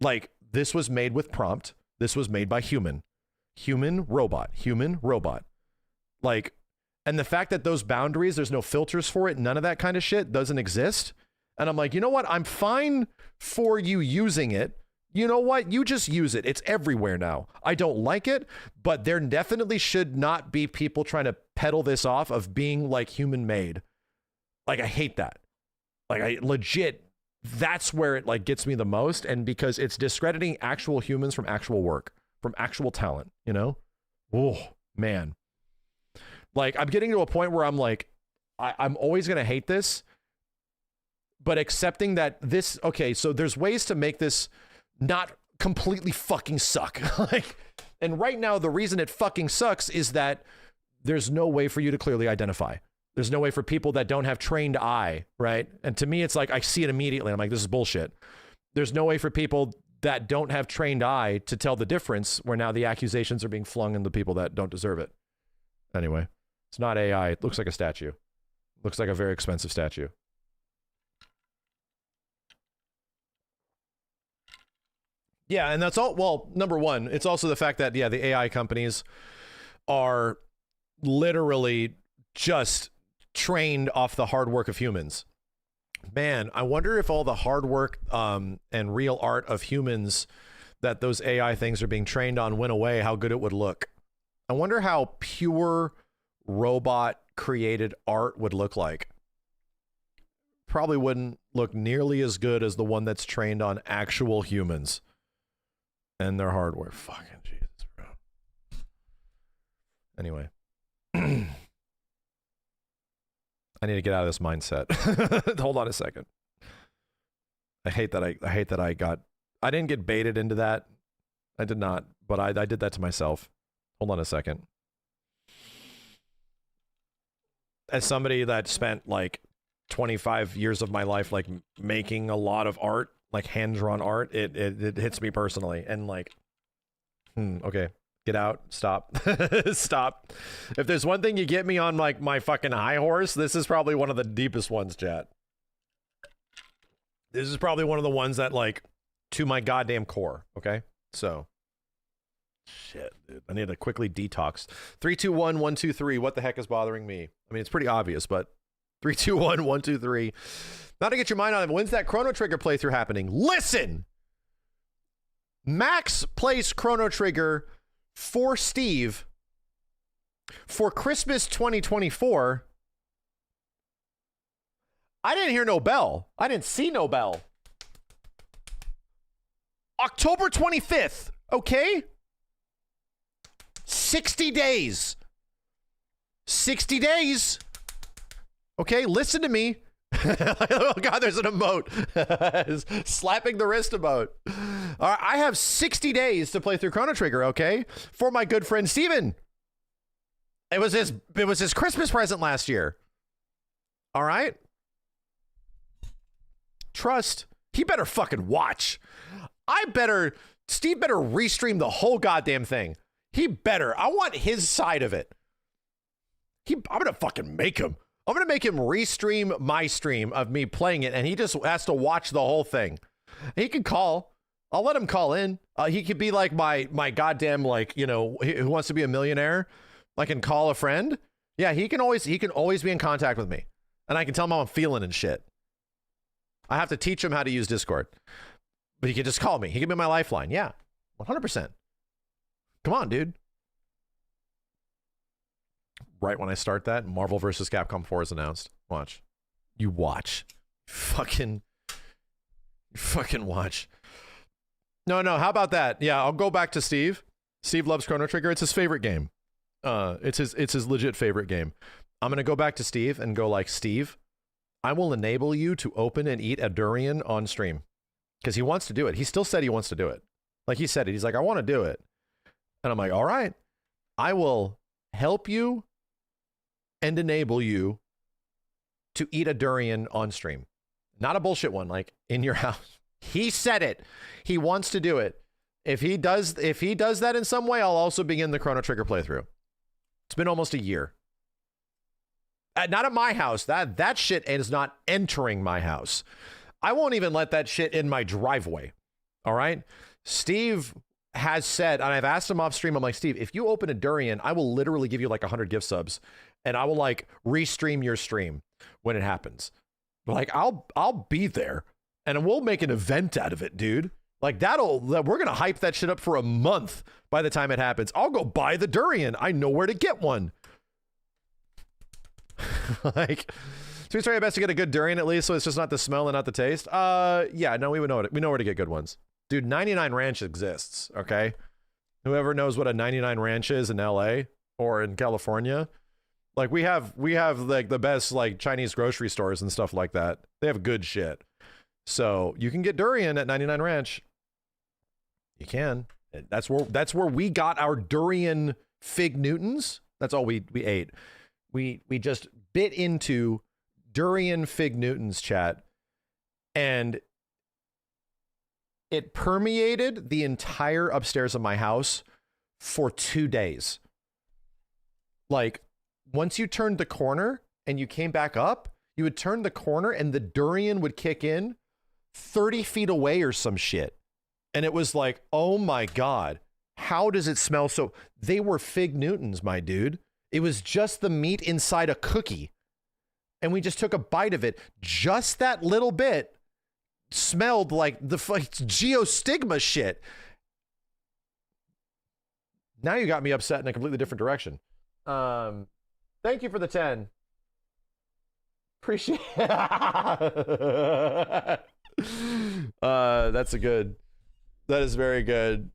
B: like, this was made with prompt, this was made by human, robot. Like, and the fact that those boundaries, there's no filters for it, none of that kind of shit doesn't exist. And I'm like, you know what? I'm fine for you using it. You know what? You just use it. It's everywhere now. I don't like it, but there definitely should not be people trying to peddle this off of being like human made. Like, I hate that. Like, I legit, that's where it like gets me the most. And because it's discrediting actual humans from actual work, from actual talent, you know? Oh, man. Like, I'm getting to a point where I'm like, I'm always going to hate this, but accepting that this, okay, so there's ways to make this not completely fucking suck. Like, and right now, the reason it fucking sucks is that there's no way for you to clearly identify. There's no way for people that don't have trained eye, right? And to me, it's like, I see it immediately. I'm like, this is bullshit. There's no way for people that don't have trained eye to tell the difference, where now the accusations are being flung on the people that don't deserve it. Anyway, it's not AI. It looks like a statue. Looks like a very expensive statue. Yeah, and that's all. Well, number one, it's also the fact that, yeah, the AI companies are literally just trained off the hard work of humans. Man, I wonder if all the hard work and real art of humans that those AI things are being trained on went away, how good it would look. I wonder how pure robot created art would look like. Probably wouldn't look nearly as good as the one that's trained on actual humans and their hardware. Fucking Jesus, bro. Anyway. I need to get out of this mindset. Hold on a second. I hate that I didn't get baited into that. I did not, but I did that to myself. Hold on a second. As somebody that spent like 25 years of my life like making a lot of art, like hand-drawn art, it hits me personally. And like, okay, get out, stop. Stop. If there's one thing you get me on like my fucking high horse, this is probably one of the deepest ones, chat. This is probably one of the ones that like to my goddamn core, okay? So shit, dude. I need to quickly detox. 3, 2, 1, 1, 2, 3. What the heck is bothering me? I mean, it's pretty obvious, but 3, 2, 1, 1, 2, 3. Now to get your mind on it, when's that Chrono Trigger playthrough happening? Listen! Max plays Chrono Trigger for Steve for Christmas 2024. I didn't hear no bell. I didn't see no bell. October 25th, okay? 60 days. 60 days. Okay, listen to me. Oh God, there's an emote. Slapping the wrist emote. All right, I have 60 days to play through Chrono Trigger, okay? For my good friend Steven. It was his Christmas present last year. All right? Trust. He better fucking watch. Steve better restream the whole goddamn thing. He better. I want his side of it. I'm gonna fucking make him. I'm gonna make him restream my stream of me playing it, and he just has to watch the whole thing. He can call. I'll let him call in. He could be like my goddamn, like, you know, who wants to be a millionaire. I can call a friend. Yeah, he can always be in contact with me, and I can tell him how I'm feeling and shit. I have to teach him how to use Discord, but he can just call me. He can be my lifeline. Yeah, 100%. Come on, dude. Right when I start that, Marvel vs. Capcom 4 is announced. Watch. You watch. Fucking watch. No, how about that? Yeah, I'll go back to Steve. Steve loves Chrono Trigger. It's his favorite game. It's his legit favorite game. I'm going to go back to Steve and go like, Steve, I will enable you to open and eat a durian on stream. Because he wants to do it. He still said he wants to do it. Like he said it. He's like, I want to do it. And I'm like, all right. I will help you and enable you to eat a durian on stream. Not a bullshit one, like in your house. He said it. He wants to do it. If he does that in some way, I'll also begin the Chrono Trigger playthrough. It's been almost a year. Not at my house. That shit is not entering my house. I won't even let that shit in my driveway. All right? Steve has said, and I've asked him off stream, I'm like, Steve, if you open a durian, I will literally give you like 100 gift subs, and I will like restream your stream when it happens. Like I'll be there, and we'll make an event out of it, dude. Like we're gonna hype that shit up for a month by the time it happens. I'll go buy the durian. I know where to get one. Like, so we try our best to get a good durian at least, so it's just not the smell and not the taste. Yeah, no, we know where to get good ones. Dude, 99 Ranch exists, okay? Whoever knows what a 99 Ranch is in LA or in California, like we have like the best like Chinese grocery stores and stuff like that. They have good shit. So you can get durian at 99 Ranch. You can. That's where we got our durian Fig Newtons. That's all we ate. We just bit into durian Fig Newtons, chat, and it permeated the entire upstairs of my house for 2 days. Like, once you turned the corner and you came back up, you would turn the corner and the durian would kick in 30 feet away or some shit. And it was like, oh my God, how does it smell so? They were Fig Newtons, my dude. It was just the meat inside a cookie. And we just took a bite of it. Just that little bit smelled like the geostigma shit. Now you got me upset in a completely different direction. Thank you for the 10. Appreciate that is very good.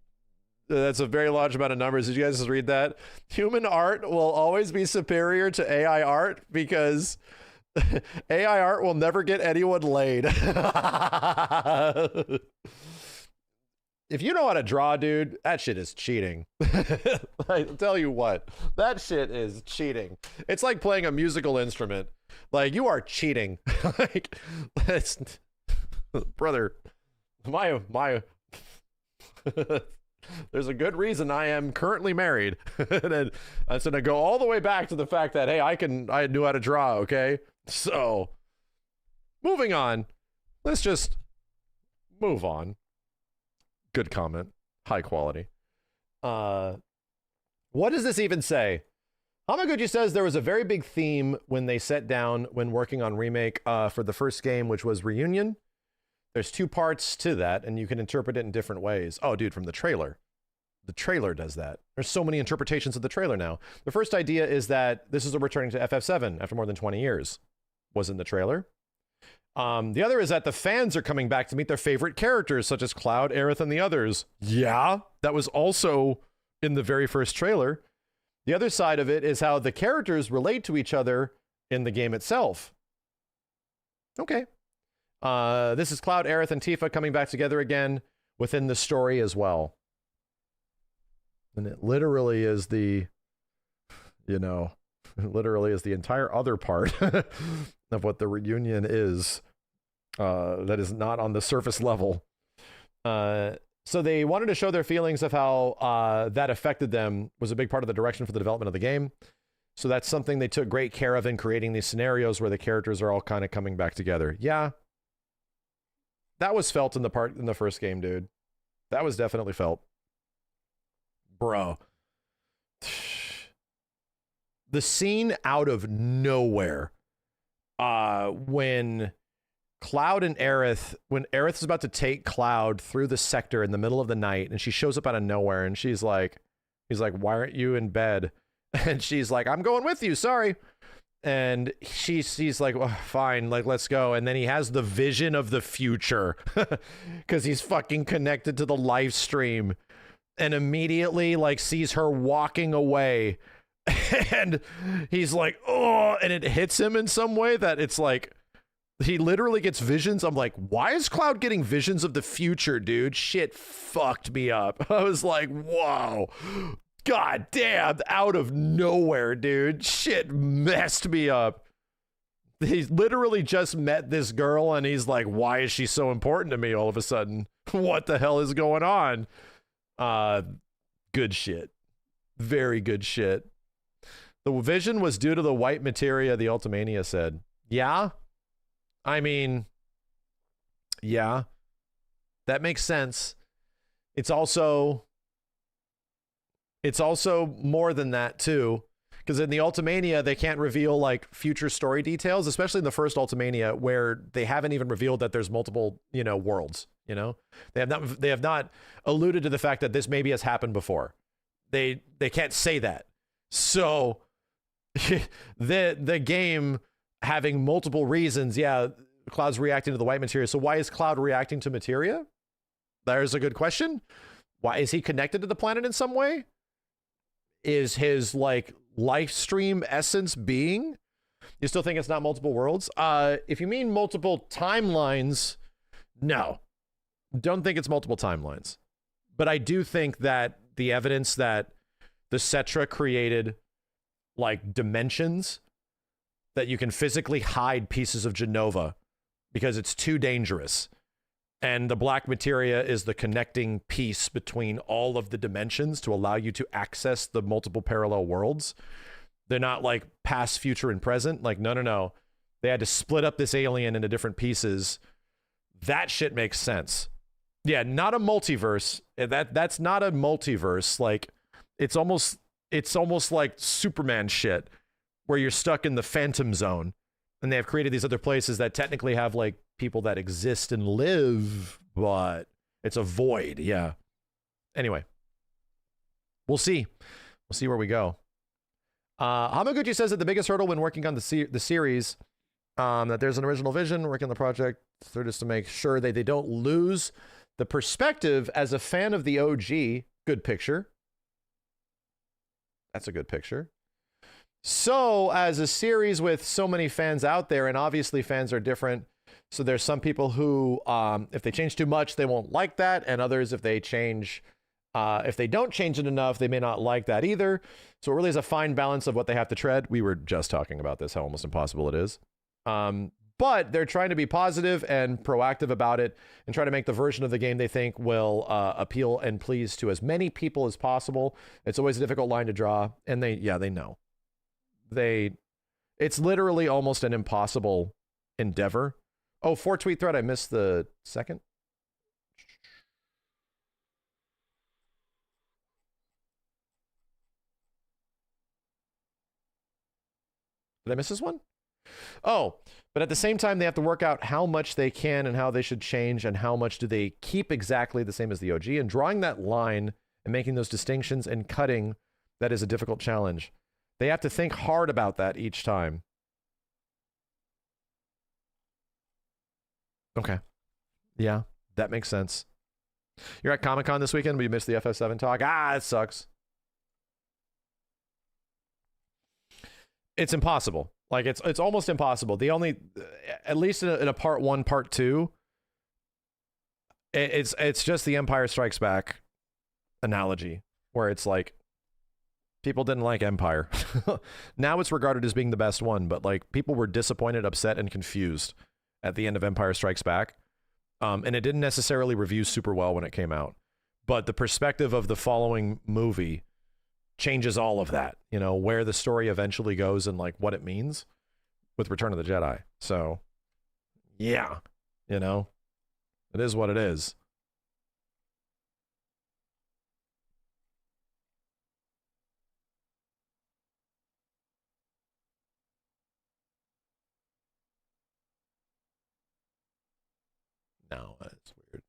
B: That's a very large amount of numbers. Did you guys just read that? Human art will always be superior to AI art because AI art will never get anyone laid. If you know how to draw, dude, that shit is cheating. I'll tell you what, that shit is cheating. It's like playing a musical instrument. Like, you are cheating. Like, that's, brother, my there's a good reason I am currently married. And I'm gonna go all the way back to the fact that, hey, I knew how to draw, okay? So, moving on. Let's just move on. Good comment. High quality. What does this even say? Hamaguchi says there was a very big theme when they sat down when working on remake for the first game, which was Reunion. There's two parts to that, and you can interpret it in different ways. Oh, dude, from the trailer. The trailer does that. There's so many interpretations of the trailer now. The first idea is that this is a returning to FF7 after more than 20 years. Was in the trailer. The other is that the fans are coming back to meet their favorite characters, such as Cloud, Aerith, and the others. Yeah, that was also in the very first trailer. The other side of it is how the characters relate to each other in the game itself. Okay. This is Cloud, Aerith, and Tifa coming back together again within the story as well. And it literally is the, literally is the entire other part of what the reunion is that is not on the surface level. So they wanted to show their feelings of how that affected them was a big part of the direction for the development of the game. So that's something they took great care of in creating these scenarios where the characters are all kind of coming back together. Yeah. That was felt in the first game, dude. That was definitely felt. Bro. The scene out of nowhere when Cloud and Aerith, when Aerith is about to take Cloud through the sector in the middle of the night, and she shows up out of nowhere, and he's like, why aren't you in bed? And she's like, I'm going with you, sorry. And she's like, well, fine, like, let's go. And then he has the vision of the future because he's fucking connected to the live stream, and immediately like sees her walking away. And he's like, oh, and it hits him in some way that it's like, he literally gets visions. I'm like, why is Cloud getting visions of the future, dude? Shit fucked me up. I was like, whoa. God damn, out of nowhere, dude. Shit messed me up. He's literally just met this girl and he's like, why is she so important to me all of a sudden? What the hell is going on? Good shit. Very good shit. The vision was due to the white materia, the Ultimania said. Yeah? I mean, yeah. That makes sense. It's also more than that too, because in the Ultimania they can't reveal like future story details, especially in the first Ultimania where they haven't even revealed that there's multiple, worlds. They have not alluded to the fact that this maybe has happened before. They can't say that. So the game having multiple reasons, yeah, Cloud's reacting to the white materia. So why is Cloud reacting to materia? There's a good question. Why is he connected to the planet in some way? Is his like live stream essence being? You still think it's not multiple worlds? If you mean multiple timelines, no. Don't think it's multiple timelines. But I do think that the evidence that the Cetra created like dimensions that you can physically hide pieces of Genova because it's too dangerous. And the black materia is the connecting piece between all of the dimensions to allow you to access the multiple parallel worlds. They're not like past, future, and present. Like, no. They had to split up this alien into different pieces. That shit makes sense. Yeah, not a multiverse. That's not a multiverse. Like, it's almost like Superman shit where you're stuck in the Phantom Zone. And they have created these other places that technically have like people that exist and live, but it's a void. Yeah. Anyway, we'll see. We'll see where we go. Hamaguchi says that the biggest hurdle when working on the series, that there's an original vision, working on the project, they're just to make sure they don't lose the perspective as a fan of the OG. Good picture. That's a good picture. So as a series with so many fans out there, and obviously fans are different. So there's some people who, if they change too much, they won't like that. And others, if they don't change it enough, they may not like that either. So it really is a fine balance of what they have to tread. We were just talking about this, how almost impossible it is. But they're trying to be positive and proactive about it and try to make the version of the game they think will appeal and please to as many people as possible. It's always a difficult line to draw. And they know. It's literally almost an impossible endeavor. Oh, 4-tweet thread. I missed the second. Did I miss this one? Oh, but at the same time, they have to work out how much they can and how they should change and how much do they keep exactly the same as the OG. And drawing that line and making those distinctions and cutting, that is a difficult challenge. They have to think hard about that each time. Okay. Yeah, that makes sense. You're at Comic-Con this weekend, but you missed the FF7 talk. Ah, it sucks. It's impossible. Like it's almost impossible. The only, at least in a part 1, part 2, it's just the Empire Strikes Back analogy where it's like people didn't like Empire. Now it's regarded as being the best one, but like people were disappointed, upset, and confused at the end of Empire Strikes Back. And it didn't necessarily review super well when it came out. But the perspective of the following movie changes all of that, you know, where the story eventually goes and like what it means with Return of the Jedi. So yeah, you know, it is what it is. No, that's weird.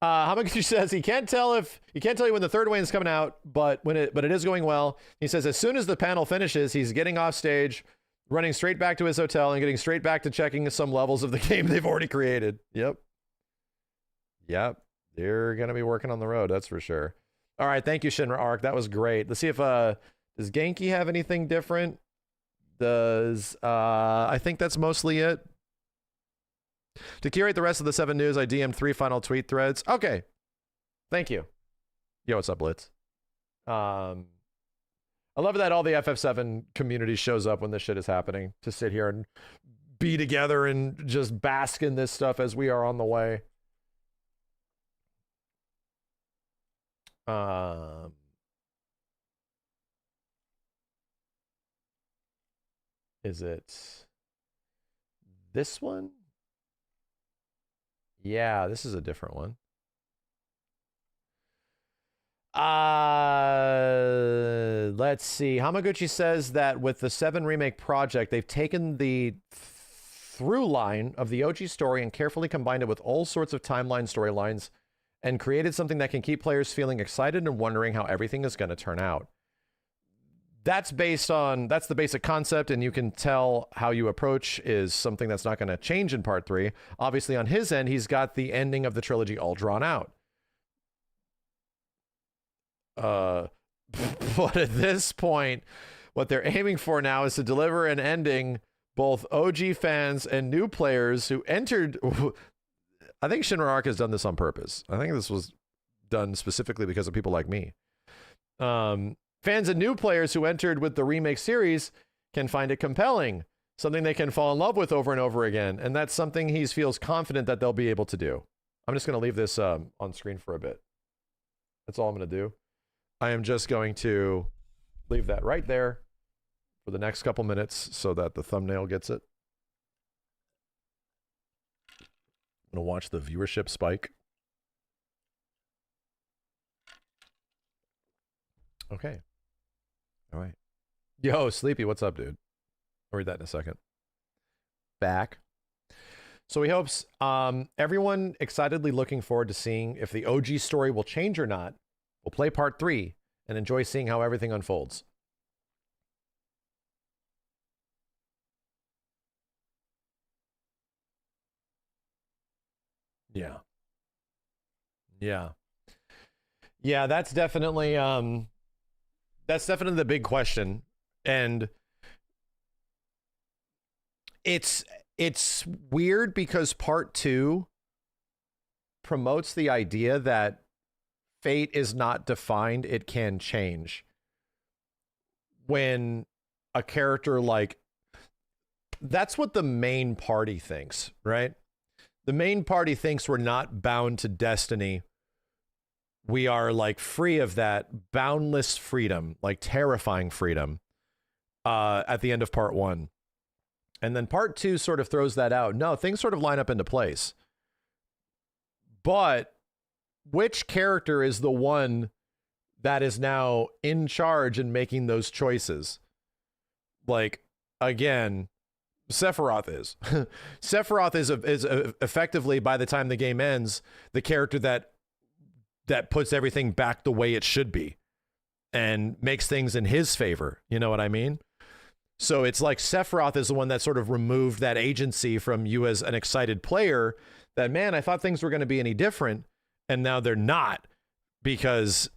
B: Hamaguchi says he can't tell you when the third wave is coming out, but it is going well. He says as soon as the panel finishes, he's getting off stage, running straight back to his hotel, and getting straight back to checking some levels of the game they've already created. Yep. They're gonna be working on the road, that's for sure. All right, thank you, Shinra Arc. That was great. Let's see if does Genki have anything different? I think that's mostly it. To curate the rest of the 7 news, I DM'd 3 final tweet threads. Okay. Thank you. Yo, what's up, Blitz? I love that all the FF7 community shows up when this shit is happening to sit here and be together and just bask in this stuff as we are on the way. Is it this one? Yeah, this is a different one. Let's see. Hamaguchi says that with the 7 remake project, they've taken the through line of the OG story and carefully combined it with all sorts of timeline storylines and created something that can keep players feeling excited and wondering how everything is going to turn out. That's the basic concept, and you can tell how you approach is something that's not going to change in part 3. Obviously, on his end, he's got the ending of the trilogy all drawn out. But at this point, what they're aiming for now is to deliver an ending both OG fans and new players who entered. I think Shinra Arc has done this on purpose. I think this was done specifically because of people like me. Fans and new players who entered with the remake series can find it compelling, something they can fall in love with over and over again, and that's something he feels confident that they'll be able to do. I'm just going to leave this on screen for a bit. That's all I'm going to do. I am just going to leave that right there for the next couple minutes so that the thumbnail gets it. I'm going to watch the viewership spike. Okay. All right. Yo, Sleepy, what's up, dude? I'll read that in a second. Back. So he hopes everyone excitedly looking forward to seeing if the OG story will change or not. We'll play part 3 and enjoy seeing how everything unfolds. Yeah. That's definitely the big question, and it's weird because part 2 promotes the idea that fate is not defined, it can change. When a character like, that's what the main party thinks, right? The main party thinks we're not bound to destiny. We are like free of that boundless freedom, like terrifying freedom, at the end of part 1. And then part 2 sort of throws that out. No, things sort of line up into place. But which character is the one that is now in charge and making those choices? Like, again, Sephiroth is. Sephiroth is effectively, by the time the game ends, the character that puts everything back the way it should be and makes things in his favor. You know what I mean? So it's like Sephiroth is the one that sort of removed that agency from you as an excited player that, man, I thought things were going to be any different. And now they're not, because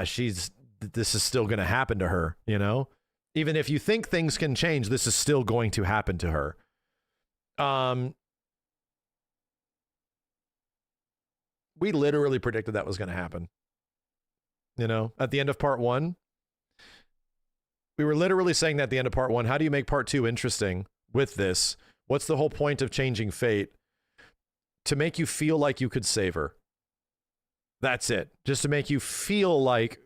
B: she's this is still going to happen to her, you know? Even if you think things can change, this is still going to happen to her. We literally predicted that was going to happen. You know, at the end of part 1, we were literally saying that at the end of part 1, how do you make part 2 interesting with this? What's the whole point of changing fate? To make you feel like you could save her. That's it. Just to make you feel like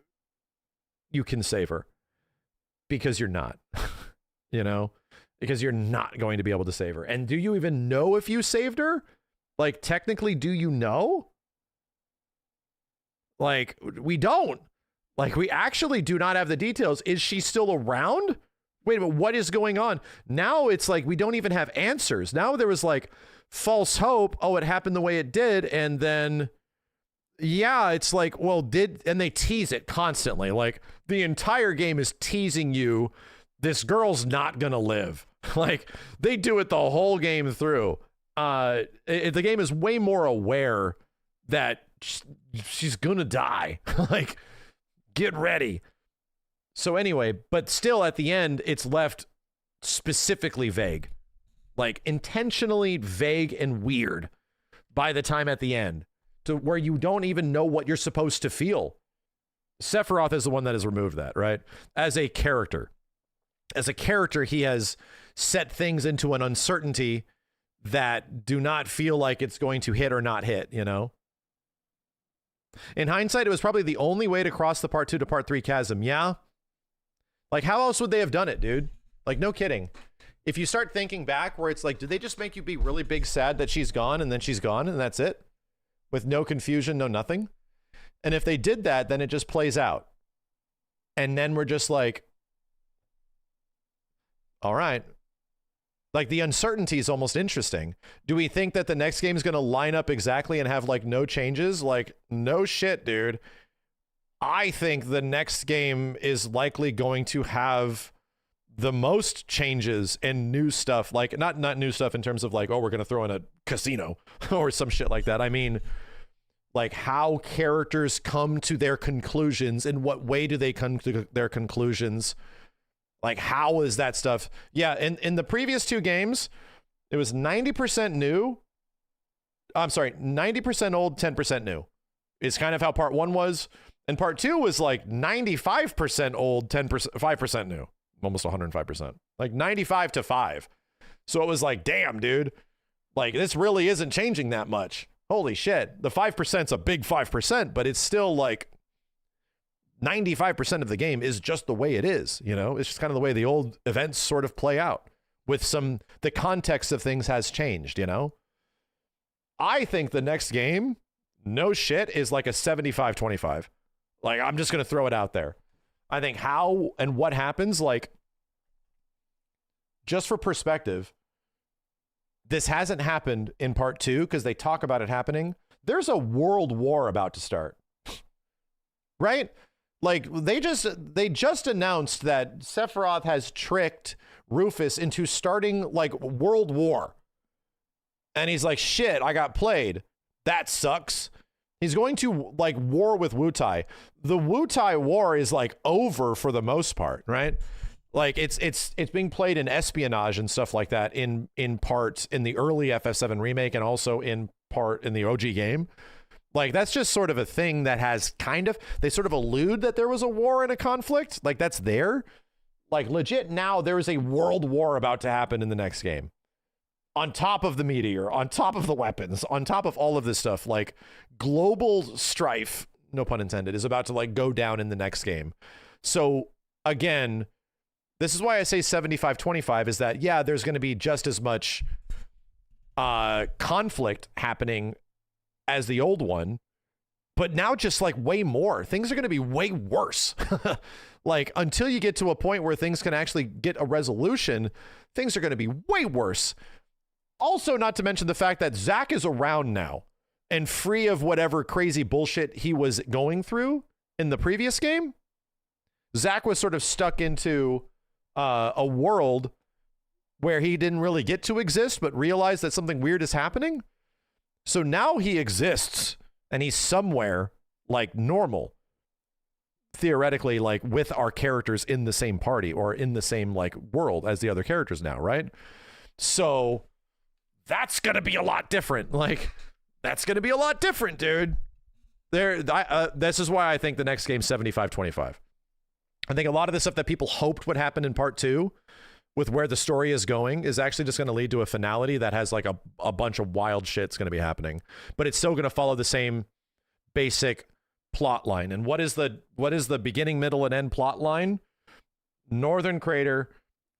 B: you can save her. Because you're not. You know? Because you're not going to be able to save her. And do you even know if you saved her? Like, technically, do you know? Like, we don't. Like, we actually do not have the details. Is she still around? Wait a minute, what is going on? Now it's like we don't even have answers. Now there was like false hope. Oh, it happened the way it did. And then, yeah, it's like, well, and they tease it constantly. Like, the entire game is teasing you. This girl's not going to live. Like, they do it the whole game through. The game is way more aware that she's gonna die. Like, get ready. So anyway, but still at the end, it's left specifically vague, like intentionally vague and weird by the time at the end, to where you don't even know what you're supposed to feel. Sephiroth is the one that has removed that, right? As a character, he has set things into an uncertainty that do not feel like it's going to hit or not hit, you know? In hindsight, it was probably the only way to cross the part 2 to part 3 chasm. Yeah. Like, how else would they have done it, dude? Like, no kidding. If you start thinking back where it's like, did they just make you be really big sad that she's gone and then she's gone and that's it? With no confusion, no nothing? And if they did that, then it just plays out. And then we're just like, all right. Like, the uncertainty is almost interesting. Do we think that the next game is going to line up exactly and have like no changes? Like, no shit, dude. I think the next game is likely going to have the most changes and new stuff. Like, not new stuff in terms of like, oh, we're going to throw in a casino or some shit like that. I mean, like, how characters come to their conclusions. In what way do they come to their conclusions? Like, how is that stuff? Yeah, in the previous 2 games, it was 90% new. I'm sorry, 90% old, 10% new. It's kind of how part 1 was. And part 2 was like 95% old, 10%, 5% new. Almost 105%. Like 95 to 5. So it was like, damn, dude. Like, this really isn't changing that much. Holy shit. The 5%'s a big 5%, but it's still like 95% of the game is just the way it is, you know? It's just kind of the way the old events sort of play out. With the context of things has changed, you know? I think the next game, no shit, is like a 75-25. Like, I'm just going to throw it out there. I think how and what happens, like, just for perspective, this hasn't happened in part 2 because they talk about it happening. There's a world war about to start. Right? Like, they just announced that Sephiroth has tricked Rufus into starting like world war. And he's like, shit, I got played. That sucks. He's going to like war with Wutai. The Wutai war is like over for the most part, right? Like, it's being played in espionage and stuff like that in part in the early FF7 remake and also in part in the OG game. Like, that's just sort of a thing that has they sort of allude that there was a war and a conflict. Like, that's there. Like, legit now there is a world war about to happen in the next game. On top of the meteor, on top of the weapons, on top of all of this stuff, like, global strife, no pun intended, is about to like go down in the next game. So again, this is why I say 75-25 is that, yeah, there's going to be just as much conflict happening as the old one, but now just like way more. Things are going to be way worse. Like, until you get to a point where things can actually get a resolution, things are going to be way worse. Also, not to mention the fact that Zack is around now and free of whatever crazy bullshit he was going through in the previous game. Zack was sort of stuck into a world where he didn't really get to exist, but realized that something weird is happening. So now he exists and he's somewhere like normal. theoretically like with our characters in the same party or in the same like world as the other characters now, right? So that's gonna be a lot different. Like, that's gonna be a lot different, dude. This is why I think the next game's 75-25. I think a lot of the stuff that people hoped would happen in part 2 with where the story is going is actually just going to lead to a finality that has like a bunch of wild shit's going to be happening, but it's still going to follow the same basic plot line. And what is the beginning, middle, and end plot line? Northern Crater,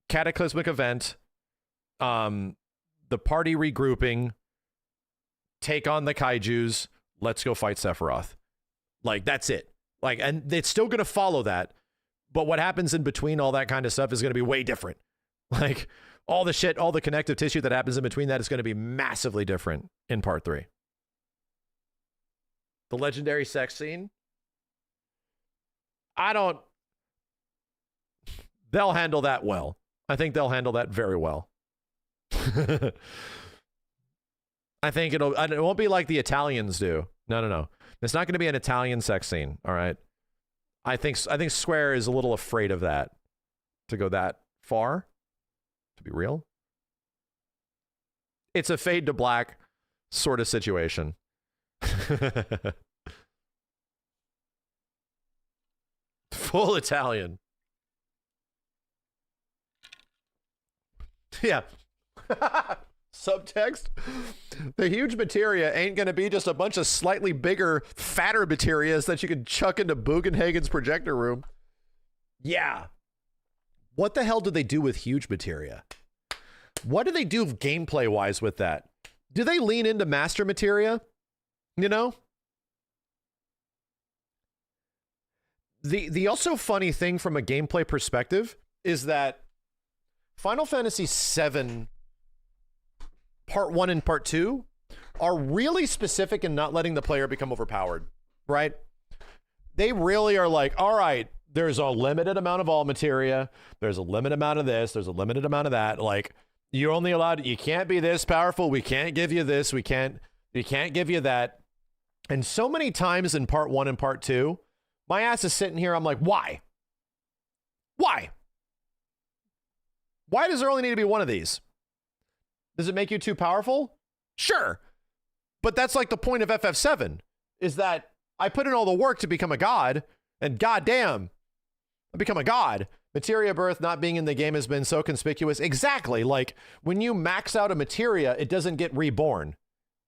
B: cataclysmic event, the party regrouping, take on the kaijus, let's go fight Sephiroth. Like, that's it. Like, and it's still going to follow that, but what happens in between all that kind of stuff is going to be way different. Like, all the shit, all the connective tissue that happens in between that is going to be massively different in part 3. The legendary sex scene, they'll handle that well. I think they'll handle that very well. I think it won't be like the Italians do. No. It's not going to be an Italian sex scene, all right? I think Square is a little afraid of that, to go that far, to be real. It's a fade to black sort of situation. Full Italian. Yeah. Subtext: the huge materia ain't gonna be just a bunch of slightly bigger, fatter materias that you can chuck into Bugenhagen's projector room. Yeah. What the hell do they do with huge materia? What do they do gameplay wise with that? Do they lean into master materia? You know? The also funny thing from a gameplay perspective is that Final Fantasy VII Part 1 and Part 2 are really specific in not letting the player become overpowered, right? They really are like, all right, there's a limited amount of all materia, there's a limited amount of this, there's a limited amount of that. Like, you're only allowed, you can't be this powerful, we can't give you this, we can't give you that. And so many times in Part 1 and Part 2, my ass is sitting here, I'm like, why? Why does there only need to be one of these? Does it make you too powerful? Sure. But that's like the point of FF7, is that I put in all the work to become a god, and goddamn, I become a god. Materia birth not being in the game has been so conspicuous. Exactly. Like, when you max out a materia, it doesn't get reborn.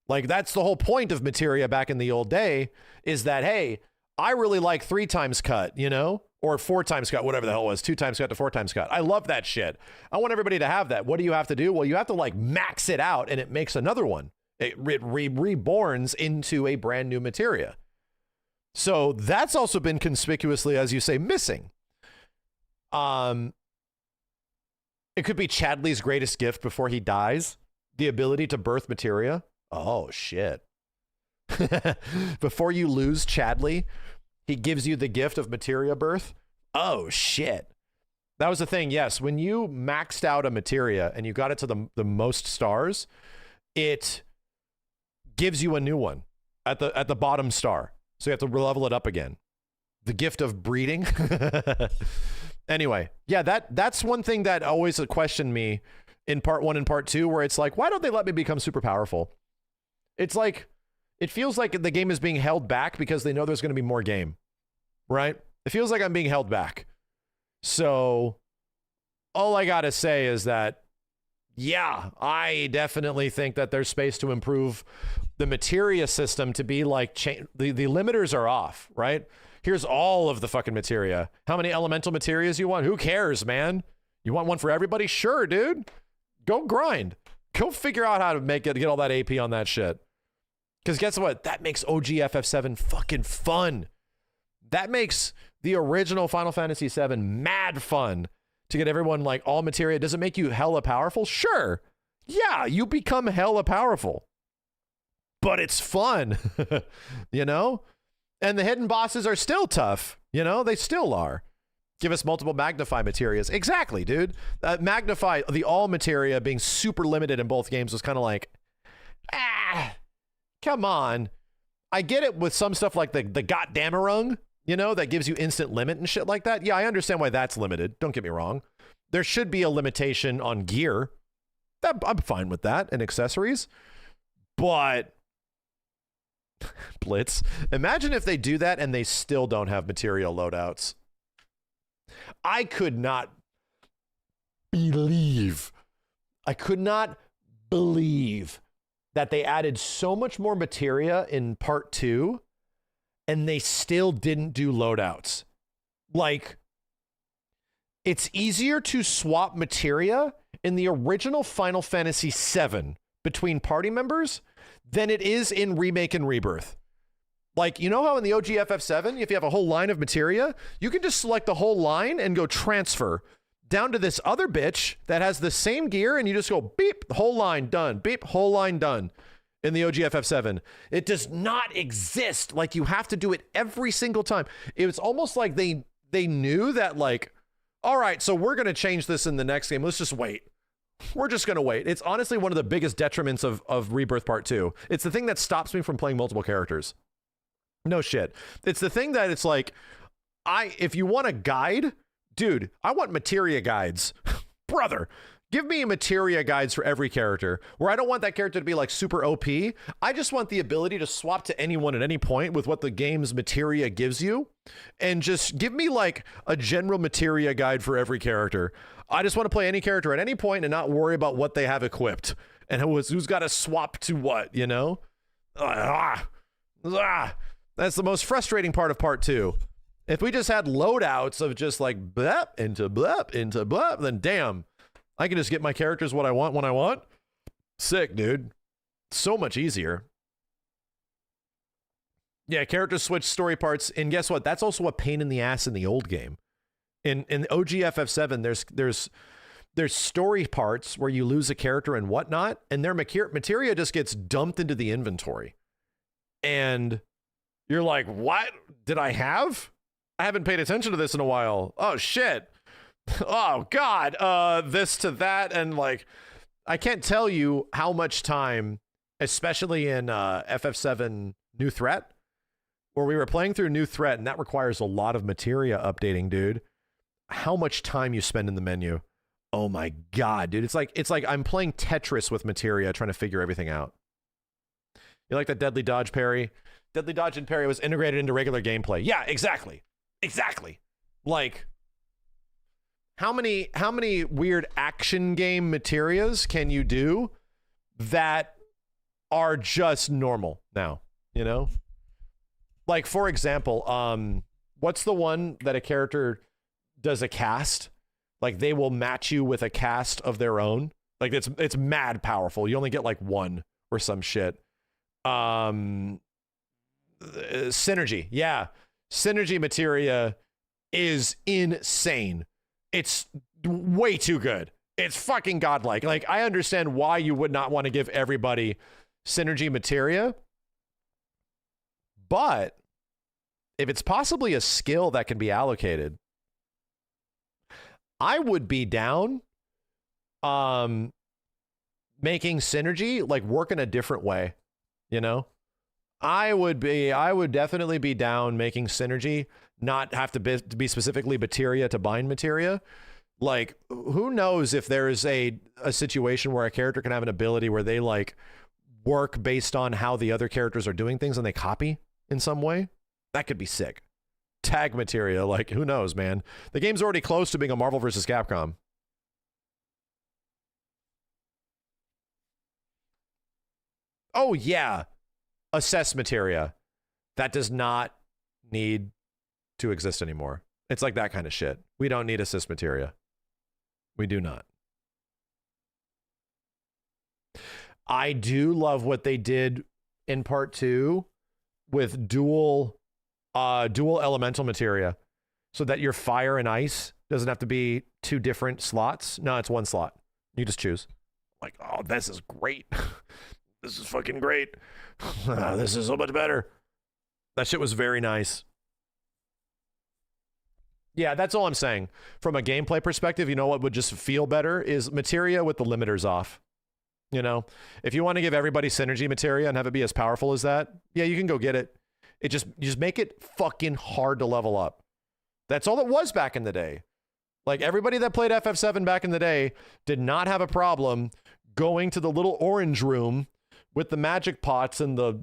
B: Like, that's the whole point of materia back in the old day, is that, hey, I really like 3 times cut, you know? Or 4 times cut, whatever the hell it was, 2 times cut to 4 times cut. I love that shit. I want everybody to have that. What do you have to do? Well, you have to like max it out and it makes another one. It reborns into a brand new materia. So that's also been conspicuously, as you say, missing. It could be Chadley's greatest gift before he dies. The ability to birth materia. Oh, shit. Before you lose Chadley, he gives you the gift of materia birth. Oh, shit. That was the thing. Yes, when you maxed out a materia and you got it to the most stars, it gives you a new one at the bottom star. So you have to level it up again. The gift of breeding. Anyway, yeah, that's one thing that always questioned me in Part 1 and Part 2, where it's like, why don't they let me become super powerful? It's like, it feels like the game is being held back because they know there's going to be more game, right? It feels like I'm being held back. So all I got to say is that, yeah, I definitely think that there's space to improve the materia system to be like, the limiters are off, right? Here's all of the fucking materia. How many elemental materias you want? Who cares, man? You want one for everybody? Sure, dude. Go grind. Go figure out how to get all that AP on that shit. Because guess what? That makes OG FF7 fucking fun. That makes the original Final Fantasy VII mad fun to get everyone like all materia. Does it make you hella powerful? Sure. Yeah, you become hella powerful. But it's fun, you know? And the hidden bosses are still tough, you know? They still are. Give us multiple magnify materias. Exactly, dude. Magnify, the all materia being super limited in both games was kind of like, come on. I get it with some stuff like the goddammerung, you know, that gives you instant limit and shit like that. Yeah, I understand why that's limited. Don't get me wrong. There should be a limitation on gear. I'm fine with that, and accessories. But Blitz, imagine if they do that and they still don't have material loadouts. I could not believe that they added so much more materia in part 2 and they still didn't do loadouts. Like, it's easier to swap materia in the original Final Fantasy VII between party members than it is in Remake and Rebirth. Like, you know how in the OG FF7, if you have a whole line of materia, you can just select the whole line and go transfer down to this other bitch that has the same gear, and you just go beep, whole line done, beep, whole line done in the OG FF7. It does not exist. Like, you have to do it every single time. It was almost like they knew that, like, all right, so we're going to change this in the next game. Let's just wait. We're just going to wait. It's honestly one of the biggest detriments of Rebirth Part 2. It's the thing that stops me from playing multiple characters. No shit. It's the thing that it's like, if you want a guide, dude, I want materia guides. Brother, give me materia guides for every character, where I don't want that character to be like super OP. I just want the ability to swap to anyone at any point with what the game's materia gives you, and just give me like a general materia guide for every character. I just want to play any character at any point and not worry about what they have equipped and who's got to swap to what, you know? That's the most frustrating part of part 2. If we just had loadouts of just like blep into blep into blep, then damn, I can just get my characters what I want when I want. Sick, dude. So much easier. Yeah, characters switch story parts, and guess what? That's also a pain in the ass in the old game. In OG FF7, there's story parts where you lose a character and whatnot, and their materia just gets dumped into the inventory. And you're like, what did I have? I haven't paid attention to this in a while. Oh, shit. Oh, God. This to that. And like, I can't tell you how much time, especially in FF7 New Threat, where we were playing through New Threat, and that requires a lot of materia updating, dude. How much time you spend in the menu. Oh, my God, dude. It's like I'm playing Tetris with materia, trying to figure everything out. You like that deadly dodge parry? Deadly dodge and parry was integrated into regular gameplay. Yeah, exactly. Exactly. Like, how many weird action game materias can you do that are just normal now, you know? Like, for example, what's the one that a character does a cast? Like, they will match you with a cast of their own. Like, it's mad powerful. You only get like one or some shit. Synergy. Yeah. Synergy materia is insane. It's way too good. It's fucking godlike. Like, I understand why you would not want to give everybody synergy materia, but if it's possibly a skill that can be allocated, I would be down making synergy like work in a different way, you know? I would definitely be down making synergy not have to be specifically materia to bind materia. Like, who knows if there is a situation where a character can have an ability where they like work based on how the other characters are doing things and they copy in some way. That could be sick. Tag materia, like, who knows, man? The game's already close to being a Marvel vs. Capcom. Oh, yeah. Assess materia. That does not need to exist anymore. It's like that kind of shit. We don't need assist materia. We do not. I do love what they did in part 2 with dual elemental materia, so that your fire and ice doesn't have to be 2 different slots. No, it's 1 slot. You just choose. Like, oh, this is great. This is fucking great. This is so much better. That shit was very nice. Yeah, that's all I'm saying. From a gameplay perspective, you know what would just feel better is materia with the limiters off. You know, if you want to give everybody synergy materia and have it be as powerful as that, yeah, you can go get it. You just make it fucking hard to level up. That's all it was back in the day. Like, everybody that played FF7 back in the day did not have a problem going to the little orange room with the magic pots and the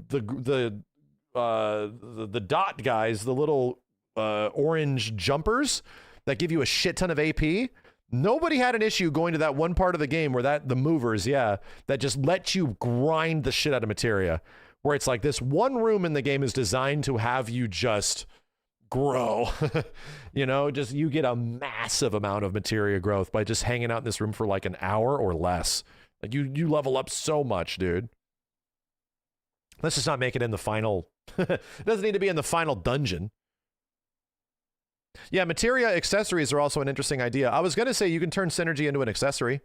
B: dot guys, the little orange jumpers that give you a shit ton of AP. Nobody had an issue going to that one part of the game where the movers, that just let you grind the shit out of materia. Where it's like this one room in the game is designed to have you just grow. Just you get a massive amount of materia growth by just hanging out in this room for like an hour or less. Like you level up so much, dude. Let's just not make it in the final. It doesn't need to be in the final dungeon. Yeah, materia accessories are also an interesting idea. I was going to say you can turn synergy into an accessory.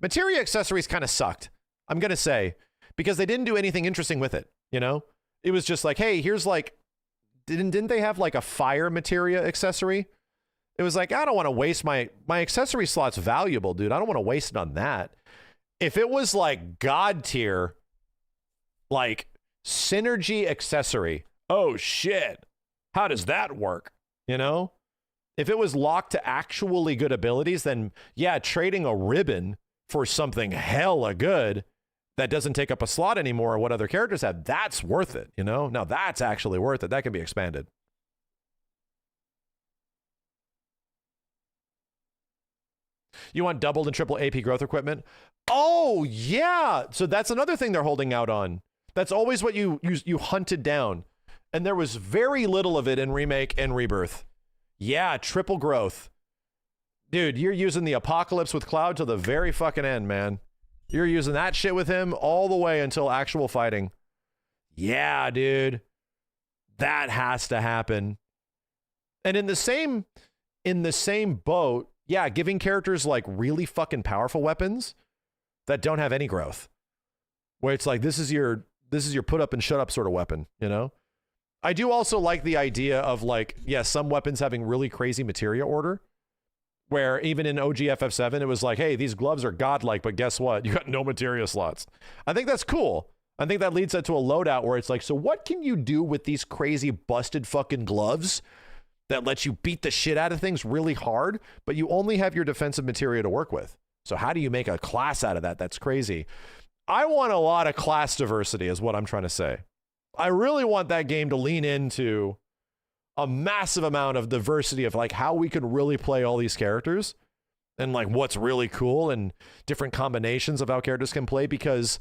B: Materia accessories kind of sucked, I'm going to say, because they didn't do anything interesting with it, It was just like, hey, here's like, didn't they have like a fire materia accessory? It was like, I don't want to waste my accessory slot's valuable, dude. I don't want to waste it on that. If it was like God tier, like synergy accessory, oh shit, how does that work? If it was locked to actually good abilities, then yeah, trading a ribbon for something hella good that doesn't take up a slot anymore or what other characters have, that's worth it, Now that's actually worth it. That can be expanded. You want doubled and triple AP growth equipment? Oh, yeah. So that's another thing they're holding out on. That's always what you hunted down. And there was very little of it in Remake and Rebirth. Yeah, triple growth. Dude, you're using the Apocalypse with Cloud to the very fucking end, man. You're using that shit with him all the way until actual fighting. Yeah, dude. That has to happen. And in the same boat, yeah, giving characters like really fucking powerful weapons that don't have any growth. Where it's like, this is your put up and shut up sort of weapon, I do also like the idea of like, yeah, some weapons having really crazy materia order, where even in OG FF7, it was like, hey, these gloves are godlike, but guess what? You got no materia slots. I think that's cool. I think that leads to a loadout where it's like, so what can you do with these crazy busted fucking gloves that lets you beat the shit out of things really hard, but you only have your defensive materia to work with? So how do you make a class out of that? That's crazy. I want a lot of class diversity is what I'm trying to say. I really want that game to lean into a massive amount of diversity of like how we could really play all these characters and like what's really cool and different combinations of how characters can play, because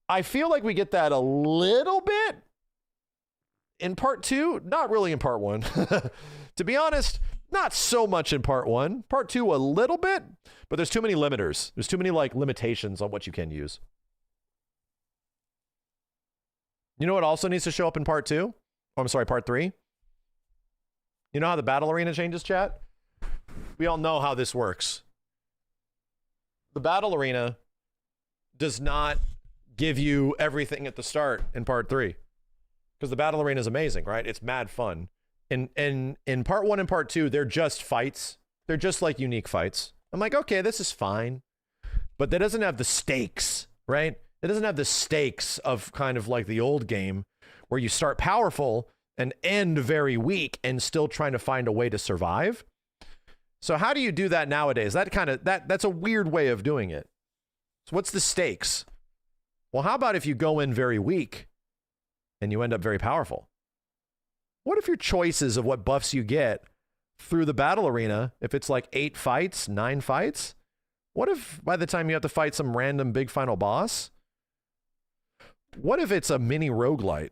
B: I feel like we get that a little bit in part 2, not really in part 1. To be honest, not so much in part 1. Part 2 a little bit, but there's too many limiters. There's too many like limitations on what you can use. You know what also needs to show up in part 2? Oh, I'm sorry, part 3? You know how the battle arena changes, chat? We all know how this works. The battle arena does not give you everything at the start in part 3. Because the battle arena is amazing, right? It's mad fun. In part 1 and part 2, they're just fights. They're just like unique fights. I'm like, okay, this is fine. But that doesn't have the stakes, right? It doesn't have the stakes of kind of like the old game where you start powerful and end very weak and still trying to find a way to survive. So how do you do that nowadays? That's a weird way of doing it. So what's the stakes? Well, how about if you go in very weak and you end up very powerful? What if your choices of what buffs you get through the battle arena, if it's like 8 fights, 9 fights, what if by the time you have to fight some random big final boss, what if it's a mini roguelite?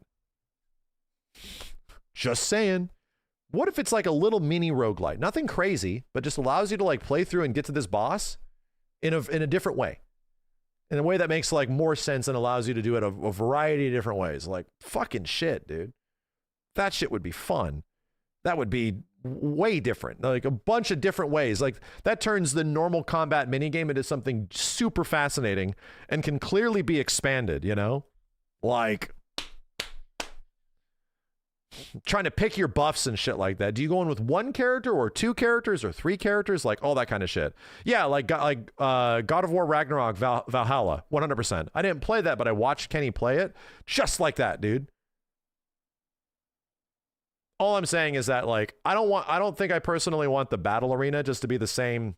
B: Just saying. What if it's like a little mini roguelite? Nothing crazy, but just allows you to like play through and get to this boss in a different way. In a way that makes like more sense and allows you to do it a variety of different ways. Like fucking shit, dude. That shit would be fun. That would be way different. Like a bunch of different ways. Like that turns the normal combat minigame into something super fascinating and can clearly be expanded, Like trying to pick your buffs and shit like that. Do you go in with 1 character or 2 characters or 3 characters? Like all that kind of shit. Yeah, like God of War Ragnarok Valhalla, 100%. I didn't play that, but I watched Kenny play it just like that, dude. All I'm saying is that, like, I don't think I personally want the battle arena just to be the same.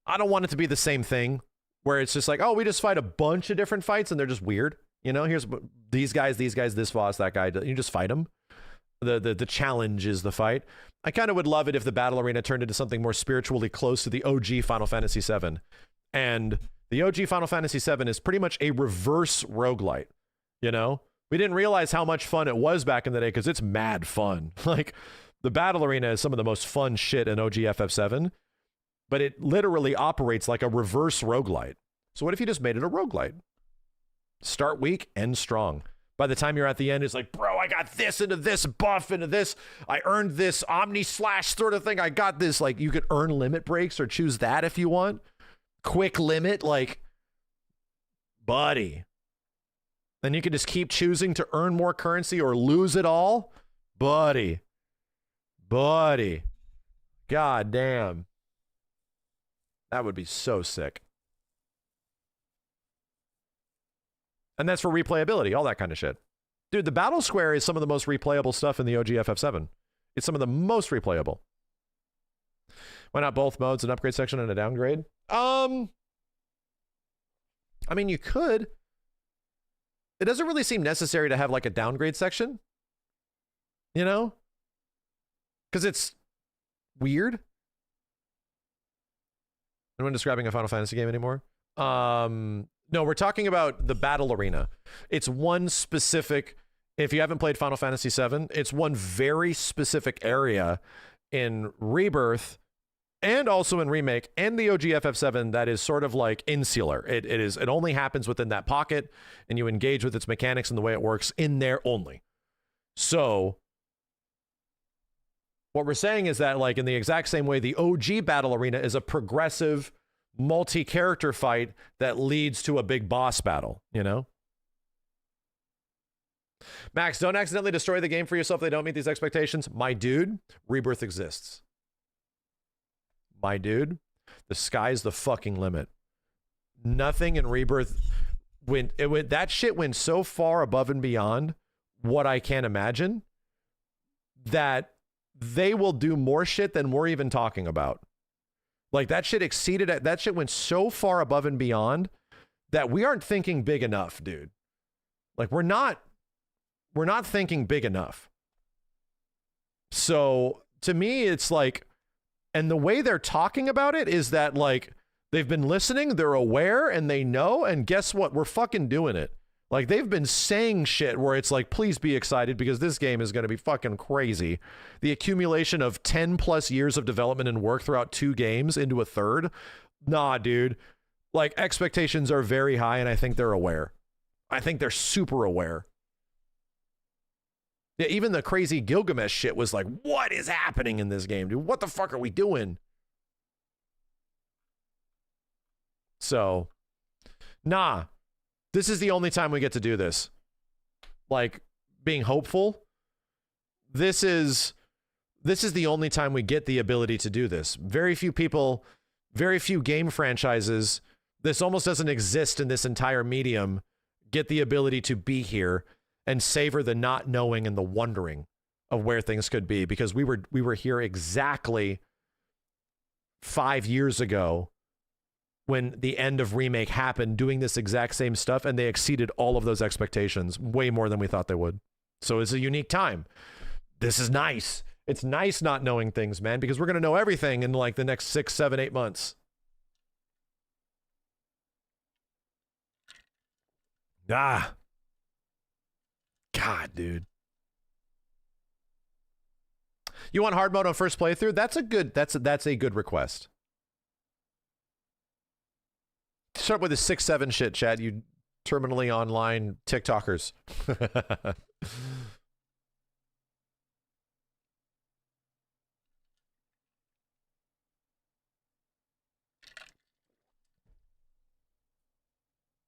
B: I don't want it to be the same thing where it's just like, oh, we just fight a bunch of different fights and they're just weird. You know, here's these guys, this boss, that guy. You just fight them. The challenge is the fight. I kind of would love it if the battle arena turned into something more spiritually close to the OG Final Fantasy VII. And the OG Final Fantasy VII is pretty much a reverse roguelite, you know? We didn't realize how much fun it was back in the day because it's mad fun. Like, the battle arena is some of the most fun shit in OG FF7, but it literally operates like a reverse roguelite. So what if you just made it a roguelite? Start weak, end strong. By the time you're at the end, it's like, bro, I got this into this buff into this. I earned this Omni Slash sort of thing. I got this. Like, you could earn limit breaks or choose that if you want. Quick limit, like, buddy. Then you can just keep choosing to earn more currency or lose it all. Buddy. God damn. That would be so sick. And that's for replayability, all that kind of shit. Dude, the Battle Square is some of the most replayable stuff in the OG FF7. It's some of the most replayable. Why not both modes, an upgrade section and a downgrade? I mean, you could. It doesn't really seem necessary to have like a downgrade section. You know? Because it's weird. Anyone describing a Final Fantasy game anymore? No, we're talking about the battle arena. It's one specific, if you haven't played Final Fantasy VII, it's one very specific area in Rebirth and also in Remake and the OG FF7 that is sort of like insular. It only happens within that pocket, and you engage with its mechanics and the way it works in there only. So what we're saying is that, like, in the exact same way, the OG battle arena is a progressive multi-character fight that leads to a big boss battle, you know? Max, don't accidentally destroy the game for yourself if they don't meet these expectations. My dude, Rebirth exists. My dude, the sky's the fucking limit. Nothing in Rebirth that shit went so far above and beyond what I can imagine that they will do more shit than we're even talking about. Like, that shit that shit went so far above and beyond that we aren't thinking big enough, dude. Like, we're not thinking big enough. So to me, it's like, and the way they're talking about it is that, like, they've been listening, they're aware, and they know, and guess what? We're fucking doing it. Like, they've been saying shit where it's like, please be excited because this game is going to be fucking crazy. The accumulation of 10 plus years of development and work throughout 2 games into a third. Nah, dude. Like, expectations are very high, and I think they're aware. I think they're super aware. Yeah, even the crazy Gilgamesh shit was like, what is happening in this game, dude? What the fuck are we doing? So, nah. This is the only time we get to do this. Like, being hopeful. This is the only time we get the ability to do this. Very few people, very few game franchises, this almost doesn't exist in this entire medium, get the ability to be here and savor the not knowing and the wondering of where things could be, because we were here exactly 5 years ago when the end of Remake happened, doing this exact same stuff, and they exceeded all of those expectations way more than we thought they would. So it's a unique time. This is nice. It's nice not knowing things, man, because we're going to know everything in like the next 6, 7, 8 months. Ah. God, dude. You want hard mode on first playthrough? That's a good request. Start with the 6-7 shit, Chad. You terminally online TikTokers.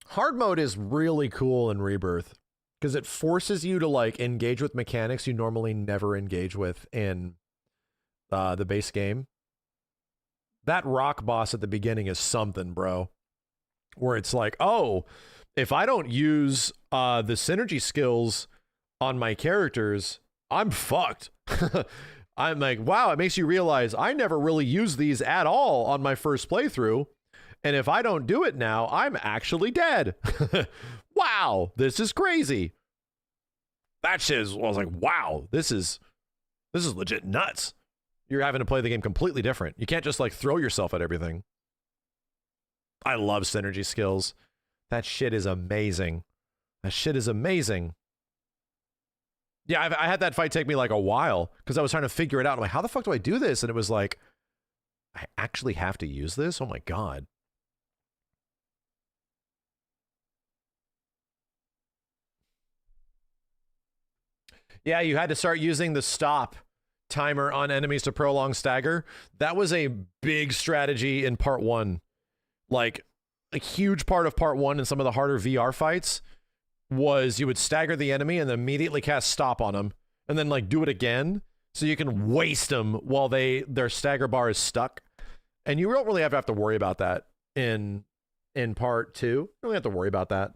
B: Hard mode is really cool in Rebirth because it forces you to like engage with mechanics you normally never engage with in the base game. That rock boss at the beginning is something, bro. Where it's like, oh, if I don't use the synergy skills on my characters, I'm fucked. I'm like, wow, it makes you realize I never really used these at all on my first playthrough. And if I don't do it now, I'm actually dead. Wow, this is crazy. That shit is, I was like, wow, this is legit nuts. You're having to play the game completely different. You can't just like throw yourself at everything. I love synergy skills. That shit is amazing. That shit is amazing. Yeah, I had that fight take me like a while because I was trying to figure it out. I'm like, how the fuck do I do this? And it was like, I actually have to use this? Oh my God. Yeah, you had to start using the stop timer on enemies to prolong stagger. That was a big strategy in part 1. Like, a huge part of part 1 and some of the harder VR fights was you would stagger the enemy and then immediately cast stop on them and then like do it again so you can waste them while their stagger bar is stuck. And you don't really have to worry about that in part 2. You don't have to worry about that.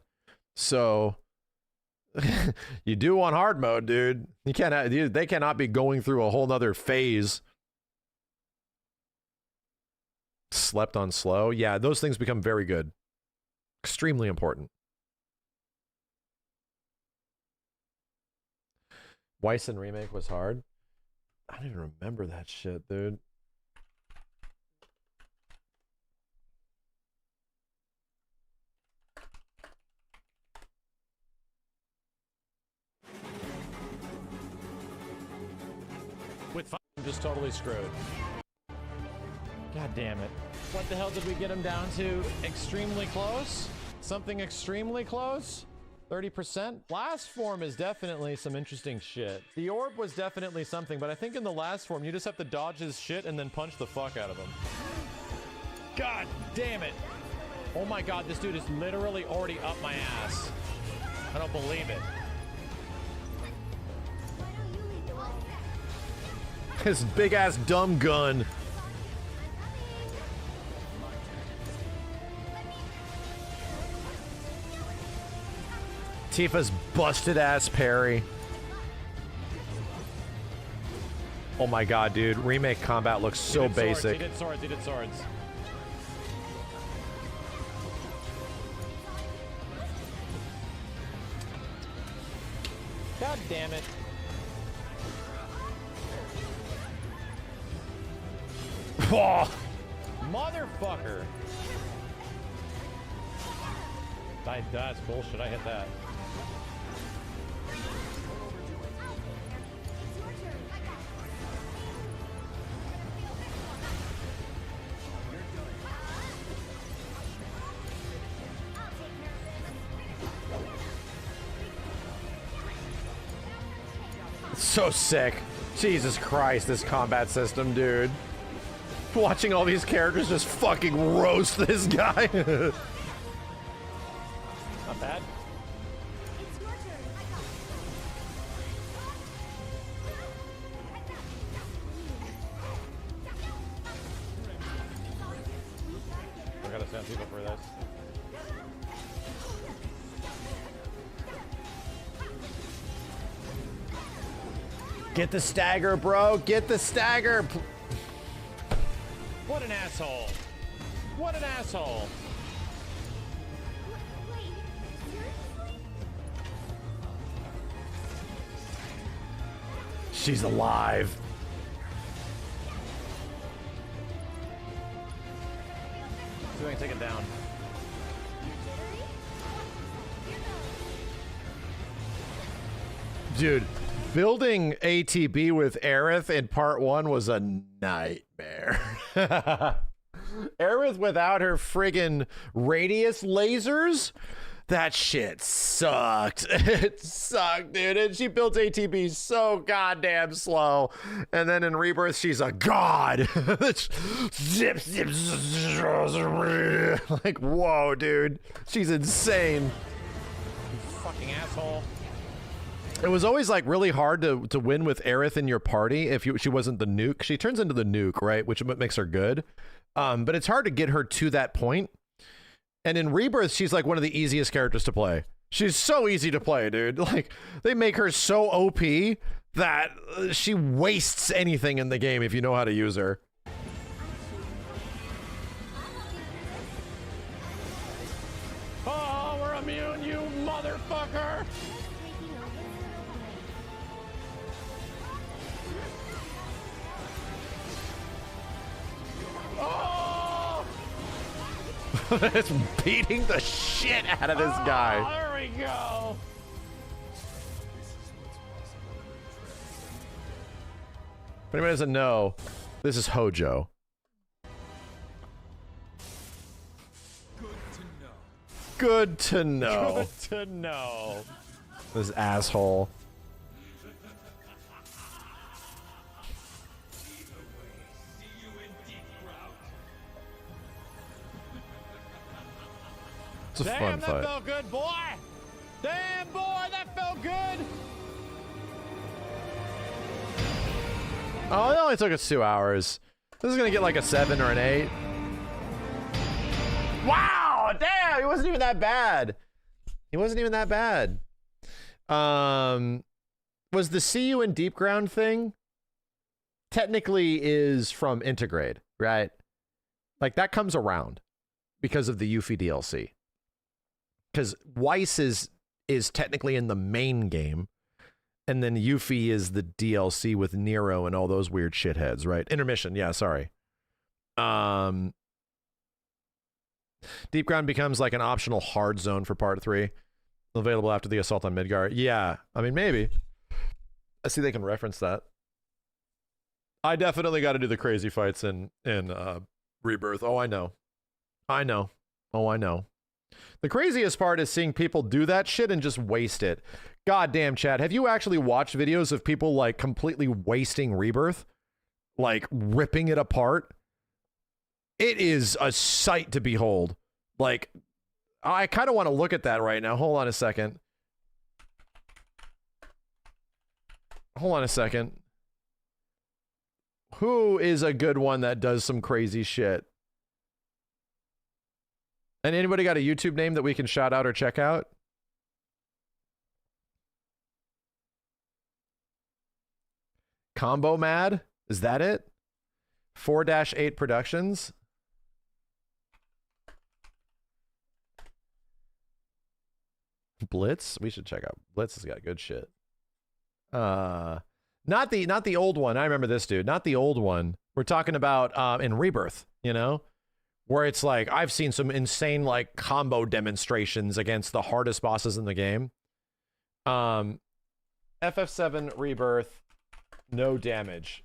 B: So you do on hard mode, dude. You can't. They cannot be going through a whole nother phase. Slept on slow. Yeah, those things become very good. Extremely important. Wyson remake was hard. I don't even remember that shit, dude. With I'm just totally screwed. God damn it. What the hell did we get him down to? Extremely close? Something extremely close? 30%? Last form is definitely some interesting shit. The orb was definitely something, but I think in the last form, you just have to dodge his shit and then punch the fuck out of him. God damn it. Oh my God, this dude is literally already up my ass. I don't believe it. His big ass dumb gun. Tifa's busted ass parry. Oh my God, dude. Remake combat looks so basic. He did swords, he did swords. God damn it. Oh, motherfucker. That's bullshit. I hit that. So sick. Jesus Christ, this combat system, dude. Watching all these characters just fucking roast this guy. Not bad. I gotta send people for this. Get the stagger, bro. Get the stagger. What an asshole. What an asshole. She's alive. So we can take it down. Dude, building ATB with Aerith in part 1 was a nightmare. Aerith without her friggin' radius lasers? That shit sucked. It sucked, dude. And she built ATB so goddamn slow. And then in Rebirth, she's a god. Zip, zip, like, whoa, dude. She's insane. You fucking asshole. It was always like really hard to win with Aerith in your party if she wasn't the nuke. She turns into the nuke, right? Which makes her good. But it's hard to get her to that point. And in Rebirth, she's like one of the easiest characters to play. She's so easy to play, dude. Like, they make her so OP that she wastes anything in the game if you know how to use her. Oh, we're immune, you motherfucker! Oh! It's beating the shit out of this guy.
K: There we go.
B: If anyone doesn't know, this is Hojo. Good to know.
K: Good to know.
B: This asshole. It's a fun fight.
K: That felt good, boy. Damn, boy, that felt good.
B: Oh, it only took us 2 hours. This is gonna get like a 7 or an 8. Wow, damn, he wasn't even that bad. He wasn't even that bad. Was the See You in Deep Ground thing technically is from Intergrade, right? Like that comes around because of the Yuffie DLC. Because Weiss is technically in the main game, and then Yuffie is the DLC with Nero and all those weird shitheads, right? Intermission, yeah, sorry. Deep Ground becomes like an optional hard zone for part 3. Available after the assault on Midgar. Yeah, I mean, maybe. I see they can reference that. I definitely got to do the crazy fights in Rebirth. Oh, I know. I know. Oh, I know. The craziest part is seeing people do that shit and just waste it. Goddamn, Chad. Have you actually watched videos of people like completely wasting Rebirth? Like ripping it apart? It is a sight to behold. Like, I kind of want to look at that right now. Hold on a second. Hold on a second. Who is a good one that does some crazy shit? And anybody got a YouTube name that we can shout out or check out? Combo Mad? Is that it? 4-8 Productions? Blitz? We should check out. Blitz has got good shit. Not the old one. I remember this dude. Not the old one. We're talking about in Rebirth, you know? Where it's like, I've seen some insane like combo demonstrations against the hardest bosses in the game. FF7 Rebirth, no damage.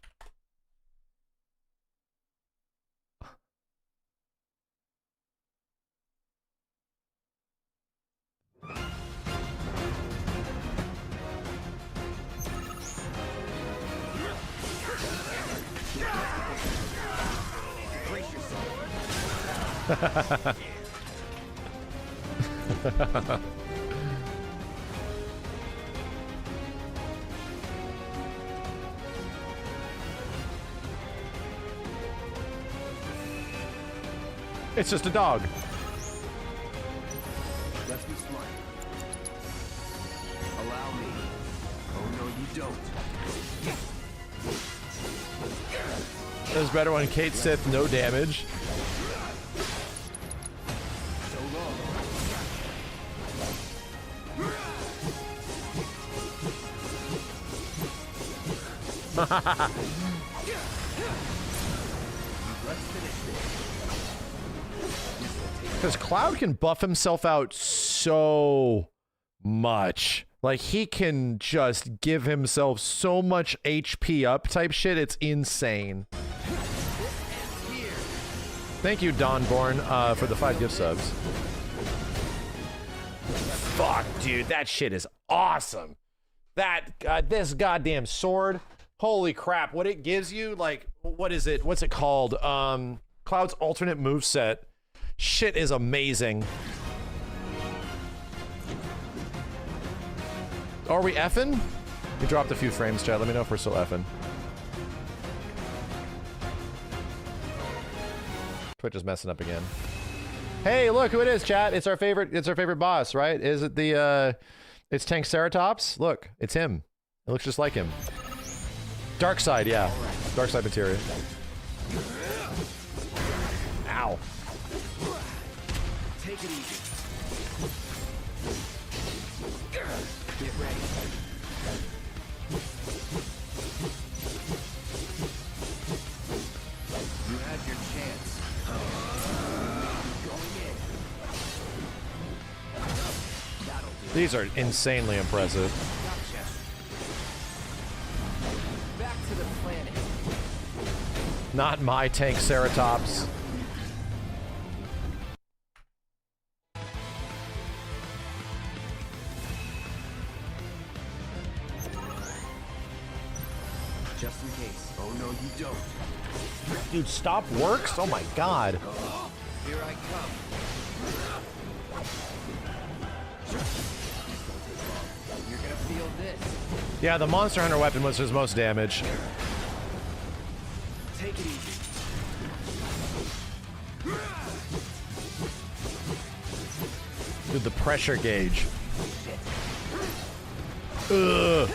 B: It's just a dog.
Q: Let's be smart. Allow me. Oh no, you don't.
B: It was better when Kate Sith no damage. Because Cloud can buff himself out so much. Like, he can just give himself so much HP up type shit. It's insane. Thank you, Dawnborn, for the 5 gift subs. Fuck, dude. That shit is awesome. This goddamn sword. Holy crap. What it gives you, like, what is it? What's it called? Cloud's alternate moveset. Shit is amazing. Are we effing? We dropped a few frames, Chad. Let me know if we're still effing. Twitch is messing up again. Hey, look who it is, chat. It's our favorite boss, right? Is it the it's Tank Ceratops? Look, it's him. It looks just like him. Dark side, yeah. Dark side materia. Ow.
Q: Take it easy. Get ready. You had your chance. Going in. That'll do.
B: These are insanely impressive.
Q: Gotcha. Back to the planet.
B: Not my tank Ceratops.
Q: Just in case. Oh no, you don't.
B: Dude, stop works? Oh my god.
Q: Here I come. You're gonna feel this.
B: Yeah, the Monster Hunter weapon was his most damage.
Q: Take it easy.
B: Dude, the pressure gauge. Ugh.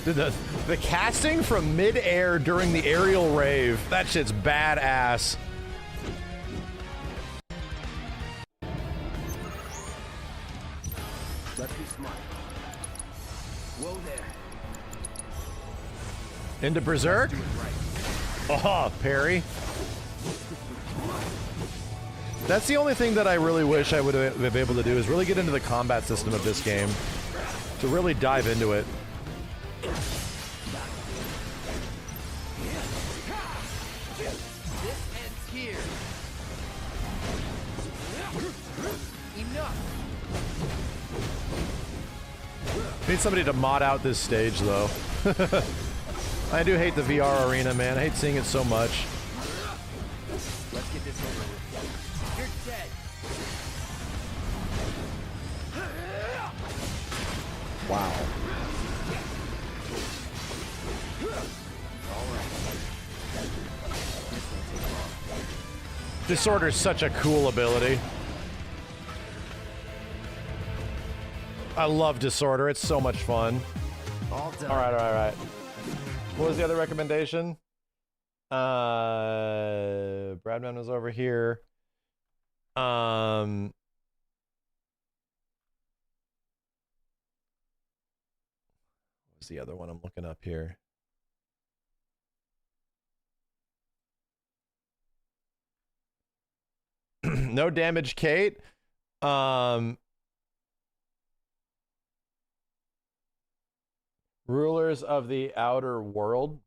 B: Dude, the casting from mid-air during the aerial rave, that shit's badass.
Q: Let's be smart. Whoa there.
B: Into Berserk? Oh, parry. That's the only thing that I really wish I would have been able to do, is really get into the combat system of this game. To really dive into it.
Q: This ends here. Enough.
B: Need somebody to mod out this stage, though. I do hate the VR arena, man. I hate seeing it so much.
Q: Let's get this over with. You're dead.
B: Wow. Disorder is such a cool ability. I love Disorder. It's so much fun.
Q: All done.
B: All right. What was the other recommendation? Bradman was over here. What's the other one I'm looking up here? No damage, Kate. Rulers of the Outer World.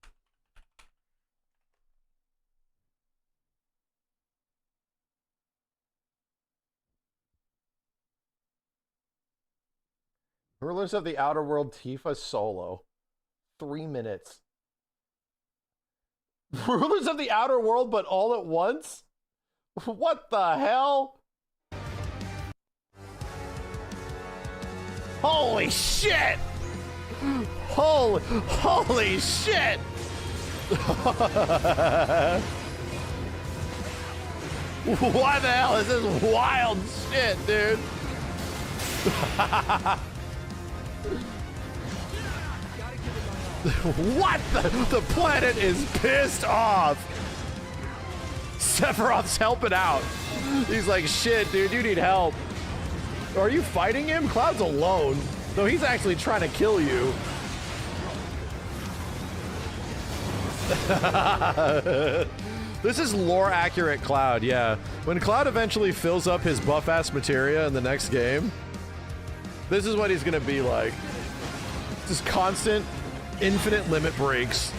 B: Rulers of the Outer World Tifa solo. 3 minutes. Rulers of the Outer World, but all at once? What the hell? Holy shit! Holy shit! What the hell is this wild shit, dude? What the planet is pissed off. Sephiroth's helping out. He's like, shit, dude, you need help. Are you fighting him? Cloud's alone. Though he's actually trying to kill you. This is lore accurate Cloud, yeah. When Cloud eventually fills up his buff-ass materia in the next game, this is what he's gonna be like. Just constant, infinite limit breaks.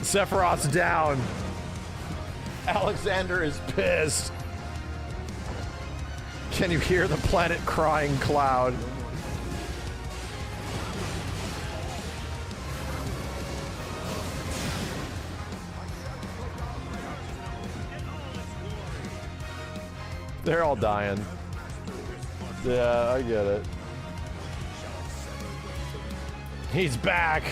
B: Sephiroth's down. Alexander is pissed. Can you hear the planet crying, Cloud? They're all dying. Yeah, I get it. He's back.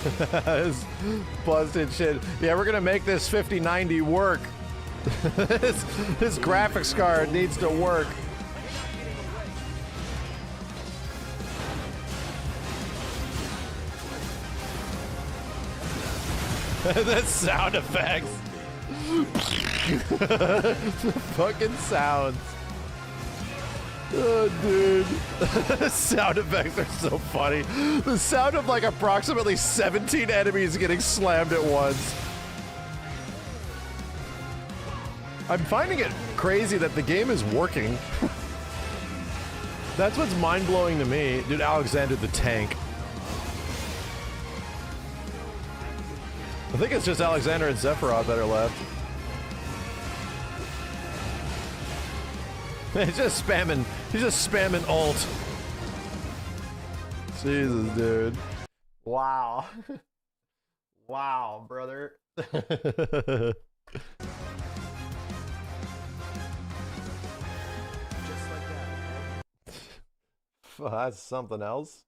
B: This busted shit. Yeah, we're gonna make this 5090 work. this graphics card needs to work. The sound effects. The fucking sounds. Oh, dude. The sound effects are so funny. The sound of like approximately 17 enemies getting slammed at once. I'm finding it crazy that the game is working. That's what's mind-blowing to me. Dude, Alexander the Tank. I think it's just Alexander and Sephiroth that are left. He's just spamming ult. Jesus, dude. Wow. Wow, brother. That's something else.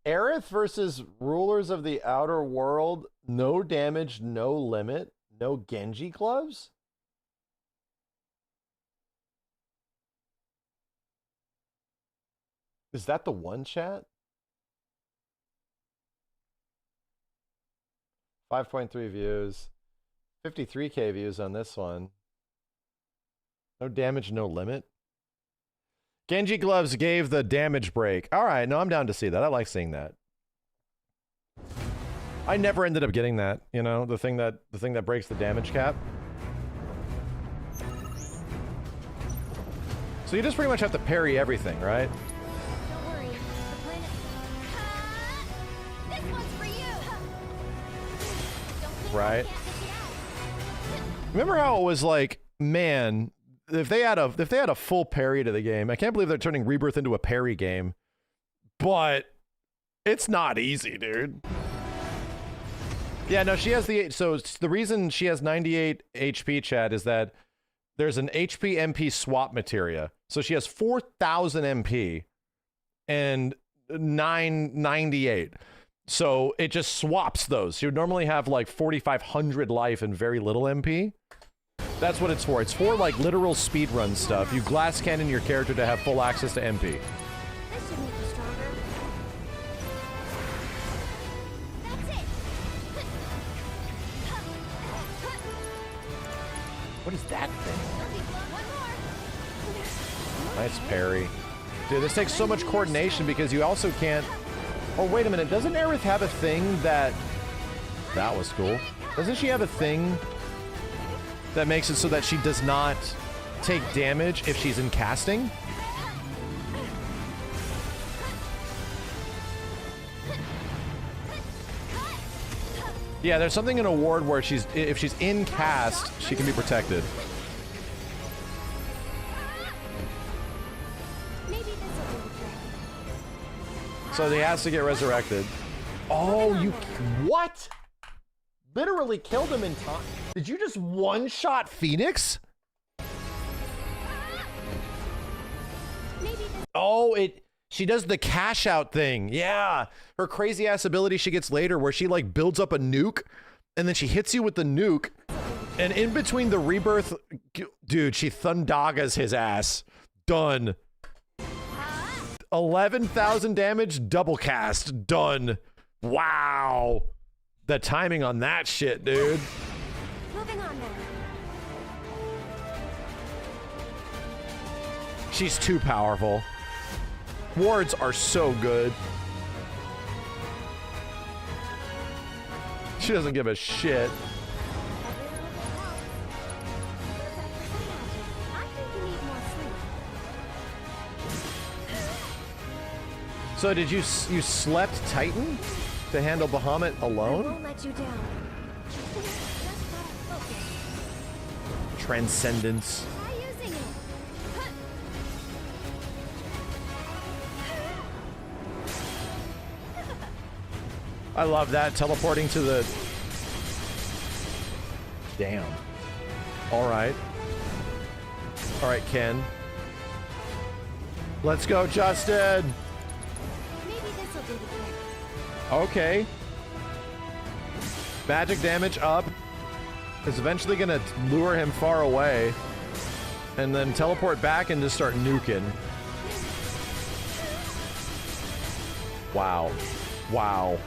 B: Aerith versus Rulers of the Outer World. No damage, no limit, no Genji gloves? Is that the one, chat? 5.3 views. 53K views on this one. No damage, no limit. Genji gloves gave the damage break. All right, no, I'm down to see that. I like seeing that. I never ended up getting that, you know, the thing that breaks the damage cap. So you just pretty much have to parry everything, right?
R: Don't worry. The planet... This one's for you.
B: Right. Remember how it was like, man, if they had a full parry to the game. I can't believe they're turning Rebirth into a parry game. But it's not easy, dude. Yeah, no, she has so the reason she has 98 HP, chat, is that there's an HP MP swap materia. So she has 4,000 MP and 998. So it just swaps those. You would normally have like 4,500 life and very little MP. That's what it's for. It's for like literal speedrun stuff. You glass cannon your character to have full access to MP.
R: This should make you stronger. That's it.
B: What is that thing?
R: One more.
B: Nice parry. Dude, this takes so much coordination because you also can't... Oh, wait a minute. Doesn't Aerith have a thing that... That was cool. Doesn't she have a thing that makes it so that she does not take damage if she's in casting? Yeah, there's something in Award where if she's in cast, she can be protected. So he has to get resurrected. Oh, you... What? Literally killed him in time. Did you just one-shot Phoenix? Oh, she does the cash out thing. Yeah. Her crazy ass ability she gets later where she like builds up a nuke and then she hits you with the nuke. And in between the rebirth, dude, she Thundagas his ass. Done. 11,000 damage, double cast. Done. Wow. The timing on that shit, dude.
R: Moving on now.
B: She's too powerful. Wards are so good. She doesn't give a shit. So did you slept Titan to handle Bahamut alone?
R: I won't let you down.
B: Transcendence.
R: Try using it.
B: I love that, teleporting to the... Damn. All right. All right, Ken. Let's go, Justin.
R: Maybe this'll do the trick.
B: Okay. Magic damage up. Is eventually gonna lure him far away. And then teleport back and just start nuking. Wow. Wow.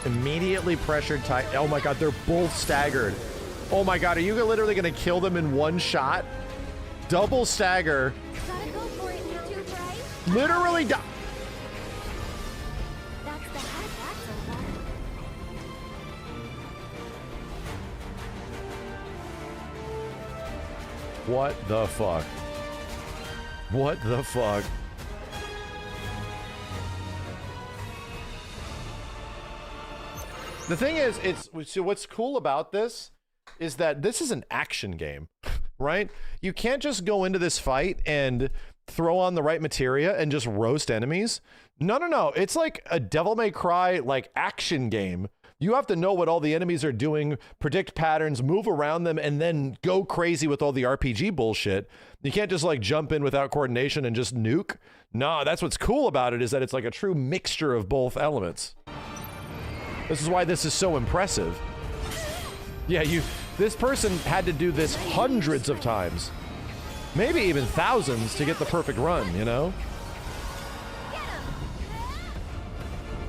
B: Immediately pressured tight. Oh my god, they're both staggered. Oh my god, are you literally gonna kill them in one shot? Double stagger.
R: Gotta go for it now. Too bright.
B: Literally
R: That's the hat. That's a lot.
B: What the fuck? What the fuck? The thing is, so what's cool about this is that this is an action game, right? You can't just go into this fight and throw on the right materia and just roast enemies. No. It's like a Devil May Cry like action game. You have to know what all the enemies are doing, predict patterns, move around them, and then go crazy with all the RPG bullshit. You can't just like jump in without coordination and just nuke. Nah, that's what's cool about it, is that it's like a true mixture of both elements. This is why this is so impressive. Yeah, this person had to do this hundreds of times. Maybe even thousands to get the perfect run, you know?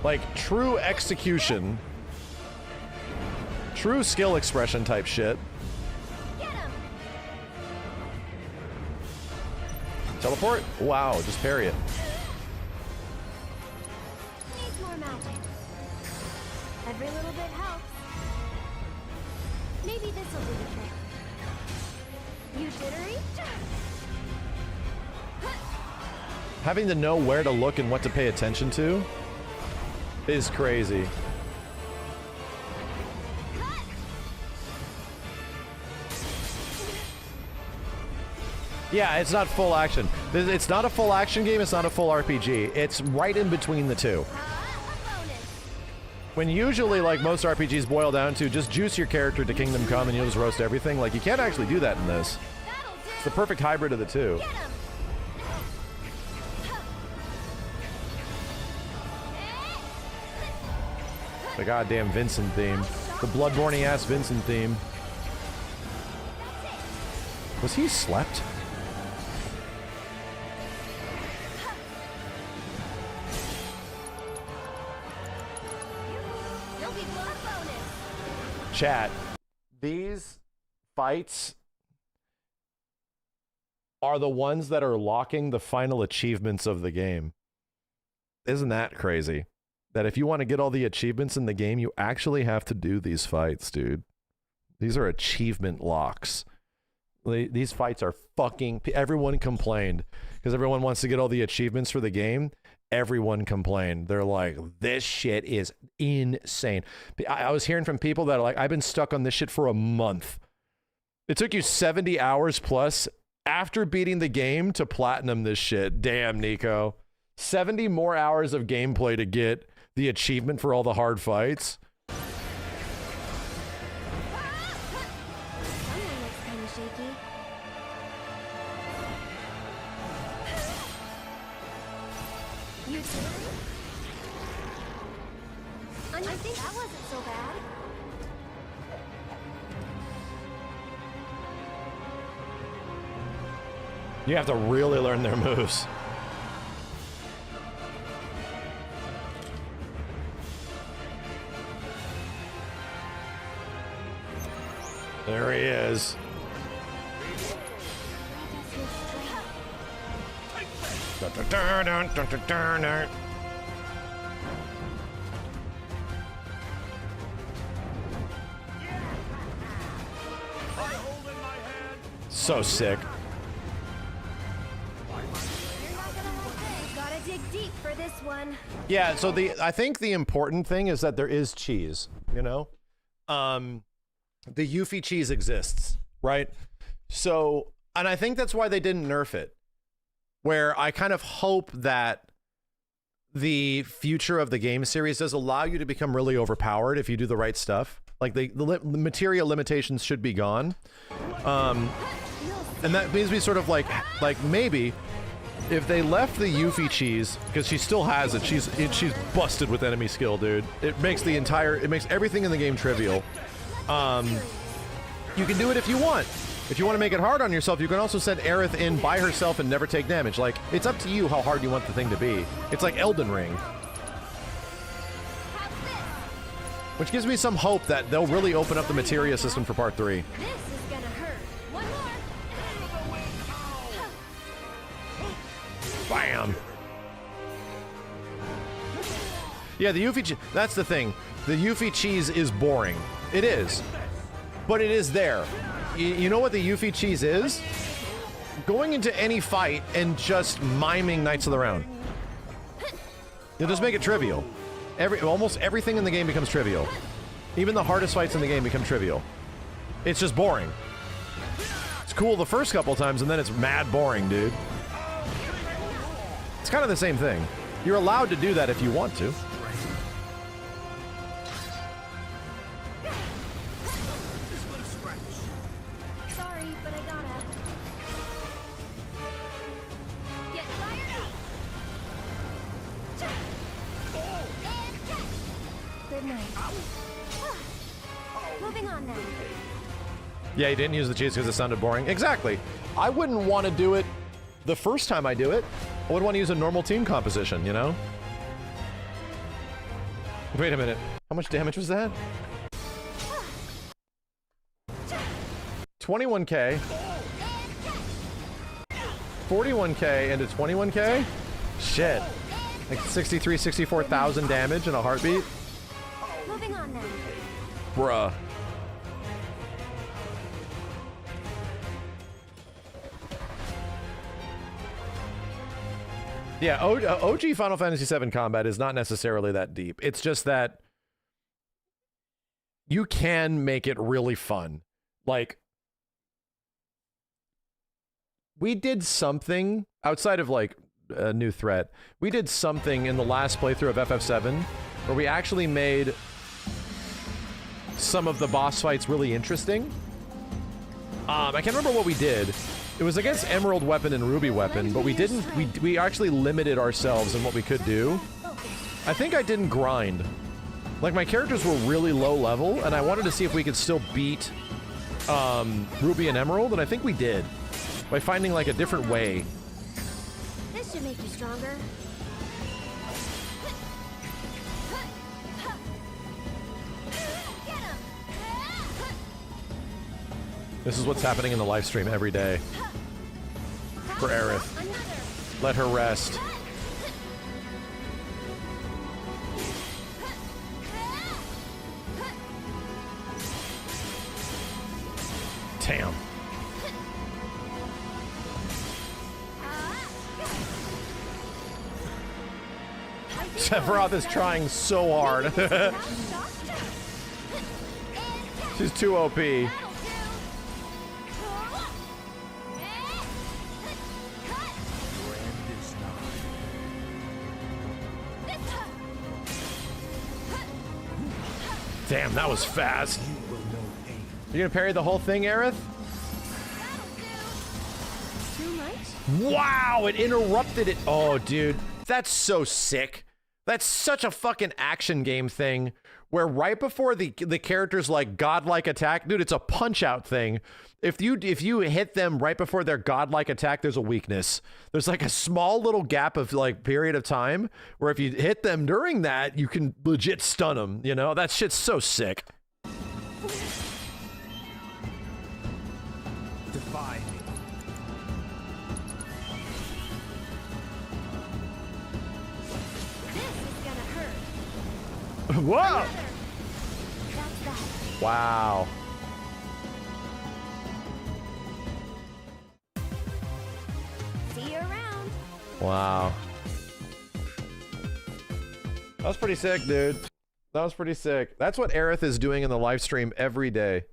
B: Like true execution. True skill expression type shit. Teleport? Wow, just parry it.
R: Needs more magic. Every little bit helps. Maybe this'll do the trick. You jittery?
B: Having to know where to look and what to pay attention to is crazy. Yeah, it's not full action. It's not a full action game, it's not a full RPG. It's right in between the two. When usually, like, most RPGs boil down to just juice your character to Kingdom Come and you'll just roast everything, like, you can't actually do that in this. It's the perfect hybrid of the two. The goddamn Vincent theme. The Bloodborne-ass Vincent theme. Was he slept? Chat, these fights are the ones that are locking the final achievements of the game. Isn't that crazy? That if you want to get all the achievements in the game, you actually have to do these fights, dude. These are achievement locks. These fights are fucking... Everyone complained because everyone wants to get all the achievements for the game. Everyone complained. They're like, this shit is insane. I was hearing from people that are like, I've been stuck on this shit for a month. It took you 70 hours plus after beating the game to platinum this shit. Damn, Nico. 70 more hours of gameplay to get the achievement for all the hard fights.
R: Someone looks kind of shaky. You too? I think that wasn't so bad.
B: You have to really learn their moves. There he is. So sick.
R: Gotta dig deep for this one.
B: Yeah, so I think the important thing is that there is cheese, you know? The Yuffie cheese exists, right? So, and I think that's why they didn't nerf it. Where I kind of hope that the future of the game series does allow you to become really overpowered if you do the right stuff. Like the material limitations should be gone. And that means we sort of like maybe if they left the Yuffie cheese, because she still has it, she's busted with enemy skill, dude. It makes everything in the game trivial. You can do it if you want. If you want to make it hard on yourself, you can also send Aerith in by herself and never take damage. Like, it's up to you how hard you want the thing to be. It's like Elden Ring. Which gives me some hope that they'll really open up the materia system for part 3.
R: This is gonna hurt. One more.
B: Bam! Yeah, the Yuffie that's the thing. The Yuffie cheese is boring. It is. But it is there. You know what the Yuffie cheese is? Going into any fight and just miming Knights of the Round. You'll just make it trivial. Almost everything in the game becomes trivial. Even the hardest fights in the game become trivial. It's just boring. It's cool the first couple times, and then it's mad boring, dude. It's kind of the same thing. You're allowed to do that if you want to.
R: Sorry, but I gotta. Get fired up. Good night. Moving on then.
B: Yeah, you didn't use the cheese because it sounded boring. Exactly. I wouldn't want to do it the first time I do it. I would want to use a normal team composition, you know? Wait a minute. How much damage was that? 21k. 41k into 21k? Shit. Like 64,000 damage in a heartbeat?
R: Moving on then.
B: Bruh. Yeah, OG Final Fantasy VII combat is not necessarily that deep. It's just that you can make it really fun. Like, we did something outside of like a new threat. We did something in the last playthrough of FF7 where we actually made some of the boss fights really interesting. I can't remember what we did. It was against Emerald Weapon and Ruby Weapon, but we didn't. We actually limited ourselves in what we could do. I think I didn't grind. Like, my characters were really low level, and I wanted to see if we could still beat Ruby and Emerald, and I think we did by finding like a different way.
R: This should make you stronger.
B: This is what's happening in the live stream every day. For Aerith. Let her rest. Damn. Sephiroth is trying so hard. She's too OP. Damn, that was fast. You gonna parry the whole thing, Aerith?
R: Too much?
B: Wow, it interrupted it. Oh, dude, that's so sick. That's such a fucking action game thing where right before the character's like godlike attack, dude, it's a punch out thing. If you hit them right before their godlike attack, there's a weakness. There's like a small little gap of like period of time where if you hit them during that, you can legit stun them, you know? That shit's so sick.
Q: Defy me.
R: This is gonna hurt.
B: Whoa!
R: That's that.
B: Wow.
R: See you around.
B: Wow. That was pretty sick, dude. That was pretty sick. That's what Aerith is doing in the live stream every day.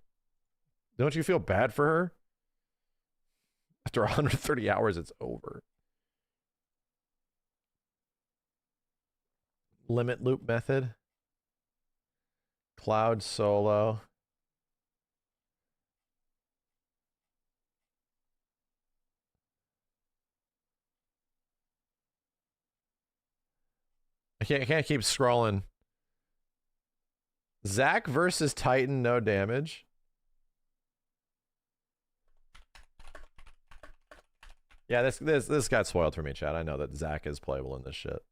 B: Don't you feel bad for her? After 130 hours, it's over. Limit loop method. Cloud solo. I can't keep scrolling. Zack versus Titan, no damage. Yeah, this got spoiled for me, Chad. I know that Zack is playable in this shit.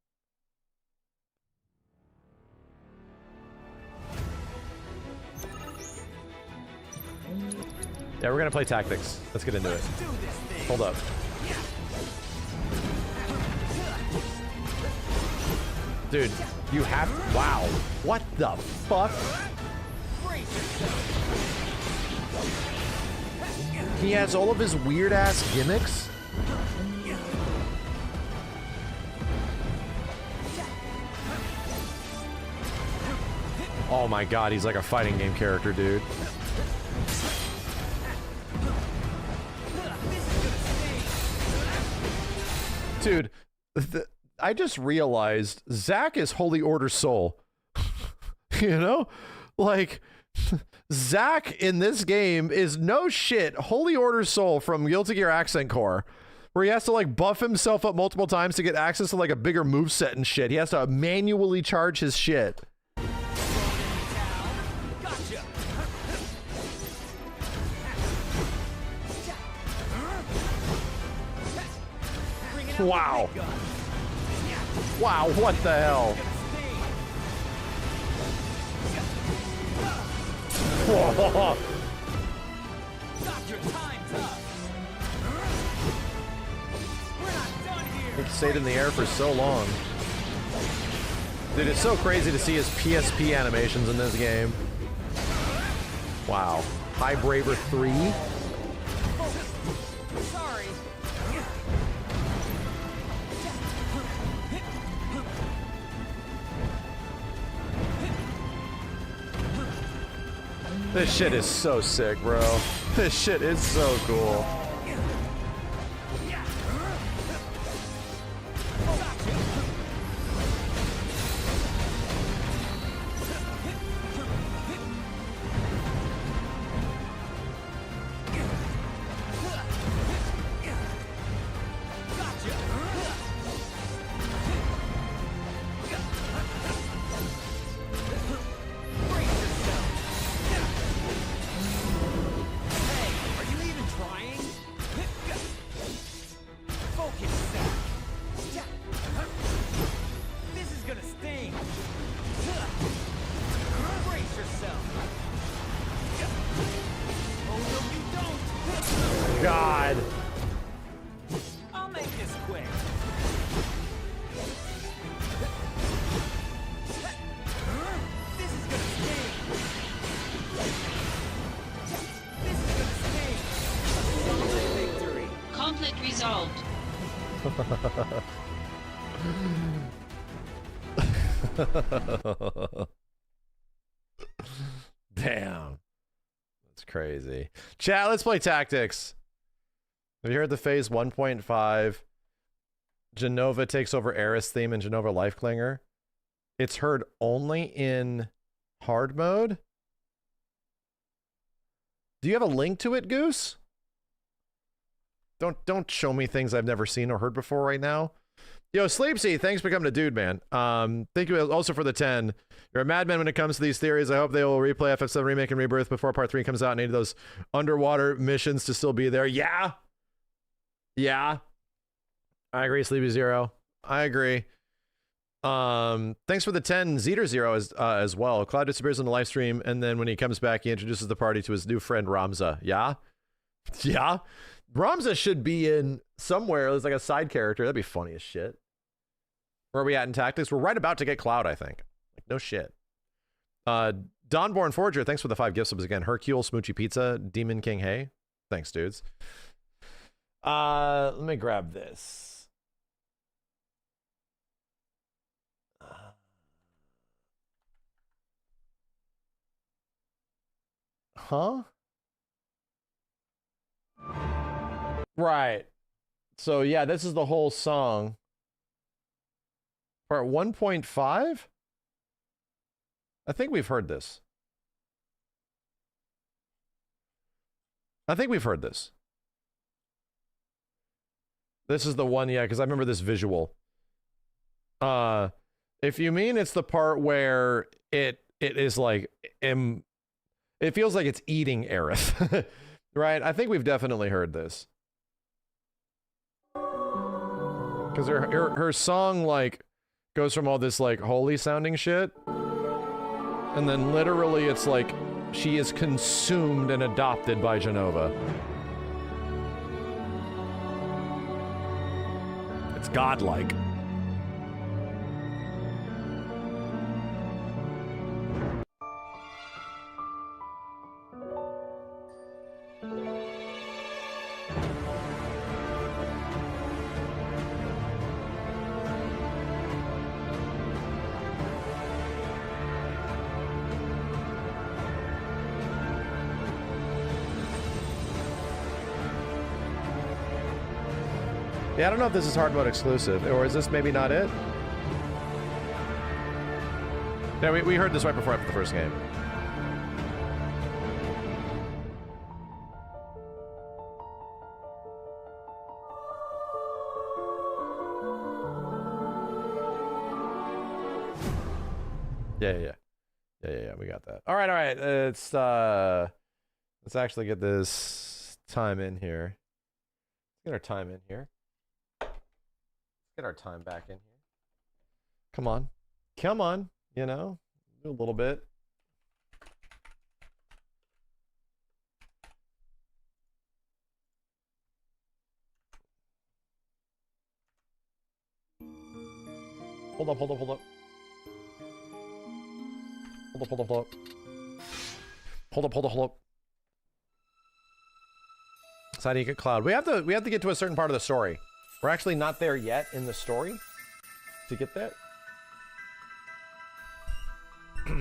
B: Yeah, we're gonna play tactics. Let's get into it. Hold up. Dude, you have... Wow. What the fuck? He has all of his weird-ass gimmicks? Oh my god, he's like a fighting game character, dude. Dude, I just realized Zack is Holy Order Soul. You know? Like, Zack in this game is no shit Holy Order Soul from Guilty Gear Accent Core, where he has to like buff himself up multiple times to get access to like a bigger moveset and shit. He has to manually charge his shit. Wow. Wow, what the hell? Whoa. He stayed in the air for so long. Dude, it's so crazy to see his PSP animations in this game. Wow. High Braver 3? This shit is so sick, bro. This shit is so cool. God.
O: I'll make this quick. This is gonna sting. This is gonna sting. Victory.
F: Conflict resolved.
B: Damn. That's crazy. Chat, let's play tactics. Have you heard the phase 1.5? Genova takes over Eris theme and Genova Lifeclinger. It's heard only in hard mode. Do you have a link to it, Goose? Don't show me things I've never seen or heard before right now. Yo, Sleepsy, thanks for coming to Dude, man. Thank you also for the 10. You're a madman when it comes to these theories. I hope they will replay FF7 Remake and Rebirth before Part 3 comes out and need those underwater missions to still be there. Yeah. Yeah. I agree, Sleepy Zero. I agree. Thanks for the 10, Zeter Zero as well. Cloud disappears in the live stream, and then when he comes back, he introduces the party to his new friend Ramza. Yeah? Yeah? Ramza should be in somewhere as like a side character. That'd be funny as shit. Where are we at in tactics? We're right about to get Cloud, I think. Like, no shit. Dawnborn Forger, thanks for the 5 gift subs again. Hercule, Smoochy Pizza, Demon King Hey. Thanks, dudes. Let me grab this. Huh? Right. So yeah, this is the whole song. Part 1.5? I think we've heard this. I think we've heard this. This is the one, yeah, because I remember this visual. If you mean it's the part where it is like, it feels like it's eating Aerith, right? I think we've definitely heard this. Because her song, like, goes from all this, like, holy sounding shit, and then literally it's like, she is consumed and adopted by Genova. It's godlike. Yeah, I don't know if this is hard mode exclusive, or is this maybe not it? Yeah, we heard this right before after the first game. Yeah, we got that. All right. Let's actually get this time in here. Let's get our time in here. Get our time back in here. Come on, you know, do a little bit. Hold up. So how do you get Cloud? We have to get to a certain part of the story. We're actually not there yet in the story to get that. There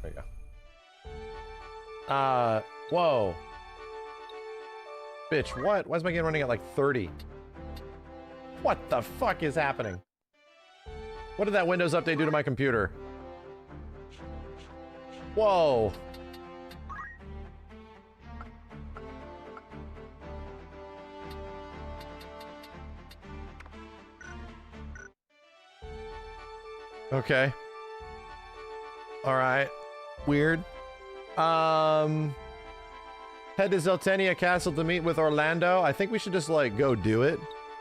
B: you go. Whoa. Bitch, what? Why is my game running at like 30? What the fuck is happening? What did that Windows update do to my computer? Whoa. Okay. All right. Weird. Head to Zeltenia Castle to meet with Orlando. I think we should just, like, go do it.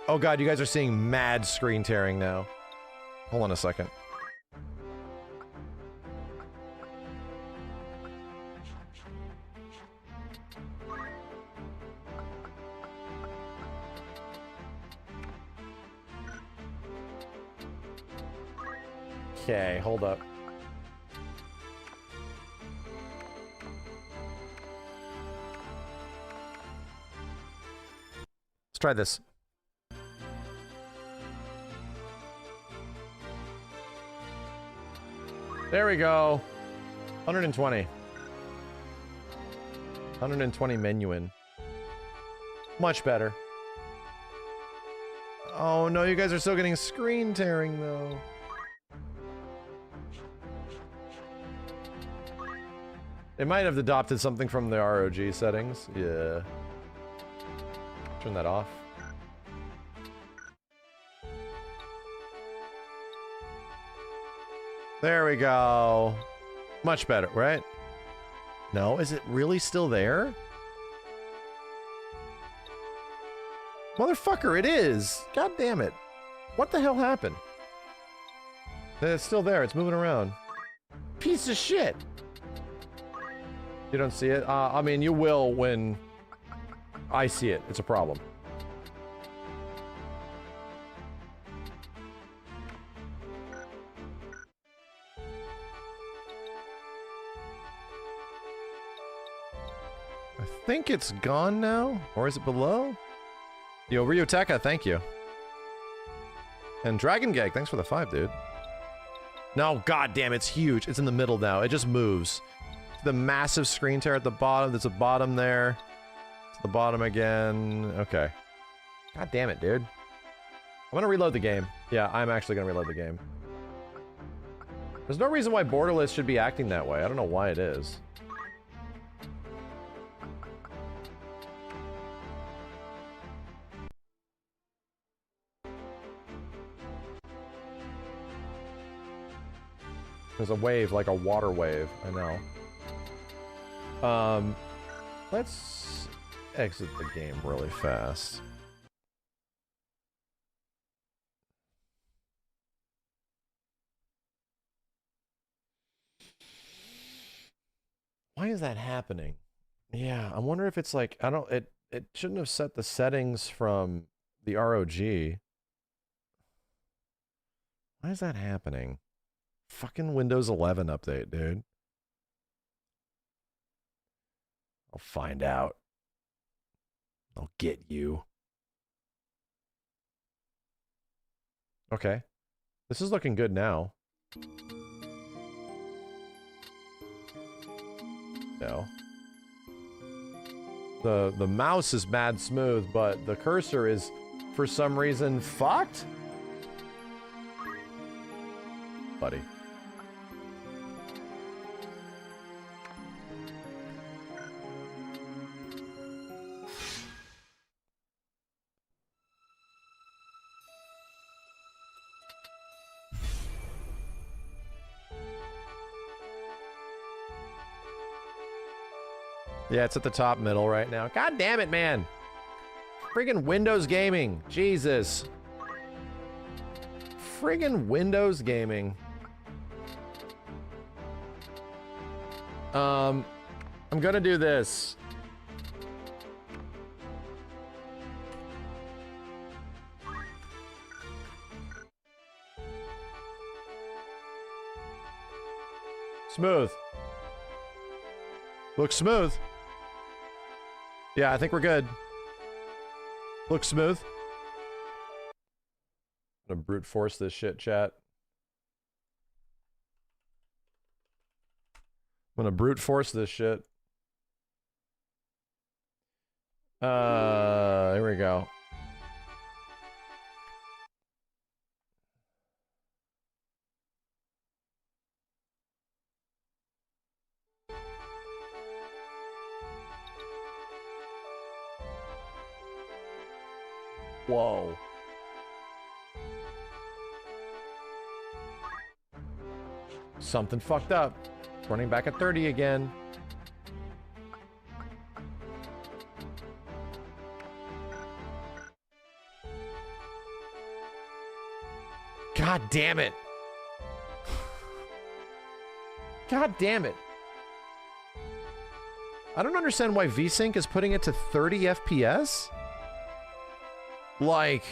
B: Oh god, you guys are seeing mad screen tearing now. Hold on a second. Okay, hold up. Let's try this. There we go. 120. 120 menuing. Much better. Oh no, you guys are still getting screen tearing though. They might have adopted something from the ROG settings. Yeah. Turn that off. There we go. Much better, right? No, is it really still there? Motherfucker, it is! God damn it. What the hell happened? It's still there, it's moving around. Piece of shit! You don't see it? I mean, you will when I see it. It's a problem. I think it's gone now? Or is it below? Yo, Ryoteka, thank you. And Dragon Gag, thanks for the 5, dude. No, goddamn, it's huge. It's in the middle now. It just moves. The massive screen tear at the bottom. There's a bottom there. the bottom again. Okay. God damn it, dude. I'm gonna reload the game. Yeah, I'm actually gonna reload the game. There's no reason why Borderless should be acting that way. I don't know why it is. There's a wave, like a water wave. I know. Let's exit the game really fast. Why is that happening? Yeah, I wonder if it's like, it shouldn't have set the settings from the ROG. Why is that happening? Fucking Windows 11 update, dude. I'll find out. I'll get you. Okay. This is looking good now. No. The mouse is mad smooth, but the cursor is, for some reason, fucked? Buddy. Yeah, it's at the top middle right now. God damn it, man. Friggin' Windows Gaming. Jesus. Friggin' Windows Gaming. I'm gonna do this. Smooth. Looks smooth. Yeah, I think we're good. Looks smooth. I'm gonna brute force this shit, chat. I'm gonna brute force this shit. Here we go. Whoa. Something fucked up. Running back at 30 again. God damn it. God damn it. I don't understand why VSync is putting it to 30 FPS. Like,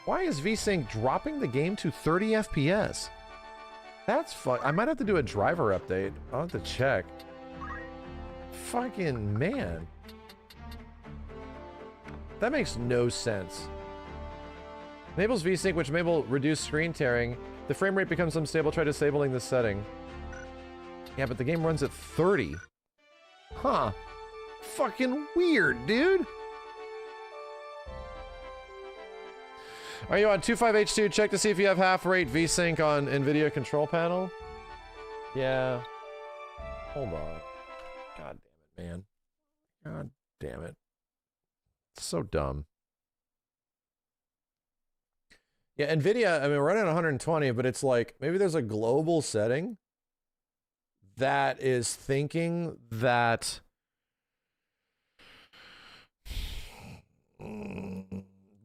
B: why is VSync dropping the game to 30 FPS? That's I might have to do a driver update. I'll have to check. Fucking man. That makes no sense. Enables VSync, which may reduce screen tearing. The frame rate becomes unstable. Try disabling this setting. Yeah, but the game runs at 30. Huh. Fucking weird, dude. Are you on 25H2? Check to see if you have half-rate VSync on NVIDIA control panel. Yeah. Hold on. God damn it, man. God damn it. It's so dumb. Yeah, NVIDIA, I mean, we're running at 120, but it's like, maybe there's a global setting that is thinking that...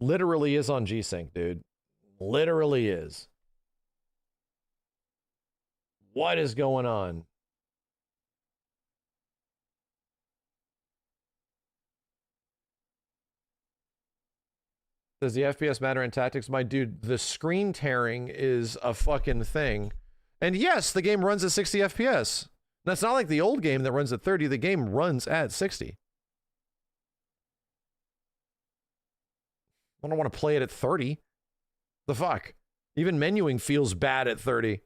B: literally is on G-Sync, dude. Literally is. What is going on? Does the FPS matter in tactics? My dude, the screen tearing is a fucking thing. And yes, the game runs at 60 FPS. That's not like the old game that runs at 30. The game runs at 60. I don't want to play it at 30. The fuck? Even menuing feels bad at 30.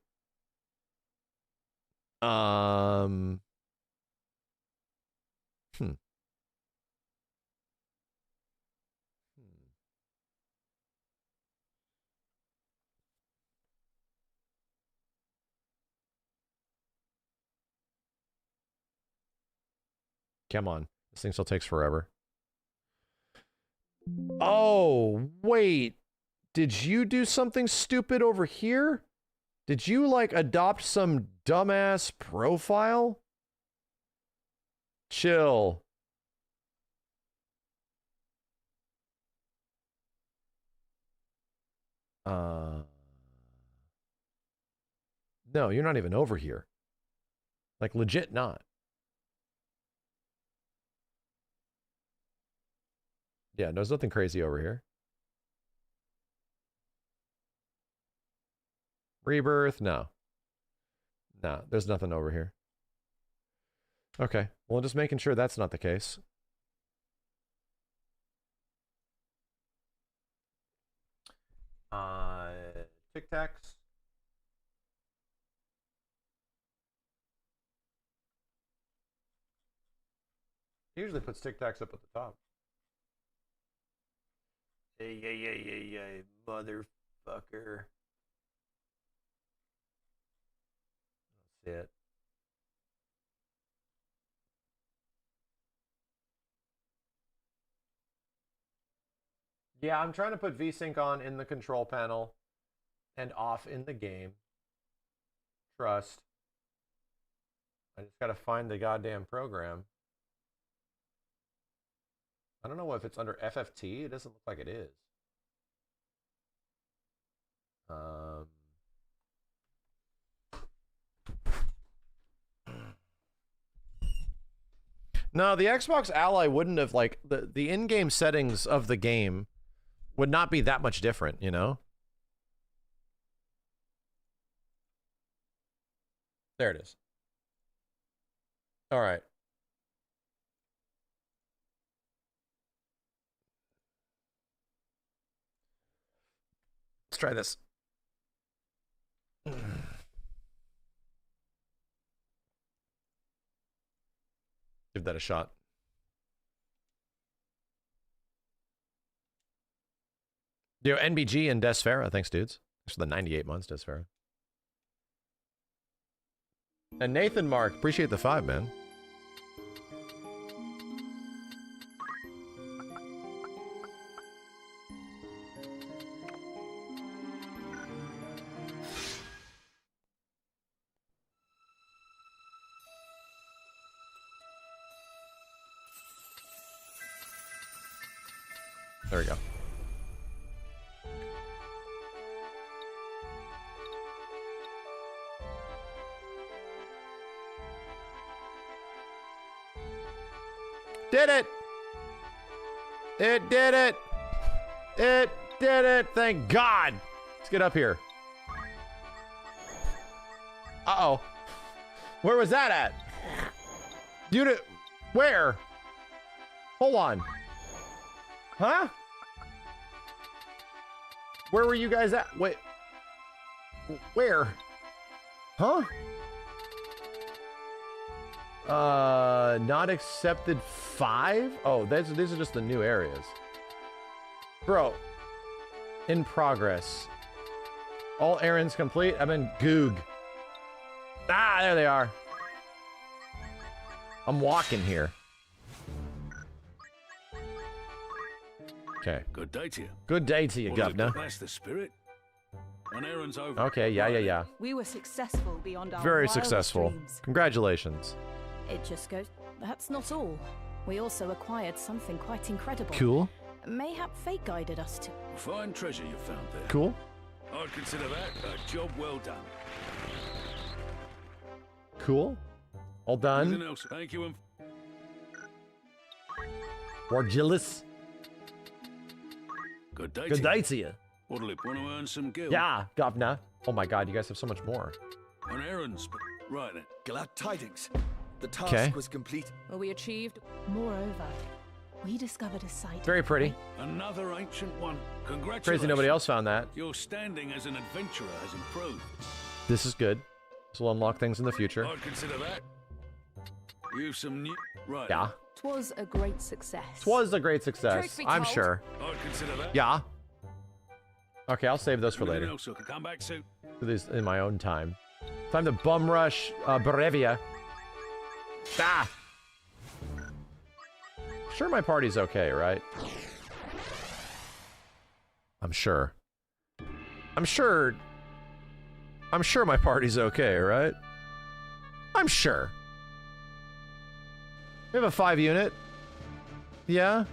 B: Come on. This thing still takes forever. Oh, wait. Did you do something stupid over here? Did you, like, adopt some dumbass profile? Chill. No, you're not even over here. Like, legit not. Yeah, there's nothing crazy over here. Rebirth? No. No, there's nothing over here. Okay, well, just making sure that's not the case. Tic Tacs. Usually puts Tic Tacs up at the top. Hey, motherfucker. That's it. Yeah, I'm trying to put VSync on in the control panel and off in the game. Trust. I just gotta find the goddamn program. I don't know if it's under FFT. It doesn't look like it is. No, the Xbox Ally wouldn't have, like, the in-game settings of the game would not be that much different, you know? There it is. All right. Let's try this. Give that a shot. Yo, NBG and Desfera. Thanks, dudes. Thanks for the 98 months, Desfera. And Nathan Mark. Appreciate the 5, man. There we go. Did it! It did it! It did it! Thank God! Let's get up here. Uh-oh. Where was that at? Dude, where? Hold on. Huh? Where were you guys at? Wait. Where? Huh? Not accepted 5? Oh, these are just the new areas. Bro. In progress. All errands complete. I'm in Goog. Ah, there they are. I'm walking here. Okay.
S: Good day to you.
B: Good day to you, Governor.
S: That's the spirit. An errand's over.
B: Okay, yeah.
T: We were successful beyond our
B: Very
T: wildest
B: successful.
T: dreams.
B: Congratulations.
C: It just goes. That's not all. We also acquired something quite incredible.
B: Cool.
C: Mayhap fate guided us to.
S: Fine treasure you found there.
B: Cool.
S: I'd consider that a job well done.
B: Cool. All done.
S: Anything else? Thank you.
B: Wargillis.
S: Good day.
B: Good day to you.
S: What'll it want to earn some gil?
B: Yeah, Governor. Oh my God, you guys have so much more.
S: An errand's right then.
Q: Glad tidings. The task was complete.
T: Well, we achieved.
C: Moreover, we discovered a site.
B: Very pretty.
S: Another ancient one. Congratulations.
B: Crazy nobody else found that.
S: Your standing as an adventurer has improved.
B: This is good. This will unlock things in the future.
S: I'd consider that. You've some new... Right.
B: Yeah.
T: Twas a great success.
B: Twas a great success. I'm sure.
S: I'd consider that.
B: Yeah. Okay, I'll save those for later.
S: Else, I can come back soon.
B: Do these in my own time. Time to bum rush Brevia. Ah! sure my party's okay, right? I'm sure. I'm sure my party's okay, right? I'm sure. We have a 5 unit. Yeah?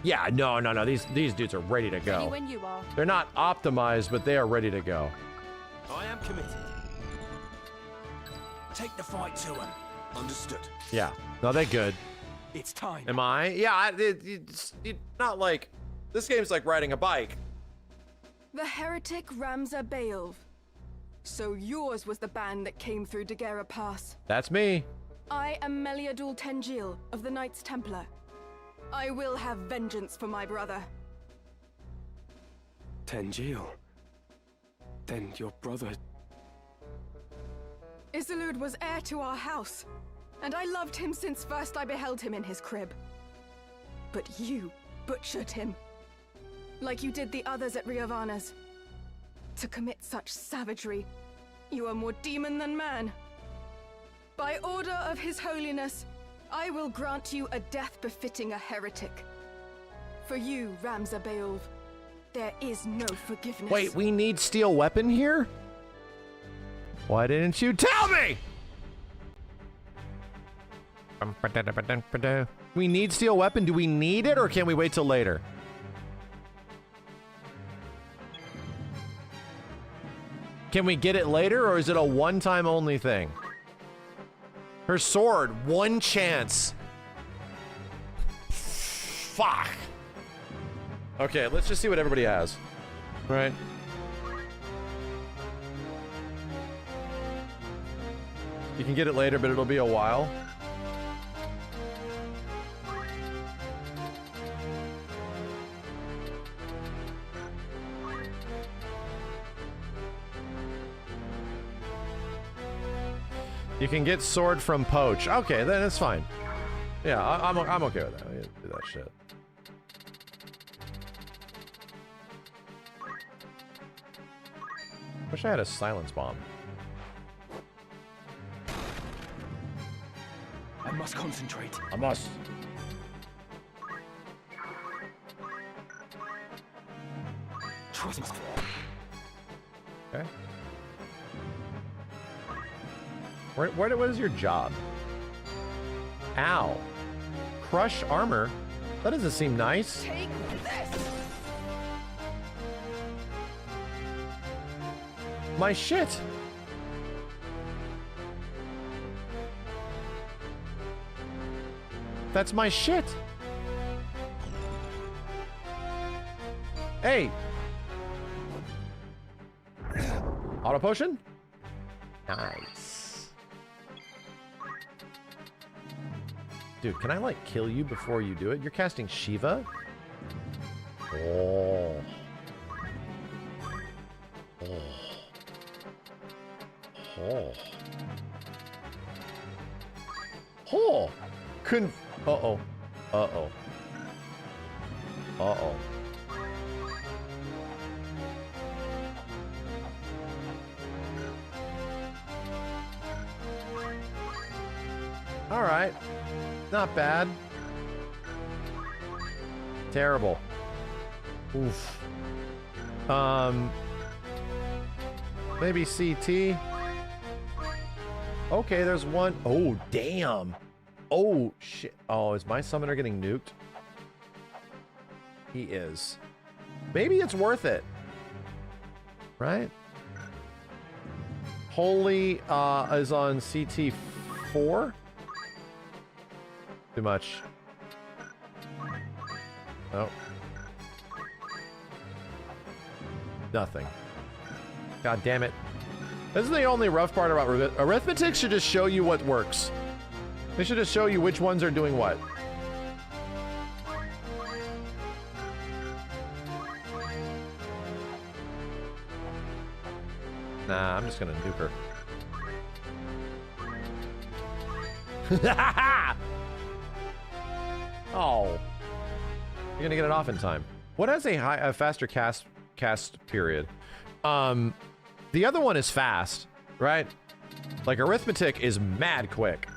B: Yeah, no. These dudes are ready to go.
T: Ready when you are.
B: They're not optimized, but they are ready to go.
Q: I am committed. Take the fight to him. Understood.
B: Yeah. No, they're good.
Q: It's time.
B: Am I? Yeah, it's not like... This game's like riding a bike.
T: The heretic Ramza Beelv. So yours was the band that came through Daguerre Pass.
B: That's me.
T: I am Meliadul Tengil of the Knights Templar. I will have vengeance for my brother.
U: Tengil? Then your brother...
T: Isilud was heir to our house, and I loved him since first I beheld him in his crib. But you butchered him, like you did the others at Riovanna's. To commit such savagery, you are more demon than man. By order of His Holiness, I will grant you a death befitting a heretic. For you, Ramza Beelv, there is no forgiveness.
B: Wait, we need steel weapon here? Why didn't you tell me? We need steel weapon. Do we need it or can we wait till later? Can we get it later or is it a one-time only thing? Her sword, 1 chance. Fuck. Okay, let's just see what everybody has. Right? You can get it later, but it'll be a while. You can get sword from poach. Okay, then it's fine. Yeah, I'm okay with that. I do that shit. Wish I had a silence bomb.
U: I must concentrate.
B: I must.
U: Trust me.
B: Okay. What is your job? Ow. Crush armor? That doesn't seem nice.
T: Take this!
B: My shit. That's my shit. Hey. Auto potion? Nice. Dude, can I like kill you before you do it? You're casting Shiva? Oh. Oh. Oh. Oh. Couldn't. Uh-oh. Uh-oh. Uh-oh. All right. Not bad. Terrible. Oof. Maybe CT. Okay, there's one. Oh, damn. Oh, shit. Oh, is my summoner getting nuked? He is. Maybe it's worth it. Right? Holy is on CT4. Too much. Oh. Nothing. God damn it. This is the only rough part about arithmetic. Should just show you what works. They should just show you which ones are doing what. Nah, I'm just gonna nuke her. Oh. You're gonna get it off in time. What has a faster cast period? The other one is fast, right? Like arithmetic is mad quick.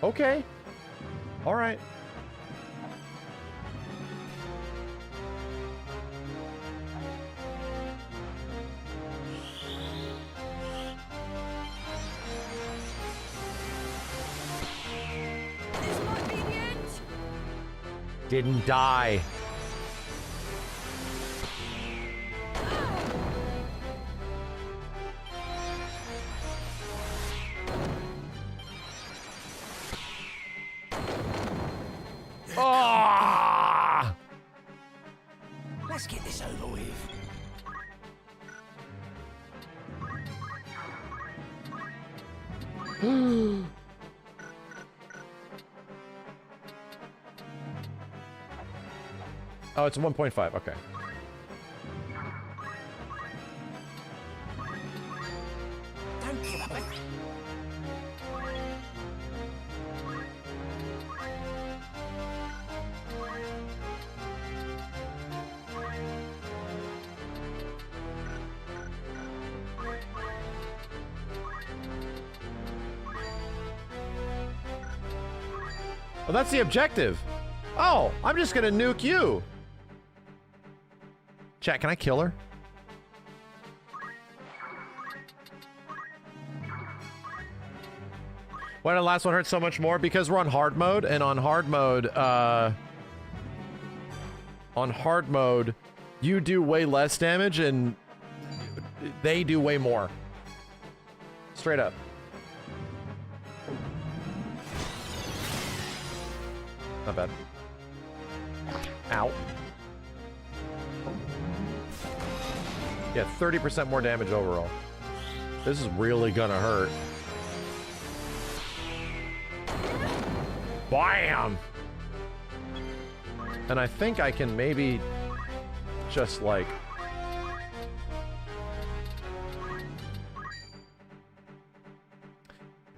B: Okay. All right.
T: This might be the end.
B: Didn't die. Ah!
P: Let's get this over with.
B: Oh, it's 1.5. Okay.
P: Don't give up.
B: Well, that's the objective. Oh, I'm just gonna nuke you. Chat, can I kill her? Why did the last one hurt so much more? Because we're on hard mode, and on hard mode, you do way less damage, and they do way more. Straight up. Not bad. Ow. Yeah, 30% more damage overall. This is really gonna hurt. Bam! And I think I can maybe just like...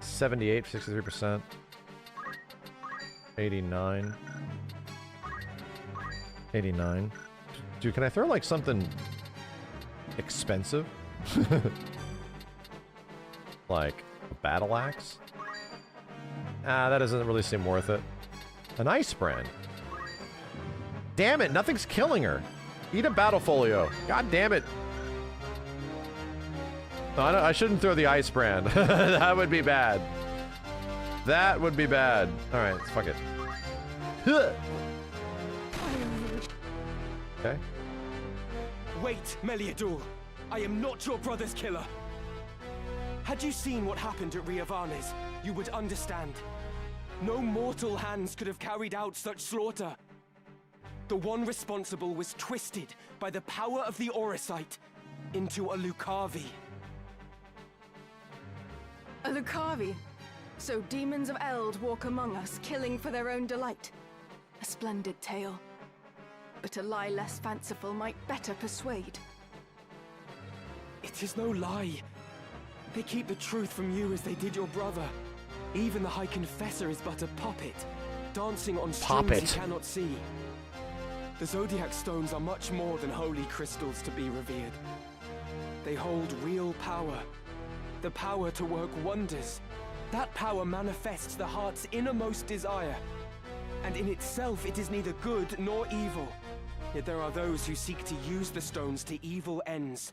B: $78, 63%. 89. 89. Dude, can I throw like something expensive? Like a battle axe? Ah, that doesn't really seem worth it. An ice brand. Damn it, nothing's killing her. Eat a battle folio. God damn it. No, I shouldn't throw the ice brand. That would be bad. That would be bad. Alright, fuck it. Okay.
U: Wait, Meliadul. I am not your brother's killer. Had you seen what happened at Riovanes, you would understand. No mortal hands could have carried out such slaughter. The one responsible was twisted by the power of the Orosite into a Lucavi.
T: A Lucavi? So demons of Eld walk among us, killing for their own delight. A splendid tale. But a lie less fanciful might better persuade.
U: It is no lie. They keep the truth from you as they did your brother. Even the High Confessor is but a puppet, dancing on strings he cannot see. The Zodiac Stones are much more than holy crystals to be revered. They hold real power. The power to work wonders. That power manifests the heart's innermost desire. And in itself, it is neither good nor evil. Yet there are those who seek to use the stones to evil ends.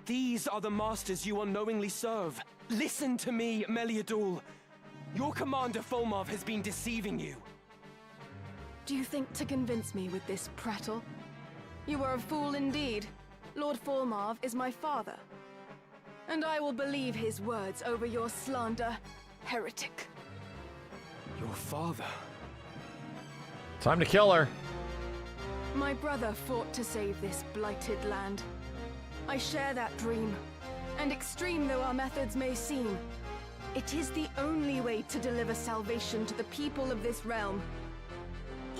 U: These are the masters you unknowingly serve. Listen to me, Meliadul. Your commander Fulmarv has been deceiving you.
T: Do you think to convince me with this prattle? You are a fool indeed. Lord Fulmarv is my father. And I will believe his words over your slander, heretic.
U: Your father?
B: Time to kill her.
T: My brother fought to save this blighted land. I share that dream. And extreme though our methods may seem, it is the only way to deliver salvation to the people of this realm.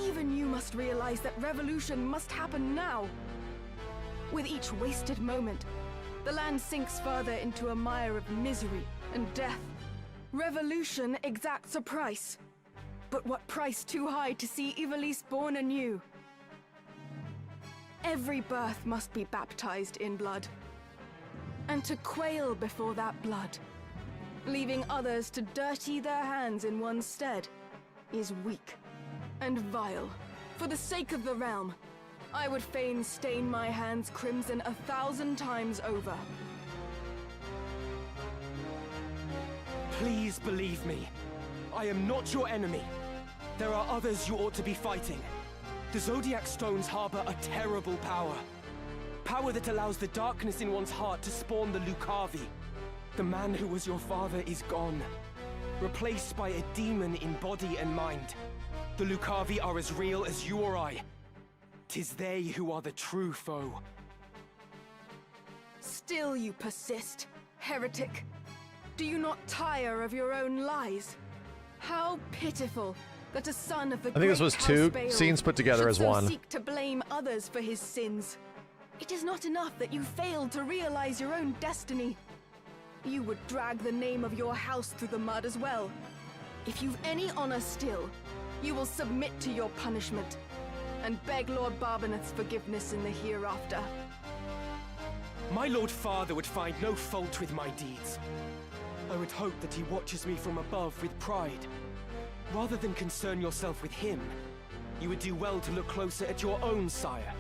T: Even you must realize that revolution must happen now. With each wasted moment, the land sinks further into a mire of misery and death. Revolution exacts a price. But what price too high to see Ivalice born anew? Every birth must be baptized in blood. And to quail before that blood, Leaving others to dirty their hands in one's stead is weak and vile. For the sake of the realm, I would fain stain my hands crimson 1,000 times over.
U: Please believe me. I am not your enemy. There are others you ought to be fighting. The Zodiac Stones harbor a terrible power. Power that allows the darkness in one's heart to spawn the Lucavi. The man who was your father is gone, replaced by a demon in body and mind. The Lucavi are as real as you or I. 'Tis they who are the true foe.
T: Still you persist, heretic. Do you not tire of your own lies? How pitiful that a son of the
B: I think this was
T: great
B: two
T: House Bael
B: scenes put together
T: should
B: as
T: so
B: one.
T: seek to blame others for his sins. It is not enough that you failed to realize your own destiny. You would drag the name of your house through the mud as well. If you've any honor still, you will submit to your punishment and beg Lord Barbeneth's forgiveness in the hereafter.
U: My Lord Father would find no fault with my deeds. I would hope that he watches me from above with pride. Rather than concern yourself with him, you would do well to look closer at your own sire,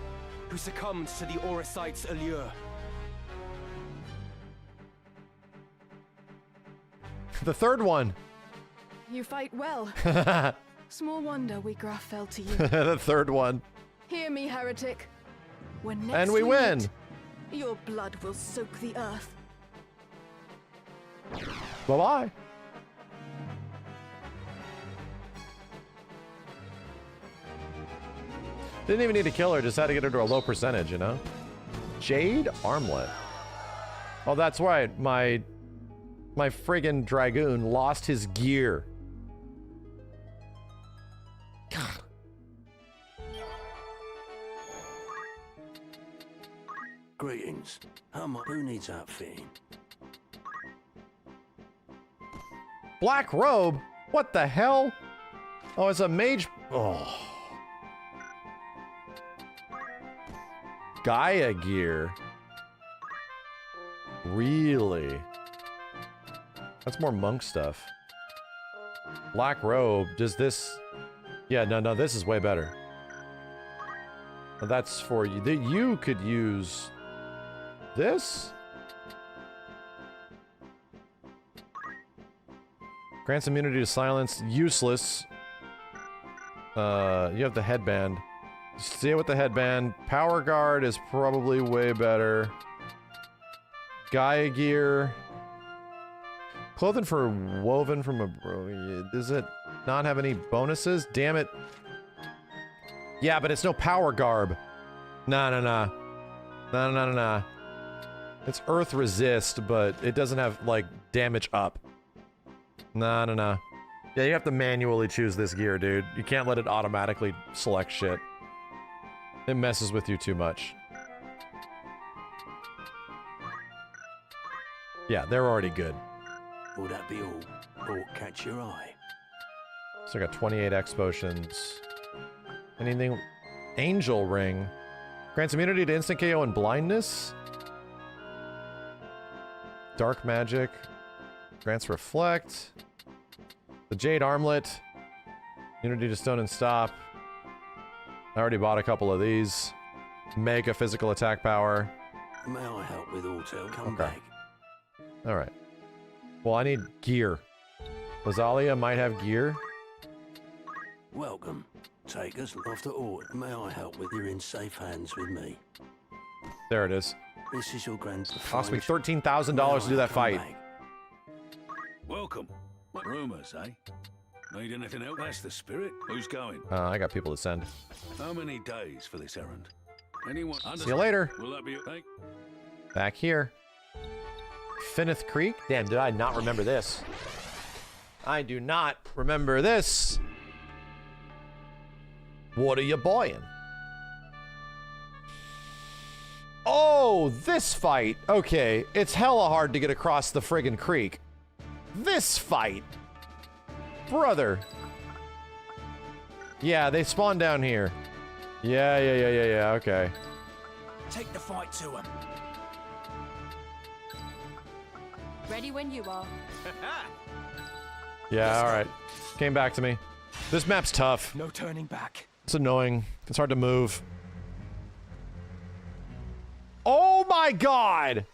U: who succumbed to the Orosite's allure.
B: The third one.
T: You fight well. Small wonder Wheatgrass fell to you.
B: The third one.
T: Hear me, heretic. When next
B: And we win.
T: meet, your blood will soak the earth.
B: Bye-bye. Didn't even need to kill her, just had to get her to a low percentage, you know? Jade Armlet. Oh, that's right. My friggin' Dragoon lost his gear.
A: Greetings. Who needs outfitting?
B: Black robe? What the hell? Oh, it's a mage. Oh. Gaia gear. Really? That's more monk stuff. Black robe. Does this... Yeah, no, this is way better. That's for you. You could use this? Grants immunity to silence. Useless. You have the headband. Stay with the headband. Power guard is probably way better. Gaia gear. Clothing for woven from a... Does it not have any bonuses? Damn it. Yeah, but it's no power garb. Nah. It's earth resist, but it doesn't have, like, damage up. Nah. Yeah, you have to manually choose this gear, dude. You can't let it automatically select shit. It messes with you too much. Yeah, they're already good.
A: Will that be all? Or catch your eye?
B: So I got 28 X potions. Anything? Angel ring. Grants immunity to instant KO and blindness. Dark magic. Grants reflect. The Jade Armlet. Immunity to stone and stop. I already bought a couple of these. Mega physical attack power.
A: May I help with auto? Come back.
B: Alright. Well, I need gear. Lazalia might have gear.
A: Welcome. Take us after all. May I help with? You're in safe hands with me.
B: There it is.
A: This is your grand.
B: Cost me $13,000 to do that fight.
S: Welcome. What rumors, eh? Need anything else? That's the spirit. Who's going?
B: I got people to send.
S: How many days for this errand? Anyone?
B: See you later.
S: Will that be okay?
B: Back here. Finneth Creek? Damn, did I not remember this? I do not remember this. What are you buying? Oh, this fight. Okay, it's hella hard to get across the friggin' creek. This fight. Brother. Yeah, they spawn down here. Yeah, okay.
P: Take the fight to him.
E: Ready when you are.
B: Yeah, alright. Came back to me. This map's tough.
U: No turning back.
B: It's annoying. It's hard to move. Oh my god!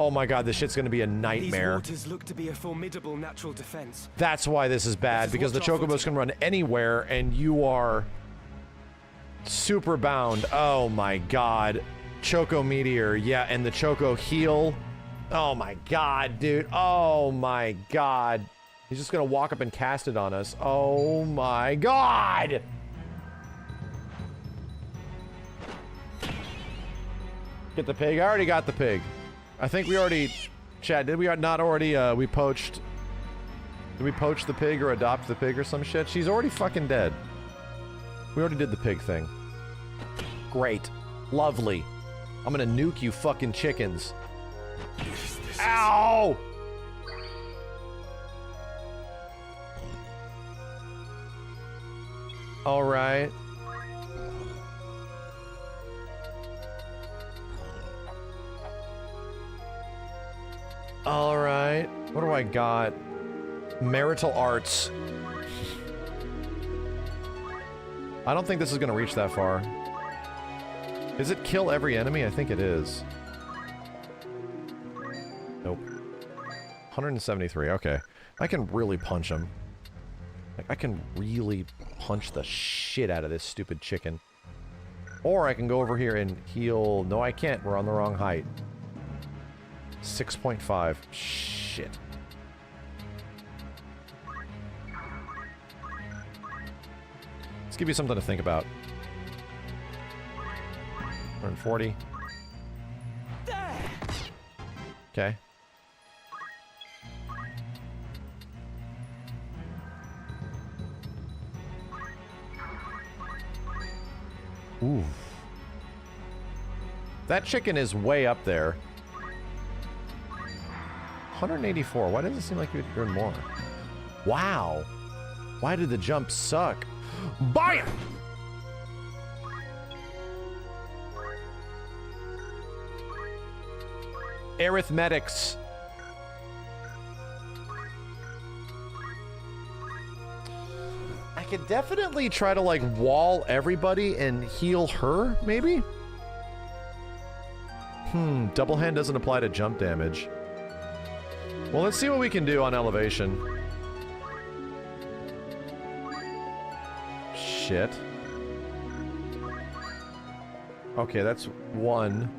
B: Oh my god, this shit's gonna be a nightmare.
U: These waters look to be a formidable natural defense.
B: That's why this is bad, because the Chocobos can run anywhere and you are super bound. Oh my god. Choco Meteor, yeah, and the Choco Heal. Oh my god, dude. Oh my god. He's just gonna walk up and cast it on us. Oh my god! Get the pig? I already got the pig. I think we already... Chat, did we not already, we poached... Did we poach the pig or adopt the pig or some shit? She's already fucking dead. We already did the pig thing. Great. Lovely. I'm gonna nuke you fucking chickens. Ow! Alright. Alright. What do I got? Marital arts. I don't think this is gonna reach that far. Is it kill every enemy? I think it is. Nope. 173, okay. I can really punch him. Like, I can really punch the shit out of this stupid chicken. Or I can go over here and heal... No, I can't. We're on the wrong height. 6.5. Shit. Let's give you something to think about. 140. Okay. Ooh. That chicken is way up there. 184. Why does it seem like you'd earn more? Wow. Why did the jump suck? Buy it! Arithmetics. I could definitely try to, like, wall everybody and heal her, maybe? Double hand doesn't apply to jump damage. Well, let's see what we can do on elevation. Shit. Okay, that's one.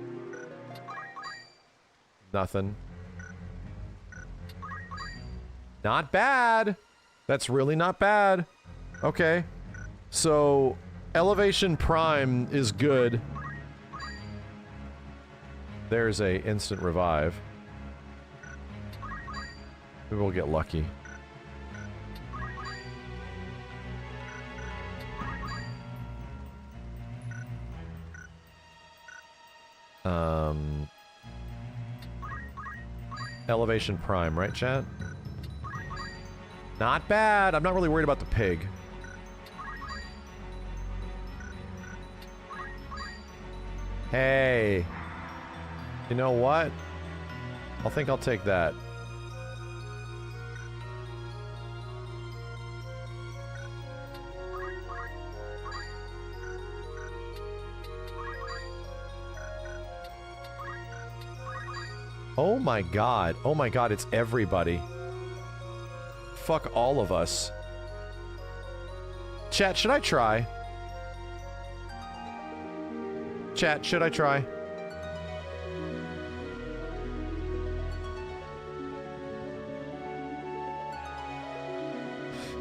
B: Nothing. Not bad. That's really not bad. Okay. So, elevation prime is good. There's a instant revive. Maybe we'll get lucky. Elevation prime, right, chat? Not bad. I'm not really worried about the pig. Hey. You know what? I think I'll take that. Oh my god. Oh my god, it's everybody. Fuck all of us. Chat, should I try? Chat, should I try?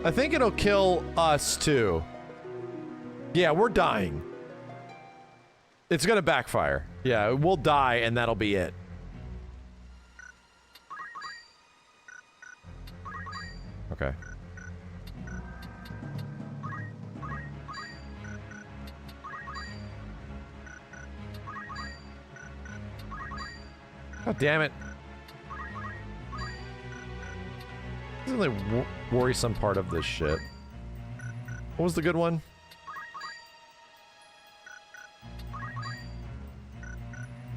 B: I think it'll kill us too. Yeah, we're dying. It's gonna backfire. Yeah, we'll die and that'll be it. Okay. God damn it. This is the really worrisome part of this shit. What was the good one?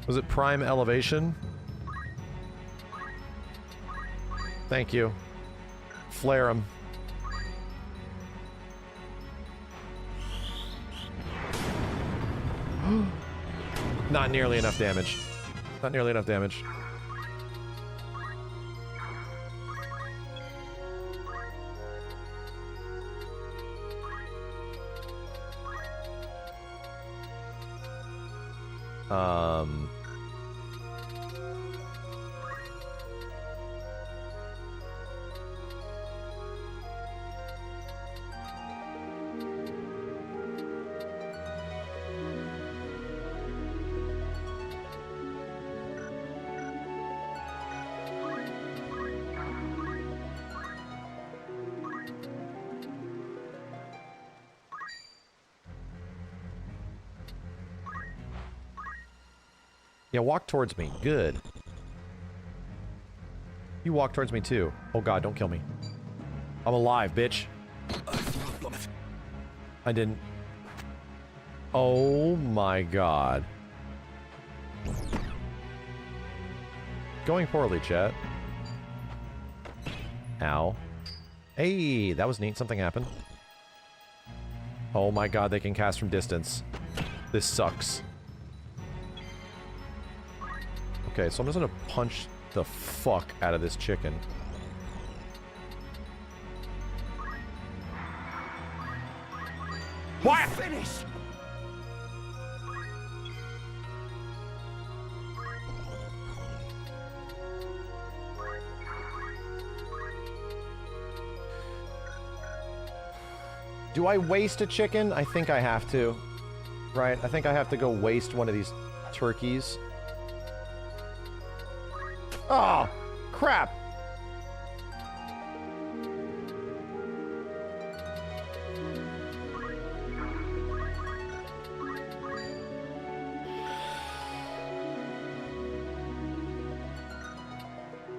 B: Was it prime elevation? Thank you. Flare him. Not nearly enough damage. Not nearly enough damage. Yeah, walk towards me. Good. You walk towards me too. Oh god, don't kill me. I'm alive, bitch. I didn't. Oh my god. Going poorly, chat. Ow. Hey, that was neat. Something happened. Oh my god, they can cast from distance. This sucks. Okay, so I'm just gonna punch the fuck out of this chicken. What?
P: Finish.
B: Do I waste a chicken? I think I have to. Right? I think I have to go waste one of these turkeys. Oh, crap.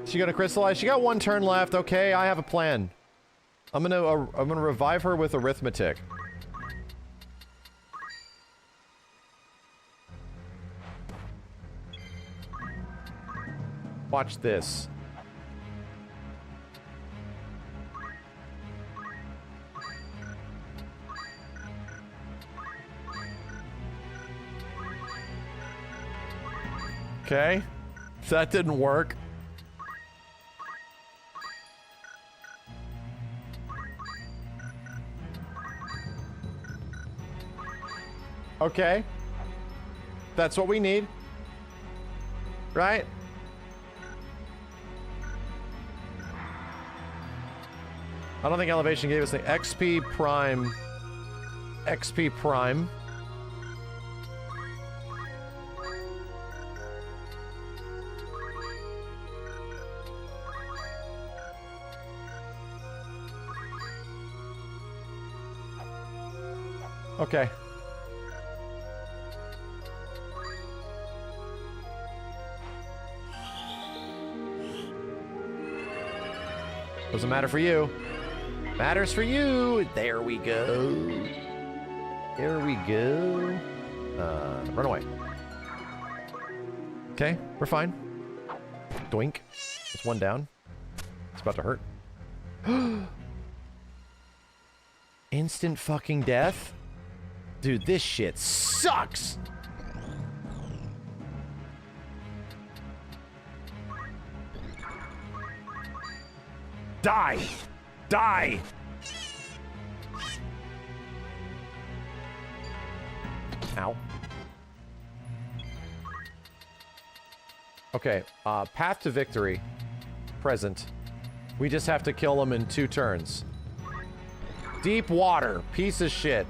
B: She gonna crystallize? She got one turn left. Okay, I have a plan. I'm gonna revive her with arithmetic. Watch this. Okay. That didn't work. Okay. That's what we need. Right? I don't think elevation gave us the XP prime. XP prime. Okay. Doesn't matter for you. Matters for you. There we go. There we go. Run away. Okay, we're fine. Doink. It's one down. It's about to hurt. Instant fucking death? Dude, this shit sucks! Die! Die! Ow. Okay, path to victory. Present. We just have to kill him in 2 turns. Deep water. Piece of shit.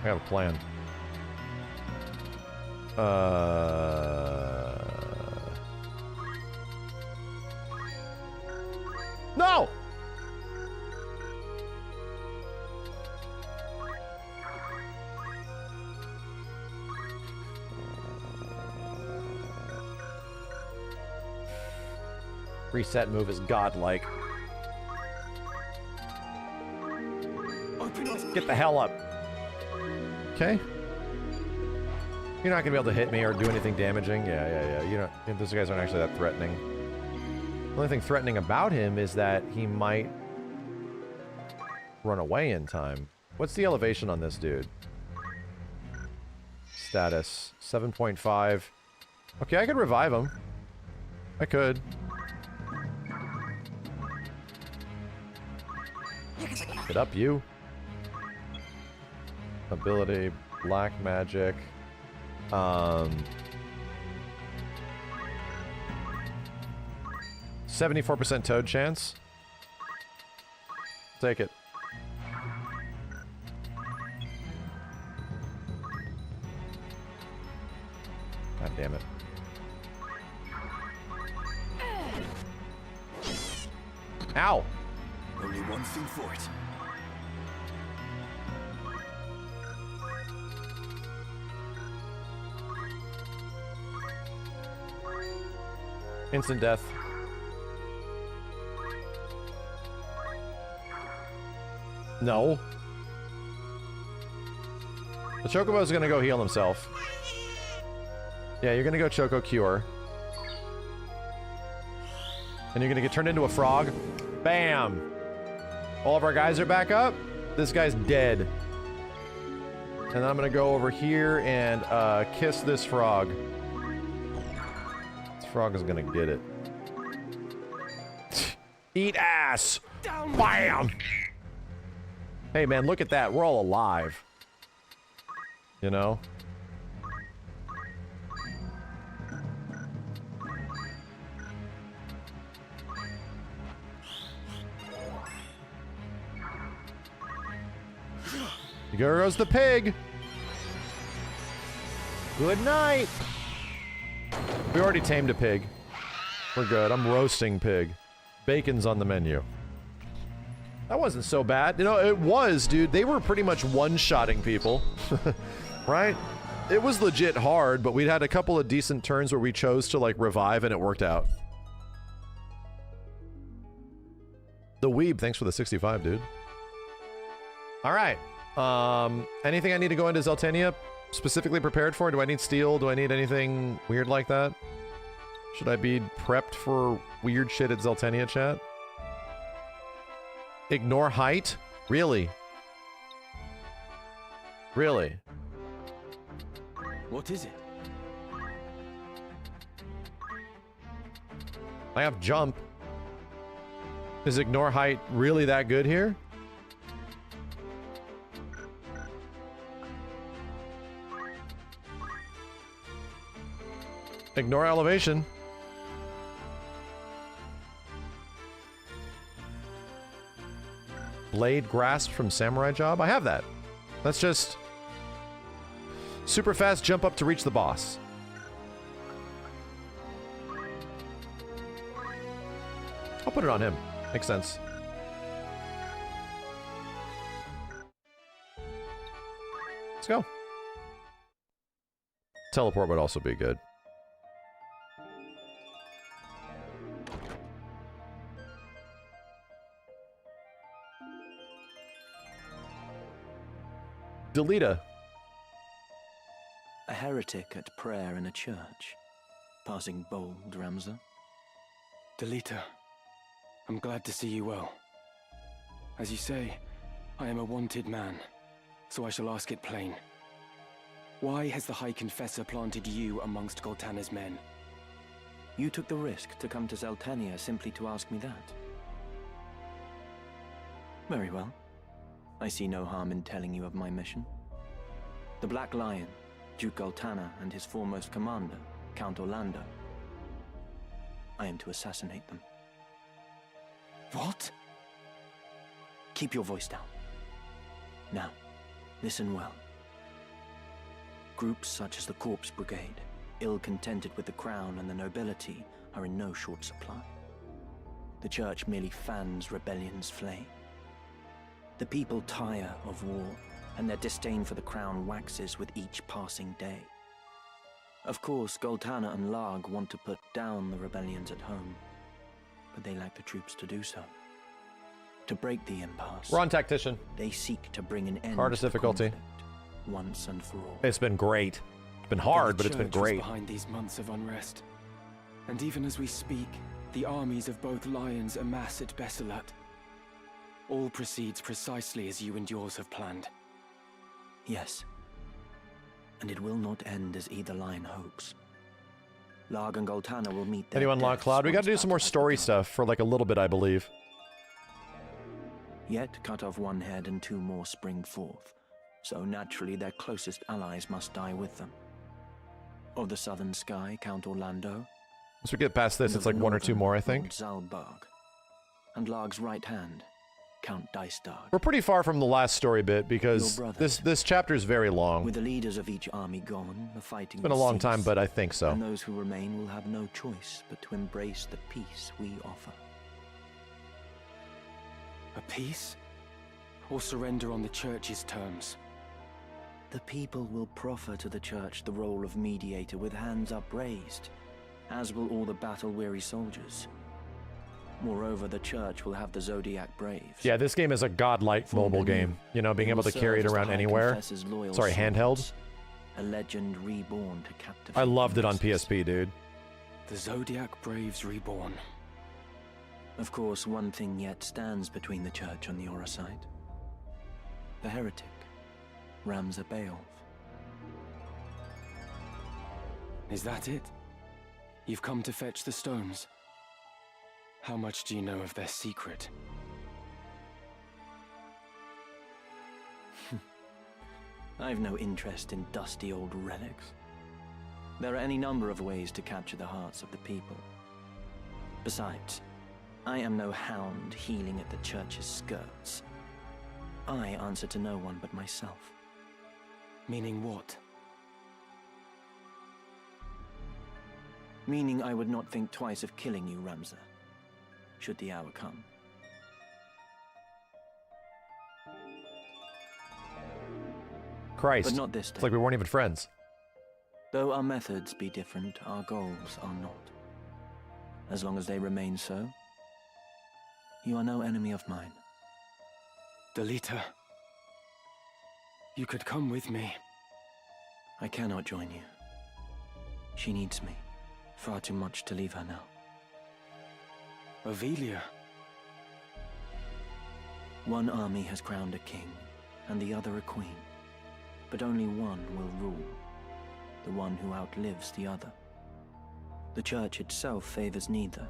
B: I have a plan. No! Reset move is godlike.
P: A
B: Get the hell up. Okay. You're not gonna be able to hit me or do anything damaging. Yeah. You know, those guys aren't actually that threatening. The only thing threatening about him is that he might run away in time. What's the elevation on this dude? Status 7.5. Okay, I could revive him. I could. Get up, you. Ability, black magic. 74% toad chance. Take it. God damn it. Ow!
D: Only one thing for it.
B: Instant death. No. The Chocobo's gonna go heal himself. Yeah, you're gonna go Choco Cure. And you're gonna get turned into a frog. Bam! All of our guys are back up. This guy's dead. And I'm gonna go over here and kiss this frog. This frog is gonna get it. Eat ass! Bam! Hey man, look at that. We're all alive. You know? Here goes the pig. Good night. We already tamed a pig. We're good. I'm roasting pig. Bacon's on the menu. That wasn't so bad. You know, it was, dude. They were pretty much one-shotting people. Right? It was legit hard, but we'd had a couple of decent turns where we chose to, like, revive, and it worked out. The Weeb, thanks for the 65, dude. All right. Anything I need to go into Zeltania specifically prepared for? Do I need steel? Do I need anything weird like that? Should I be prepped for weird shit at Zeltania, chat? Ignore height? Really? Really?
U: What is it?
B: I have jump. Is ignore height really that good here? Ignore elevation. Blade grasp from Samurai Job? I have that. That's just super fast jump up to reach the boss. I'll put it on him. Makes sense. Let's go. Teleport would also be good. Delita.
E: A heretic at prayer in a church. Passing bold, Ramza.
U: Delita, I'm glad to see you well. As you say, I am a wanted man, so I shall ask it plain. Why has the High Confessor planted you amongst Goltana's men?
E: You took the risk to come to Zeltania simply to ask me that. Very well. I see no harm in telling you of my mission. The Black Lion, Duke Goltana, and his foremost commander, Count Orlando. I am to assassinate them.
U: What?
E: Keep your voice down. Now, listen well. Groups such as the Corpse Brigade, ill-contented with the crown and the nobility, are in no short supply. The Church merely fans rebellion's flame. The people tire of war, and their disdain for the crown waxes with each passing day. Of course, Goltana and Larg want to put down the rebellions at home, but they lack the troops to do so. To break the impasse.
B: We're on tactician.
E: They seek to bring an end
B: Hardest
E: to the
B: difficulty.
E: conflict, once and for all.
B: It's been great. It's been hard, but it's been great.
U: Behind these months of unrest. And even as we speak, the armies of both lions amass at Besselat. All proceeds precisely as you and yours have planned.
E: Yes. And it will not end as either line hopes. Larg and Goltana will meet their
B: Anyone unlock
E: deaths
B: Cloud? We got
E: once
B: to do some more story stuff for like a little bit, I believe.
E: Yet cut off one head and two more spring forth. So naturally their closest allies must die with them. Of the southern sky, Count Orlando.
B: Once we get past this, it's like one or two more, I think.
E: Zalbarg. And Larg's right hand, Count Dicedard.
B: We're pretty far from the last story bit because this chapter is very long.
E: With the leaders of each army gone, the fighting
B: It's been a long time, but I think so.
E: And those who remain will have no choice but to embrace the peace we offer.
U: A peace? Or surrender on the Church's terms?
E: The people will proffer to the Church the role of mediator with hands upraised, as will all the battle-weary soldiers. Moreover, the Church will have the Zodiac Braves.
B: Yeah, this game is a godlike mobile game. You know, being able to carry it around anywhere. Sorry, handheld.
E: A legend reborn to captivate.
B: I loved it on PSP, dude.
U: The Zodiac Braves reborn.
E: Of course, one thing yet stands between the Church and the Orosite. The heretic, Ramza Beowulf.
U: Is that it? You've come to fetch the stones? How much do you know of their secret?
E: I've no interest in dusty old relics. There are any number of ways to capture the hearts of the people. Besides, I am no hound heeling at the Church's skirts. I answer to no one but myself.
U: Meaning what?
E: Meaning I would not think twice of killing you, Ramza, should the hour come.
B: Christ.
E: But not this day.
B: It's like we weren't even friends.
E: Though our methods be different, our goals are not. As long as they remain so, you are no enemy of mine.
U: Delita, you could come with me.
E: I cannot join you. She needs me. Far too much to leave her now.
U: Avelia.
E: One army has crowned a king, and the other a queen. But only one will rule. The one who outlives the other. The Church itself favors neither,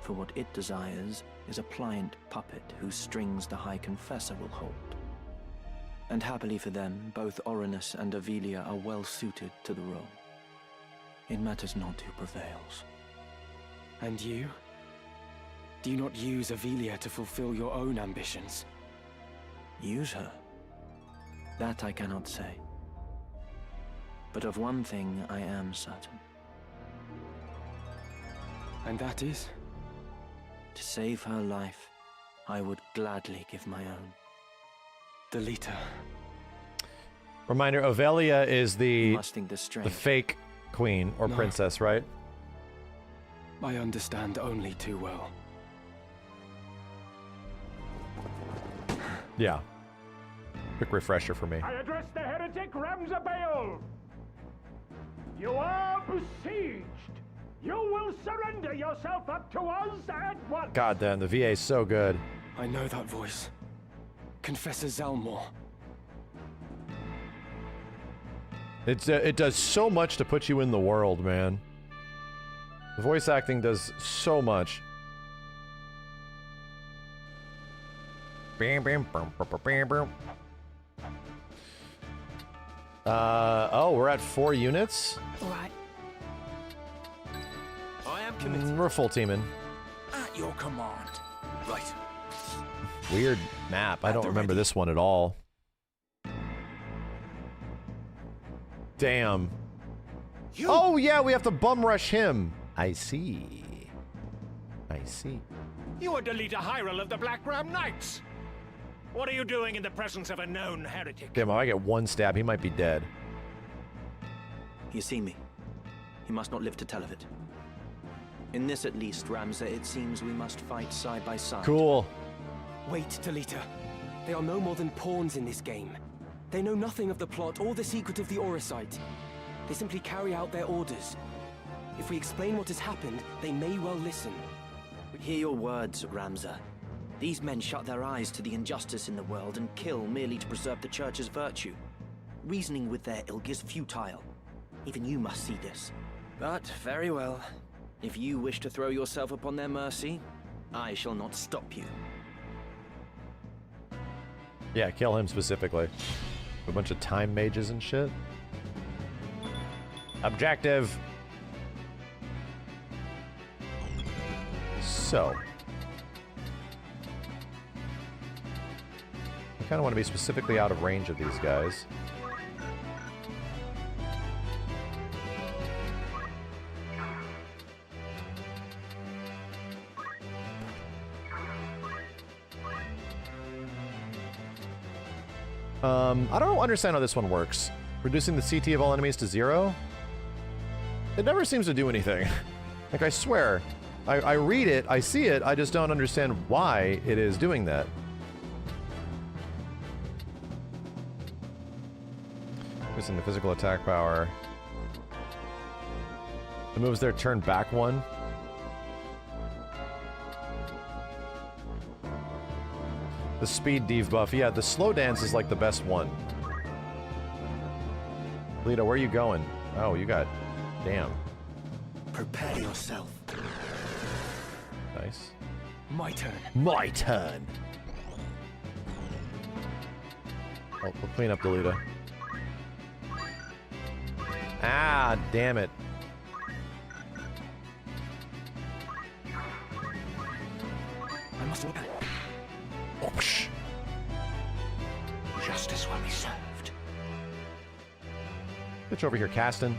E: for what it desires is a pliant puppet whose strings the High Confessor will hold. And happily for them, both Orinus and Avelia are well suited to the role. It matters not who prevails.
U: And you? Do you not use Avelia to fulfill your own ambitions?
E: Use her? That I cannot say. But of one thing I am certain.
U: And that is?
E: To save her life, I would gladly give my own.
U: Delita.
B: Reminder, Avelia is the
E: the
B: fake queen or princess, right?
U: I understand only too well.
B: Yeah. Quick refresher for me.
N: I address the heretic Ramza Beowulf. You are besieged. You will surrender yourself up to us at once.
B: God damn, the VA is so good.
U: I know that voice. Confessor Zalmor.
B: It does so much to put you in the world, man. The voice acting does so much. Oh, we're at 4 units?
P: Right. I am committed.
B: We're full teaming.
P: At your command. Right.
B: Weird map. I don't remember this one at all. Damn. Oh, yeah, we have to bum rush him. I see. I see.
N: You are Delita Hyrule of the Black Ram Knights. What are you doing in the presence of a known heretic?
B: Damn, if I get one stab, he might be dead.
E: You see me. You must not live to tell of it. In this at least, Ramza, it seems we must fight side by side.
B: Cool.
U: Wait, Talita. They are no more than pawns in this game. They know nothing of the plot or the secret of the Aura Site. They simply carry out their orders. If we explain what has happened, they may well listen.
E: Hear your words, Ramza. These men shut their eyes to the injustice in the world and kill merely to preserve the Church's virtue. Reasoning with their ilk is futile. Even you must see this. But very well. If you wish to throw yourself upon their mercy, I shall not stop you.
B: Yeah, kill him specifically. A bunch of time mages and shit. Objective. So. I kind of want to be specifically out of range of these guys. I don't understand how this one works. Reducing the CT of all enemies to 0? It never seems to do anything. Like, I swear. I read it, I see it, I just don't understand why it is doing that. Increasing the physical attack power. The moves there turn back 1. The speed debuff. Yeah, the slow dance is like the best one. Lita, where are you going? Oh, you got... Damn.
D: Prepare yourself.
B: Nice.
U: My turn.
B: My turn. Oh, we'll clean up the Lita. Ah, damn it.
U: I must look at it.
D: Justice will be served.
B: Bitch over here, Caston.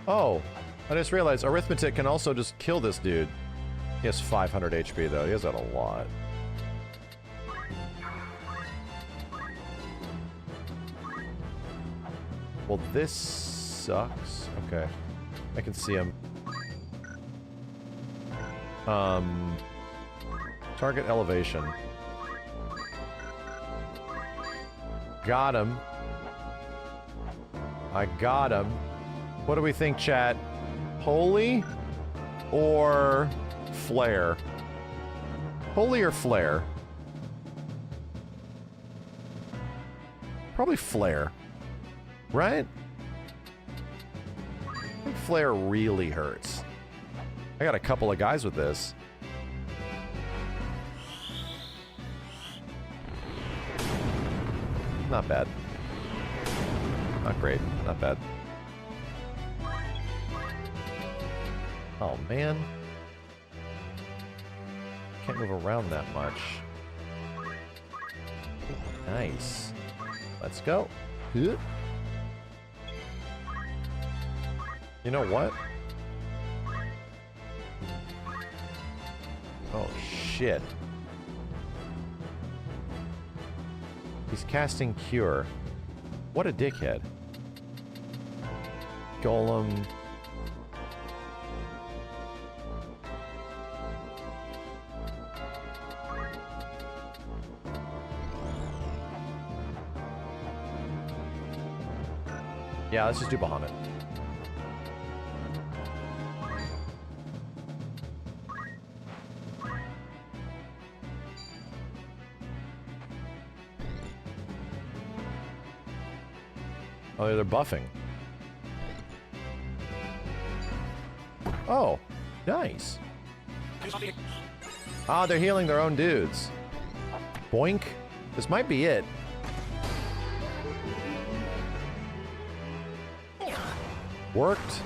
B: Oh, I just realized arithmetic can also just kill this dude. He has 500 HP though. He has that a lot. Well, this sucks. Okay. I can see him. Target elevation. Got him. I got him. What do we think, chat? Holy or flare? Holy or flare? Probably flare. Right? I think flare really hurts. I got a couple of guys with this. Not bad. Not great. Not bad. Oh, man. Can't move around that much. Nice. Let's go. You know what? Oh, shit. He's casting Cure. What a dickhead. Golem. Yeah, let's just do Bahamut. Oh, they're buffing. Oh, nice. Ah, they're healing their own dudes. Boink. This might be it. Worked.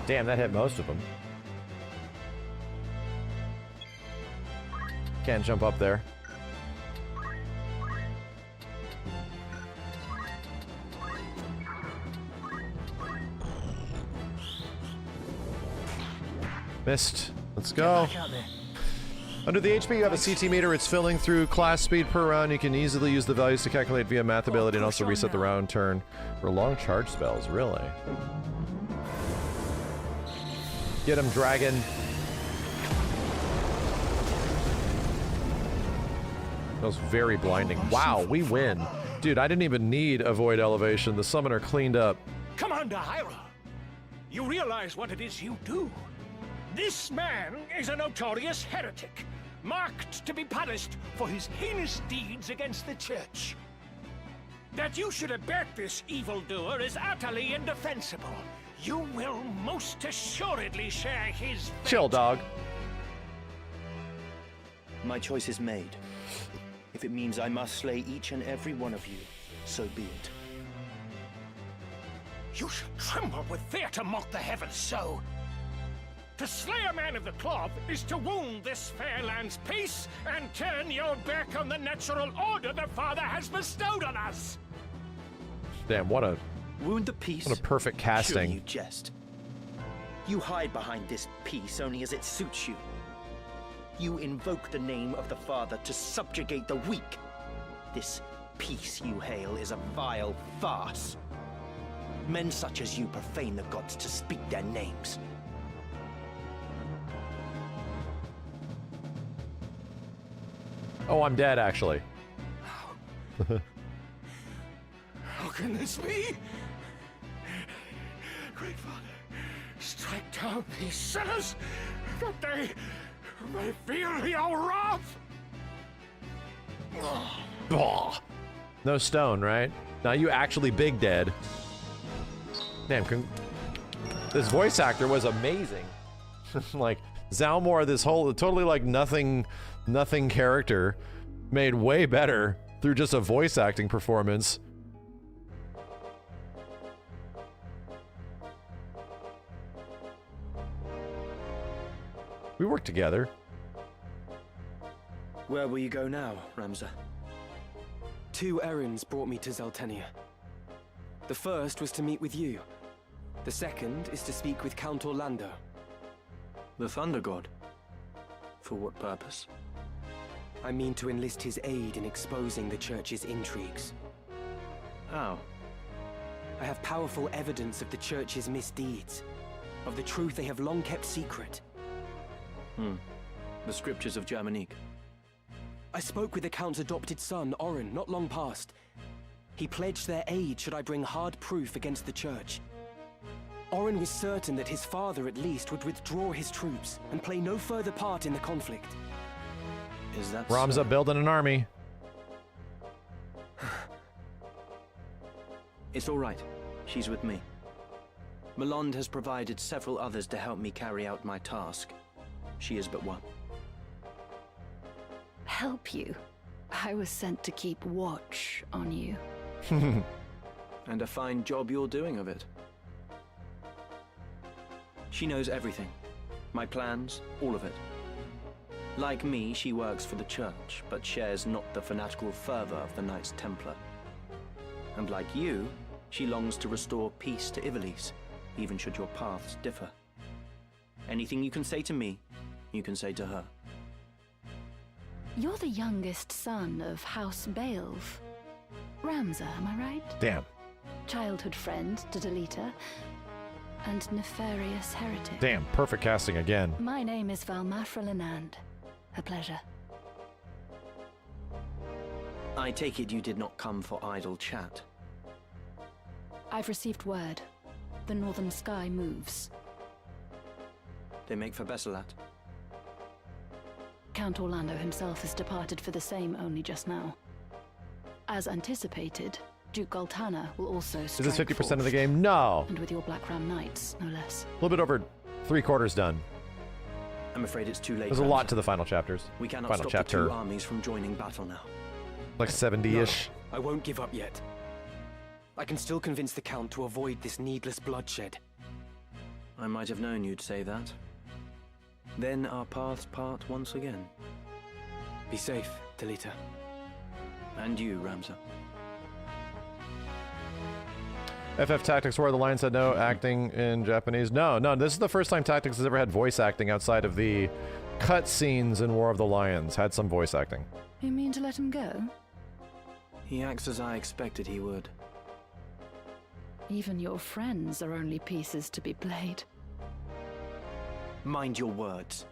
B: Damn, that hit most of them. Can't jump up there. Missed. Let's go. Under the HP, you have a CT meter. It's filling through class speed per round. You can easily use the values to calculate via math ability and also reset the round turn for long charge spells. Really? Get him, dragon. That was very blinding. Wow, we win. Dude, I didn't even need a void elevation. The summoner cleaned up.
N: Commander Hyrule, you realize what it is you do? This man is a notorious heretic, marked to be punished for his heinous deeds against the Church. That you should abet this evildoer is utterly indefensible. You will most assuredly share his fate.
B: Chill, dog.
E: My choice is made. If it means I must slay each and every one of you, so be it.
N: You should tremble with fear to mock the heavens so. To slay a man of the cloth is to wound this fair land's peace and turn your back on the natural order the Father has bestowed on us.
B: Damn, what a
E: wound the peace.
B: What a perfect casting.
E: Surely you jest. You hide behind this peace only as it suits you. You invoke the name of the Father to subjugate the weak. This peace you hail is a vile farce. Men such as you profane the gods to speak their names.
B: Oh, I'm dead, actually.
N: How can this be? Great Father, strike down these sinners, that they may feel your wrath.
B: No stone, right? Now you actually big dead. Damn, this voice actor was amazing. Like, Zalmor, this whole totally like nothing character, made way better through just a voice acting performance. We work together.
U: Where will you go now, Ramza? 2 errands brought me to Zeltenia. The first was to meet with you. The second is to speak with Count Orlando.
E: The Thunder God? For what purpose?
U: I mean to enlist his aid in exposing the Church's intrigues.
E: How?
U: I have powerful evidence of the Church's misdeeds, of the truth they have long kept secret.
E: The scriptures of Germanique.
U: I spoke with the Count's adopted son, Orin, not long past. He pledged their aid should I bring hard proof against the Church. Orin was certain that his father, at least, would withdraw his troops and play no further part in the conflict.
E: Is that
B: Ramza building an army.
E: It's all right. She's with me. Malond has provided several others to help me carry out my task. She is but one.
G: Help you? I was sent to keep watch on you.
E: And a fine job you're doing of it. She knows everything. My plans, all of it. Like me, she works for the Church, but shares not the fanatical fervor of the Knights Templar. And like you, she longs to restore peace to Ivalice, even should your paths differ. Anything you can say to me, you can say to her.
G: You're the youngest son of House Baelv. Ramza, am I right?
B: Damn.
G: Childhood friend to Delita, and nefarious heretic.
B: Damn, perfect casting again.
G: My name is Valmafra Lenand. A pleasure.
E: I take it you did not come for idle chat.
G: I've received word. The northern sky moves.
E: They make for Besselat.
G: Count Orlando himself has departed for the same only just now. As anticipated, Duke Goltana will also strike
B: Is this 50%
G: forth.
B: of the game? No.
G: And with your Black Ram Knights, no less.
B: A little bit over 3/4 done.
E: I'm afraid it's too late.
B: There's a lot to the final chapters.
E: We cannot
B: final
E: stop
B: chapter.
E: the 2 armies from joining battle now.
B: Like 70-ish.
U: No, I won't give up yet. I can still convince the Count to avoid this needless bloodshed.
E: I might have known you'd say that. Then our paths part once again.
U: Be safe, Delita.
E: And you, Ramza.
B: FF Tactics War of the Lion said no acting in Japanese. No, this is the first time Tactics has ever had voice acting outside of the cutscenes in War of the Lions. Had some voice acting.
G: You mean to let him go?
E: He acts as I expected he would.
G: Even your friends are only pieces to be played.
E: Mind your words.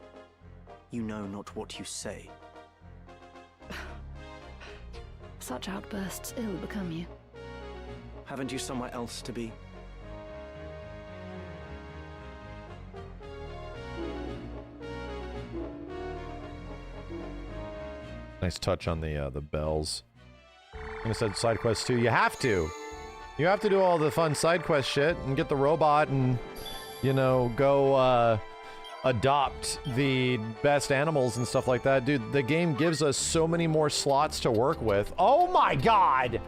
E: You know not what you say.
G: Such outbursts ill become you.
E: Haven't you somewhere else to be?
B: Nice touch on the bells. And it said side quests too. You have to. You have to do all the fun side quest shit and get the robot and, you know, go adopt the best animals and stuff like that. Dude, the game gives us so many more slots to work with. Oh my god!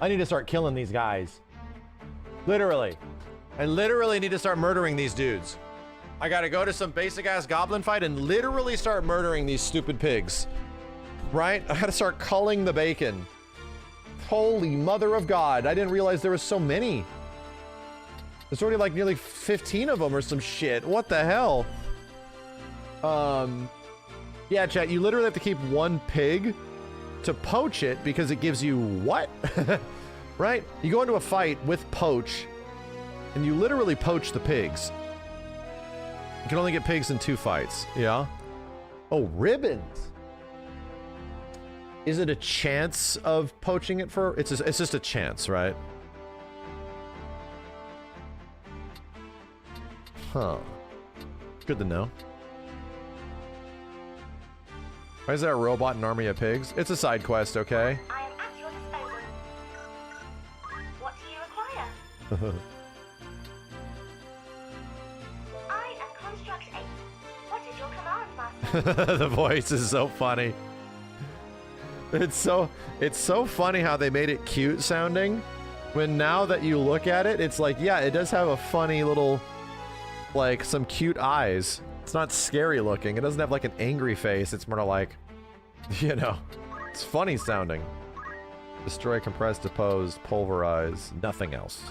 B: I need to start killing these guys. Literally. I literally need to start murdering these dudes. I gotta go to some basic ass goblin fight and literally start murdering these stupid pigs. Right? I gotta start culling the bacon. Holy mother of God. I didn't realize there was so many. There's already like nearly 15 of them or some shit. What the hell? Yeah, chat, you literally have to keep one pig to poach it because it gives you what? Right? You go into a fight with poach and you literally poach the pigs. You can only get pigs in 2 fights. Yeah? Oh, ribbons. Is it a chance of poaching it for? It's just a chance, right? Huh. Good to know. Why is there a robot and army of pigs? It's a side quest, okay?
R: I am at your disposal. What do you require? I am Construct 8. What is your command, Master?
B: The voice is so funny. It's so funny how they made it cute sounding. When now that you look at it, it's like, yeah, it does have a funny little, like, some cute eyes. It's not scary looking. It doesn't have like an angry face. It's more like, you know, it's funny sounding. Destroy, compress, depose, pulverize, nothing else.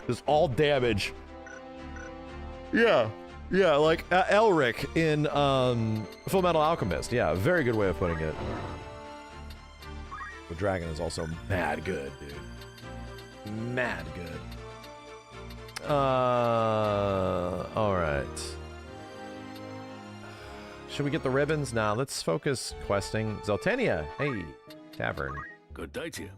B: Just all damage. Yeah. Yeah, like Elric in Full Metal Alchemist. Yeah, very good way of putting it. The dragon is also mad good, dude. Mad good. Alright. Should we get the ribbons? Nah, let's focus questing. Zeltania, hey, tavern.
S: Good day to you.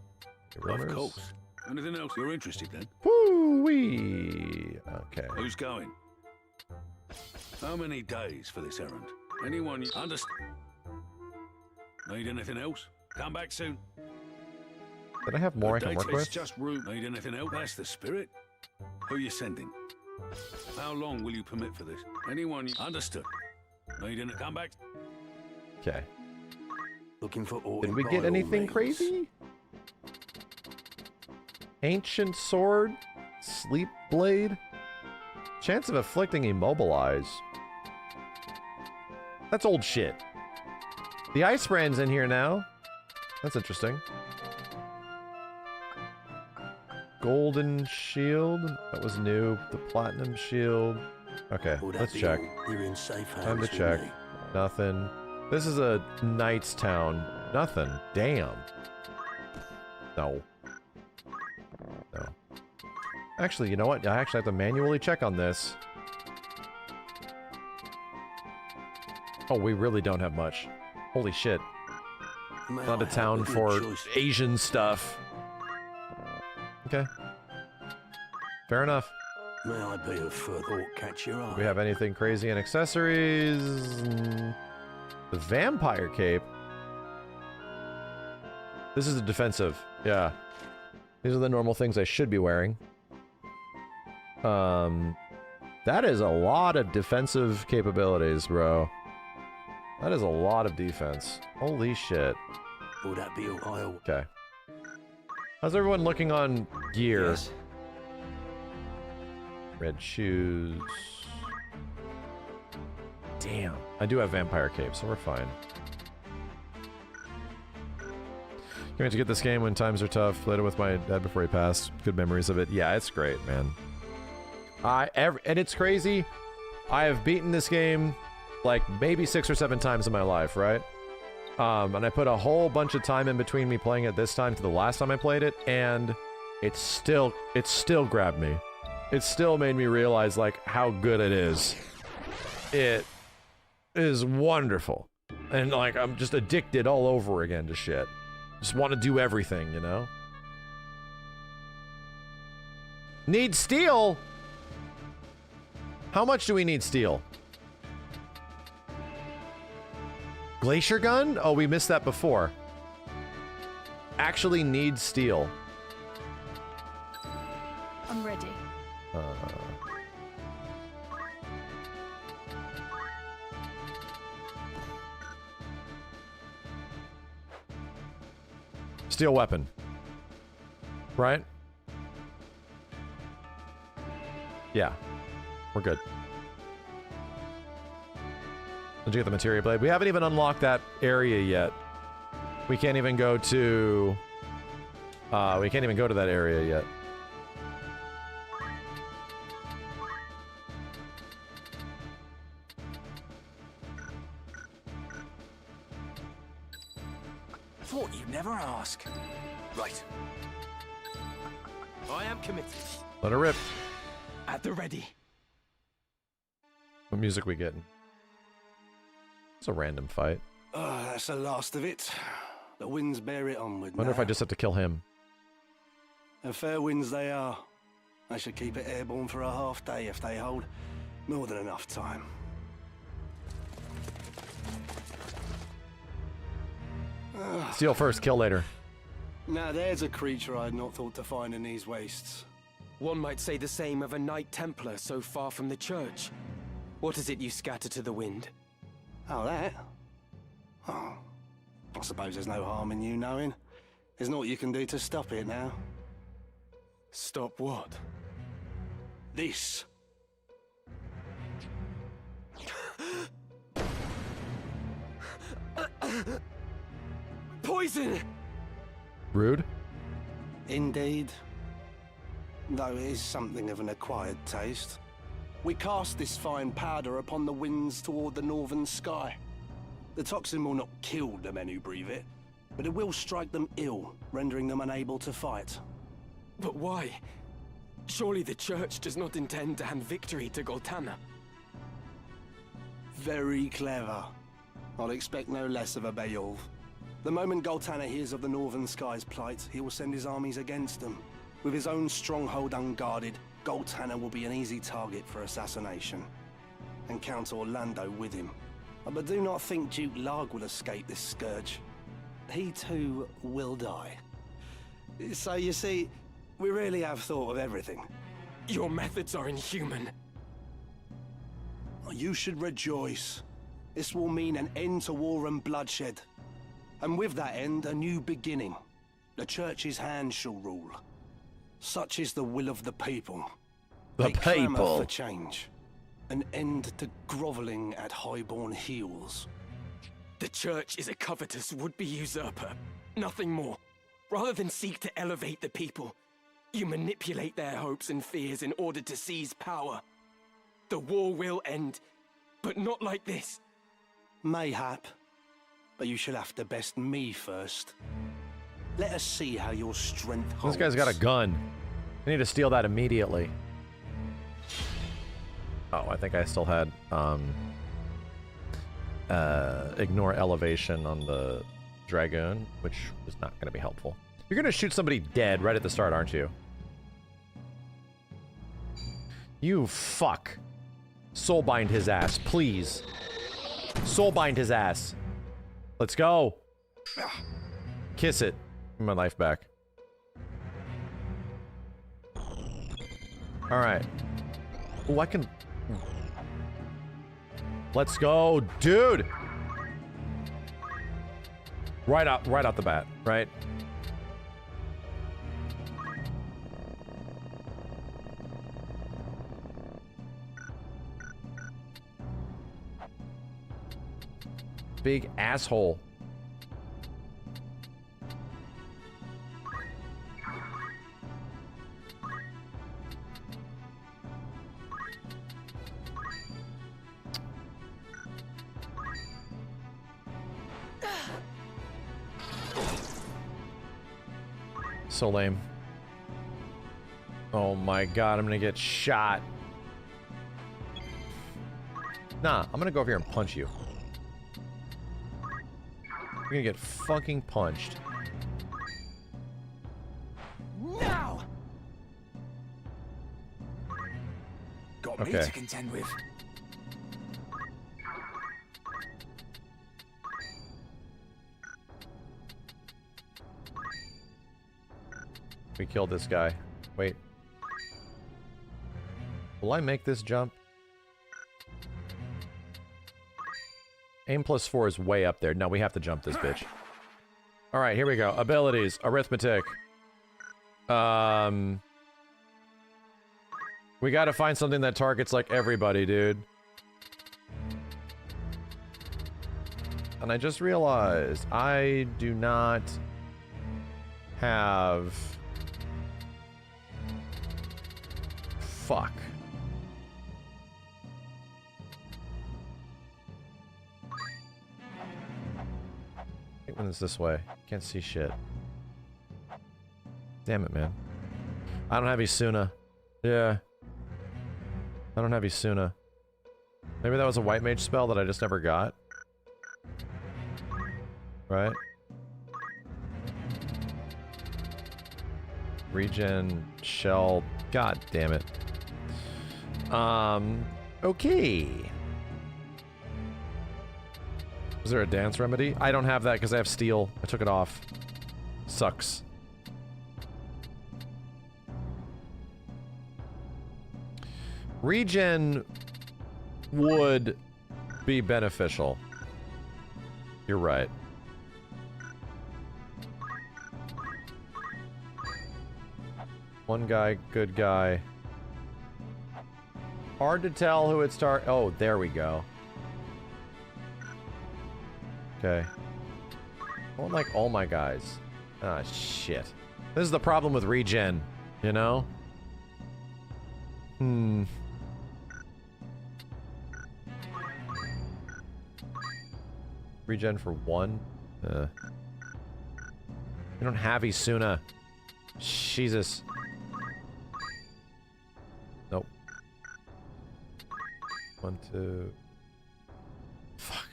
B: Of
S: course. Anything else you're interested in?
B: Woo-wee. Okay.
S: Who's going? How many days for this errand? Anyone you understand? Need anything else? Come back soon.
B: Did I have more I can work with?
S: It's just room. Need anything else? That's the spirit. Who you sending? How long will you permit for this? Anyone you understood? Need anything? Come back.
B: Okay.
A: Looking for all.
B: Did we get anything crazy? Ancient sword, sleep blade, chance of afflicting immobilize. That's old shit. The ice brand's in here now. That's interesting. Golden shield. That was new. The platinum shield. Okay, let's check.
A: You're in safe hands.
B: Time to check. Nothing. This is a knight's town. Nothing. Damn. No. No. Actually, you know what? I actually have to manually check on this. Oh, we really don't have much. Holy shit. Not a town for Asian stuff. Okay. Fair enough.
A: May I be of further catch your eye?
B: Do we have anything crazy in accessories? The vampire cape. This is a defensive. Yeah. These are the normal things I should be wearing. That is a lot of defensive capabilities, bro. That is a lot of defense. Holy shit.
A: Will that be all?
B: Okay. How's everyone looking on gear?
A: Yes.
B: Red shoes. Damn. I do have vampire cape, so we're fine. Can't wait to get this game when times are tough. Played it with my dad before he passed. Good memories of it. Yeah, it's great, man. And it's crazy. I have beaten this game like maybe 6 or 7 times in my life, right? And I put a whole bunch of time in between me playing it this time to the last time I played it, and it still grabbed me. It still made me realize like how good it is. It is wonderful. And like, I'm just addicted all over again to shit. Just want to do everything, you know? Need steel? How much do we need steel? Glacier gun? Oh, we missed that before. Actually need steel.
G: I'm ready.
B: Steel weapon. Right? Yeah. We're good. Did you get the materia blade? We haven't even unlocked that area yet. We can't even go to... we can't even go to that area yet.
U: Thought you'd never ask. Right. I am committed.
B: Let her rip.
U: At the ready.
B: What music we getting? It's a random fight.
A: That's the last of it. The winds bear it onward.
B: Wonder if I just have to kill him.
A: And fair winds they are. I should keep it airborne for a half day if they hold more than enough time.
B: Steal first, kill later.
A: Now there's a creature I had not thought to find in these wastes.
U: One might say the same of a Knight Templar so far from the church. What is it you scatter to the wind?
A: Oh, that? Oh, I suppose there's no harm in you knowing. There's naught you can do to stop it now.
U: Stop what?
A: This.
U: Poison!
B: Rude.
A: Indeed. Though it is something of an acquired taste. We cast this fine powder upon the winds toward the northern sky. The toxin will not kill the men who breathe it, but it will strike them ill, rendering them unable to fight.
U: But why? Surely the church does not intend to hand victory to Goltana.
A: Very clever. I'll expect no less of a Beowulf. The moment Goltana hears of the northern sky's plight, he will send his armies against them. With his own stronghold unguarded, Goltana will be an easy target for assassination. And Count Orlando with him. But do not think Duke Larg will escape this scourge. He too will die. So you see, we really have thought of everything.
U: Your methods are inhuman.
A: You should rejoice. This will mean an end to war and bloodshed. And with that end, a new beginning. The church's hand shall rule. Such is the will of the people. They clamour for change. An end to groveling at highborn heels.
U: The church is a covetous would-be usurper. Nothing more. Rather than seek to elevate the people, you manipulate their hopes and fears in order to seize power. The war will end, but not like this.
A: Mayhap. But you shall have to best me first. Let us see how your strength holds.
B: This guy's got a gun. I need to steal that immediately. Oh, I think I still had ignore elevation on the Dragoon, which was not going to be helpful. You're going to shoot somebody dead right at the start, aren't you? You fuck. Soulbind his ass, please. Soulbind his ass. Let's go. Kiss it. Give me my life back. All right. Oh, I can... Let's go, dude. Right out the bat, right? Big asshole. So lame. Oh my god, I'm gonna get shot. Nah, I'm gonna go over here and punch you. You're gonna get fucking punched.
O: Now! Got me
B: Okay.
O: to contend with.
B: We killed this guy. Wait. Will I make this jump? Aim +4 is way up there. No, we have to jump this bitch. Alright, here we go. Abilities. Arithmetic. We gotta find something that targets, like, everybody, dude. And I just realized I do not have... Fuck. It went this way. Can't see shit. Damn it, man. I don't have Isuna. Yeah. I don't have Isuna. Maybe that was a white mage spell that I just never got. Right? Regen, shell. God damn it. Okay. Is there a dance remedy? I don't have that because I have steel. I took it off. Sucks. Regen would be beneficial. You're right. One guy, good guy. Hard to tell who it's oh, there we go. Okay. I want, like, all my guys. Ah, shit. This is the problem with regen, you know? Regen for 1? We don't have Isuna. Jesus. Nope. 1, 2... Fuck.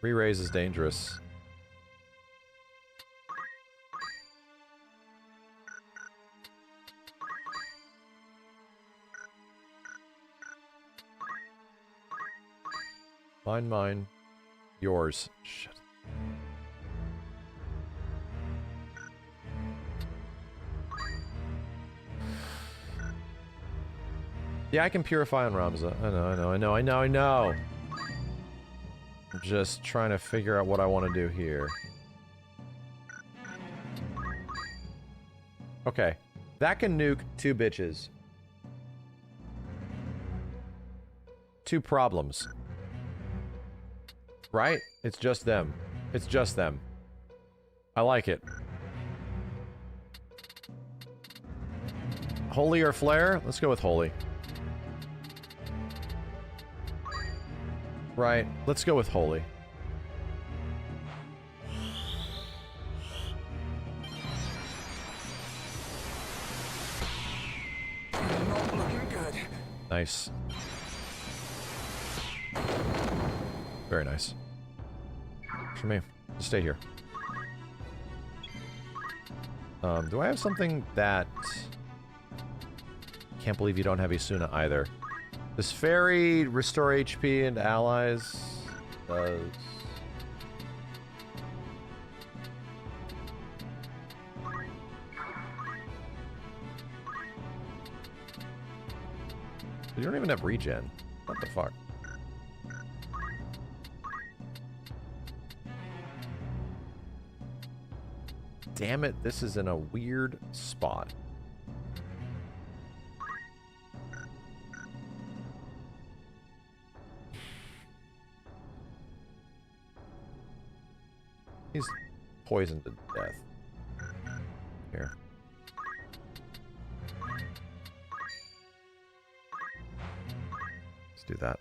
B: Re-raise is dangerous. Mine. Yours. Shit. Yeah, I can purify on Ramza. I know. I'm just trying to figure out what I want to do here. Okay. That can nuke 2 bitches. 2 problems. Right? It's just them. It's just them. I like it. Holy or flare? Let's go with holy. Right. Let's go with holy.
O: Not looking good.
B: Nice. Very nice. For me. Just stay here. Do I have something that... Can't believe you don't have Isuna either. Does Fairy restore HP and allies? Does... You don't even have regen. What the fuck? Damn it, this is in a weird spot. He's poisoned to death. Here. Let's do that.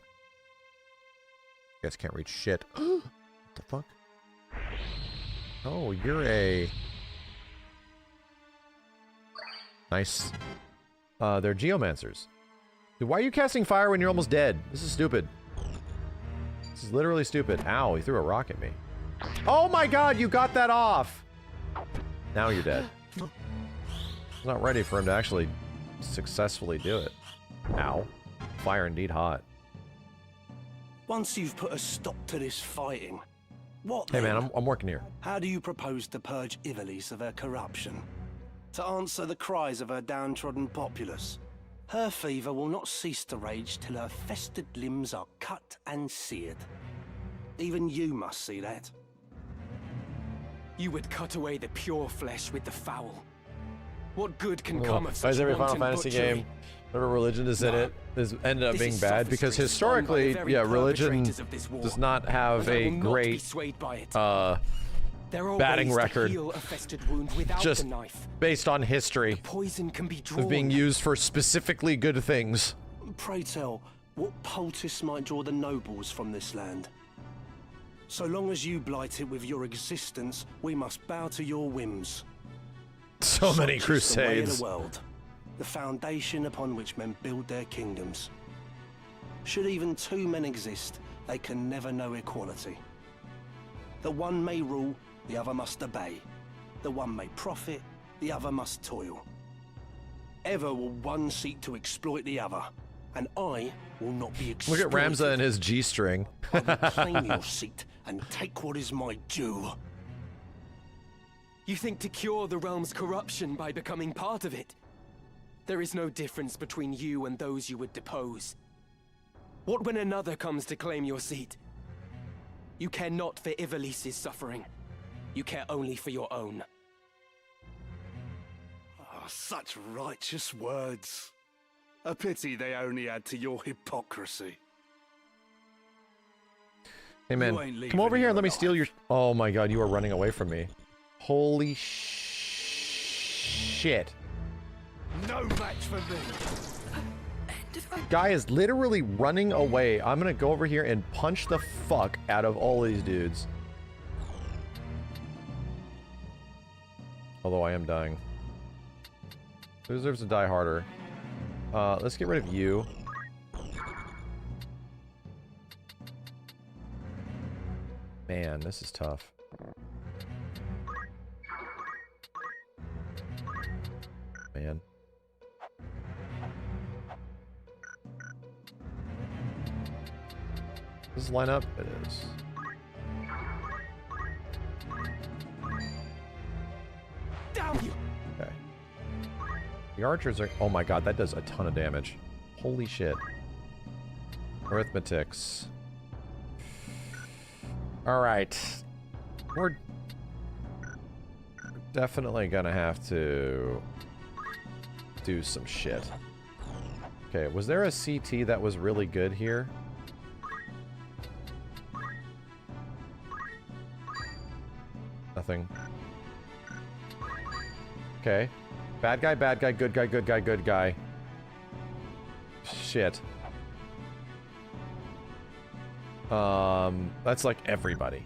B: You guys can't reach shit. What the fuck? Oh, you're a... Nice. They're geomancers. Dude, why are you casting fire when you're almost dead? This is stupid. This is literally stupid. Ow, he threw a rock at me. Oh my god, you got that off! Now you're dead. I'm not ready for him to actually successfully do it. Ow. Fire indeed hot.
A: Once you've put a stop to this fighting, what
B: Hey
A: then?
B: man, I'm working here.
A: How do you propose to purge Ivalice of her corruption? To answer the cries of her downtrodden populace? Her fever will not cease to rage till her festered limbs are cut and seared. Even you must see that.
U: You would cut away the pure flesh with the foul. What good can
B: Oh,
U: come of
B: why
U: such
B: is every Final
U: wanton
B: Fantasy
U: butchery?
B: game, whatever religion is in it, is ended up
U: This
B: being
U: is
B: bad? Because
U: sophistry spun by the
B: historically,
U: very
B: yeah, religion
U: perpetrators of this war,
B: does not have
U: and I
B: a
U: will not be
B: great
U: swayed by it. There are
B: batting
U: ways to
B: record.
U: heal a festered wound without
B: Just
U: the knife.
B: based on history
U: Poison can be drawn.
B: of being used for specifically good things.
A: Pray tell, what poultice might draw the nobles from this land? So long as you blight it with your existence, we must bow to your whims.
B: So many
A: Such is the way of
B: crusades.
A: the world, the foundation upon which men build their kingdoms. Should even two men exist, they can never know equality. The one may rule, the other must obey. The one may profit, the other must toil. Ever will one seek to exploit the other, and I will not be
B: Look
A: exploited.
B: at Ramza and his G-string.
A: I will claim your seat and take what is my due.
U: You think to cure the realm's corruption by becoming part of it? There is no difference between you and those you would depose. What when another comes to claim your seat? You care not for Ivalice's suffering. You care only for your own.
A: Ah, such righteous words. A pity they only add to your hypocrisy.
B: Hey man,
A: You ain't
B: come
A: leaving
B: over here and
A: here
B: let me steal your... Oh my god, you are running away from me. Holy shit.
N: No match for me.
B: Guy is literally running away. I'm gonna go over here and punch the fuck out of all these dudes. Although I am dying. Who deserves to die harder? Let's get rid of you. Man, this is tough. Man. Does this line up? It is.
U: Damn you!
B: Okay. The archers are... Oh my god, that does a ton of damage. Holy shit. Arithmetics. Alright. We're definitely gonna have to do some shit. Okay, was there a CT that was really good here? Nothing. Okay. Bad guy, good guy, good guy, good guy. Shit. That's like everybody.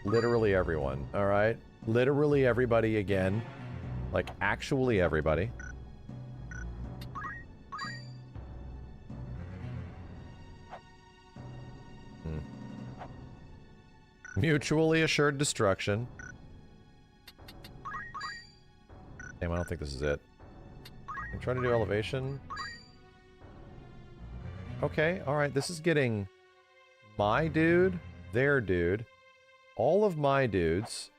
B: Literally everyone, alright? Literally everybody again. Like, actually everybody. Mutually assured destruction. Damn, I don't think this is it. I'm trying to do elevation. Okay, alright, this is getting my dude, their dude, all of my dudes.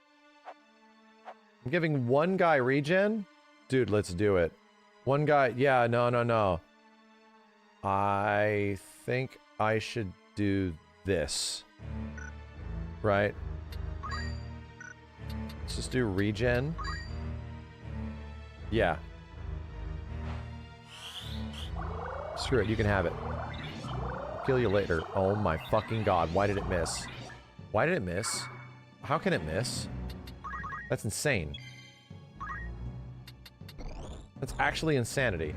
B: I'm giving one guy regen? Dude, let's do it. One guy, yeah, no. I think I should do this. Right? Let's just do regen. Yeah. Screw it, you can have it. Kill you later. Oh my fucking god, why did it miss? Why did it miss? How can it miss? That's insane. That's actually insanity.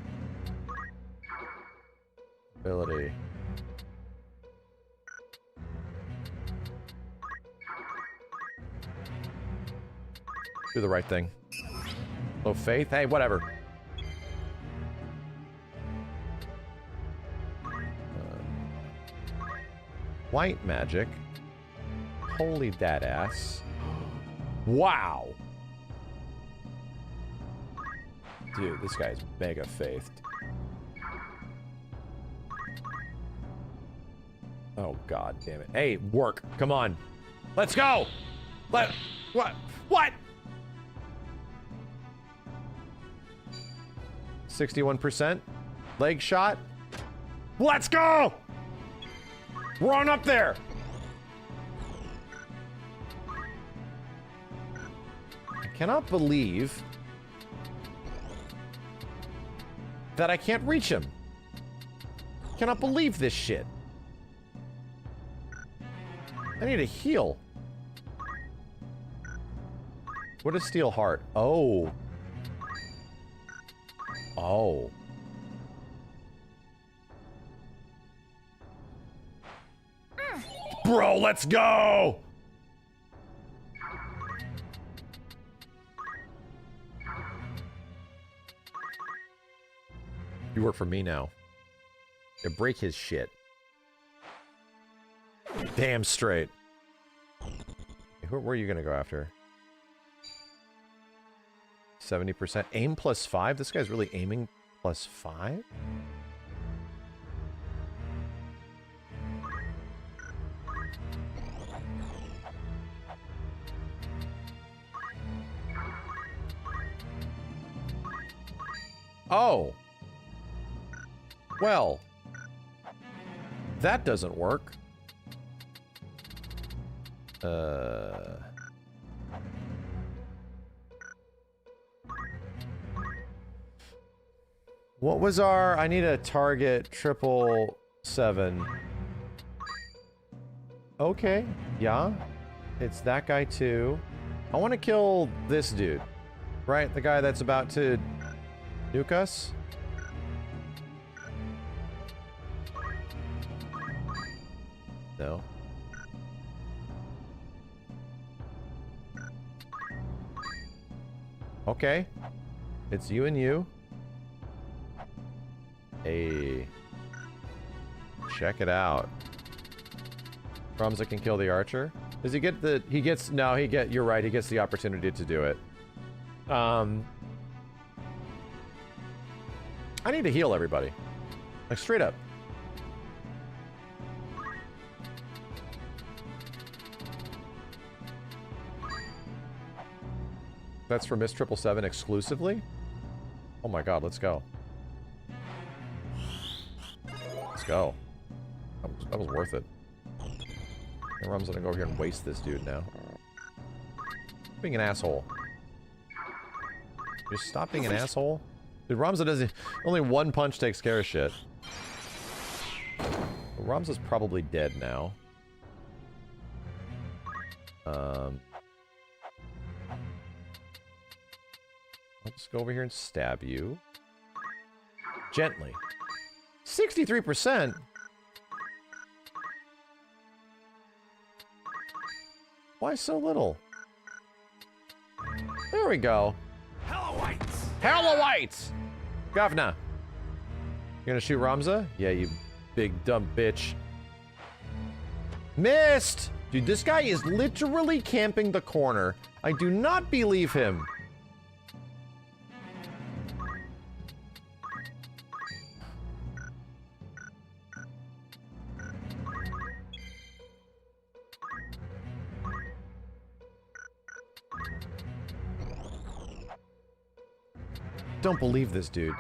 B: Ability. Do the right thing. Oh, faith? Hey, whatever. White magic. Holy dadass. Wow. Dude, this guy's mega faithed. Oh, god damn it. Hey, work. Come on. Let's go! What? What? 61%? Leg shot? Let's go! We're on up there! I cannot believe that I can't reach him. Cannot believe this shit. I need a heal. What is steel heart? Oh. Oh. Bro, let's go! You work for me now. You break his shit. Damn straight. Where are you gonna go after? 70%. Aim +5? This guy's really aiming +5? Oh. Well. That doesn't work. What was our... I need a target 777. Okay, yeah. It's that guy too. I want to kill this dude. Right? The guy that's about to nuke us? No. Okay. It's you and you. Hey. Check it out. Ramza can kill the archer. Does he get the... He gets... No, you're right. He gets the opportunity to do it. I need to heal everybody. Like, straight up. That's for Miss 777 exclusively? Oh my god, let's go. Let's go. That was worth it. And Rum's gonna go over here and waste this dude now. Being an asshole. Just stop being an asshole. Dude, Ramza doesn't... Only one punch takes care of shit. Ramza's probably dead now. I'll just go over here and stab you. Gently. 63%? Why so little? There we go.
N: Hello, Whites!
B: Hello, Whites! Governor. You gonna shoot Ramza? Yeah, you big dumb bitch. Missed! Dude, this guy is literally camping the corner. I do not believe him. Don't believe this dude.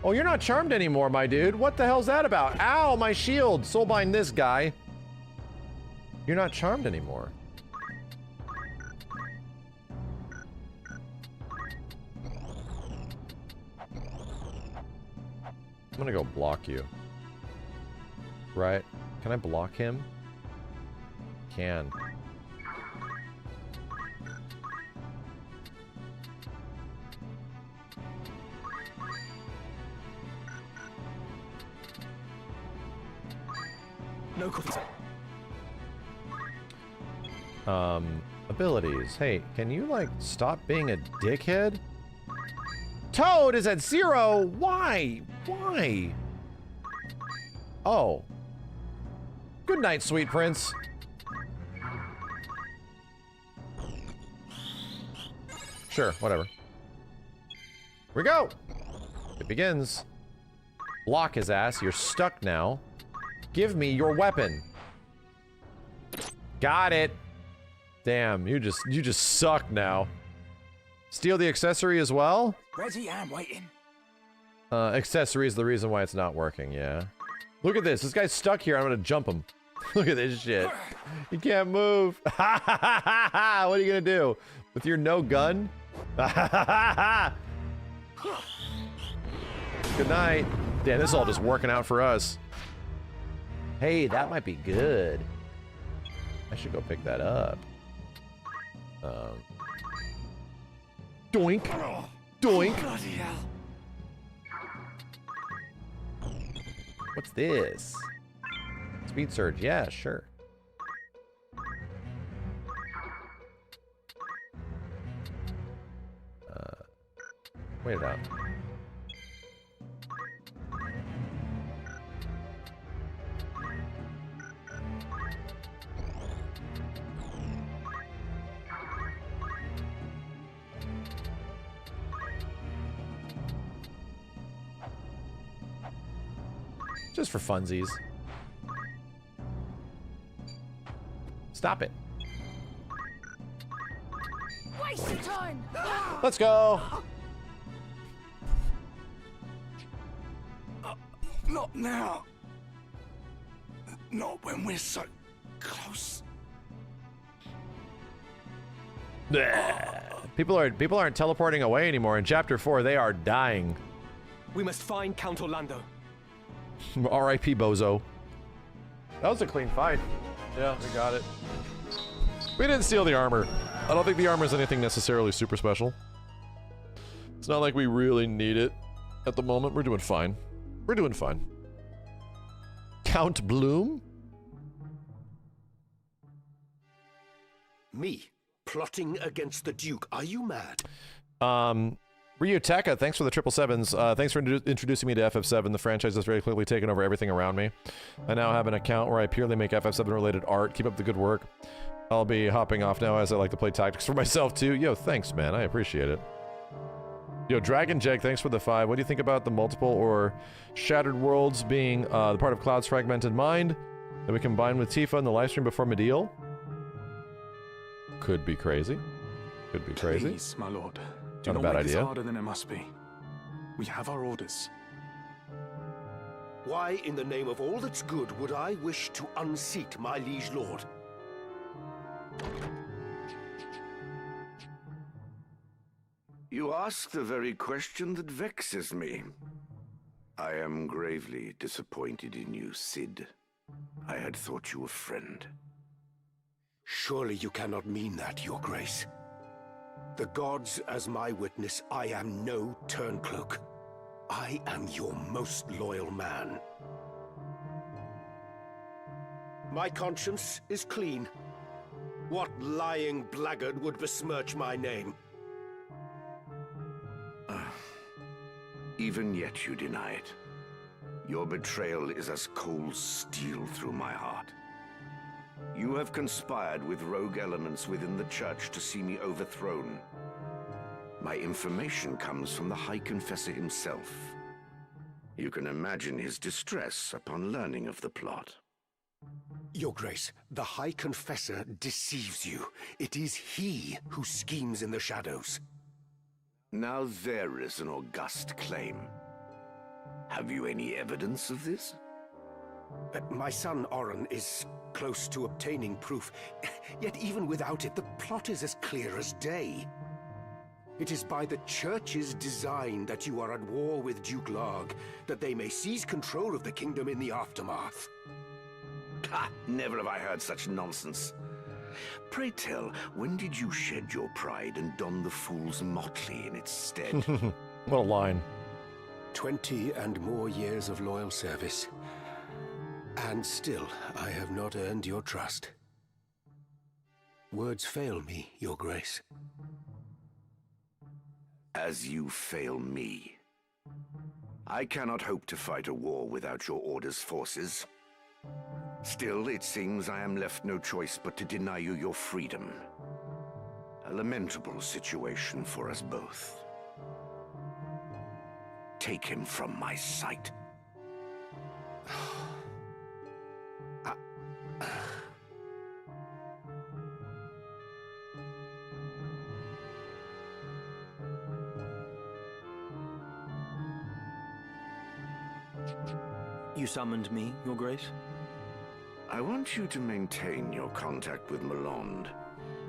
B: Oh, you're not charmed anymore, my dude. What the hell's that about? Ow, my shield. Soulbind this guy. You're not charmed anymore. I'm gonna go block you. Right? Can I block him? Can. Abilities. Hey, can you, like, stop being a dickhead? Toad is at 0! Why? Why? Oh. Good night, sweet prince. Sure, whatever. Here we go! It begins. Block his ass. You're stuck now. Give me your weapon. Got it. Damn, you just suck now. Steal the accessory as well?
N: Ready, I'm waiting.
B: Accessory is the reason why it's not working, yeah. Look at this. This guy's stuck here. I'm gonna jump him. Look at this shit. He can't move. What are you gonna do? With your no gun? Good night. Damn, this is all just working out for us. Hey, that might be good. I should go pick that up. Doink. Doink.
N: Bloody hell.
B: What's this? Speed surge. Yeah, sure. Wait it out. Just for funsies. Stop it.
T: Waste your time.
B: Let's go.
N: Not now. Not when we're so close.
B: People aren't teleporting away anymore. In Chapter 4, they are dying.
U: We must find Count Orlando.
B: R.I.P. Bozo. That was a clean fight. Yeah, we got it. We didn't steal the armor. I don't think the armor is anything necessarily super special. It's not like we really need it at the moment. We're doing fine. We're doing fine. Count Bloom?
I: Me? Plotting against the Duke? Are you mad?
B: Ryutaka, thanks for the 777s. Thanks for introducing me to FF7. The franchise has very quickly taken over everything around me. I now have an account where I purely make FF7 related art. Keep up the good work. I'll be hopping off now as I like to play tactics for myself too. Yo, thanks man, I appreciate it. Yo, Dragon Jag, thanks for the 5. What do you think about the multiple or shattered worlds being the part of Cloud's fragmented mind that we combine with Tifa in the livestream before Medial? Could be crazy. Could be crazy.
V: Please, my lord. Do
B: Not a
V: not
B: bad
V: make
B: idea.
V: this harder than it must be. We have our orders.
I: Why, in the name of all that's good, would I wish to unseat my liege lord?
L: You ask the very question that vexes me. I am gravely disappointed in you, Cid. I had thought you a friend.
I: Surely you cannot mean that, Your Grace. The gods as my witness, I am no turncloak. I am your most loyal man. My conscience is clean. What lying blackguard would besmirch my name?
L: Even yet you deny it. Your betrayal is as cold steel through my heart. You have conspired with rogue elements within the church to see me overthrown. My information comes from the High Confessor himself. You can imagine his distress upon learning of the plot.
I: Your Grace, the High Confessor deceives you. It is he who schemes in the shadows.
L: Now there is an august claim. Have you any evidence of this?
I: My son Oren is close to obtaining proof, yet even without it, the plot is as clear as day. It is by the Church's design that you are at war with Duke Larg, that they may seize control of the kingdom in the aftermath.
L: Ha! Never have I heard such nonsense. Pray tell, when did you shed your pride and don the fool's motley in its stead?
B: What a line.
I: 20 and more years of loyal service. And still, I have not earned your trust. Words fail me, Your Grace.
L: As you fail me. I cannot hope to fight a war without your Order's forces. Still, it seems I am left no choice but to deny you your freedom. A lamentable situation for us both. Take him from my sight.
E: You summoned me, Your Grace?
L: I want you to maintain your contact with Malond.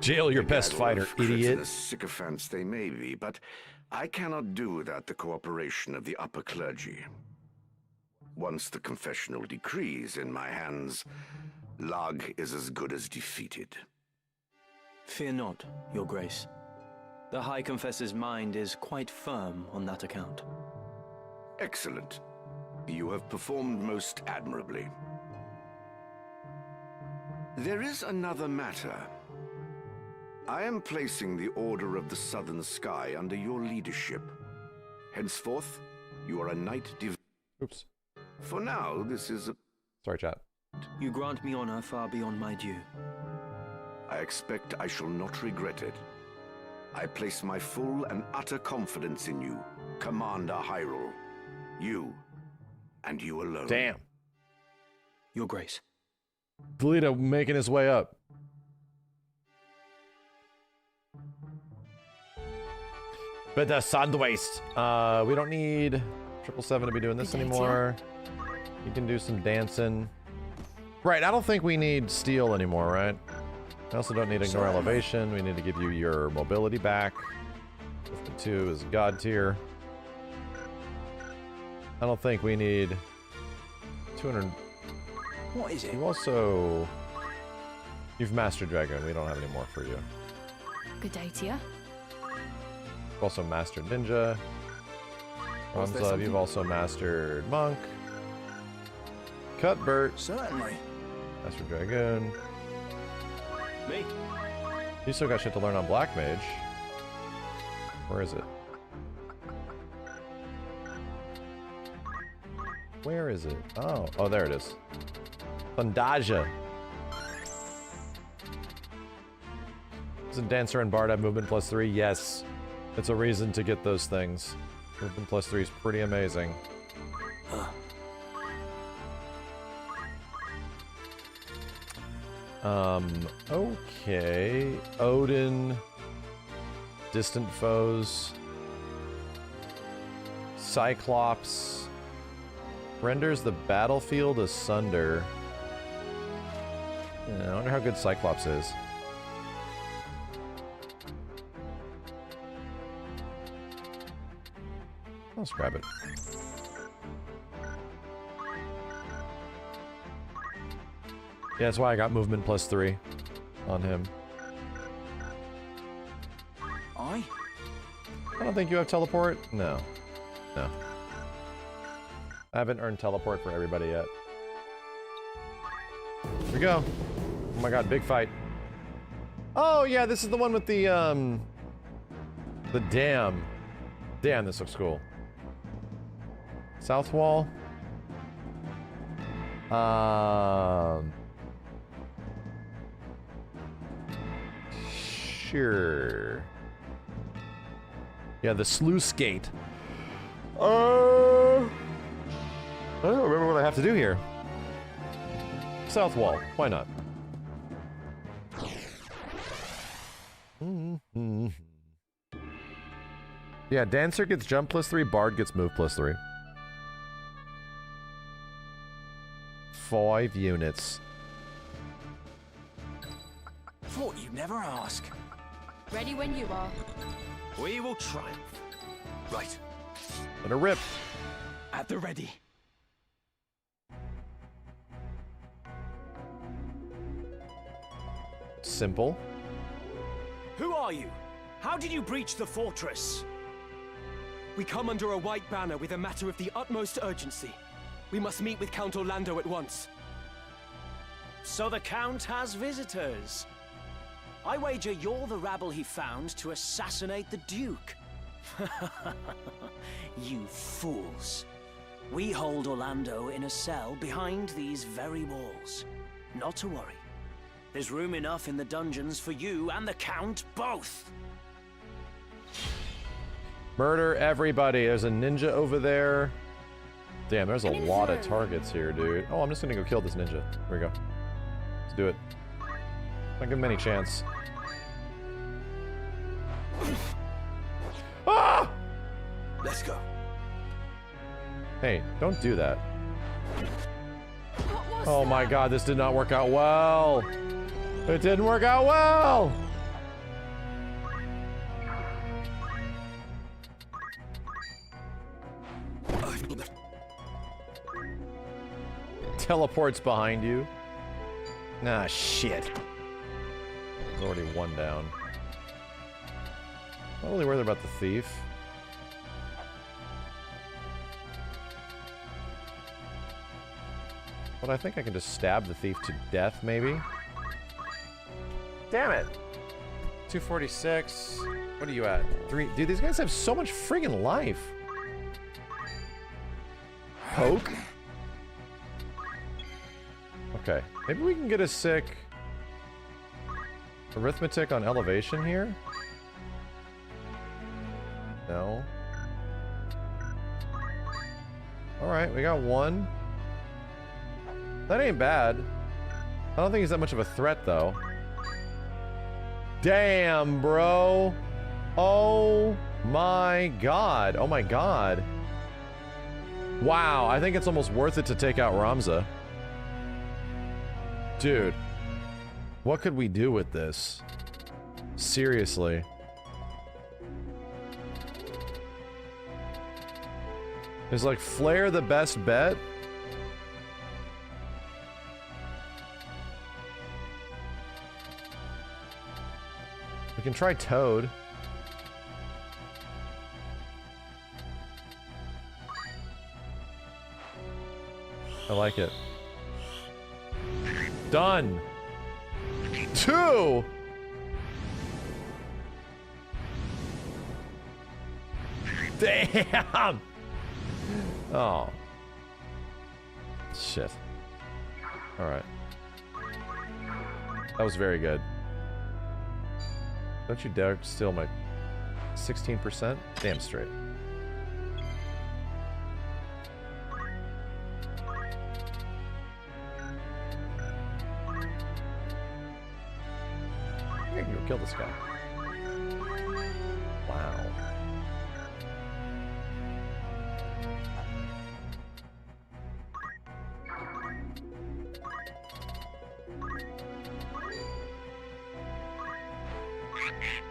B: Jail your best fighter, idiot.
L: Sycophants they may be, but I cannot do without the cooperation of the upper clergy. Once the confessional decree is in my hands, Lag is as good as defeated.
E: Fear not, Your Grace. The High Confessor's mind is quite firm on that account.
L: Excellent. You have performed most admirably. There is another matter. I am placing the Order of the Southern Sky under your leadership. Henceforth, you are a knight div—
B: Oops.
L: For now, this is a—
B: Sorry, chat.
E: You grant me honor far beyond my due.
L: I expect I shall not regret it. I place my full and utter confidence in you, Commander Hyrule. You, and you alone.
B: Damn.
E: Your Grace.
B: Toledo making his way up. But the Sandwaste. We don't need 777 to be doing this anymore. You can do some dancing. Right, I don't think we need steel anymore, right? I also don't need ignore elevation. We need to give you your mobility back. 52 is god tier. I don't think we need 200.
E: What is it?
B: You also... You've mastered Dragon. We don't have any more for you.
G: Good day to you.
B: You've also mastered Ninja. Ramza, you've also mastered Monk. Cuthbert.
E: Certainly.
B: Mastered Dragoon.
E: Me.
B: You still got shit to learn on Black Mage. Where is it? Where is it? Oh, oh, there it is. Thundaja. Isn't Dancer and Bard have movement +3? Yes. It's a reason to get those things. Movement +3 is pretty amazing. Okay. Odin. Distant foes. Cyclops. Renders the battlefield asunder. Yeah, I wonder how good Cyclops is. Let's grab it. Yeah, that's why I got movement +3 on him. I don't think you have teleport. No. No. I haven't earned teleport for everybody yet. Here we go. Oh my god, big fight. Oh yeah, this is the one with the dam. Damn, this looks cool. South wall. Sure. Yeah, the sluice gate. I don't remember what I have to do here. South wall. Why not? Yeah, Dancer gets jump +3, Bard gets move +3. 5 units.
O: Thought you'd never ask.
C: Ready when you are.
O: We will triumph. Right.
B: Let her rip.
O: At the ready.
B: Simple.
U: Who are you? How did you breach the fortress? We come under a white banner with a matter of the utmost urgency. We must meet with Count Orlando at once.
H: So the Count has visitors. I wager you're the rabble he found to assassinate the Duke. You fools. We hold Orlando in a cell behind these very walls. Not to worry. There's room enough in the dungeons for you and the Count both.
B: Murder everybody. There's a ninja over there. Damn, there's a lot of targets here, dude. Oh, I'm just gonna go kill this ninja. Here we go. Let's do it. Don't give him any chance. Ah!
I: Let's go.
B: Hey, don't do that. Oh my god, this did not work out well. It didn't work out well. Teleports behind you. Nah, shit. There's already one down. Not really worried about the thief. But I think I can just stab the thief to death, maybe? Damn it! 246. What are you at? 3. Dude, these guys have so much friggin' life. Poke? Okay. Maybe we can get a sick arithmetic on elevation here? No. Alright, we got one. That ain't bad. I don't think he's that much of a threat, though. Damn, bro. Oh my god. Oh my god. Wow, I think it's almost worth it to take out Ramza. Dude. What could we do with this? Seriously. Is like Flare the best bet? We can try Toad. I like it. Done. 2. Damn. Oh. Shit. All right. That was very good. Don't you dare steal my 16%? Damn straight. I can go kill this guy. Wow.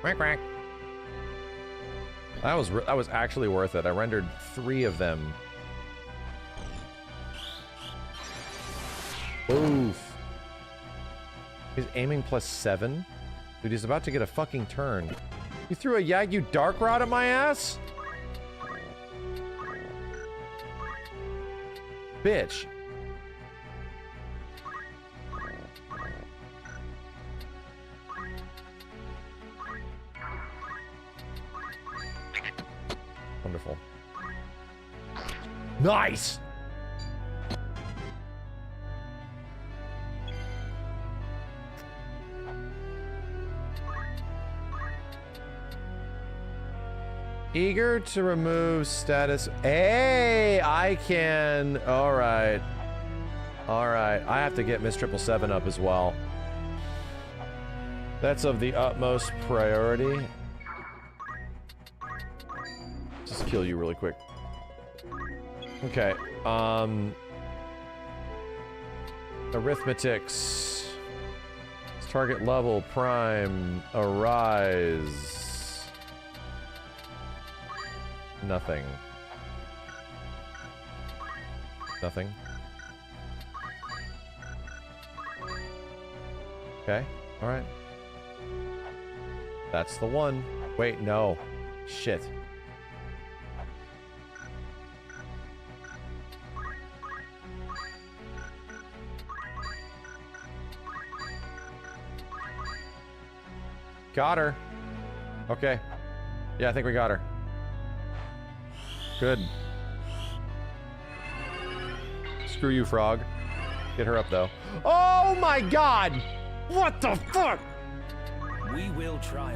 B: Quack, quack. That was actually worth it. I rendered 3 of them. Oof. He's aiming +7? Dude, he's about to get a fucking turn. You threw a Yagyu Dark Rod at my ass? Bitch. Wonderful. Nice! Eager to remove status. Hey, I can. All right. All right. I have to get Miss 777 up as well. That's of the utmost priority. Just kill you really quick. Okay. Arithmetics. Target level, prime, arise. Nothing. Nothing. Okay, alright. That's the one. Wait, no. Shit. Got her. Okay. Yeah, I think we got her. Good. Screw you, frog. Get her up, though. Oh my god! What the fuck?
H: We will try.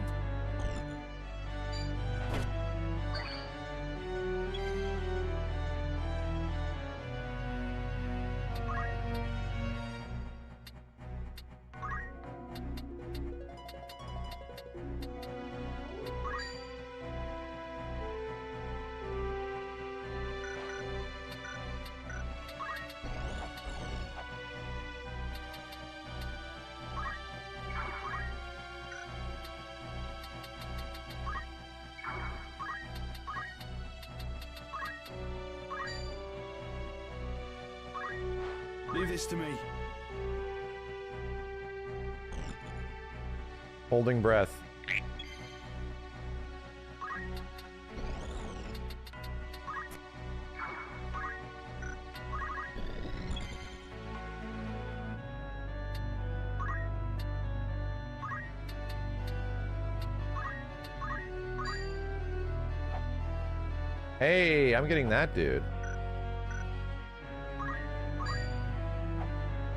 J: Leave this to me.
B: Holding breath. Hey, I'm getting that dude.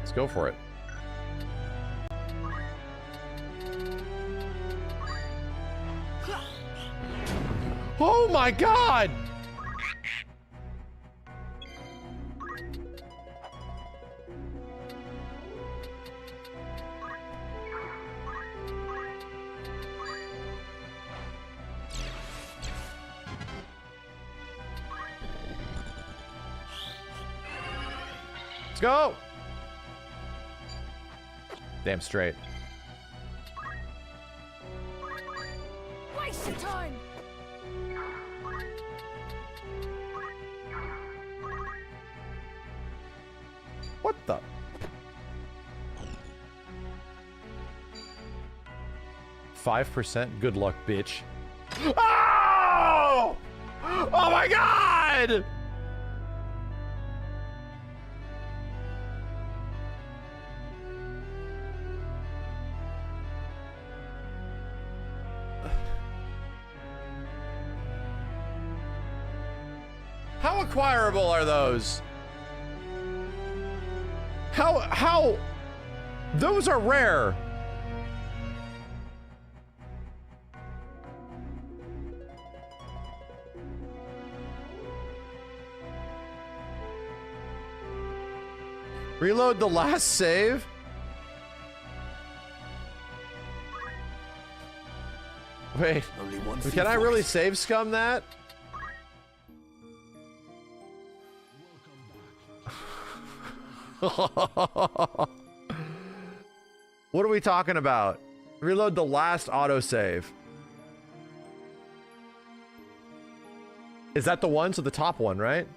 B: Let's go for it. Oh my god! Let's go! Damn straight.
T: Waste of time.
B: What the? %? Good luck, bitch. Oh! Oh my god! How acquirable are those? How? Those are rare. Reload the last save? Wait, can I really save scum that? What are we talking about? Reload the last autosave. Is that the one? So the top one, right?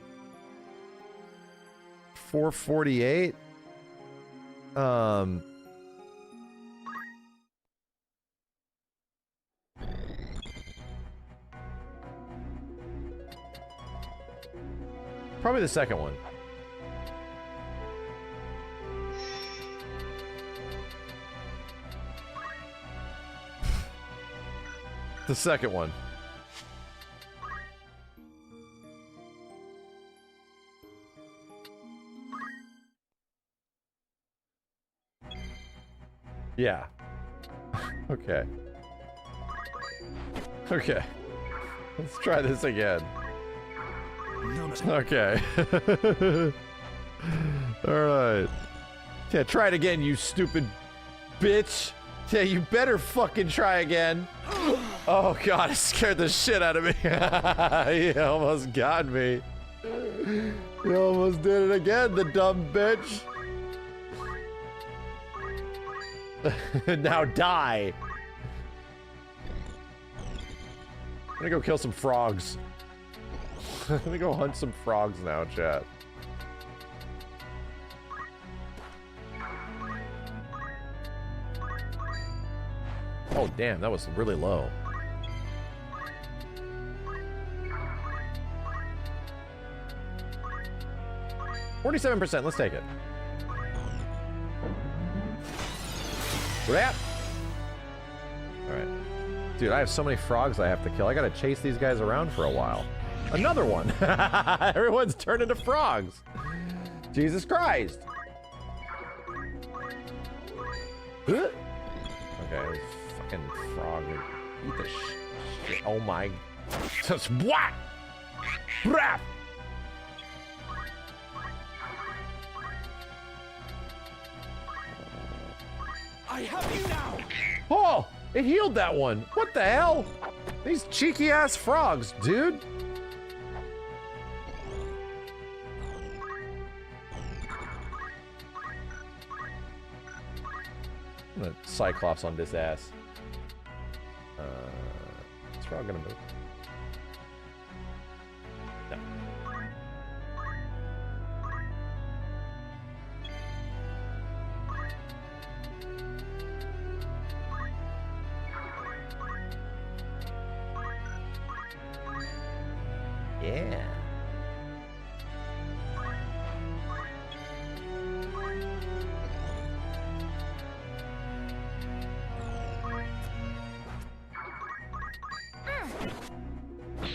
B: 448. Probably the second one. The second one. Yeah. Okay. Okay. Let's try this again. Okay. Alright. Yeah, try it again, you stupid bitch. Yeah, you better fucking try again. Oh god, it scared the shit out of me. He almost got me. He almost did it again, the dumb bitch. Now die. I'm gonna go kill some frogs. I'm gonna go hunt some frogs now, chat. Oh damn, that was really low. %, let's take it. Wrap. Alright. Dude, I have so many frogs I have to kill. I gotta chase these guys around for a while. Another one! Everyone's turned into frogs! Jesus Christ! Okay, fucking frog. Eat the shit. Oh my. Just what? Brap!
N: I have you now!
B: Oh! It healed that one! What the hell? These cheeky ass frogs, dude! I'm gonna Cyclops on this ass. Is frog gonna move? No. Yeah.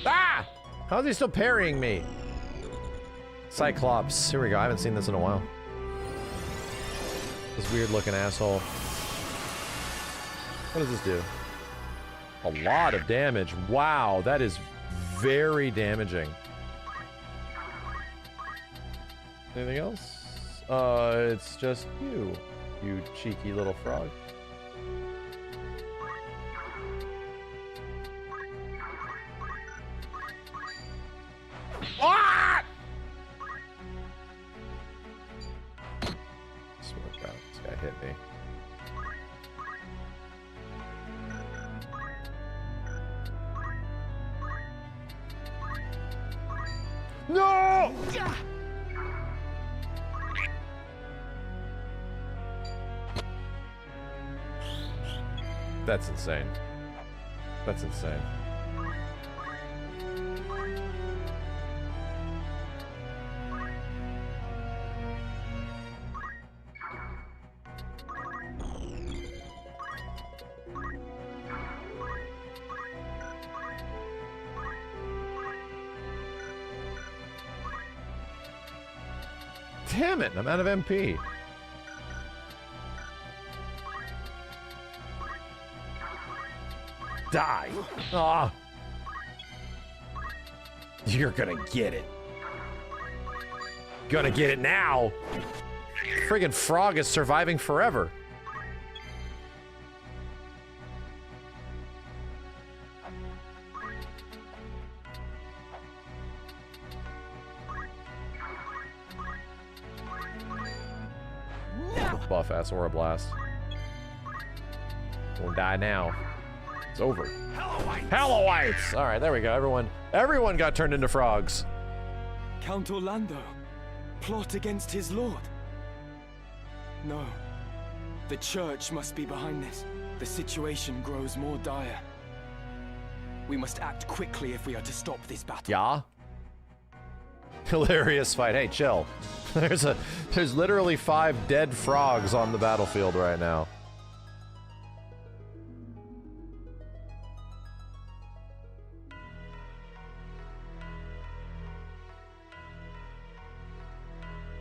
B: Ah! How's he still parrying me? Cyclops. Here we go. I haven't seen this in a while. This weird looking asshole. What does this do? A lot of damage. Wow, that is very damaging. Anything else? It's just you, you cheeky little frog. Ah! Swear to God, this guy hit me. No! That's insane. That's insane. Damn it, I'm out of MP. Die. Ah. You're gonna get it. Gonna get it now. Friggin' frog is surviving forever. Buff ass Aura Blast. Won't die now. It's over. Hellowites! Alright, there we go. Everyone got turned into frogs.
U: Count Orlando. Plot against his lord. No. The church must be behind this. The situation grows more dire. We must act quickly if we are to stop this battle.
B: Yeah? Hilarious fight. Hey, chill. There's literally 5 dead frogs on the battlefield right now.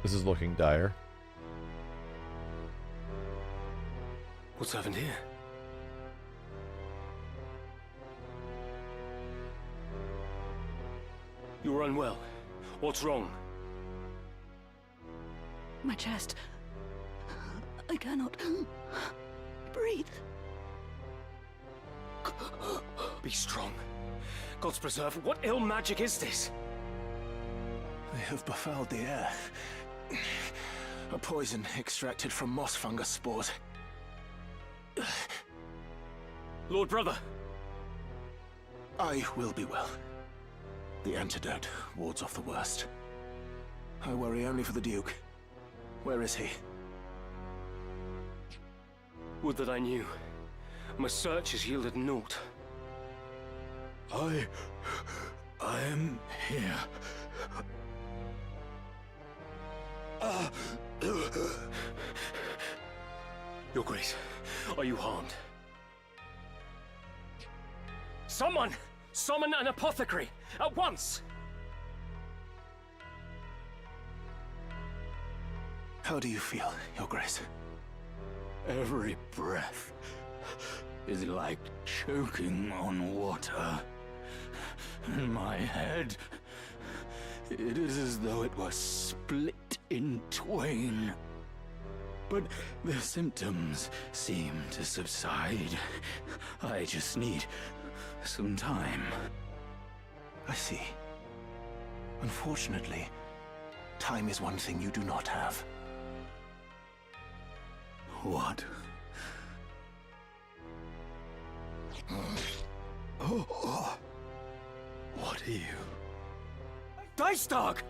B: This is looking dire.
U: What's happened here?
N: You're unwell. What's wrong?
G: My chest. I cannot breathe.
N: Be strong. God's preserve. What ill magic is this?
I: They have befouled the air. A poison extracted from moss fungus spores.
N: Lord Brother.
I: I will be well. The antidote wards off the worst. I worry only for the Duke. Where is he?
N: Would that I knew. My search has yielded naught.
J: I am here.
N: Your Grace, are you harmed? Someone! Summon an apothecary! At once!
I: How do you feel, Your Grace?
J: Every breath is like choking on water. And my head, it is as though it was split in twain. But the symptoms seem to subside. I just need some time.
I: I see. Unfortunately, time is one thing you do not have.
J: What? Oh. What are you?
I: Dice Dog!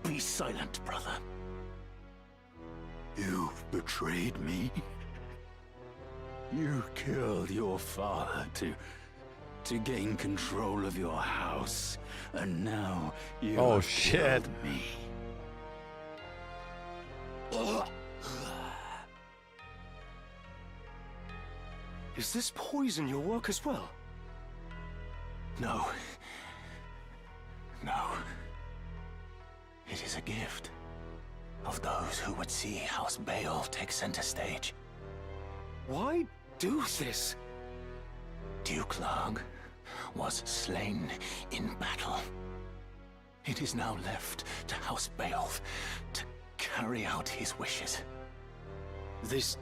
I: Be silent, brother.
J: You've betrayed me. You killed your father to gain control of your house, and now you have killed me.
I: Is this poison your work as well? No. No. It is a gift of those who would see House Baal take center stage. Why do this? Duke Larg was slain in battle. It is now left to House Baal to carry out his wishes. This...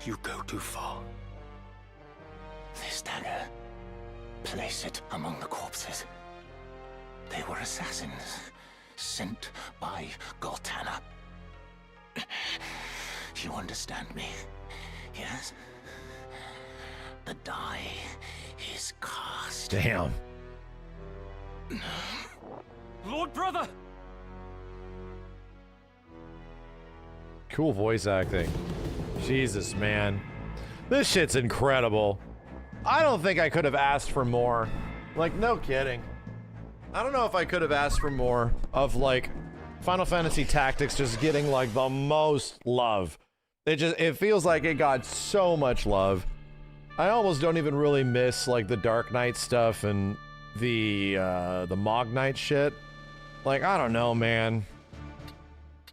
I: You go too far. This dagger, place it among the corpses. They were assassins, sent by Goltana. You understand me, yes? The die is cast.
B: Damn.
N: Lord Brother!
B: Cool voice acting. Jesus, man. This shit's incredible. I don't think I could have asked for more. Like, no kidding. I don't know if I could have asked for more of, like, Final Fantasy Tactics just getting, like, the most love. It feels like it got so much love. I almost don't even really miss, like, the Dark Knight stuff and the Mog Knight shit. Like, I don't know, man.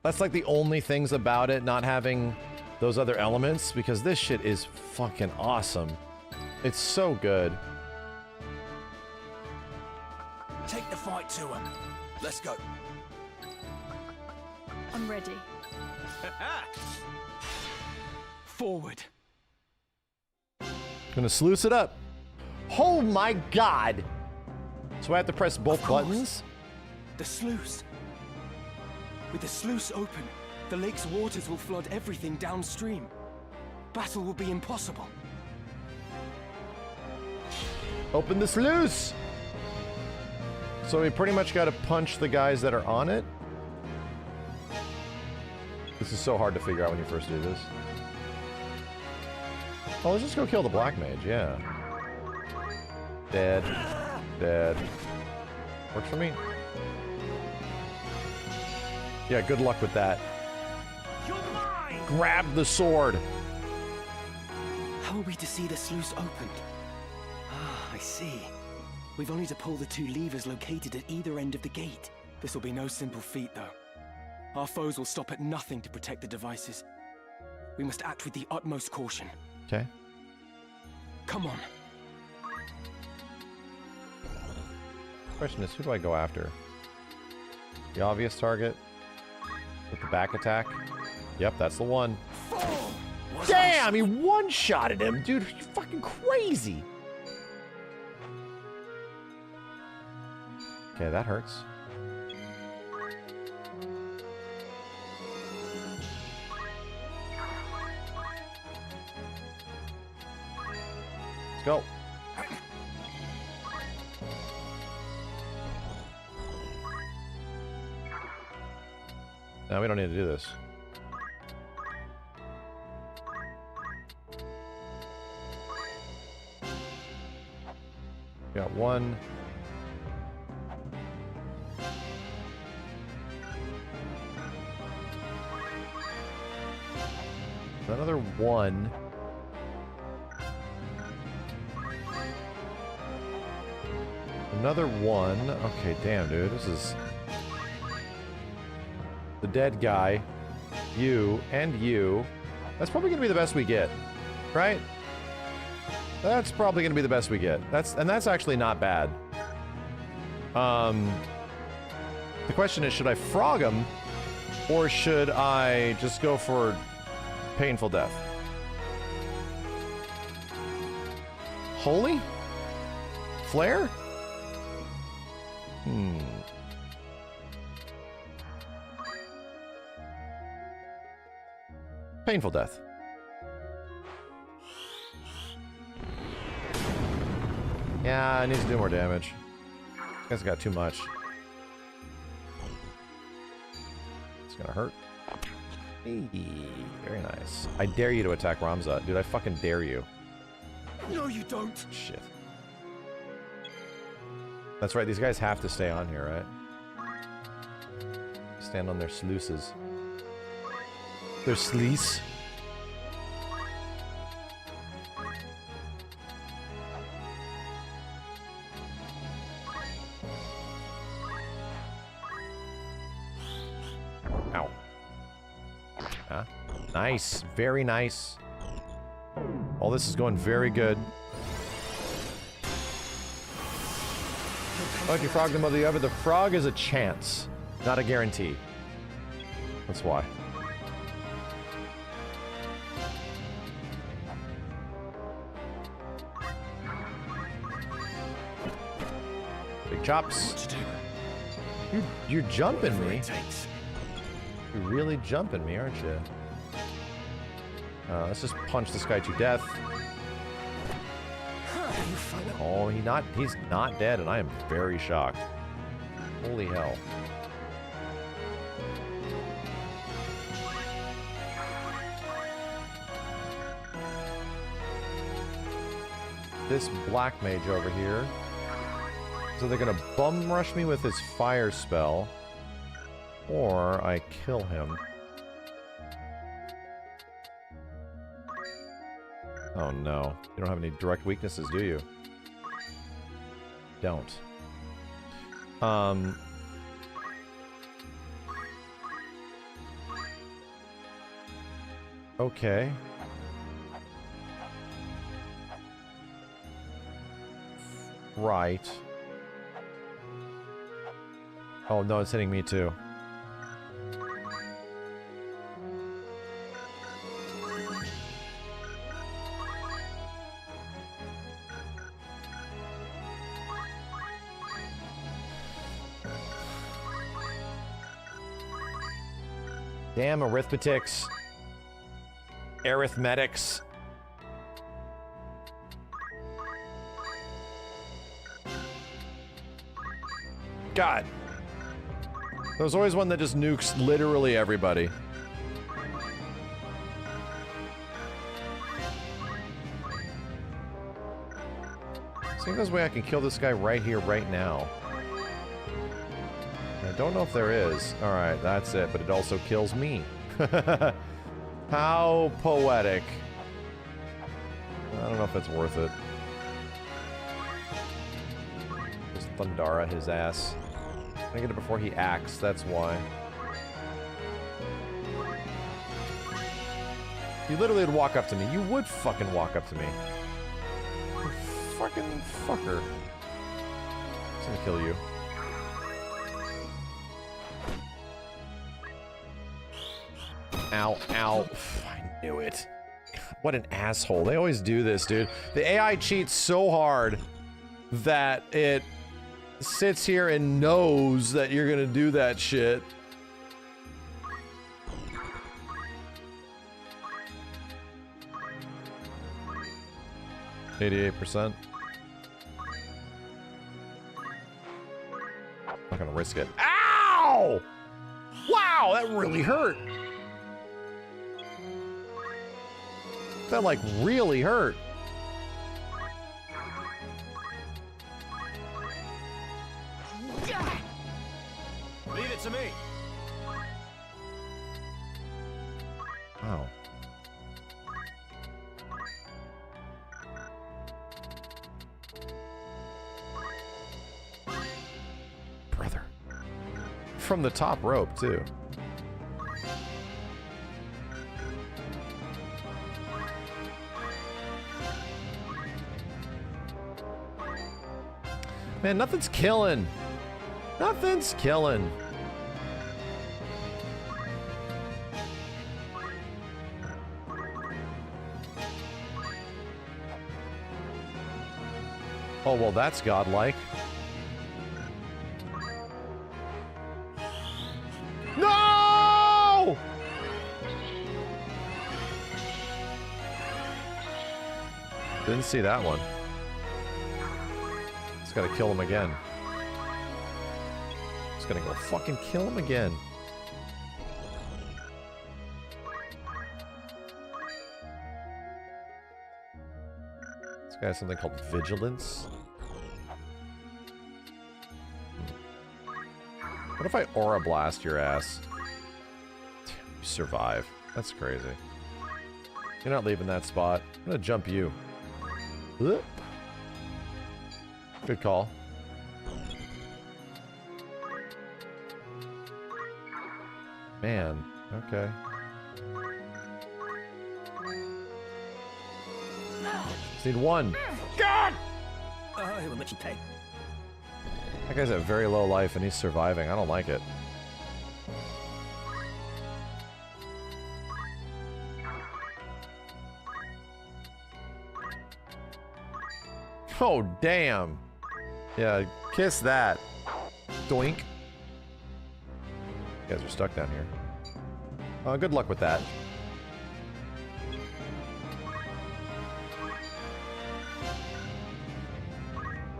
B: That's, like, the only things about it not having those other elements, because this shit is fucking awesome. It's so good.
H: Take the fight to him. Let's go.
G: I'm ready.
U: Forward.
B: Gonna sluice it up. Oh my god! So I have to press both buttons?
U: The sluice. With the sluice open, the lake's waters will flood everything downstream. Battle will be impossible.
B: Open the sluice! So we pretty much gotta punch the guys that are on it? This is so hard to figure out when you first do this. Oh, let's just go kill the Black Mage, yeah. Dead. Dead. Works for me. Yeah, good luck with that. Grab the sword!
U: How are we to see the sluice opened? Ah, I see. We've only to pull the two levers located at either end of the gate. This will be no simple feat, though. Our foes will stop at nothing to protect the devices. We must act with the utmost caution.
B: Okay.
U: Come on.
B: Question is, who do I go after? The obvious target? With the back attack? Yep, that's the one. Damn, he one-shotted him! Dude, you're fucking crazy! Okay, that hurts. Let's go. No, we don't need to do this. Got one. Another one. Another one. Okay, damn, dude. This is... The dead guy. You. And you. That's probably gonna be the best we get. Right? That's probably gonna be the best we get. That's actually not bad. The question is, should I frog him? Or should I just go for painful death? Holy? Flare? Painful death. Yeah, it needs to do more damage. This guy's got too much. It's gonna hurt. Hey, very nice. I dare you to attack Ramza. Dude, I fucking dare you.
I: No, you don't.
B: Shit. That's right, these guys have to stay on here, right? Stand on their sluices. Their sleece. Ow. Huh? Nice. Very nice. All this is going very good. Oh, if you frog them of the other, the frog is a chance, not a guarantee. That's why. Big chops. You're jumping me. You're really jumping me, aren't you? Let's just punch this guy to death. Oh, he's not dead, and I am very shocked. Holy hell. This black mage over here. So they're gonna bum rush me with his fire spell. Or I kill him. Oh no. You don't have any direct weaknesses, do you? Don't. Okay. Right. Oh no, it's hitting me too. Damn arithmetics. Arithmetics. God. There's always one that just nukes literally everybody. See if there's a way I can kill this guy right here, right now. I don't know if there is. Alright, that's it, but it also kills me. How poetic. I don't know if it's worth it. Just Thundara his ass. I get it before he acts, that's why. You literally would walk up to me. You would fucking walk up to me. You fucking fucker. It's gonna kill you. Ow, ow. I knew it. God, what an asshole. They always do this, dude. The AI cheats so hard that it sits here and knows that you're gonna do that shit. %. Not gonna risk it. Ow! Wow, that really hurt. That like really hurt.
Q: Leave it to me.
B: Wow. from the top rope, too. Man, nothing's killing. Nothing's killing. Oh, well, that's godlike. No! Didn't see that one. Just gotta kill him again. Just gonna go fucking kill him again. This guy has something called vigilance. What if I aura blast your ass? Damn, you survive. That's crazy. You're not leaving that spot. I'm gonna jump you. Ugh. Good call. Man, okay. Just need one.
H: God! It will let you pay.
B: That guy's at very low life and he's surviving. I don't like it. Oh, damn. Yeah, kiss that. Doink. You guys are stuck down here. Good luck with that.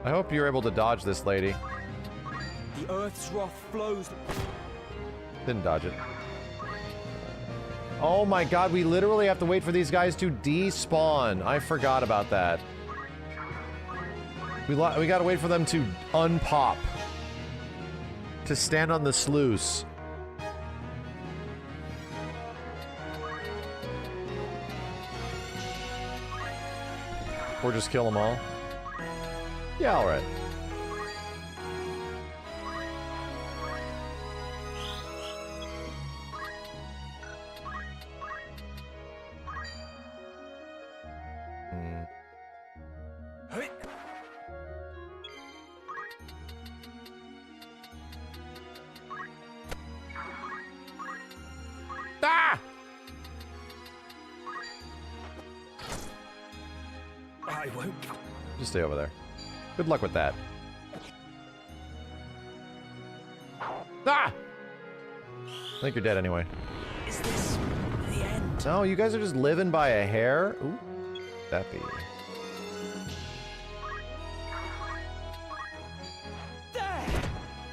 B: I hope you're able to dodge this lady.
U: The Earth's wrath flows.
B: Didn't dodge it. Oh my god, we literally have to wait for these guys to despawn. I forgot about that. We gotta wait for them to unpop. To stand on the sluice. Or just kill them all. Yeah, alright. Ah!
H: I won't.
B: Just stay over there. Good luck with that. Ah! I think you're dead anyway.
H: Is this the end?
B: No, you guys are just living by a hair. Ooh, that be.
H: There!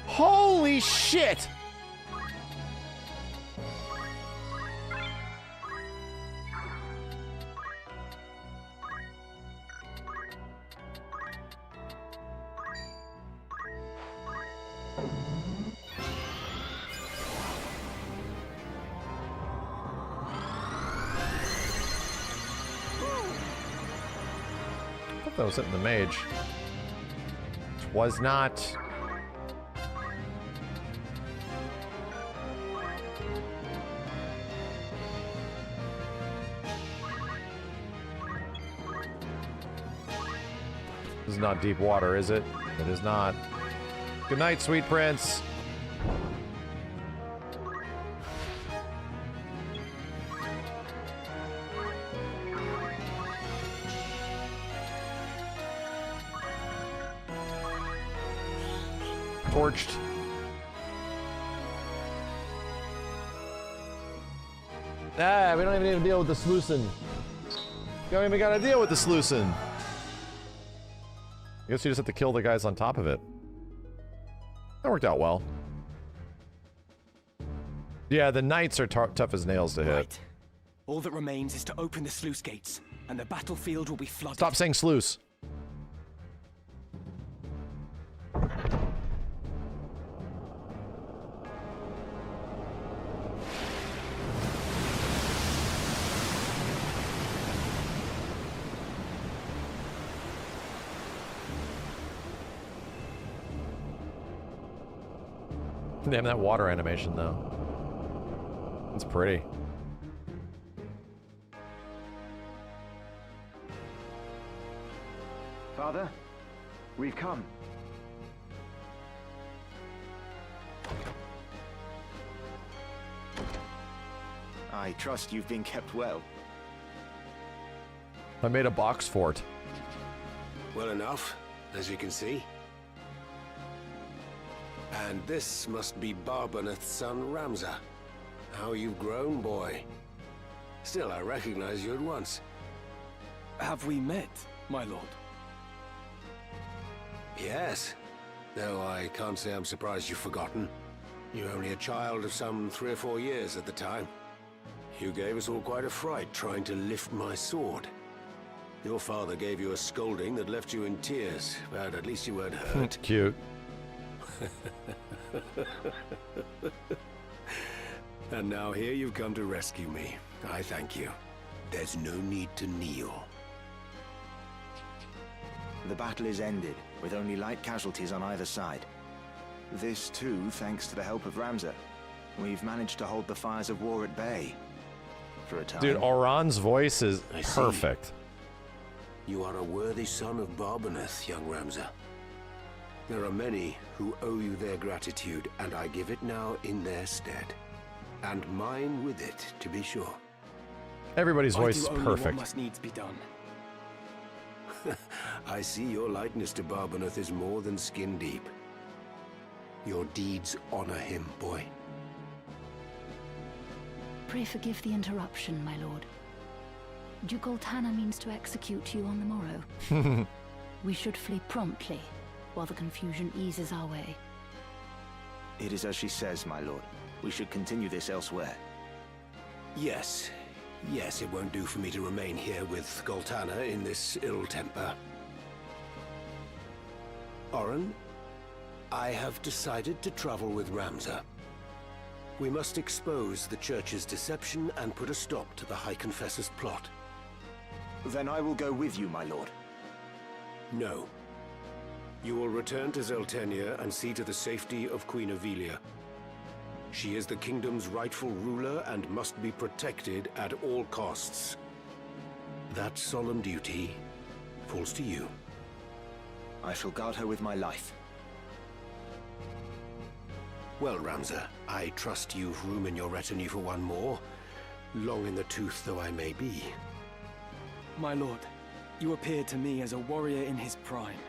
B: Holy shit! That was hitting the mage. Was not. This is not deep water, is it? It is not. Good night, sweet prince. Torched. Ah, we don't even need to deal with the sluicing. We don't even gotta deal with the sluicing. I guess you just have to kill the guys on top of it. That worked out well. Yeah, the knights are tough as nails to hit.
U: Right. All that remains is to open the sluice gates, and the battlefield will be flooded.
B: Stop saying sluice. Damn, that water animation, though. It's pretty.
Q: Father, we've come. I trust you've been kept well.
B: I made a box fort.
I: Well enough, as you can see. And this must be Barbaneth's son, Ramza. How you've grown, boy. Still, I recognize you at once.
U: Have we met, my lord?
I: Yes. Though I can't say I'm surprised you've forgotten. You were only a child of some 3 or 4 years at the time. You gave us all quite a fright trying to lift my sword. Your father gave you a scolding that left you in tears, but at least you weren't hurt.
B: It's cute.
I: And now here you've come to rescue me. I thank you. There's no need to kneel.
Q: The battle is ended, with only light casualties on either side. This too, thanks to the help of Ramza. We've managed to hold the fires of war at bay. For a time.
B: Dude, Oran's voice is perfect.
I: You are a worthy son of Barbaneth, young Ramza. There are many who owe you their gratitude, and I give it now in their stead. And mine with it, to be sure.
B: Everybody's voice is
U: I do only
B: perfect.
U: what must needs be done.
I: I see your likeness to Barbaneth is more than skin deep. Your deeds honor him, boy.
G: Pray forgive the interruption, my lord. Duke Goltana means to execute you on the morrow. We should flee promptly, while the confusion eases our way.
Q: It is as she says, my lord. We should continue this elsewhere.
I: Yes. Yes, it won't do for me to remain here with Goltana in this ill temper. Oren, I have decided to travel with Ramza. We must expose the Church's deception and put a stop to the High Confessor's plot.
Q: Then I will go with you, my lord.
I: No. You will return to Zeltenia and see to the safety of Queen Avelia. She is the kingdom's rightful ruler and must be protected at all costs. That solemn duty falls to you.
Q: I shall guard her with my life.
I: Well, Ramza, I trust you've room in your retinue for one more, long in the tooth though I may be.
U: My lord, you appear to me as a warrior in his prime.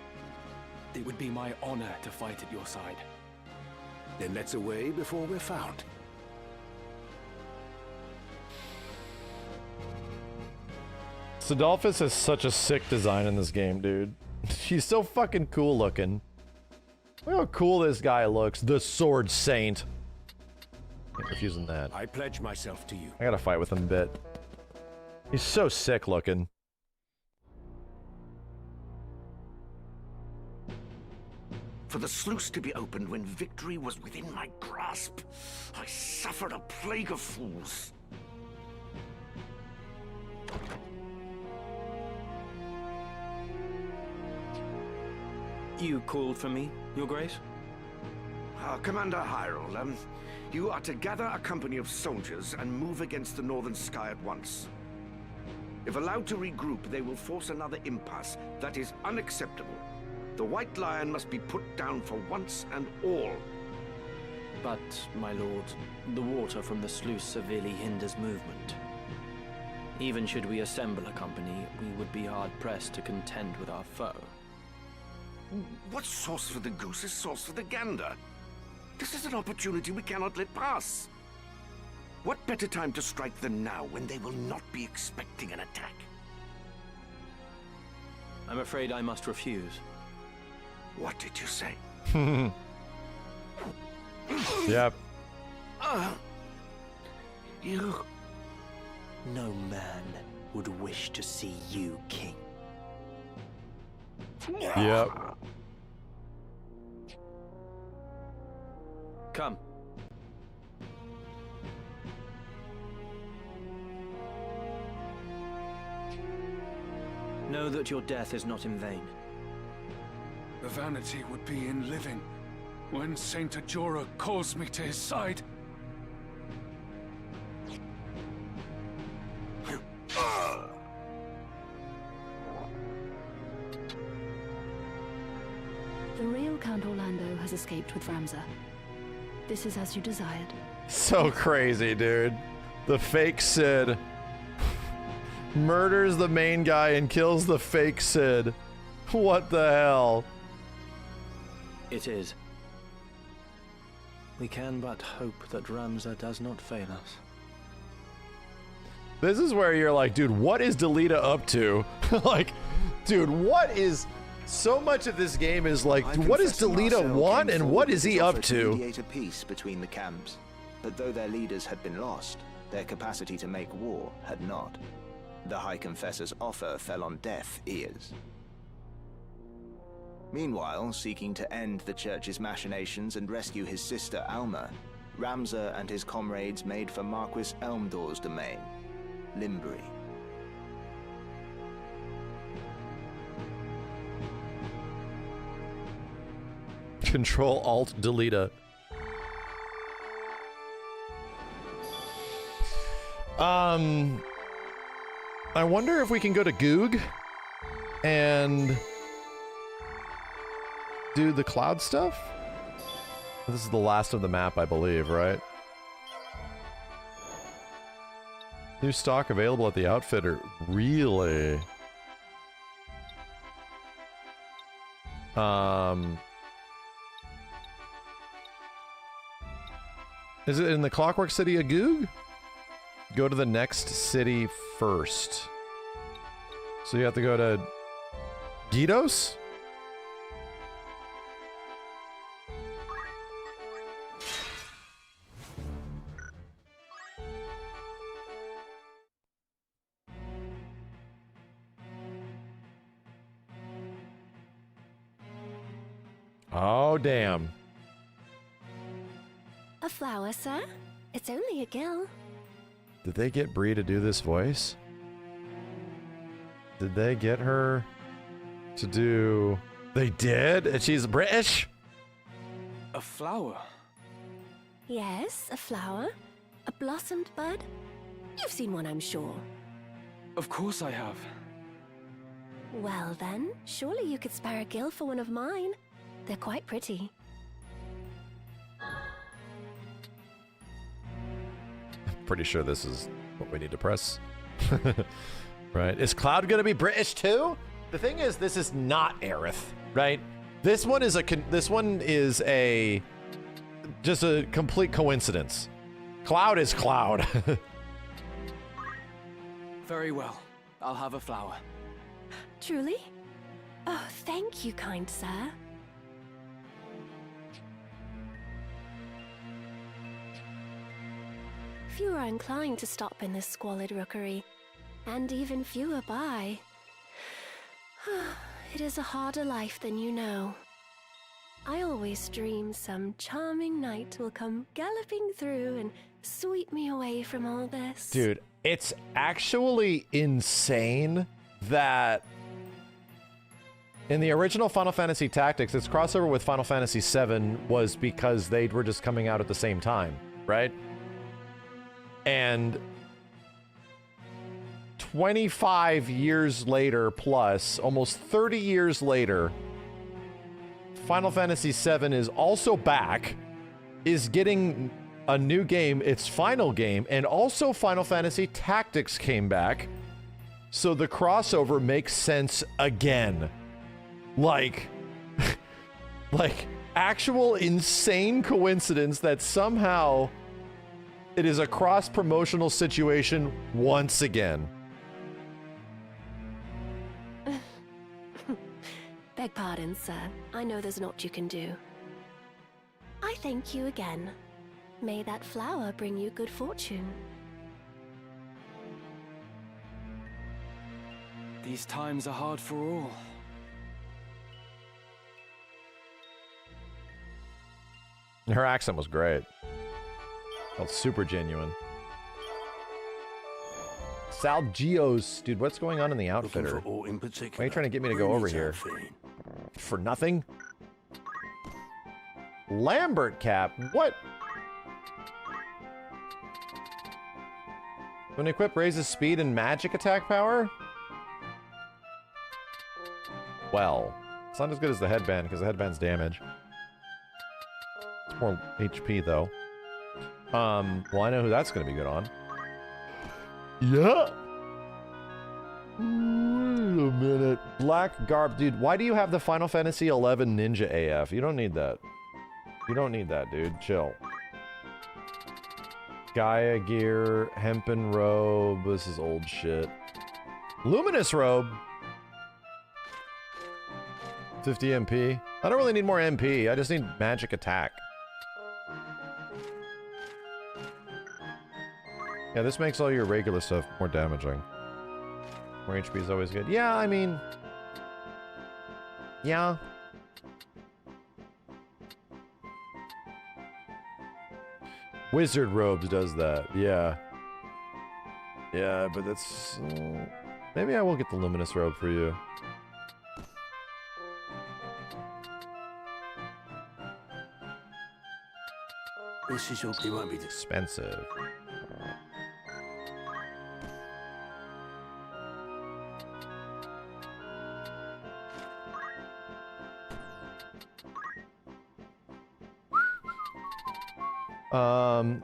U: It would be my honor to fight at your side.
I: Then let's away before we're found.
B: Sidolphus has such a sick design in this game, dude. He's so fucking cool looking. Look how cool this guy looks. The Sword Saint. Can't confusing that.
I: I pledge myself to you.
B: I gotta fight with him a bit. He's so sick looking.
L: For the sluice to be opened when victory was within my grasp, I suffered a plague of fools.
E: You called for me, Your Grace?
L: Commander Hyrule, you are to gather a company of soldiers and move against the Northern Sky at once. If allowed to regroup, they will force another impasse. That is unacceptable. The White Lion must be put down for once and all.
E: But, my lord, the water from the sluice severely hinders movement. Even should we assemble a company, we would be hard-pressed to contend with our foe.
L: What's sauce for the goose is sauce for the gander. This is an opportunity we cannot let pass. What better time to strike than now, when they will not be expecting an attack?
E: I'm afraid I must refuse.
L: What did you say?
B: Yep.
L: You...
E: No man would wish to see you king.
B: Yep.
E: Come. Know that your death is not in vain.
S: The vanity would be in living. when Saint Ajora calls me to his side.
G: The real Count Orlando has escaped with Ramza. This is as you desired.
B: So crazy, dude. The fake Sid murders the main guy and kills the fake Sid. What the hell?
E: It is. We can but hope that Ramza does not fail us.
B: This is where you're like, dude, what is Delita up to? Like, dude, what is... So much of this game is like, what does Delita want and what is he up to?
Q: Mediate a peace between the camps, but though their leaders had been lost, their capacity to make war had not. The High Confessor's offer fell on deaf ears. Meanwhile, seeking to end the Church's machinations and rescue his sister Alma, Ramza and his comrades made for Marquis Elmdor's domain, Limbury.
B: Control Alt Delita. I wonder if we can go to Goog and do the cloud stuff? This is the last of the map, I believe, right? New stock available at the outfitter. Really? Is it in the Clockwork City of Goog? Go to the next city first. So you have to go to Gydos? Oh, damn.
R: A flower, sir? It's only a gill.
B: Did they get Bree to do this voice? Did they get her to do... They did? And she's British?
U: A flower?
R: Yes, a flower. A blossomed bud. You've seen one, I'm sure.
U: Of course I have.
R: Well then, surely you could spare a gill for one of mine. They're quite pretty.
B: Pretty sure this is what we need to press. Right? Is Cloud gonna be British too? The thing is, this is not Aerith, right? This one is just a complete coincidence. Cloud is Cloud.
U: Very well. I'll have a flower.
R: Truly? Oh, thank you, kind sir. Few are inclined to stop in this squalid rookery, and even fewer buy. It is a harder life than you know. I always dream some charming knight will come galloping through and sweep me away from all this.
B: Dude, it's actually insane that in the original Final Fantasy Tactics, its crossover with Final Fantasy VII was because they were just coming out at the same time, right? And 25 years later plus, almost 30 years later, Final Fantasy VII is also back, is getting a new game, its final game, and also Final Fantasy Tactics came back. So the crossover makes sense again. Like actual insane coincidence that somehow it is a cross-promotional situation once again.
R: Beg pardon, sir. I know there's naught you can do. I thank you again. May that flower bring you good fortune.
U: These times are hard for all.
B: Her accent was great. Felt super genuine. Sal Geos, dude, what's going on in the outfitter?
A: Why are
B: you trying to get me to go over here? For nothing? Lambert cap. What? When equipped, raises speed and magic attack power? Well, it's not as good as the headband, because the headband's damage. It's more HP, though. Well, I know who that's going to be good on. Yeah. Wait a minute. Black Garb. Dude, why do you have the Final Fantasy XI Ninja AF? You don't need that. You don't need that, dude. Chill. Gaia gear, hempen robe. This is old shit. Luminous robe. 50 MP. I don't really need more MP. I just need magic attack. Yeah, this makes all your regular stuff more damaging. More HP is always good. Yeah, I mean... Yeah. Wizard Robes does that. Yeah. Yeah, but that's... maybe I will get the Luminous Robe for you.
H: This is hopefully won't be
B: expensive.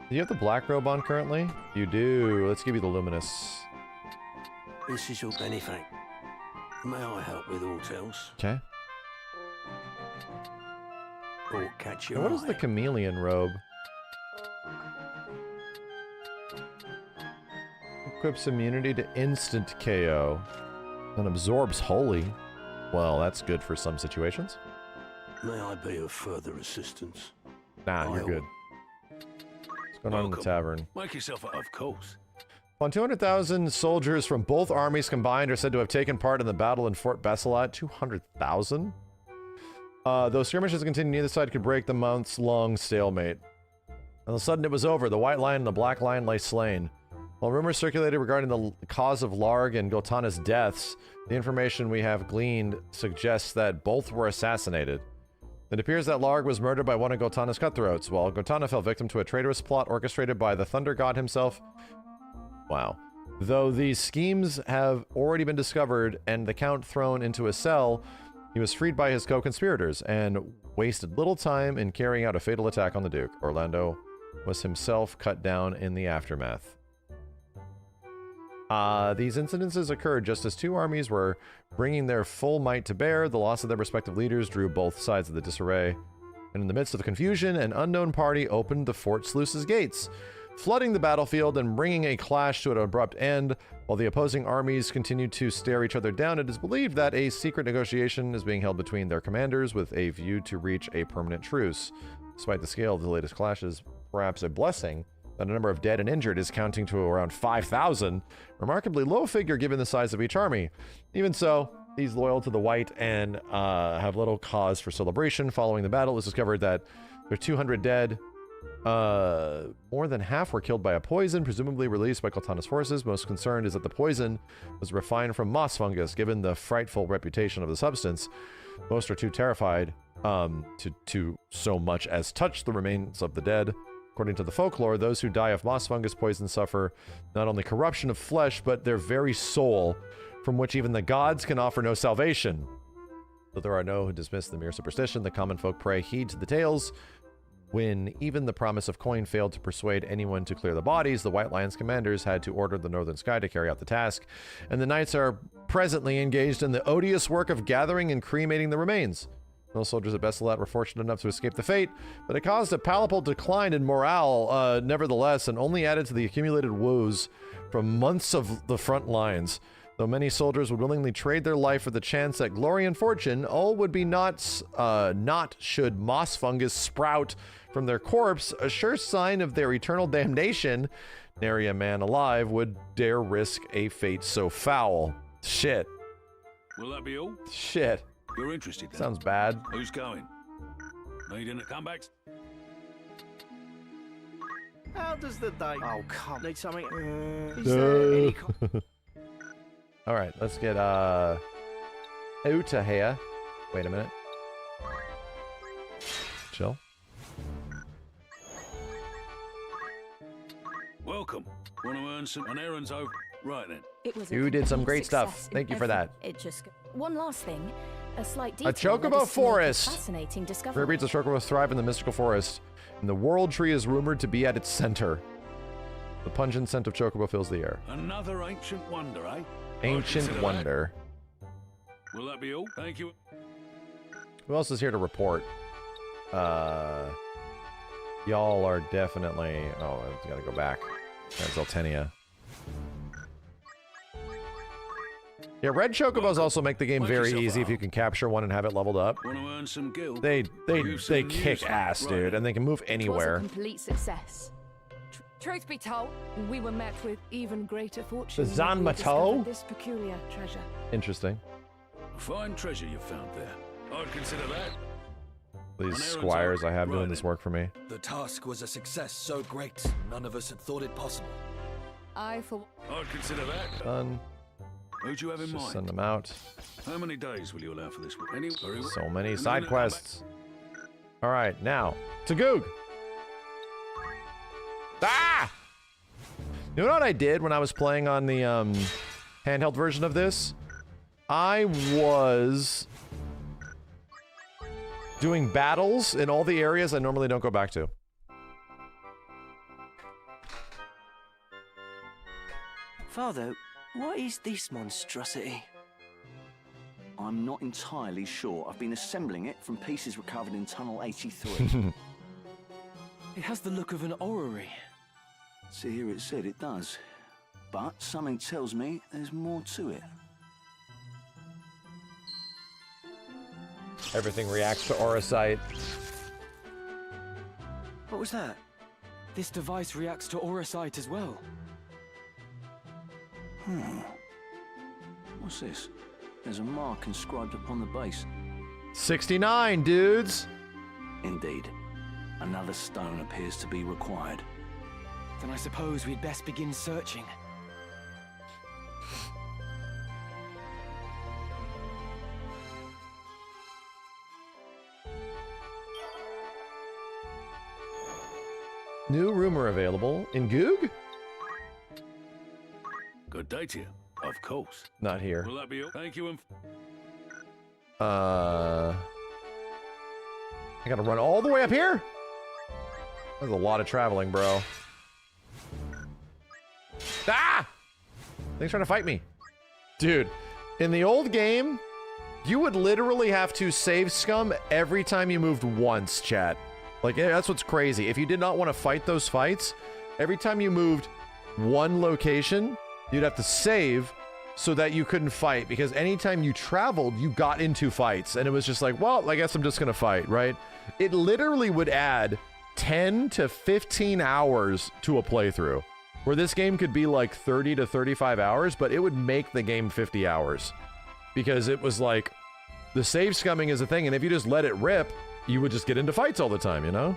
B: Do you have the black robe on currently? You do. Let's give you the luminous.
H: This is your benefit. May I help with aught else?
B: Okay.
H: Or catch your
B: What is the chameleon robe? Equips immunity to instant KO and absorbs holy. Well, that's good for some situations.
H: May I be of further assistance?
B: Nah, you're good. What's going on in the tavern?
S: Make yourself of course.
B: On 200,000 soldiers from both armies combined are said to have taken part in the battle in Fort Besselat. 200,000? Though skirmishes continued, neither side could break the months-long stalemate. All of a sudden it was over. The white lion and the black lion lay slain. While rumors circulated regarding the cause of Larg and Gotana's deaths, the information we have gleaned suggests that both were assassinated. It appears that Larg was murdered by one of Gotana's cutthroats, while Gotana fell victim to a traitorous plot orchestrated by the Thunder God himself. Wow. Though these schemes have already been discovered and the Count thrown into a cell, he was freed by his co-conspirators and wasted little time in carrying out a fatal attack on the Duke. Orlando was himself cut down in the aftermath. These incidences occurred just as two armies were bringing their full might to bear. The loss of their respective leaders drew both sides of the disarray. And in the midst of the confusion, an unknown party opened the Fort Sluice's gates, flooding the battlefield and bringing a clash to an abrupt end. While the opposing armies continued to stare each other down, it is believed that a secret negotiation is being held between their commanders with a view to reach a permanent truce. Despite the scale of the latest clashes, perhaps a blessing that a number of dead and injured is counting to around 5,000, remarkably low figure given the size of each army. Even so, these loyal to the white and have little cause for celebration. Following the battle, it was discovered that there are 200 dead. More than half were killed by a poison, presumably released by Gotana's forces. Most concerned is that the poison was refined from moss fungus, given the frightful reputation of the substance. Most are too terrified to so much as touch the remains of the dead. According to the folklore, those who die of moss fungus poison suffer not only corruption of flesh, but their very soul, from which even the gods can offer no salvation. Though there are no who dismiss the mere superstition, the common folk pray heed to the tales. When even the promise of coin failed to persuade anyone to clear the bodies, the White Lion's commanders had to order the Northern Sky to carry out the task, and the knights are presently engaged in the odious work of gathering and cremating the remains. Most soldiers at Besselat were fortunate enough to escape the fate, but it caused a palpable decline in morale, nevertheless, and only added to the accumulated woes from months of the front lines. Though many soldiers would willingly trade their life for the chance at glory and fortune, all would be not should moss fungus sprout from their corpse, a sure sign of their eternal damnation. Nary a man alive would dare risk a fate so foul. Shit.
S: Will that be all?
B: Shit.
S: You're interested then?
B: Sounds bad.
S: Who's going? Need any comebacks?
H: How does the day... Oh, come. Need something...
B: Is there any... All right, let's get out of here. Wait a minute. Chill.
S: Want to earn an errand's over. Right then.
G: It was
B: You did some great stuff.
G: success in
B: Thank you for that.
G: It just one last thing, a slight
B: A
G: detail that
B: Chocobo
G: is to make a
B: forest.
G: fascinating
B: Rare
G: discovery.
B: breeds of Chocobos thrive in the mystical forest, and the world tree is rumored to be at its center. The pungent scent of Chocobo fills the air.
S: Another ancient wonder, eh?
B: Ancient wonder.
S: Will that be all? Thank you.
B: Who else is here to report? Y'all are definitely... Oh, I gotta go back. That's Zeltenia. Yeah, red Chocobos also make the game very easy if you can capture one and have it leveled up.
S: Want to earn some gil?
B: They kick ass, dude, and they can move anywhere.
K: It was a complete success. Truth be told, we were met with even greater fortune.
B: The
K: when we
B: Zanmato?
K: discovered this peculiar treasure.
B: Interesting.
S: A fine treasure you found there. I'd consider that.
B: These squires I have doing this work for me.
M: The task was a success so great, none of us had thought it possible.
S: I'd consider that.
B: Done.
S: Who'd you have in
B: Just
S: mind?
B: send them out.
S: How many days will you allow for this? Very well.
B: So many
S: And
B: side
S: then
B: quests. All right, now to Goog. Ah! You know what I did when I was playing on the handheld version of this? I was doing battles in all the areas I normally don't go back to.
E: Father, what is this monstrosity?
Q: I'm not entirely sure. I've been assembling it from pieces recovered in Tunnel 83.
U: It has the look of an orrery.
Q: See, here it said it does. But something tells me there's more to it.
B: Everything reacts to Auracite.
E: What was that?
U: This device reacts to Auracite as well.
Q: What's this? There's a mark inscribed upon the base.
B: 69, dudes!
Q: Indeed. Another stone appears to be required.
U: Then I suppose we'd best begin searching.
B: New rumor available in Goog?
S: Good day to you. Of course.
B: Not here.
S: Will that be all? Thank you.
B: I gotta run all the way up here? That's a lot of traveling, bro. Ah! Thing's trying to fight me. Dude, in the old game, you would literally have to save scum every time you moved once, chat. Like, that's what's crazy. If you did not want to fight those fights, every time you moved one location, you'd have to save so that you couldn't fight, because anytime you traveled, you got into fights, and it was just like, well, I guess I'm just gonna fight, right? It literally would add 10 to 15 hours to a playthrough, where this game could be like 30 to 35 hours, but it would make the game 50 hours, because it was like, the save scumming is a thing, and if you just let it rip, you would just get into fights all the time, you know?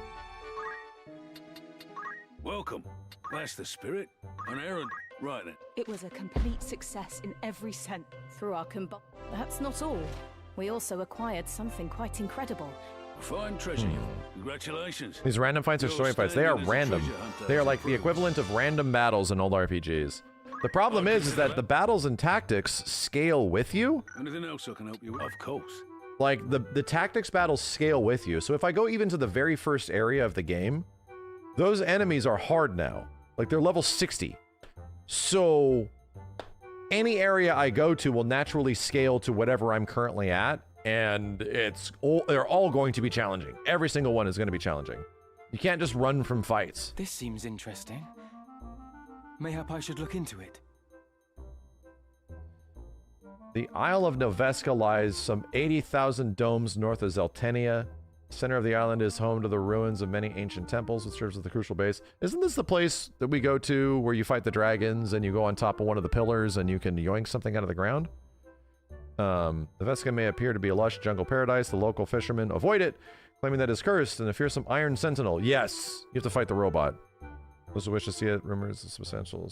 S: Welcome. That's the spirit. An errand. Right then.
K: It was a complete success in every sense. Through our That's not all. We also acquired something quite incredible.
S: Fine treasure. Congratulations.
B: These random fights are story fights. They are random. They are like the equivalent of random battles in old RPGs. The problem is that the battles and tactics scale with you.
S: Anything else I can help you with? Of course.
B: Like, the tactics battles scale with you. So if I go even to the very first area of the game, those enemies are hard now. Like, they're level 60. So any area I go to will naturally scale to whatever I'm currently at, and they're all going to be challenging. Every single one is going to be challenging. You can't just run from fights.
U: This seems interesting. Mayhap I should look into it.
B: The Isle of Noveska lies some 80,000 domes north of Zeltenia. The center of the island is home to the ruins of many ancient temples, which serves as the crucial base. Isn't this the place that we go to where you fight the dragons and you go on top of one of the pillars and you can yoink something out of the ground? Noveska may appear to be a lush jungle paradise. The local fishermen avoid it, claiming that it's cursed and a fearsome iron sentinel. Yes, you have to fight the robot. Those who wish to see it, rumors is substantial.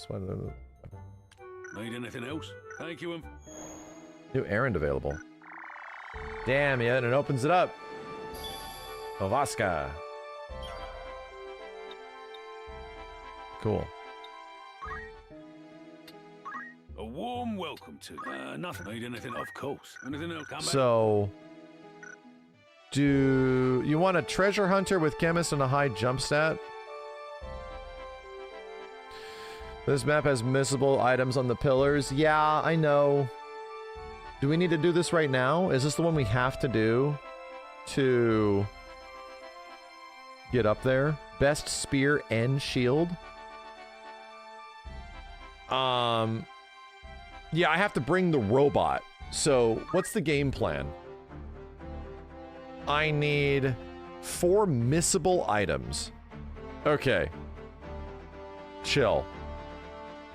S: Need anything else? Thank you.
B: New errand available. Damn, yeah, and it opens it up. Noveska. Cool.
S: warm welcome to. Nothing. Need anything? Of course. Anything else? Come back.
B: So, do you want a treasure hunter with chemist and a high jump stat? This map has missable items on the pillars. Yeah, I know. Do we need to do this right now? Is this the one we have to do to get up there? Best spear and shield? Yeah, I have to bring the robot. So, what's the game plan? I need 4 missable items. Okay. Chill.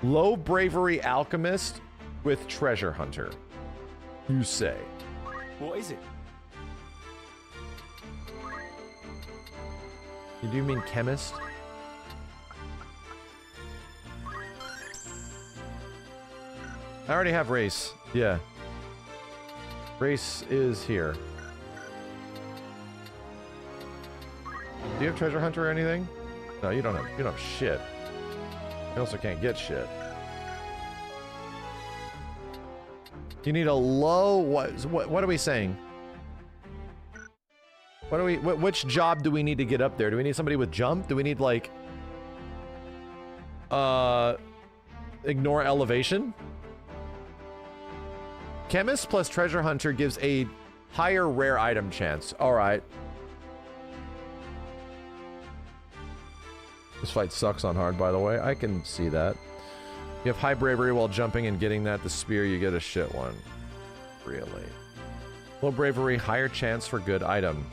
B: Low bravery alchemist with treasure hunter. You say.
U: What is it?
B: You do mean chemist? I already have race. Yeah. Race is here. Do you have treasure hunter or anything? No, you don't have shit. You also can't get shit. You need a low what are we saying? Which job do we need to get up there? Do we need somebody with jump? Do we need like ignore elevation? Chemist plus treasure hunter gives a higher rare item chance. All right. This fight sucks on hard, by the way. I can see that. You have high bravery while jumping and getting that. The spear, you get a shit one. Really? Low bravery, higher chance for good item.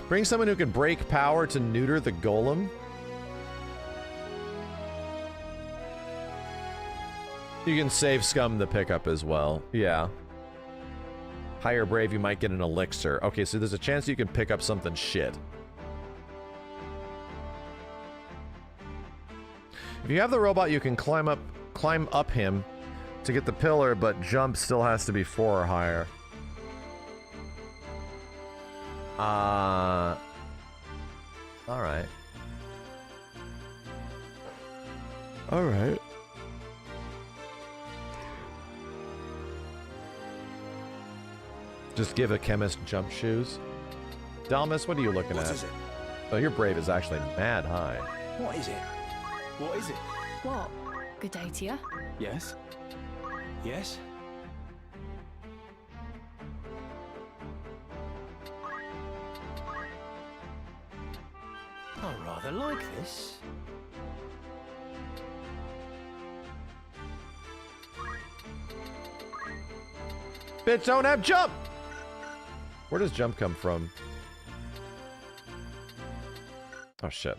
B: Bring someone who can break power to neuter the golem. You can save scum the pickup as well. Yeah. Higher brave, you might get an elixir. Okay, so there's a chance you can pick up something shit. If you have the robot, you can climb up him to get the pillar, but jump still has to be 4 or higher. All right. All right. Just give a chemist jump shoes. Dalmas, what are you looking at?
I: What is it?
B: Oh, your brave is actually mad high.
I: What is it? What is it?
K: What? Good day to you.
U: Yes? Yes?
H: I rather like this.
B: Bitch, don't have jump! Where does jump come from? Oh, shit.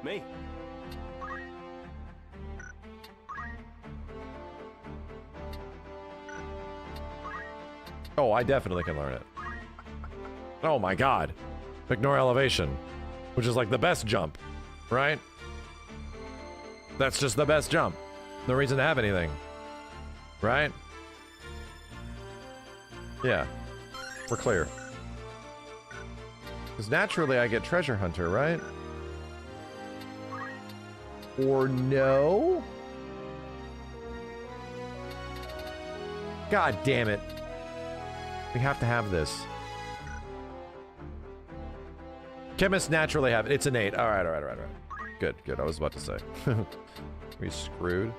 U: Me?
B: Oh, I definitely can learn it. Oh my god. Ignore elevation. Which is like the best jump, right? That's just the best jump. No reason to have anything. Right? Yeah. We're clear. Because naturally I get treasure hunter, right? Or no? God damn it. We have to have this. Chemists naturally have it. It's innate. Alright. Good. I was about to say. We screwed.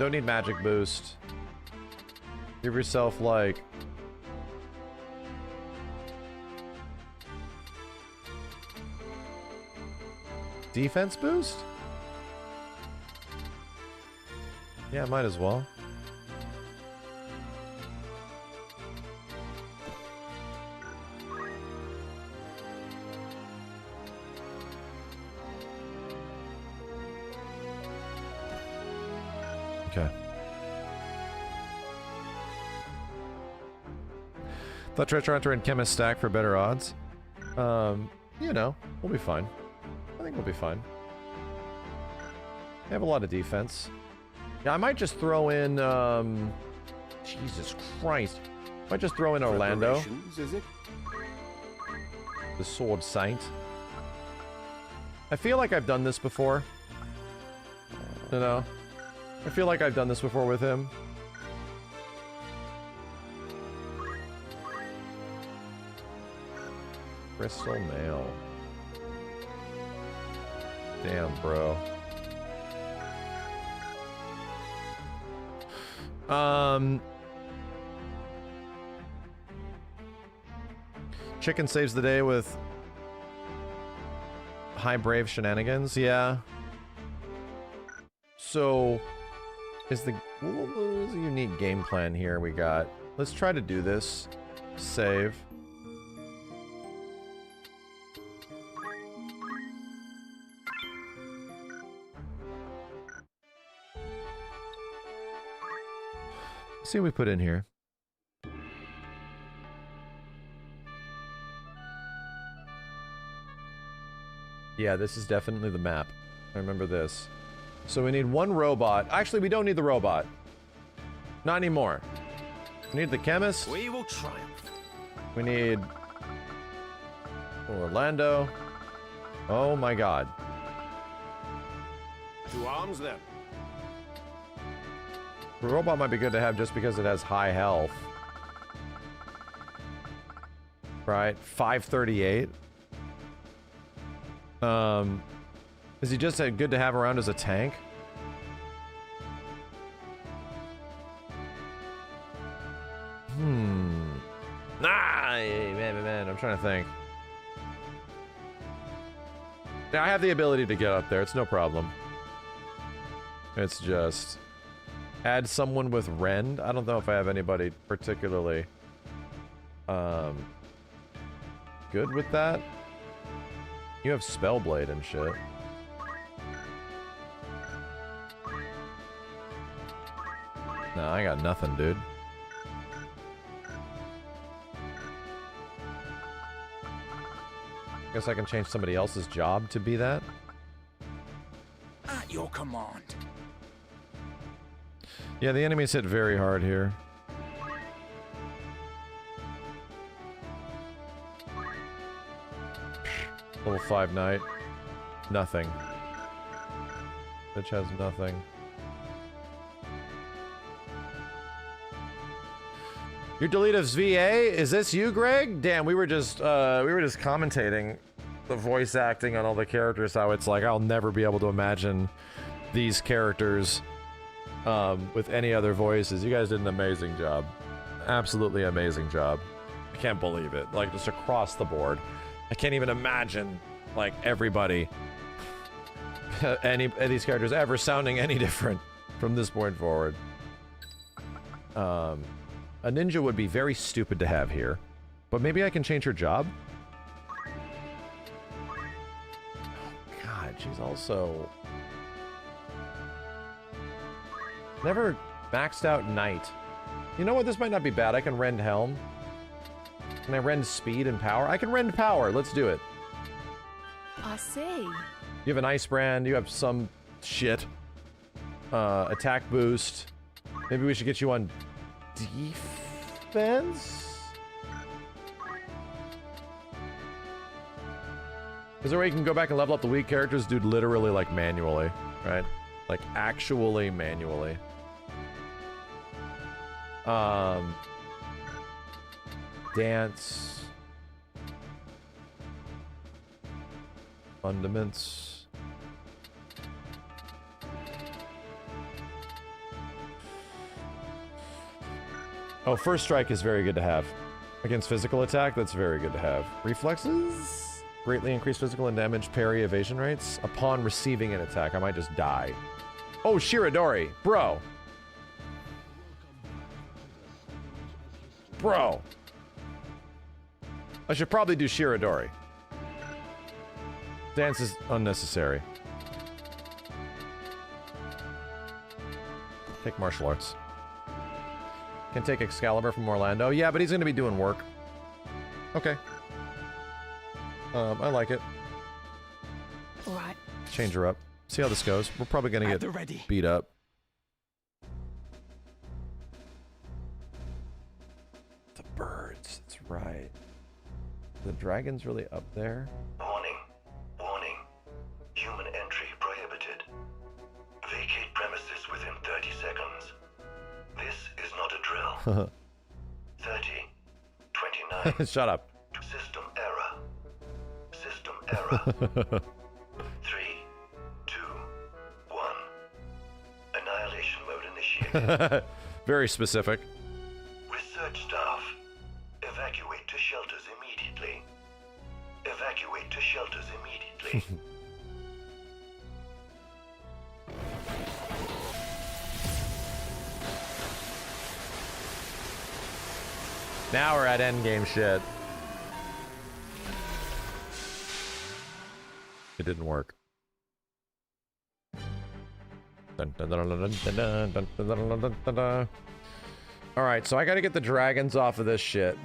B: Don't need magic boost. Give yourself like... defense boost? Yeah, might as well. Okay. Thought treasure hunter and chemist stack for better odds. You know, we'll be fine. I think we'll be fine. They have a lot of defense. Yeah, I might just throw in, Jesus Christ. I might just throw in Orlando.
I: Is it?
B: The Sword Saint. I feel like I've done this before. You know? I feel like I've done this before with him. Crystal mail. Damn, bro. Chicken saves the day with high brave shenanigans. Yeah. So, what is the unique game plan here we got? Let's try to do this. Save. See what we put in here. Yeah, this is definitely the map. I remember this. So we need one robot. Actually, we don't need the robot. Not anymore. We need the chemist.
H: We will triumph.
B: We need Orlando. Oh my god.
L: To arms then.
B: The robot might be good to have just because it has high health. Right, 538. Is he just good to have around as a tank? Man, I'm trying to think. Yeah, I have the ability to get up there, it's no problem. It's just... add someone with rend? I don't know if I have anybody particularly good with that. You have Spellblade and shit. Nah, I got nothing, dude. Guess I can change somebody else's job to be that.
N: At your command.
B: Yeah, the enemies hit very hard here. Level 5 knight. Nothing. Bitch has nothing. Your Deletive's VA? Is this you, Greg? Damn, we were just commentating the voice acting on all the characters, how it's like I'll never be able to imagine these characters with any other voices. You guys did an amazing job. Absolutely amazing job. I can't believe it. Like, just across the board. I can't even imagine, like, everybody, any of these characters ever sounding any different from this point forward. A ninja would be very stupid to have here. But maybe I can change her job? God, she's also... never maxed out knight. You know what? This might not be bad. I can rend helm. Can I rend speed and power? I can rend power. Let's do it.
K: I see.
B: You have an ice brand. You have some shit. Attack boost. Maybe we should get you on defense? Is there a way you can go back and level up the weak characters? Dude, literally, like, manually, right? Like, actually manually. Dance. Fundaments. Oh, first strike is very good to have. Against physical attack, that's very good to have. Reflexes? Greatly increase physical and damage parry evasion rates. Upon receiving an attack, I might just die. Oh, Shiradori. Bro. Bro. I should probably do Shiradori. Dance is unnecessary. Take martial arts. Can take Excalibur from Orlando. Yeah, but he's going to be doing work. Okay. I like it.
K: All right.
B: Change her up. See how this goes. We're probably going to get beat up. The birds. That's right. The dragon's really up there.
F: Warning. Warning.
B: 30,
L: 29.
B: Shut up.
L: System error. System error. 3, 2, 1. Annihilation mode initiated.
B: Very specific.
L: Research staff, evacuate to shelters immediately. Evacuate to shelters immediately.
B: Now we're at endgame shit. It didn't work. Alright, so I gotta get the dragons off of this shit.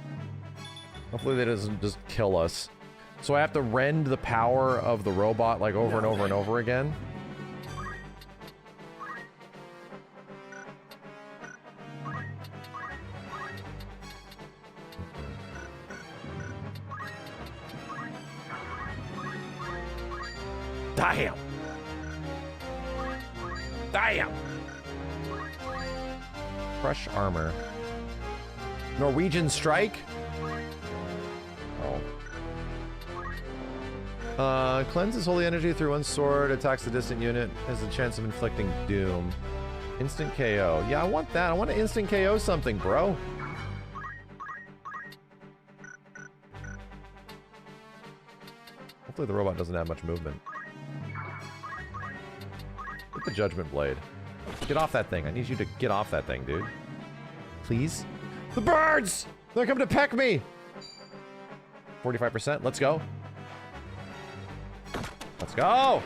B: Hopefully that doesn't just kill us. So I have to rend the power of the robot like over and over and over again. Damn! Damn! Crush armor. Norwegian strike? Oh. Cleanses holy energy through one sword, attacks the distant unit, has a chance of inflicting doom. Instant KO. Yeah, I want that. I want to instant KO something, bro. Hopefully the robot doesn't have much movement. Get the Judgment Blade. Get off that thing. I need you to get off that thing, dude. Please? The birds! They're coming to peck me! 45%. Let's go. Let's go!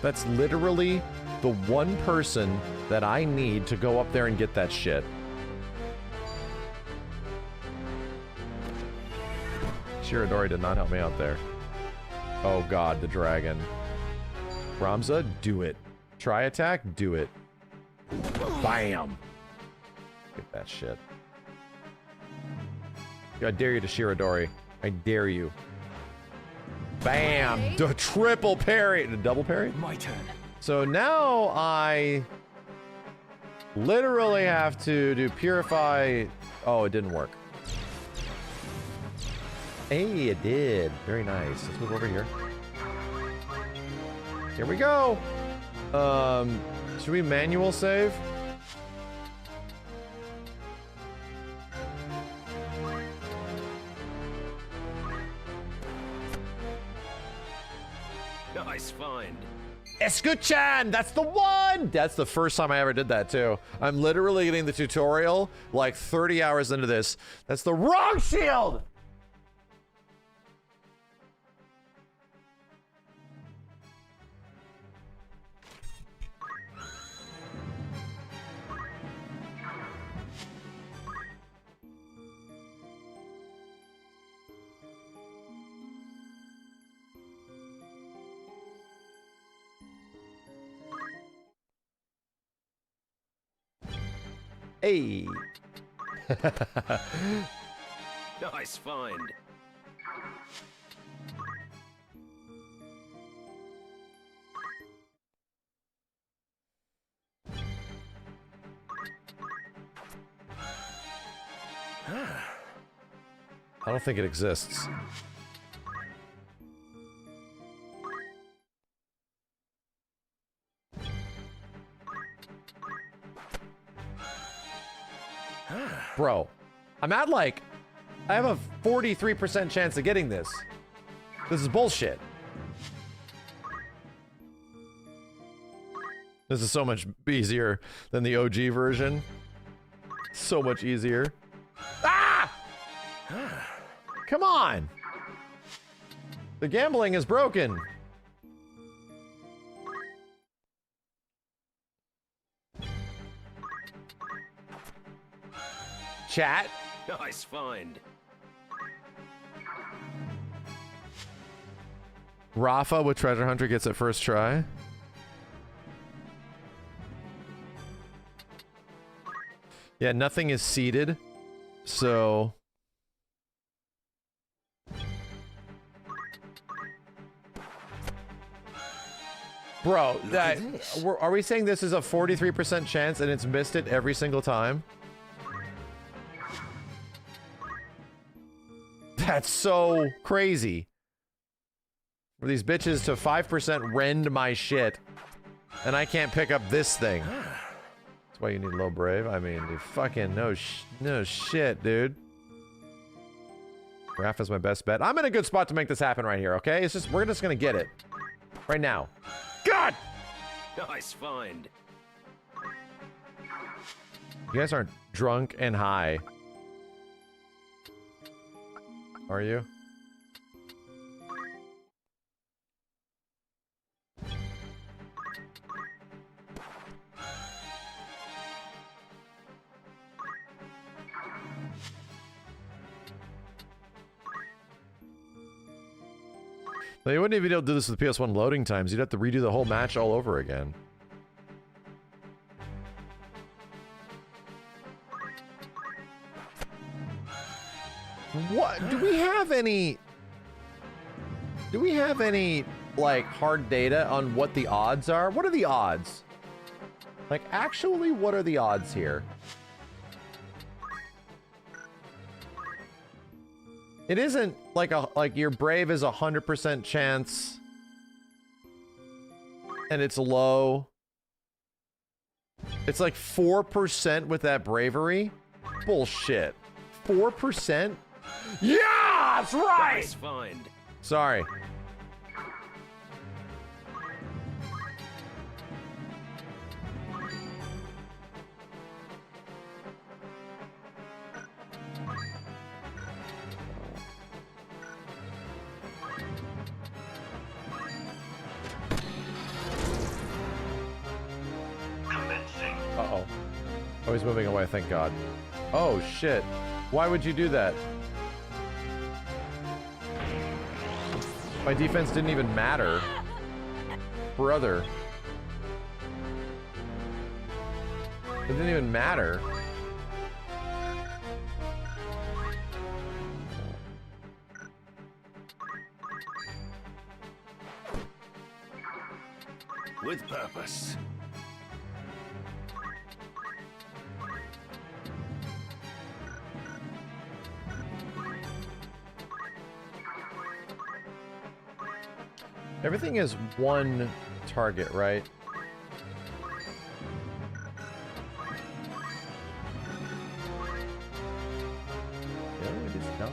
B: That's literally the one person that I need to go up there and get that shit. Shirodori did not help me out there. Oh god, the dragon. Ramza, do it. Try attack, do it. Bam! Get that shit. I dare you to Shirodori. I dare you. Bam! Okay. Triple parry! Double parry?
U: My turn.
B: So now I literally have to do purify. Oh, it didn't work. Hey, it did. Very nice. Let's move over here. Here we go. Should we manual save?
H: Nice find.
B: Escuchan! That's the one! That's the first time I ever did that, too. I'm literally getting the tutorial like 30 hours into this. That's the wrong shield! Hey.
H: Nice find.
B: I don't think it exists. Bro, I'm at like, I have a 43% chance of getting this. This is bullshit. This is so much easier than the OG version. So much easier. Ah! Come on! The gambling is broken. Chat.
H: Nice find.
B: Rafa with Treasure Hunter gets it first try. Yeah, nothing is seeded, so Bro, are we saying this is a 43% chance and it's missed it every single time? That's so crazy. For these bitches to 5% rend my shit, and I can't pick up this thing. That's why you need low brave. I mean, you fucking no shit, dude. Raph is my best bet. I'm in a good spot to make this happen right here, okay? It's just, we're just gonna get it. Right now. God!
H: Nice find.
B: You guys aren't drunk and high. Are you? No, you wouldn't even be able to do this with PS1 loading times. You'd have to redo the whole match all over again. What? Do we have any, like, hard data on what the odds are? What are the odds? Like, actually, what are the odds here? It isn't like your brave is 100% chance and it's low. It's like 4% with that bravery. Bullshit. 4%? Yeah, that's right.
H: Nice find.
B: Sorry. Uh-oh. Oh, he's moving away, thank God. Oh, shit. Why would you do that? My defense didn't even matter. Brother. It didn't even matter.
L: With purpose.
B: Everything is one target, right? No, it is not.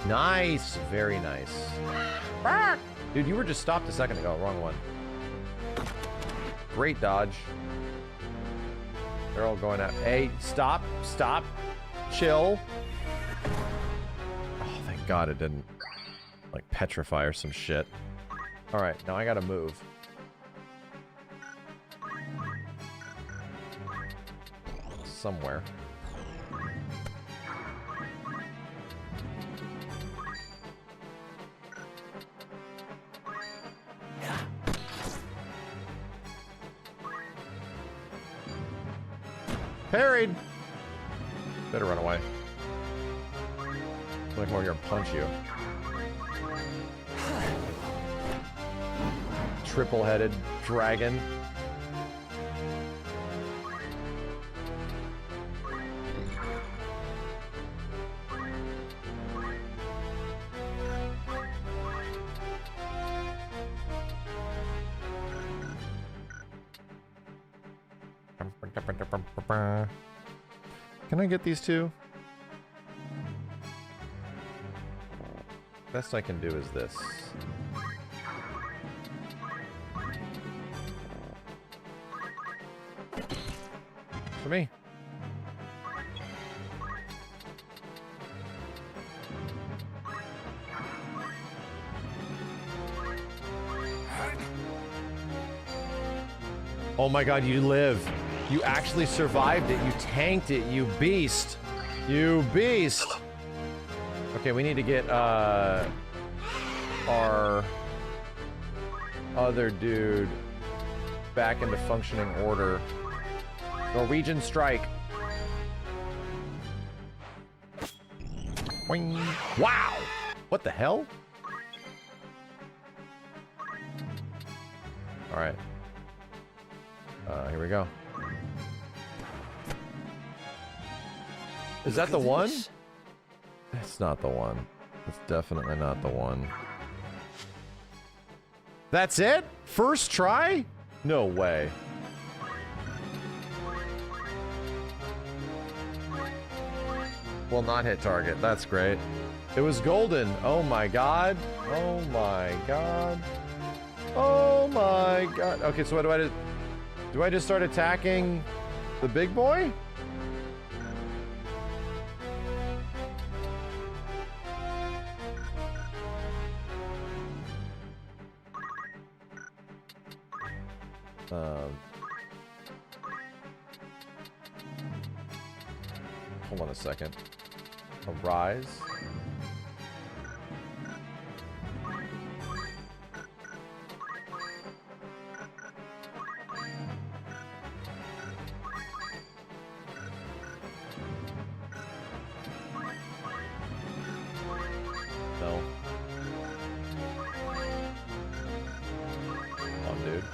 B: Nice! Very nice. Dude, you were just stopped a second ago. Wrong one. Great dodge. They're all going out. Hey, stop. Stop. Chill. Oh, thank God it didn't, like, petrify or some shit. Alright, now I gotta move. Somewhere. Parried! Better run away. Like we're gonna punch you. Triple-headed dragon. Can I get these two? Best I can do is this. For me. Oh my God, you live. You actually survived it. You tanked it, you beast. You beast. Okay, we need to get our other dude back into functioning order. Norwegian strike. Boing. Wow! What the hell? All right. Here we go. Is that the one? It's not the one. It's definitely not the one. That's it? First try? No way. Will not hit target. That's great. It was golden. Oh my god. Oh my god. Oh my god. Okay, so what do I do? Do I just start attacking the big boy? Hold on a second. Arise. No. Come on, dude.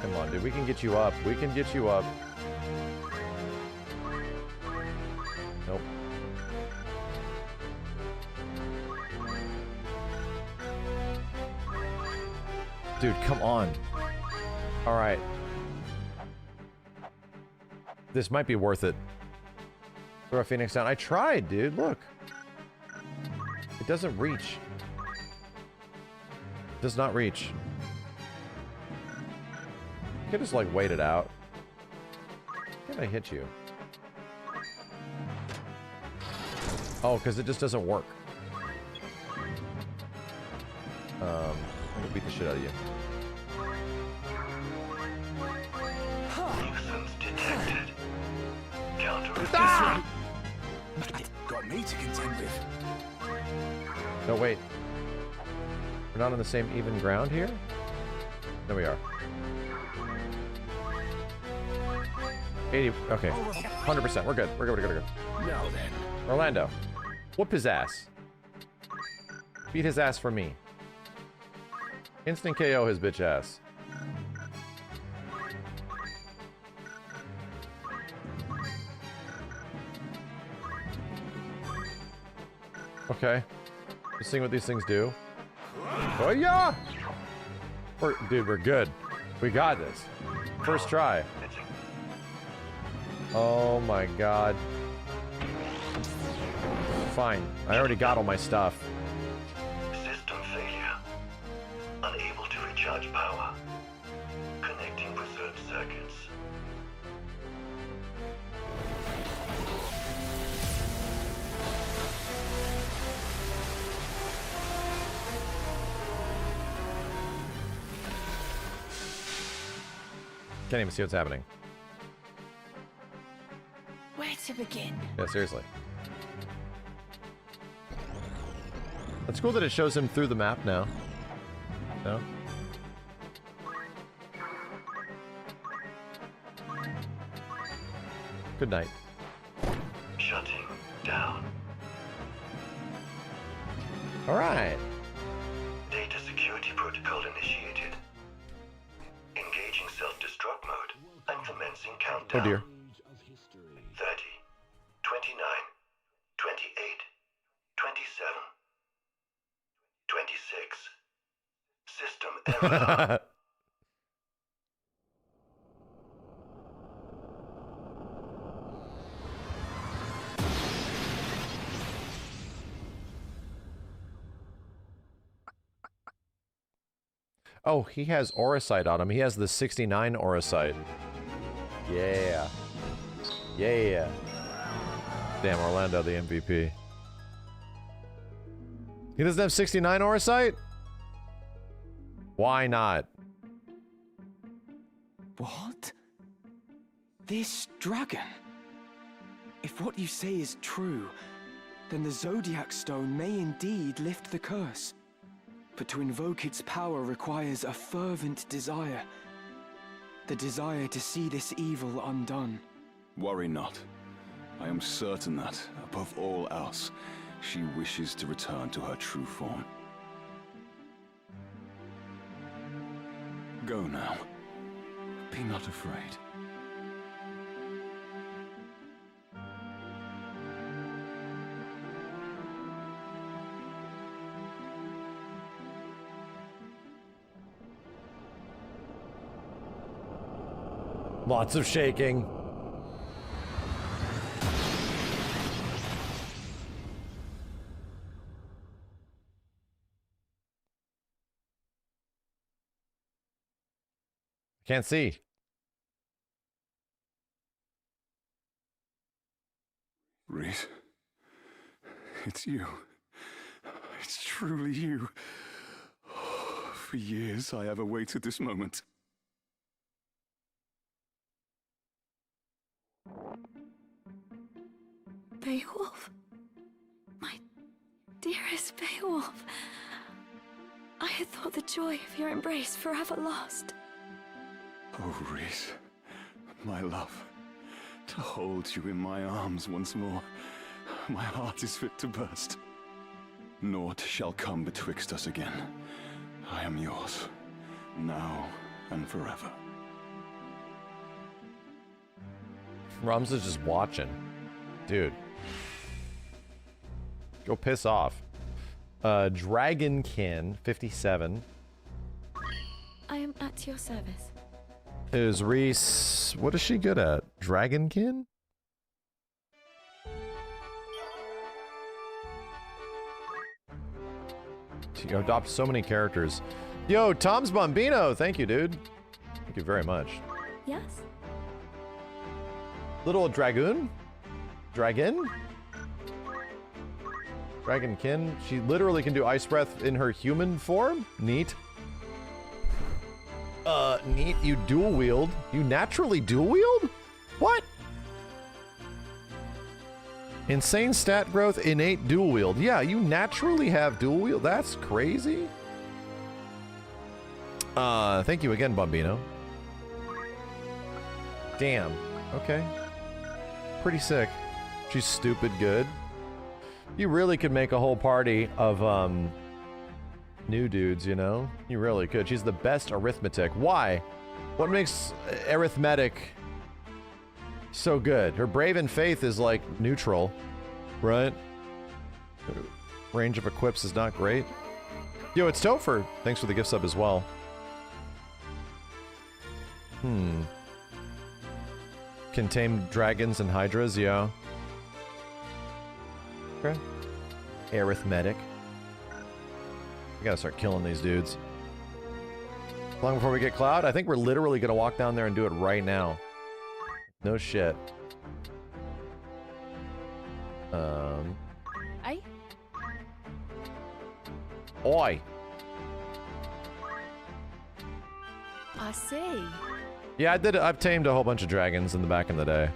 B: Come on, dude. We can get you up. We can get you up. Nope. Dude, come on. All right. This might be worth it. Throw a Phoenix down. I tried, dude. Look. It doesn't reach. It does not reach. I could just, like, wait it out. Can I hit you? Oh, because it just doesn't work. I'm gonna beat the shit out of you.
F: Nuisance detected. Counter.
B: Ah!
I: Got me to contend with.
B: No, wait. We're not on the same even ground here? There we are. 80. Okay. 100%. We're good. We're good. We're good. We're good.
I: Now then.
B: Orlando. Whoop his ass. Beat his ass for me. Instant KO his bitch ass. Okay. Just seeing what these things do. Oh yeah! Dude, we're good. We got this. First try. Oh my god. Fine. I already got all my stuff.
F: System failure. Unable to recharge power. Connecting preserved circuits.
B: Can't even see what's happening.
K: Where to begin?
B: Yeah, seriously. It's cool that it shows him through the map now. No? Good night.
F: Shutting down.
B: Alright.
F: Data security protocol initiated. Engaging self-destruct mode and commencing countdown.
B: Oh dear.
F: 30, 29, 28, 27, 26. System error.
B: Oh, he has Auracite on him. He has the 69 Auracite. Yeah. Yeah. Damn, Orlando, the MVP. He doesn't have 69 Auracite? Why not?
U: What? This dragon? If what you say is true, then the Zodiac Stone may indeed lift the curse. But to invoke its power requires a fervent desire. The desire to see this evil undone.
J: Worry not. I am certain that, above all else, she wishes to return to her true form. Go now. Be not afraid.
B: Lots of shaking. Can't see.
J: Reese, it's you. It's truly you. For years I have awaited this moment.
R: Beowulf? My dearest Beowulf. I had thought the joy of your embrace forever lost.
J: Oh, Reese, my love, to hold you in my arms once more, my heart is fit to burst. Naught shall come betwixt us again. I am yours, now and forever.
B: Rums is just watching. Dude. Go piss off. Dragonkin 57.
R: I am at your service.
B: Is Reese... What is she good at? Dragonkin? She adopts so many characters. Yo, Tom's Bombino! Thank you, dude. Thank you very much.
R: Yes?
B: Little Dragoon? Dragon? Dragonkin? She literally can do ice breath in her human form? Neat. Neat. You dual wield. You naturally dual wield? What? Insane stat growth, innate dual wield. Yeah, you naturally have dual wield. That's crazy. Thank you again, Bombino. Damn. Okay. Pretty sick. She's stupid good. You really could make a whole party of, new dudes, you know? You really could. She's the best arithmetic. Why? What makes arithmetic so good? Her brave and faith is like neutral, right? Range of equips is not great. Yo, it's Topher. Thanks for the gift sub as well. Can tame dragons and hydras, yeah. Okay. Arithmetic. We gotta start killing these dudes. Long before we get Cloud? I think we're literally gonna walk down there and do it right now. No shit.
K: Aye?
B: Oi!
K: I see.
B: Yeah, I've tamed a whole bunch of dragons in the back in the day.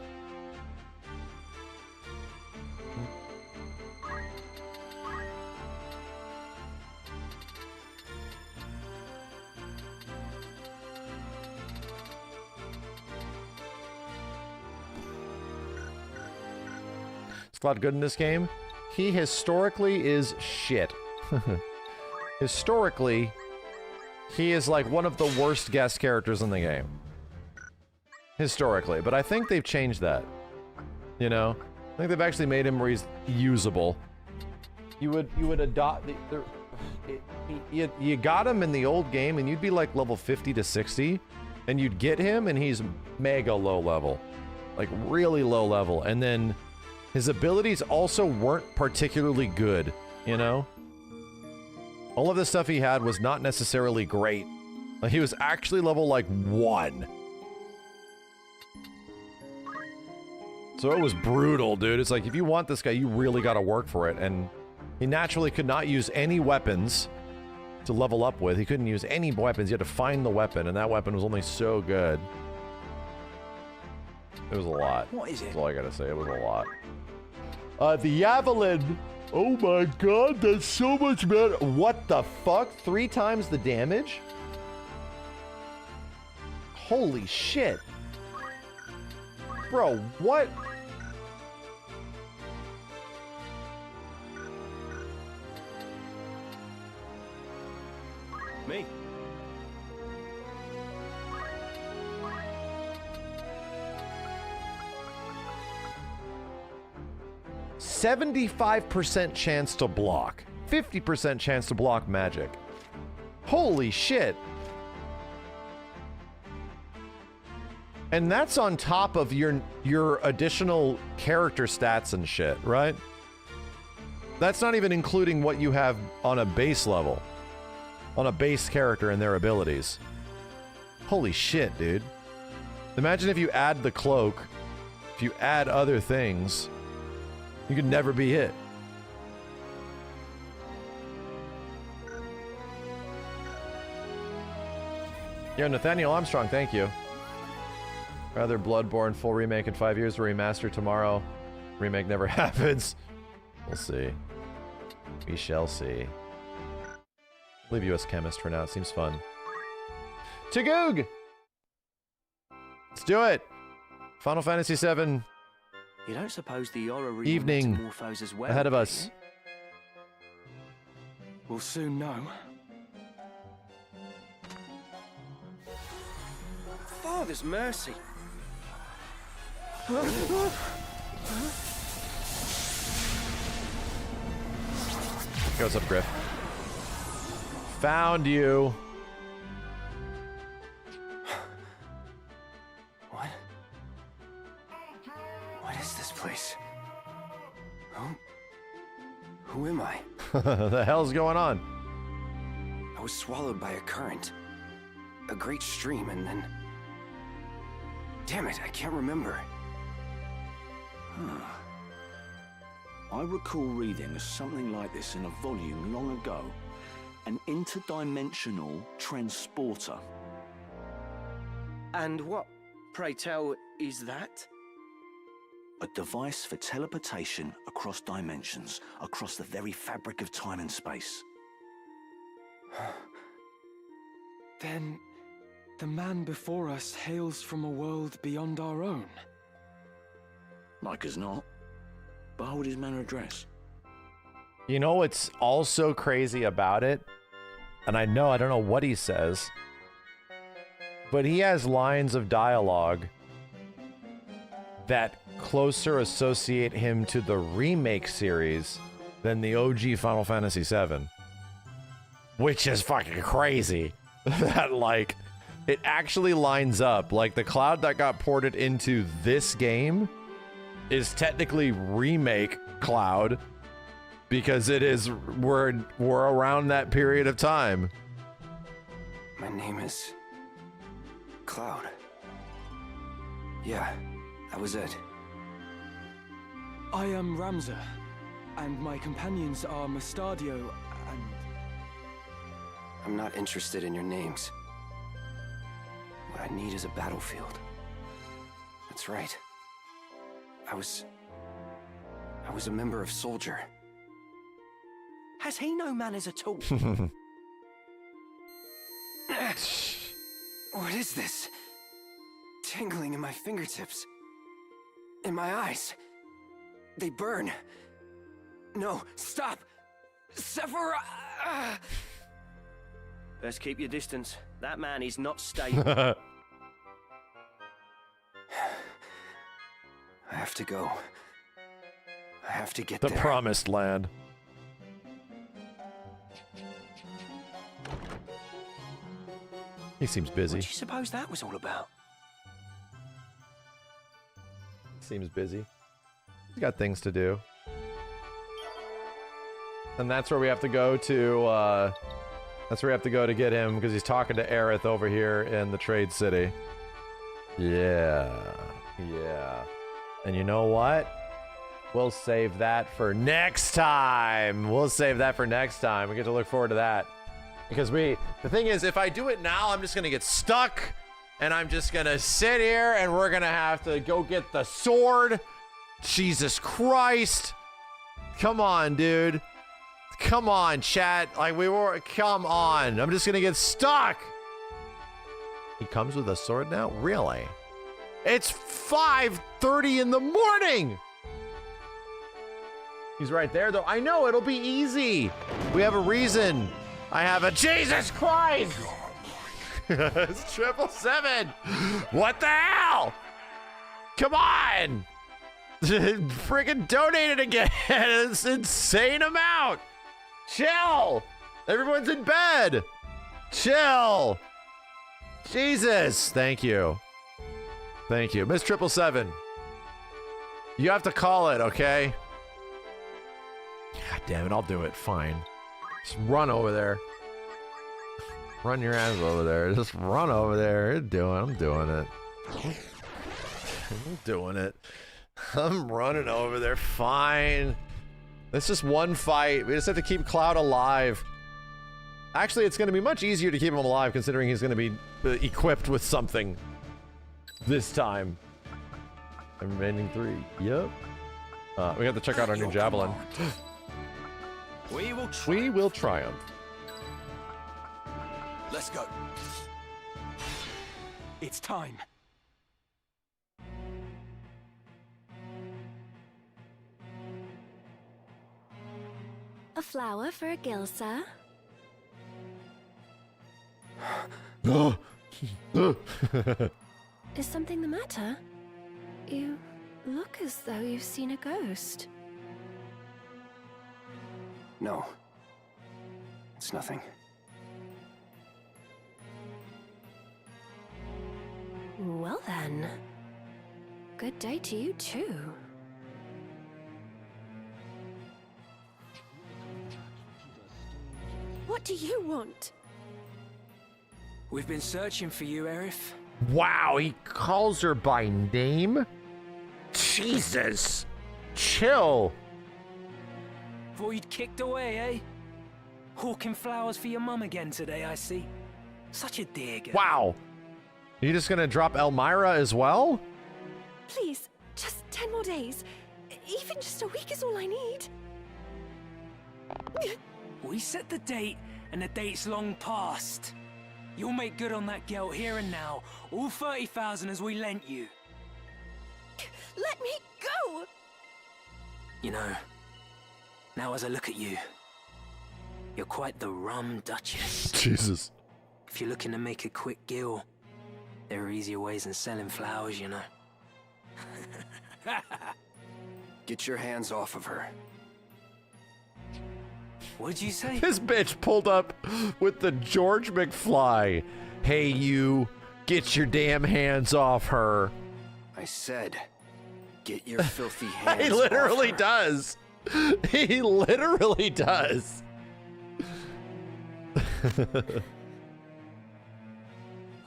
B: Is Cloud good in this game? He historically is shit. Historically, he is like one of the worst guest characters in the game. Historically, but I think they've changed that. You know? I think they've actually made him where he's usable. You would adopt you got him in the old game and you'd be like level 50 to 60 and you'd get him and he's mega low level. Like really low level, and then his abilities also weren't particularly good, you know? All of the stuff he had was not necessarily great. Like, he was actually level, like, 1. So it was brutal, dude. It's like, if you want this guy, you really gotta work for it. And he naturally could not use any weapons to level up with. He couldn't use any weapons. You had to find the weapon, and that weapon was only so good. It was a lot.
E: What is it?
B: That's all I gotta say. It was a lot. The Javelin. Oh my god, that's so much better. What the fuck? 3 times the damage? Holy shit. Bro, what?
H: Me.
B: 75% chance to block. 50% chance to block magic. Holy shit. And that's on top of your additional character stats and shit, right? That's not even including what you have on a base level. On a base character and their abilities. Holy shit, dude. Imagine if you add the cloak, if you add other things, you could never be hit. Yo, Nathaniel Armstrong, thank you. Rather Bloodborne full remake in 5 years, remaster tomorrow. Remake never happens. We'll see. We shall see. Leave you as chemist for now. It seems fun. Tagoog! Let's do it! Final Fantasy VII.
H: You don't suppose the Aura
B: Evening
H: metamorphose as well,
B: ahead of
H: do
B: us.
H: you?
U: We'll soon know.
H: Father's mercy.
B: Goes up, Griff. Found you.
I: What? What is this place? Who am I?
B: The hell's going on?
I: I was swallowed by a current. A great stream, and then... Damn it, I can't remember.
E: I recall reading something like this in a volume long ago. An interdimensional transporter.
H: And what, pray tell, is that?
E: A device for teleportation across dimensions, across the very fabric of time and space.
U: Then, the man before us hails from a world beyond our own.
E: Like as not. Behold his manner of dress.
B: You know what's also crazy about it? And I don't know what he says, but he has lines of dialogue that closer associate him to the remake series than the OG Final Fantasy VII. Which is fucking crazy. That, like, it actually lines up. Like, the cloud that got ported into this game is technically remake Cloud because it is we're around that period of time.
I: My name is... Cloud. Yeah, that was it.
U: I am Ramza, and my companions are Mustadio and...
I: I'm not interested in your names. What I need is a battlefield. That's right. I was a member of Soldier.
H: Has he no manners at all?
I: What is this? Tingling in my fingertips. In my eyes. They burn. No, stop! Sephora!
H: Best keep your distance. That man is not stable.
I: I have to go. I have to get
B: The
I: there.
B: promised land. He seems busy.
H: What do you suppose that was all about?
B: Seems busy. He's got things to do. And that's where we have to go to, that's where we have to go to get him, because he's talking to Aerith over here in the Trade City. Yeah. Yeah. And you know what? We'll save that for next time. We'll save that for next time. We get to look forward to that. Because the thing is, if I do it now, I'm just going to get stuck. And I'm just going to sit here and we're going to have to go get the sword. Jesus Christ. Come on, dude. Come on, chat. Come on. I'm just going to get stuck. He comes with a sword now? Really? It's 5:30 in the morning. He's right there, though. I know, it'll be easy. We have a reason. I have a Jesus Christ! It's 777! What the hell? Come on! Friggin' donated again! It's an insane amount! Chill! Everyone's in bed! Chill! Jesus! Thank you. Thank you. Miss 777. You have to call it, okay? God damn it, I'll do it. Fine. Just run over there. Run your ass over there. Just run over there. I'm doing it. I'm doing it. I'm running over there. Fine. It's just one fight. We just have to keep Cloud alive. Actually, it's going to be much easier to keep him alive considering he's going to be equipped with something this time. Remaining 3. Yep. We have to check out our new javelin. We will triumph.
U: Let's go. It's time.
R: A flower for a Gilsa. Is something the matter? You look as though you've seen a ghost.
I: No. It's nothing.
R: Well then. Good day to you too. What do you want?
H: We've been searching for you, Aerith.
B: Wow, he calls her by name? Jesus! Chill!
H: Thought you'd kicked away, eh? Hawking flowers for your mum again today, I see. Such a dear girl.
B: Wow! Are you just gonna drop Elmira as well?
R: Please, just 10 more days. Even just a week is all I need.
H: We set the date, and the date's long past. You'll make good on that guilt here and now. All 30,000 as we lent you.
R: Let me go!
H: You know, now as I look at you, you're quite the rum duchess.
B: Jesus.
H: If you're looking to make a quick gill, there are easier ways than selling flowers, you know.
I: Get your hands off of her.
H: What'd you say?
B: This bitch pulled up with the George McFly. Hey, you, get your damn hands off her.
I: I said, get your filthy hands
B: He literally
I: off her.
B: does. He literally does.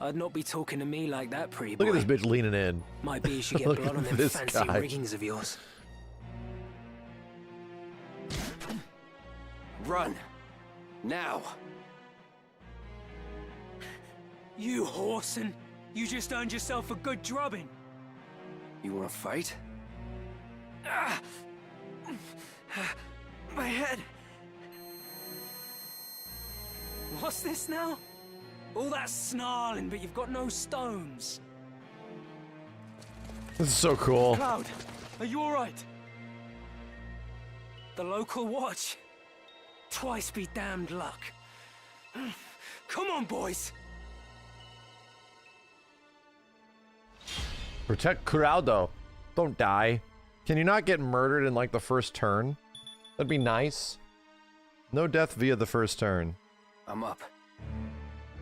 H: I'd not be talking to me like that, pretty boy.
B: Look at this bitch leaning in.
H: Might be you should get
B: Look
H: blood on
B: at
H: them
B: this
H: fancy
B: guy.
H: riggings of yours.
I: Run. Now.
H: You whoreson. You just earned yourself a good drubbing.
I: You want to fight?
H: Ah! My head. What's this now? All that snarling, but you've got no stones.
B: This is so cool.
H: Cloud, are you all right? The local watch. Twice be damned luck. Come on, boys.
B: Protect Curaldo. Don't die. Can you not get murdered in like the first turn? That'd be nice. No death via the first turn.
I: I'm up.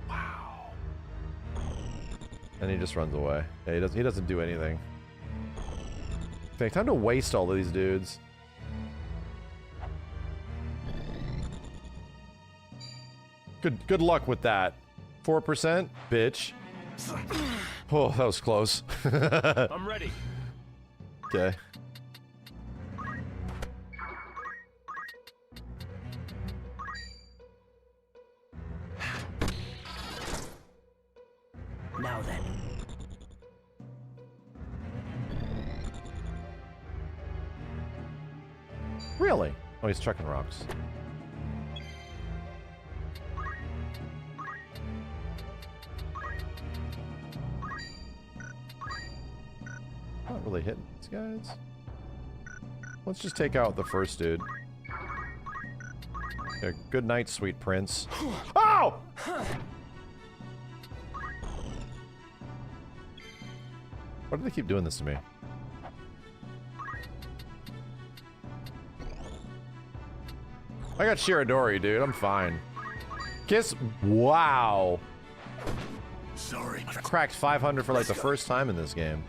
B: Wow. And he just runs away. Yeah, he doesn't do anything. Okay, time to waste all of these dudes. Good luck with that. 4%? Bitch. Oh, that was close.
N: I'm ready.
B: Okay.
H: Now then.
B: Really? Oh, he's chucking rocks. Not really hitting these guys. Let's just take out the first dude. Yeah, good Good night, sweet prince. Oh! Why do they keep doing this to me? I got Shiradori, dude. I'm fine. Kiss. Wow.
M: Sorry.
B: I've cracked 500 for like the first time in this game.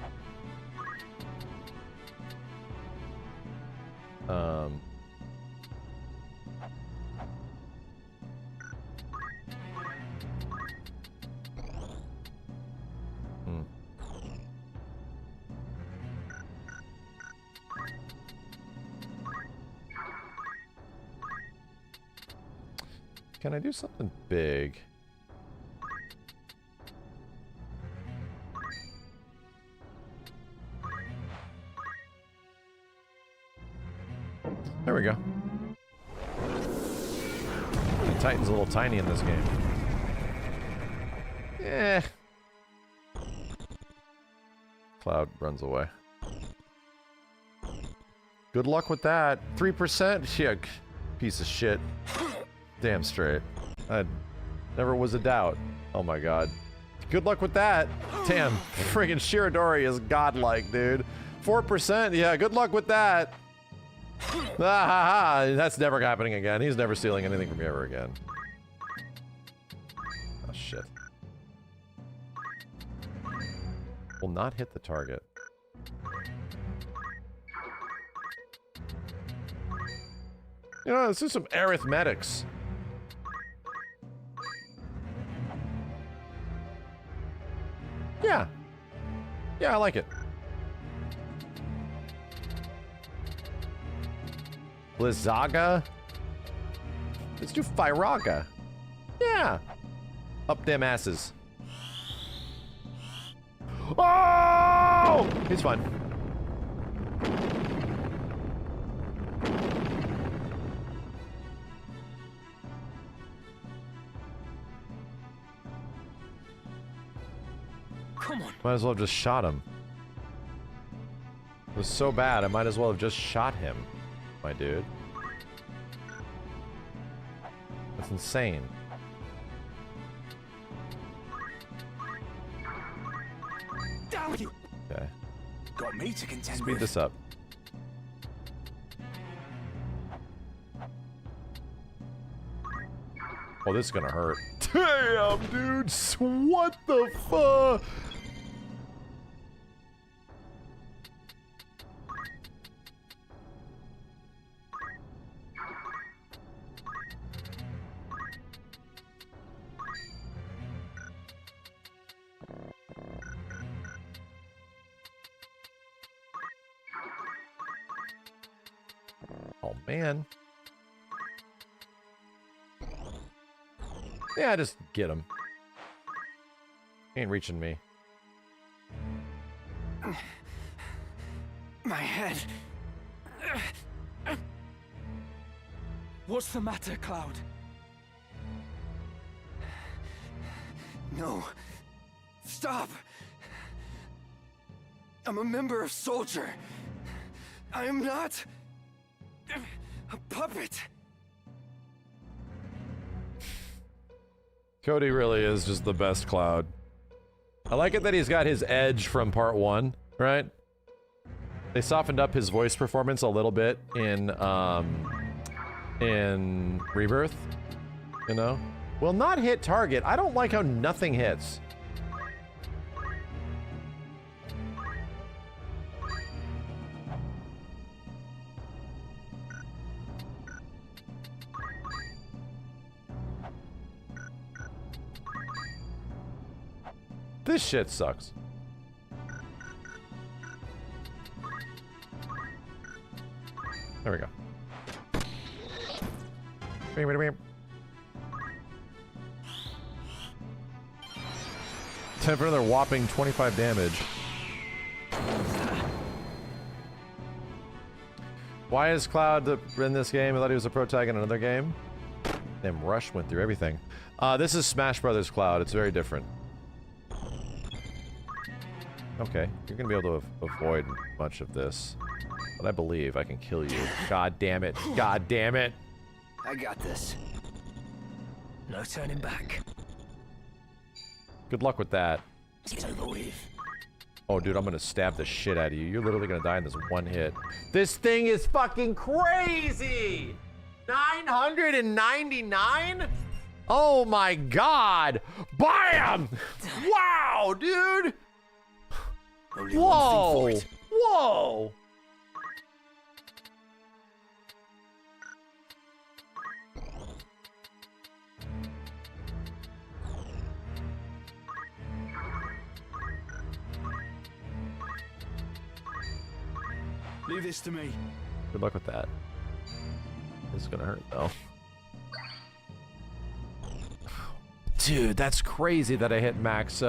B: Can I do something big? There we go. Titan's a little tiny in this game. Eh. Cloud runs away. Good luck with that. 3%? Yeah, piece of shit. Damn straight. I never was a doubt. Oh my god. Good luck with that. Damn, friggin' Shiradori is godlike, dude. 4%? Yeah, good luck with that. Ah ha ha. That's never happening again. He's never stealing anything from me ever again. Oh shit. Will not hit the target. You know, let's do some arithmetics. Yeah. Yeah, I like it. Blizzaga? Let's do Fyraga. Yeah. Up them asses. Oh! He's fine.
H: Come on.
B: Might as well have just shot him. It was so bad, I might as well have just shot him, my dude. That's insane.
H: Down with you.
B: Okay.
H: Got me to contend
B: Speed
H: with.
B: this up. Oh, this is gonna hurt. Damn, dude! What the fuck? Oh, man. Yeah, just get him. He ain't reaching me.
U: My head. What's the matter, Cloud? No. Stop! I'm a member of Soldier. I am not a puppet.
B: Cody really is just the best Cloud. I like it that he's got his edge from part 1, right? They softened up his voice performance a little bit in Rebirth, you know? Will not hit target. I don't like how nothing hits. This shit sucks. There we go. 10 for another whopping 25 damage. Why is Cloud in this game? I thought he was a protag in another game. Damn, Rush went through everything. This is Smash Brothers Cloud. It's very different. Okay, you're gonna be able to avoid much of this. But I believe I can kill you. God damn it. God damn it.
H: I got this. No turning back.
B: Good luck with that.
H: It's over with.
B: Oh, dude, I'm gonna stab the shit out of you. You're literally gonna die in this one hit. This thing is fucking crazy! 999? Oh my god! BAM! Wow, dude!
H: Only
B: Whoa!
H: one thing for it.
B: Whoa!
J: Leave this to me.
B: Good luck with that. This is gonna hurt though. Dude, that's crazy that I hit max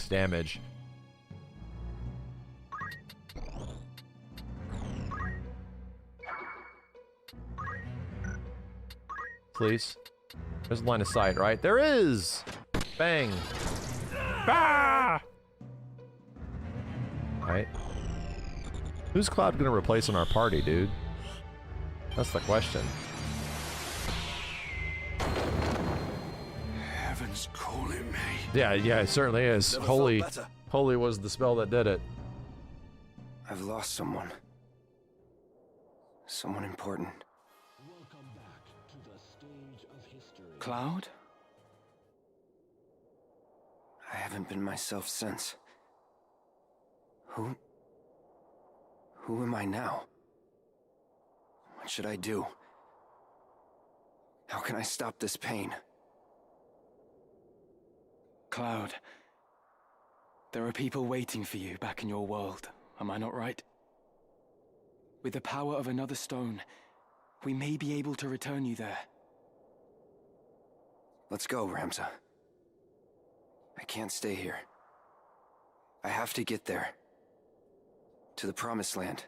B: damage. Please. There's a line of sight, right? There is! Bang! Ah! Right. Who's Cloud gonna replace in our party, dude? That's the question.
J: Heaven's calling me.
B: Yeah, it certainly is.
J: Never
B: Holy,
J: felt better.
B: holy was the spell that did it.
E: I've lost someone. Someone important. Cloud? I haven't been myself since. Who am I now? What should I do? How can I stop this pain?
U: Cloud, there are people waiting for you back in your world. Am I not right? With the power of another stone, we may be able to return you there.
E: Let's go, Ramza. I can't stay here. I have to get there. To the Promised Land.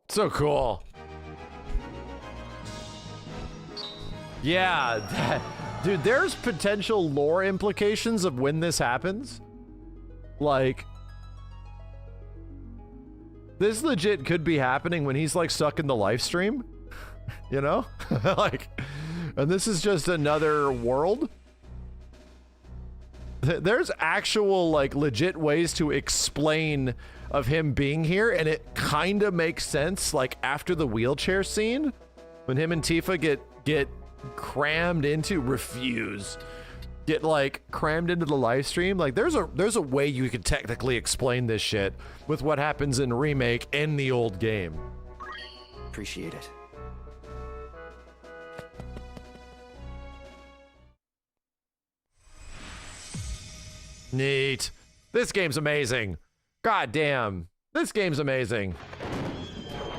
B: So cool. Yeah, dude, there's potential lore implications of when this happens. Like, this legit could be happening when he's like stuck in the live stream, you know? Like, and this is just another world. There's actual like legit ways to explain of him being here, and it kind of makes sense. Like after the wheelchair scene, when him and Tifa get crammed into get like crammed into the live stream. Like there's a way you could technically explain this shit with what happens in remake and the old game.
E: Appreciate it.
B: Neat. This game's amazing. God damn. This game's amazing.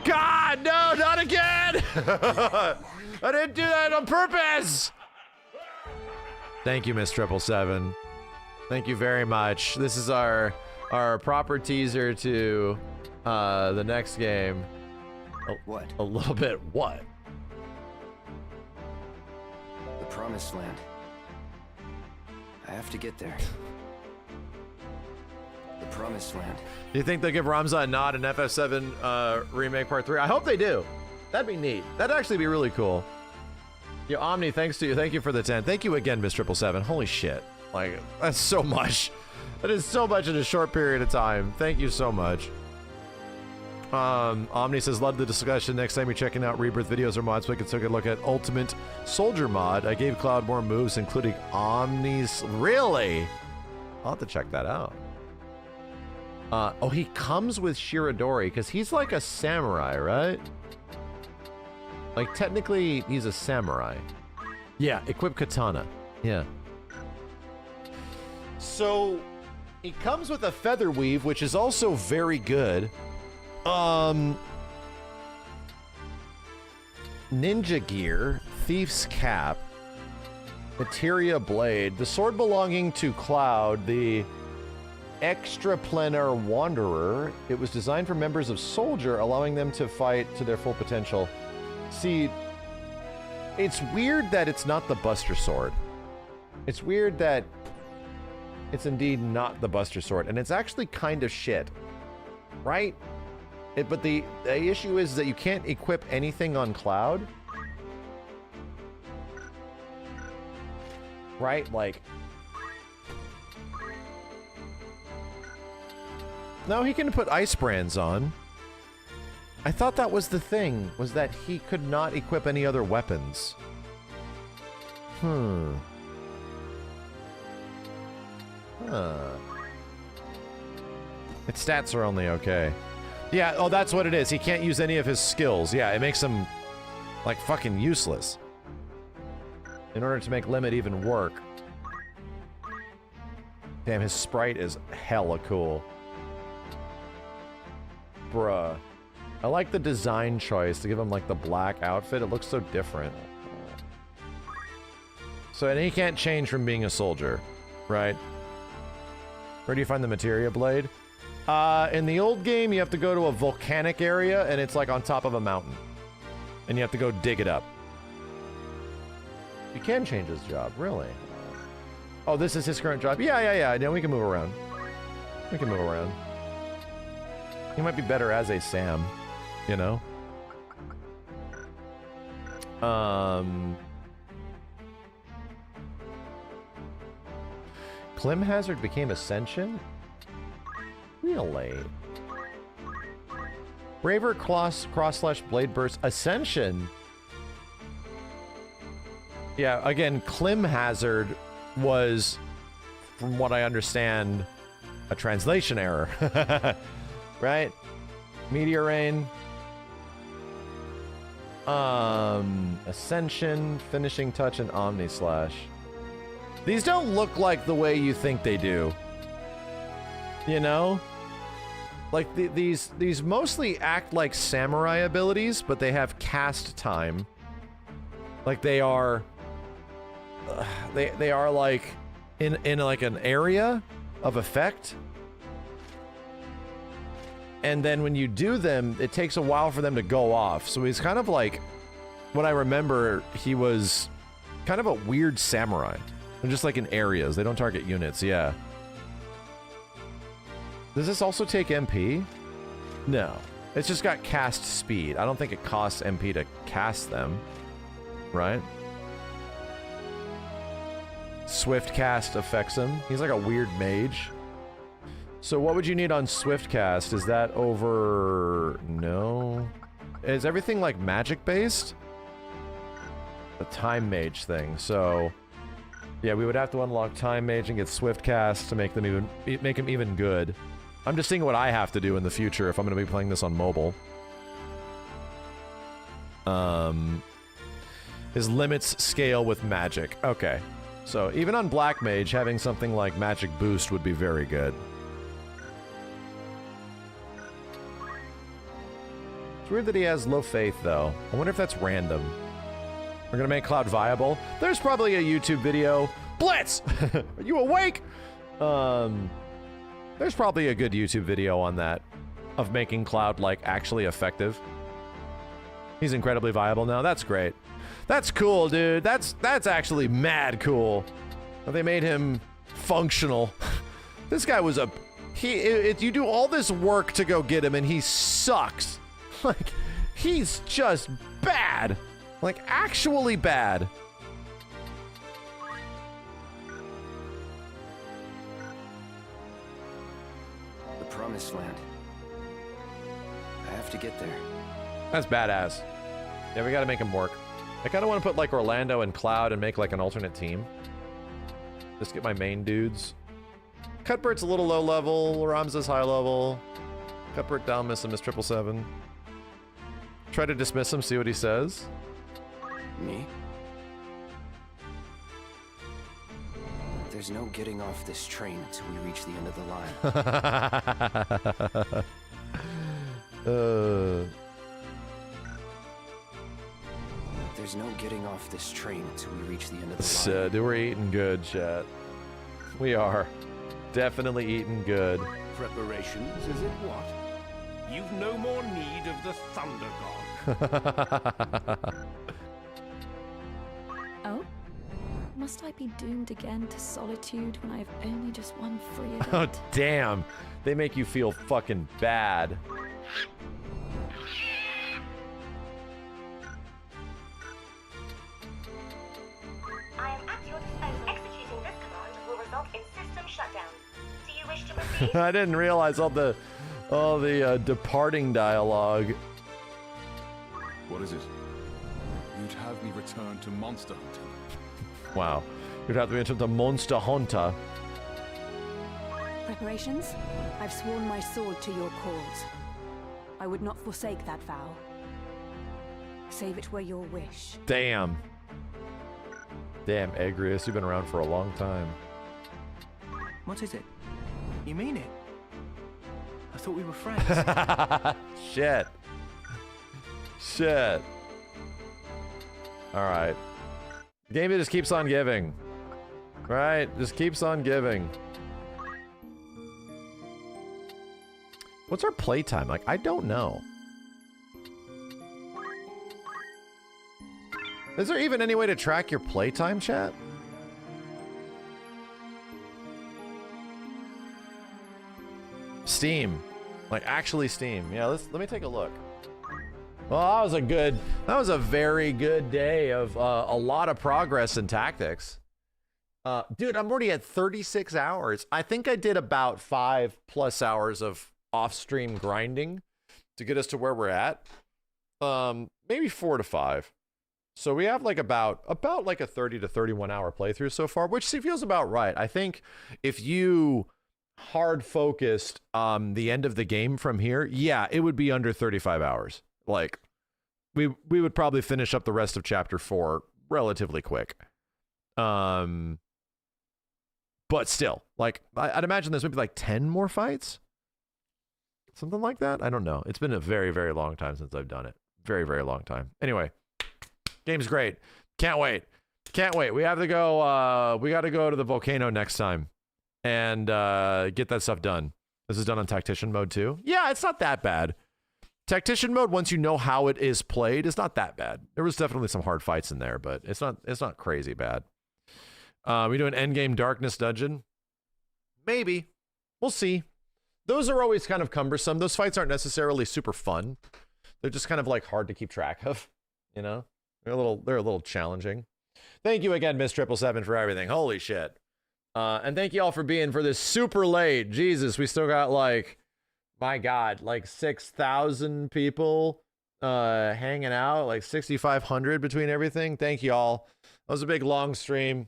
B: God, no, not again! I didn't do that on purpose! Thank you, Miss 777. Thank you very much. This is our proper teaser to the next game.
E: What?
B: A little bit what?
E: The Promised Land. I have to get there. The Promised Land.
B: Do you think they'll give Ramza a nod in FF7 Remake Part 3? I hope they do. That'd be neat. That'd actually be really cool. Yo, Omni, thanks to you. Thank you for the 10. Thank you again, Miss 777. Holy shit. Like, that's so much. That is so much in a short period of time. Thank you so much. Omni says, love the discussion. Next time you're checking out Rebirth videos or mods, we can take a look at Ultimate Soldier mod. I gave Cloud more moves, including Omni's. Really? I'll have to check that out. Oh, he comes with Shiradori, because he's like a samurai, right? Like, technically, he's a samurai. Yeah, equip katana. Yeah. So, he comes with a feather weave, which is also very good. Ninja gear, thief's cap, materia blade, the sword belonging to Cloud, the extraplanar wanderer. It was designed for members of Soldier, allowing them to fight to their full potential. See, it's weird that it's not the Buster Sword. It's weird that it's indeed not the Buster Sword, and it's actually kind of shit, right? But the issue is that you can't equip anything on Cloud. right? Like, no, he can put ice brands on. I thought that was the thing, was that he could not equip any other weapons. Huh. Its stats are only okay. Yeah, oh, that's what it is. He can't use any of his skills. Yeah, it makes him, like, fucking useless. In order to make Limit even work. Damn, his sprite is hella cool. Bruh. I like the design choice to give him, like, the black outfit. It looks so different. So, and he can't change from being a soldier, right? Where do you find the materia blade? In the old game, you have to go to a volcanic area, and it's, like, on top of a mountain. And you have to go dig it up. You can change his job, really. Oh, this is his current job? Yeah, we can move around. We can move around. He might be better as a Sam, you know? Clim Hazard became Ascension? Really? Braver cross/slash blade burst Ascension? Yeah, again, Clim Hazard was, from what I understand, a translation error. Right? Meteor Rain. Ascension, Finishing Touch, and Omni Slash. These don't look like the way you think they do. You know? Like, these mostly act like samurai abilities, but they have cast time. Like, they are... they are, like, in like, an area of effect. And then when you do them, it takes a while for them to go off. So he's kind of like... What I remember, he was kind of a weird samurai. They're just, like, in areas. They don't target units, yeah. Does this also take MP? No. It's just got cast speed. I don't think it costs MP to cast them. Right? Swift cast affects him. He's like a weird mage. So what would you need on Swift cast? Is that over... No. Is everything like magic based? The time mage thing. So yeah, we would have to unlock time mage and get Swift cast to make him even good. I'm just seeing what I have to do in the future if I'm going to be playing this on mobile. His limits scale with magic. Okay. So even on Black Mage, having something like Magic Boost would be very good. It's weird that he has low faith, though. I wonder if that's random. We're gonna make Cloud viable. There's probably a YouTube video. Blitz! Are you awake? There's probably a good YouTube video on that. Of making Cloud, like, actually effective. He's incredibly viable now. That's great. That's cool, dude. That's actually mad cool. They made him functional. This guy was a... you do all this work to go get him, and he sucks. Like, he's just bad. Like, actually bad.
E: The Promised Land. I have to get there.
B: That's badass. Yeah, we gotta make him work. I kinda wanna put, like, Orlando and Cloud and make, like, an alternate team. Just get my main dudes. Cuthbert's a little low level, Ramza's high level. Cuthbert down, miss him, is 777. Try to dismiss him, see what he says.
E: Me? There's no getting off this train until we reach the end of the line. There's no getting off this train until we reach the end of the line.
B: We're eating good, chat. We are. Definitely eating good.
N: Preparations, is it what? You've no more need of the Thunder God.
K: Oh? Must I be doomed again to solitude when I have only just one free event?
B: Oh, damn. They make you feel fucking bad.
D: I am at your disposal.
B: I didn't realize all the departing dialogue.
J: What is it? You'd have me return to monster hunting.
B: Wow. You'd have to return to Monster Hunter.
K: Preparations? I've sworn my sword to your cause. I would not forsake that vow. Save it where your wish.
B: Damn. Damn, Agrius, you've been around for a long time.
E: What is it? You mean it? I thought we were friends.
B: Shit. Shit. Alright. The game just keeps on giving. Right? Just keeps on giving. What's our playtime? Like, I don't know. Is there even any way to track your playtime, chat? Steam. Like, actually Steam. Yeah, let me take a look. Well, that was a very good day of a lot of progress in tactics. Dude, I'm already at 36 hours. I think I did about 5+ hours of off-stream grinding to get us to where we're at. Maybe 4 to 5. So we have like about like a 30 to 31 hour playthrough so far, which feels about right. I think if you hard focused the end of the game from here, yeah, it would be under 35 hours. Like we would probably finish up the rest of chapter 4 relatively quick. But still, like I'd imagine there's maybe like 10 more fights. Something like that. I don't know. It's been a very, very long time since I've done it. Very, very long time. Anyway, game's great. Can't wait. Can't wait. We have to go. We got to go to the volcano next time and get that stuff done. This is done on tactician mode too. Yeah, it's not that bad. Tactician mode, once you know how it is played, is not that bad. There was definitely some hard fights in there, but it's not crazy bad. We do an endgame darkness dungeon. Maybe. We'll see. Those are always kind of cumbersome. Those fights aren't necessarily super fun. They're just kind of like hard to keep track of, you know? They're a little challenging. Thank you again, Miss 777, for everything. Holy shit. And thank you all for being for this super late. Jesus, we still got like, my God, like 6,000 people hanging out, like 6,500 between everything. Thank you all. That was a big long stream.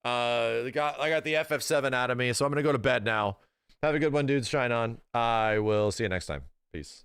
B: I got the FF7 out of me, so I'm going to go to bed now. Have a good one, dudes. Shine on. I will see you next time. Peace.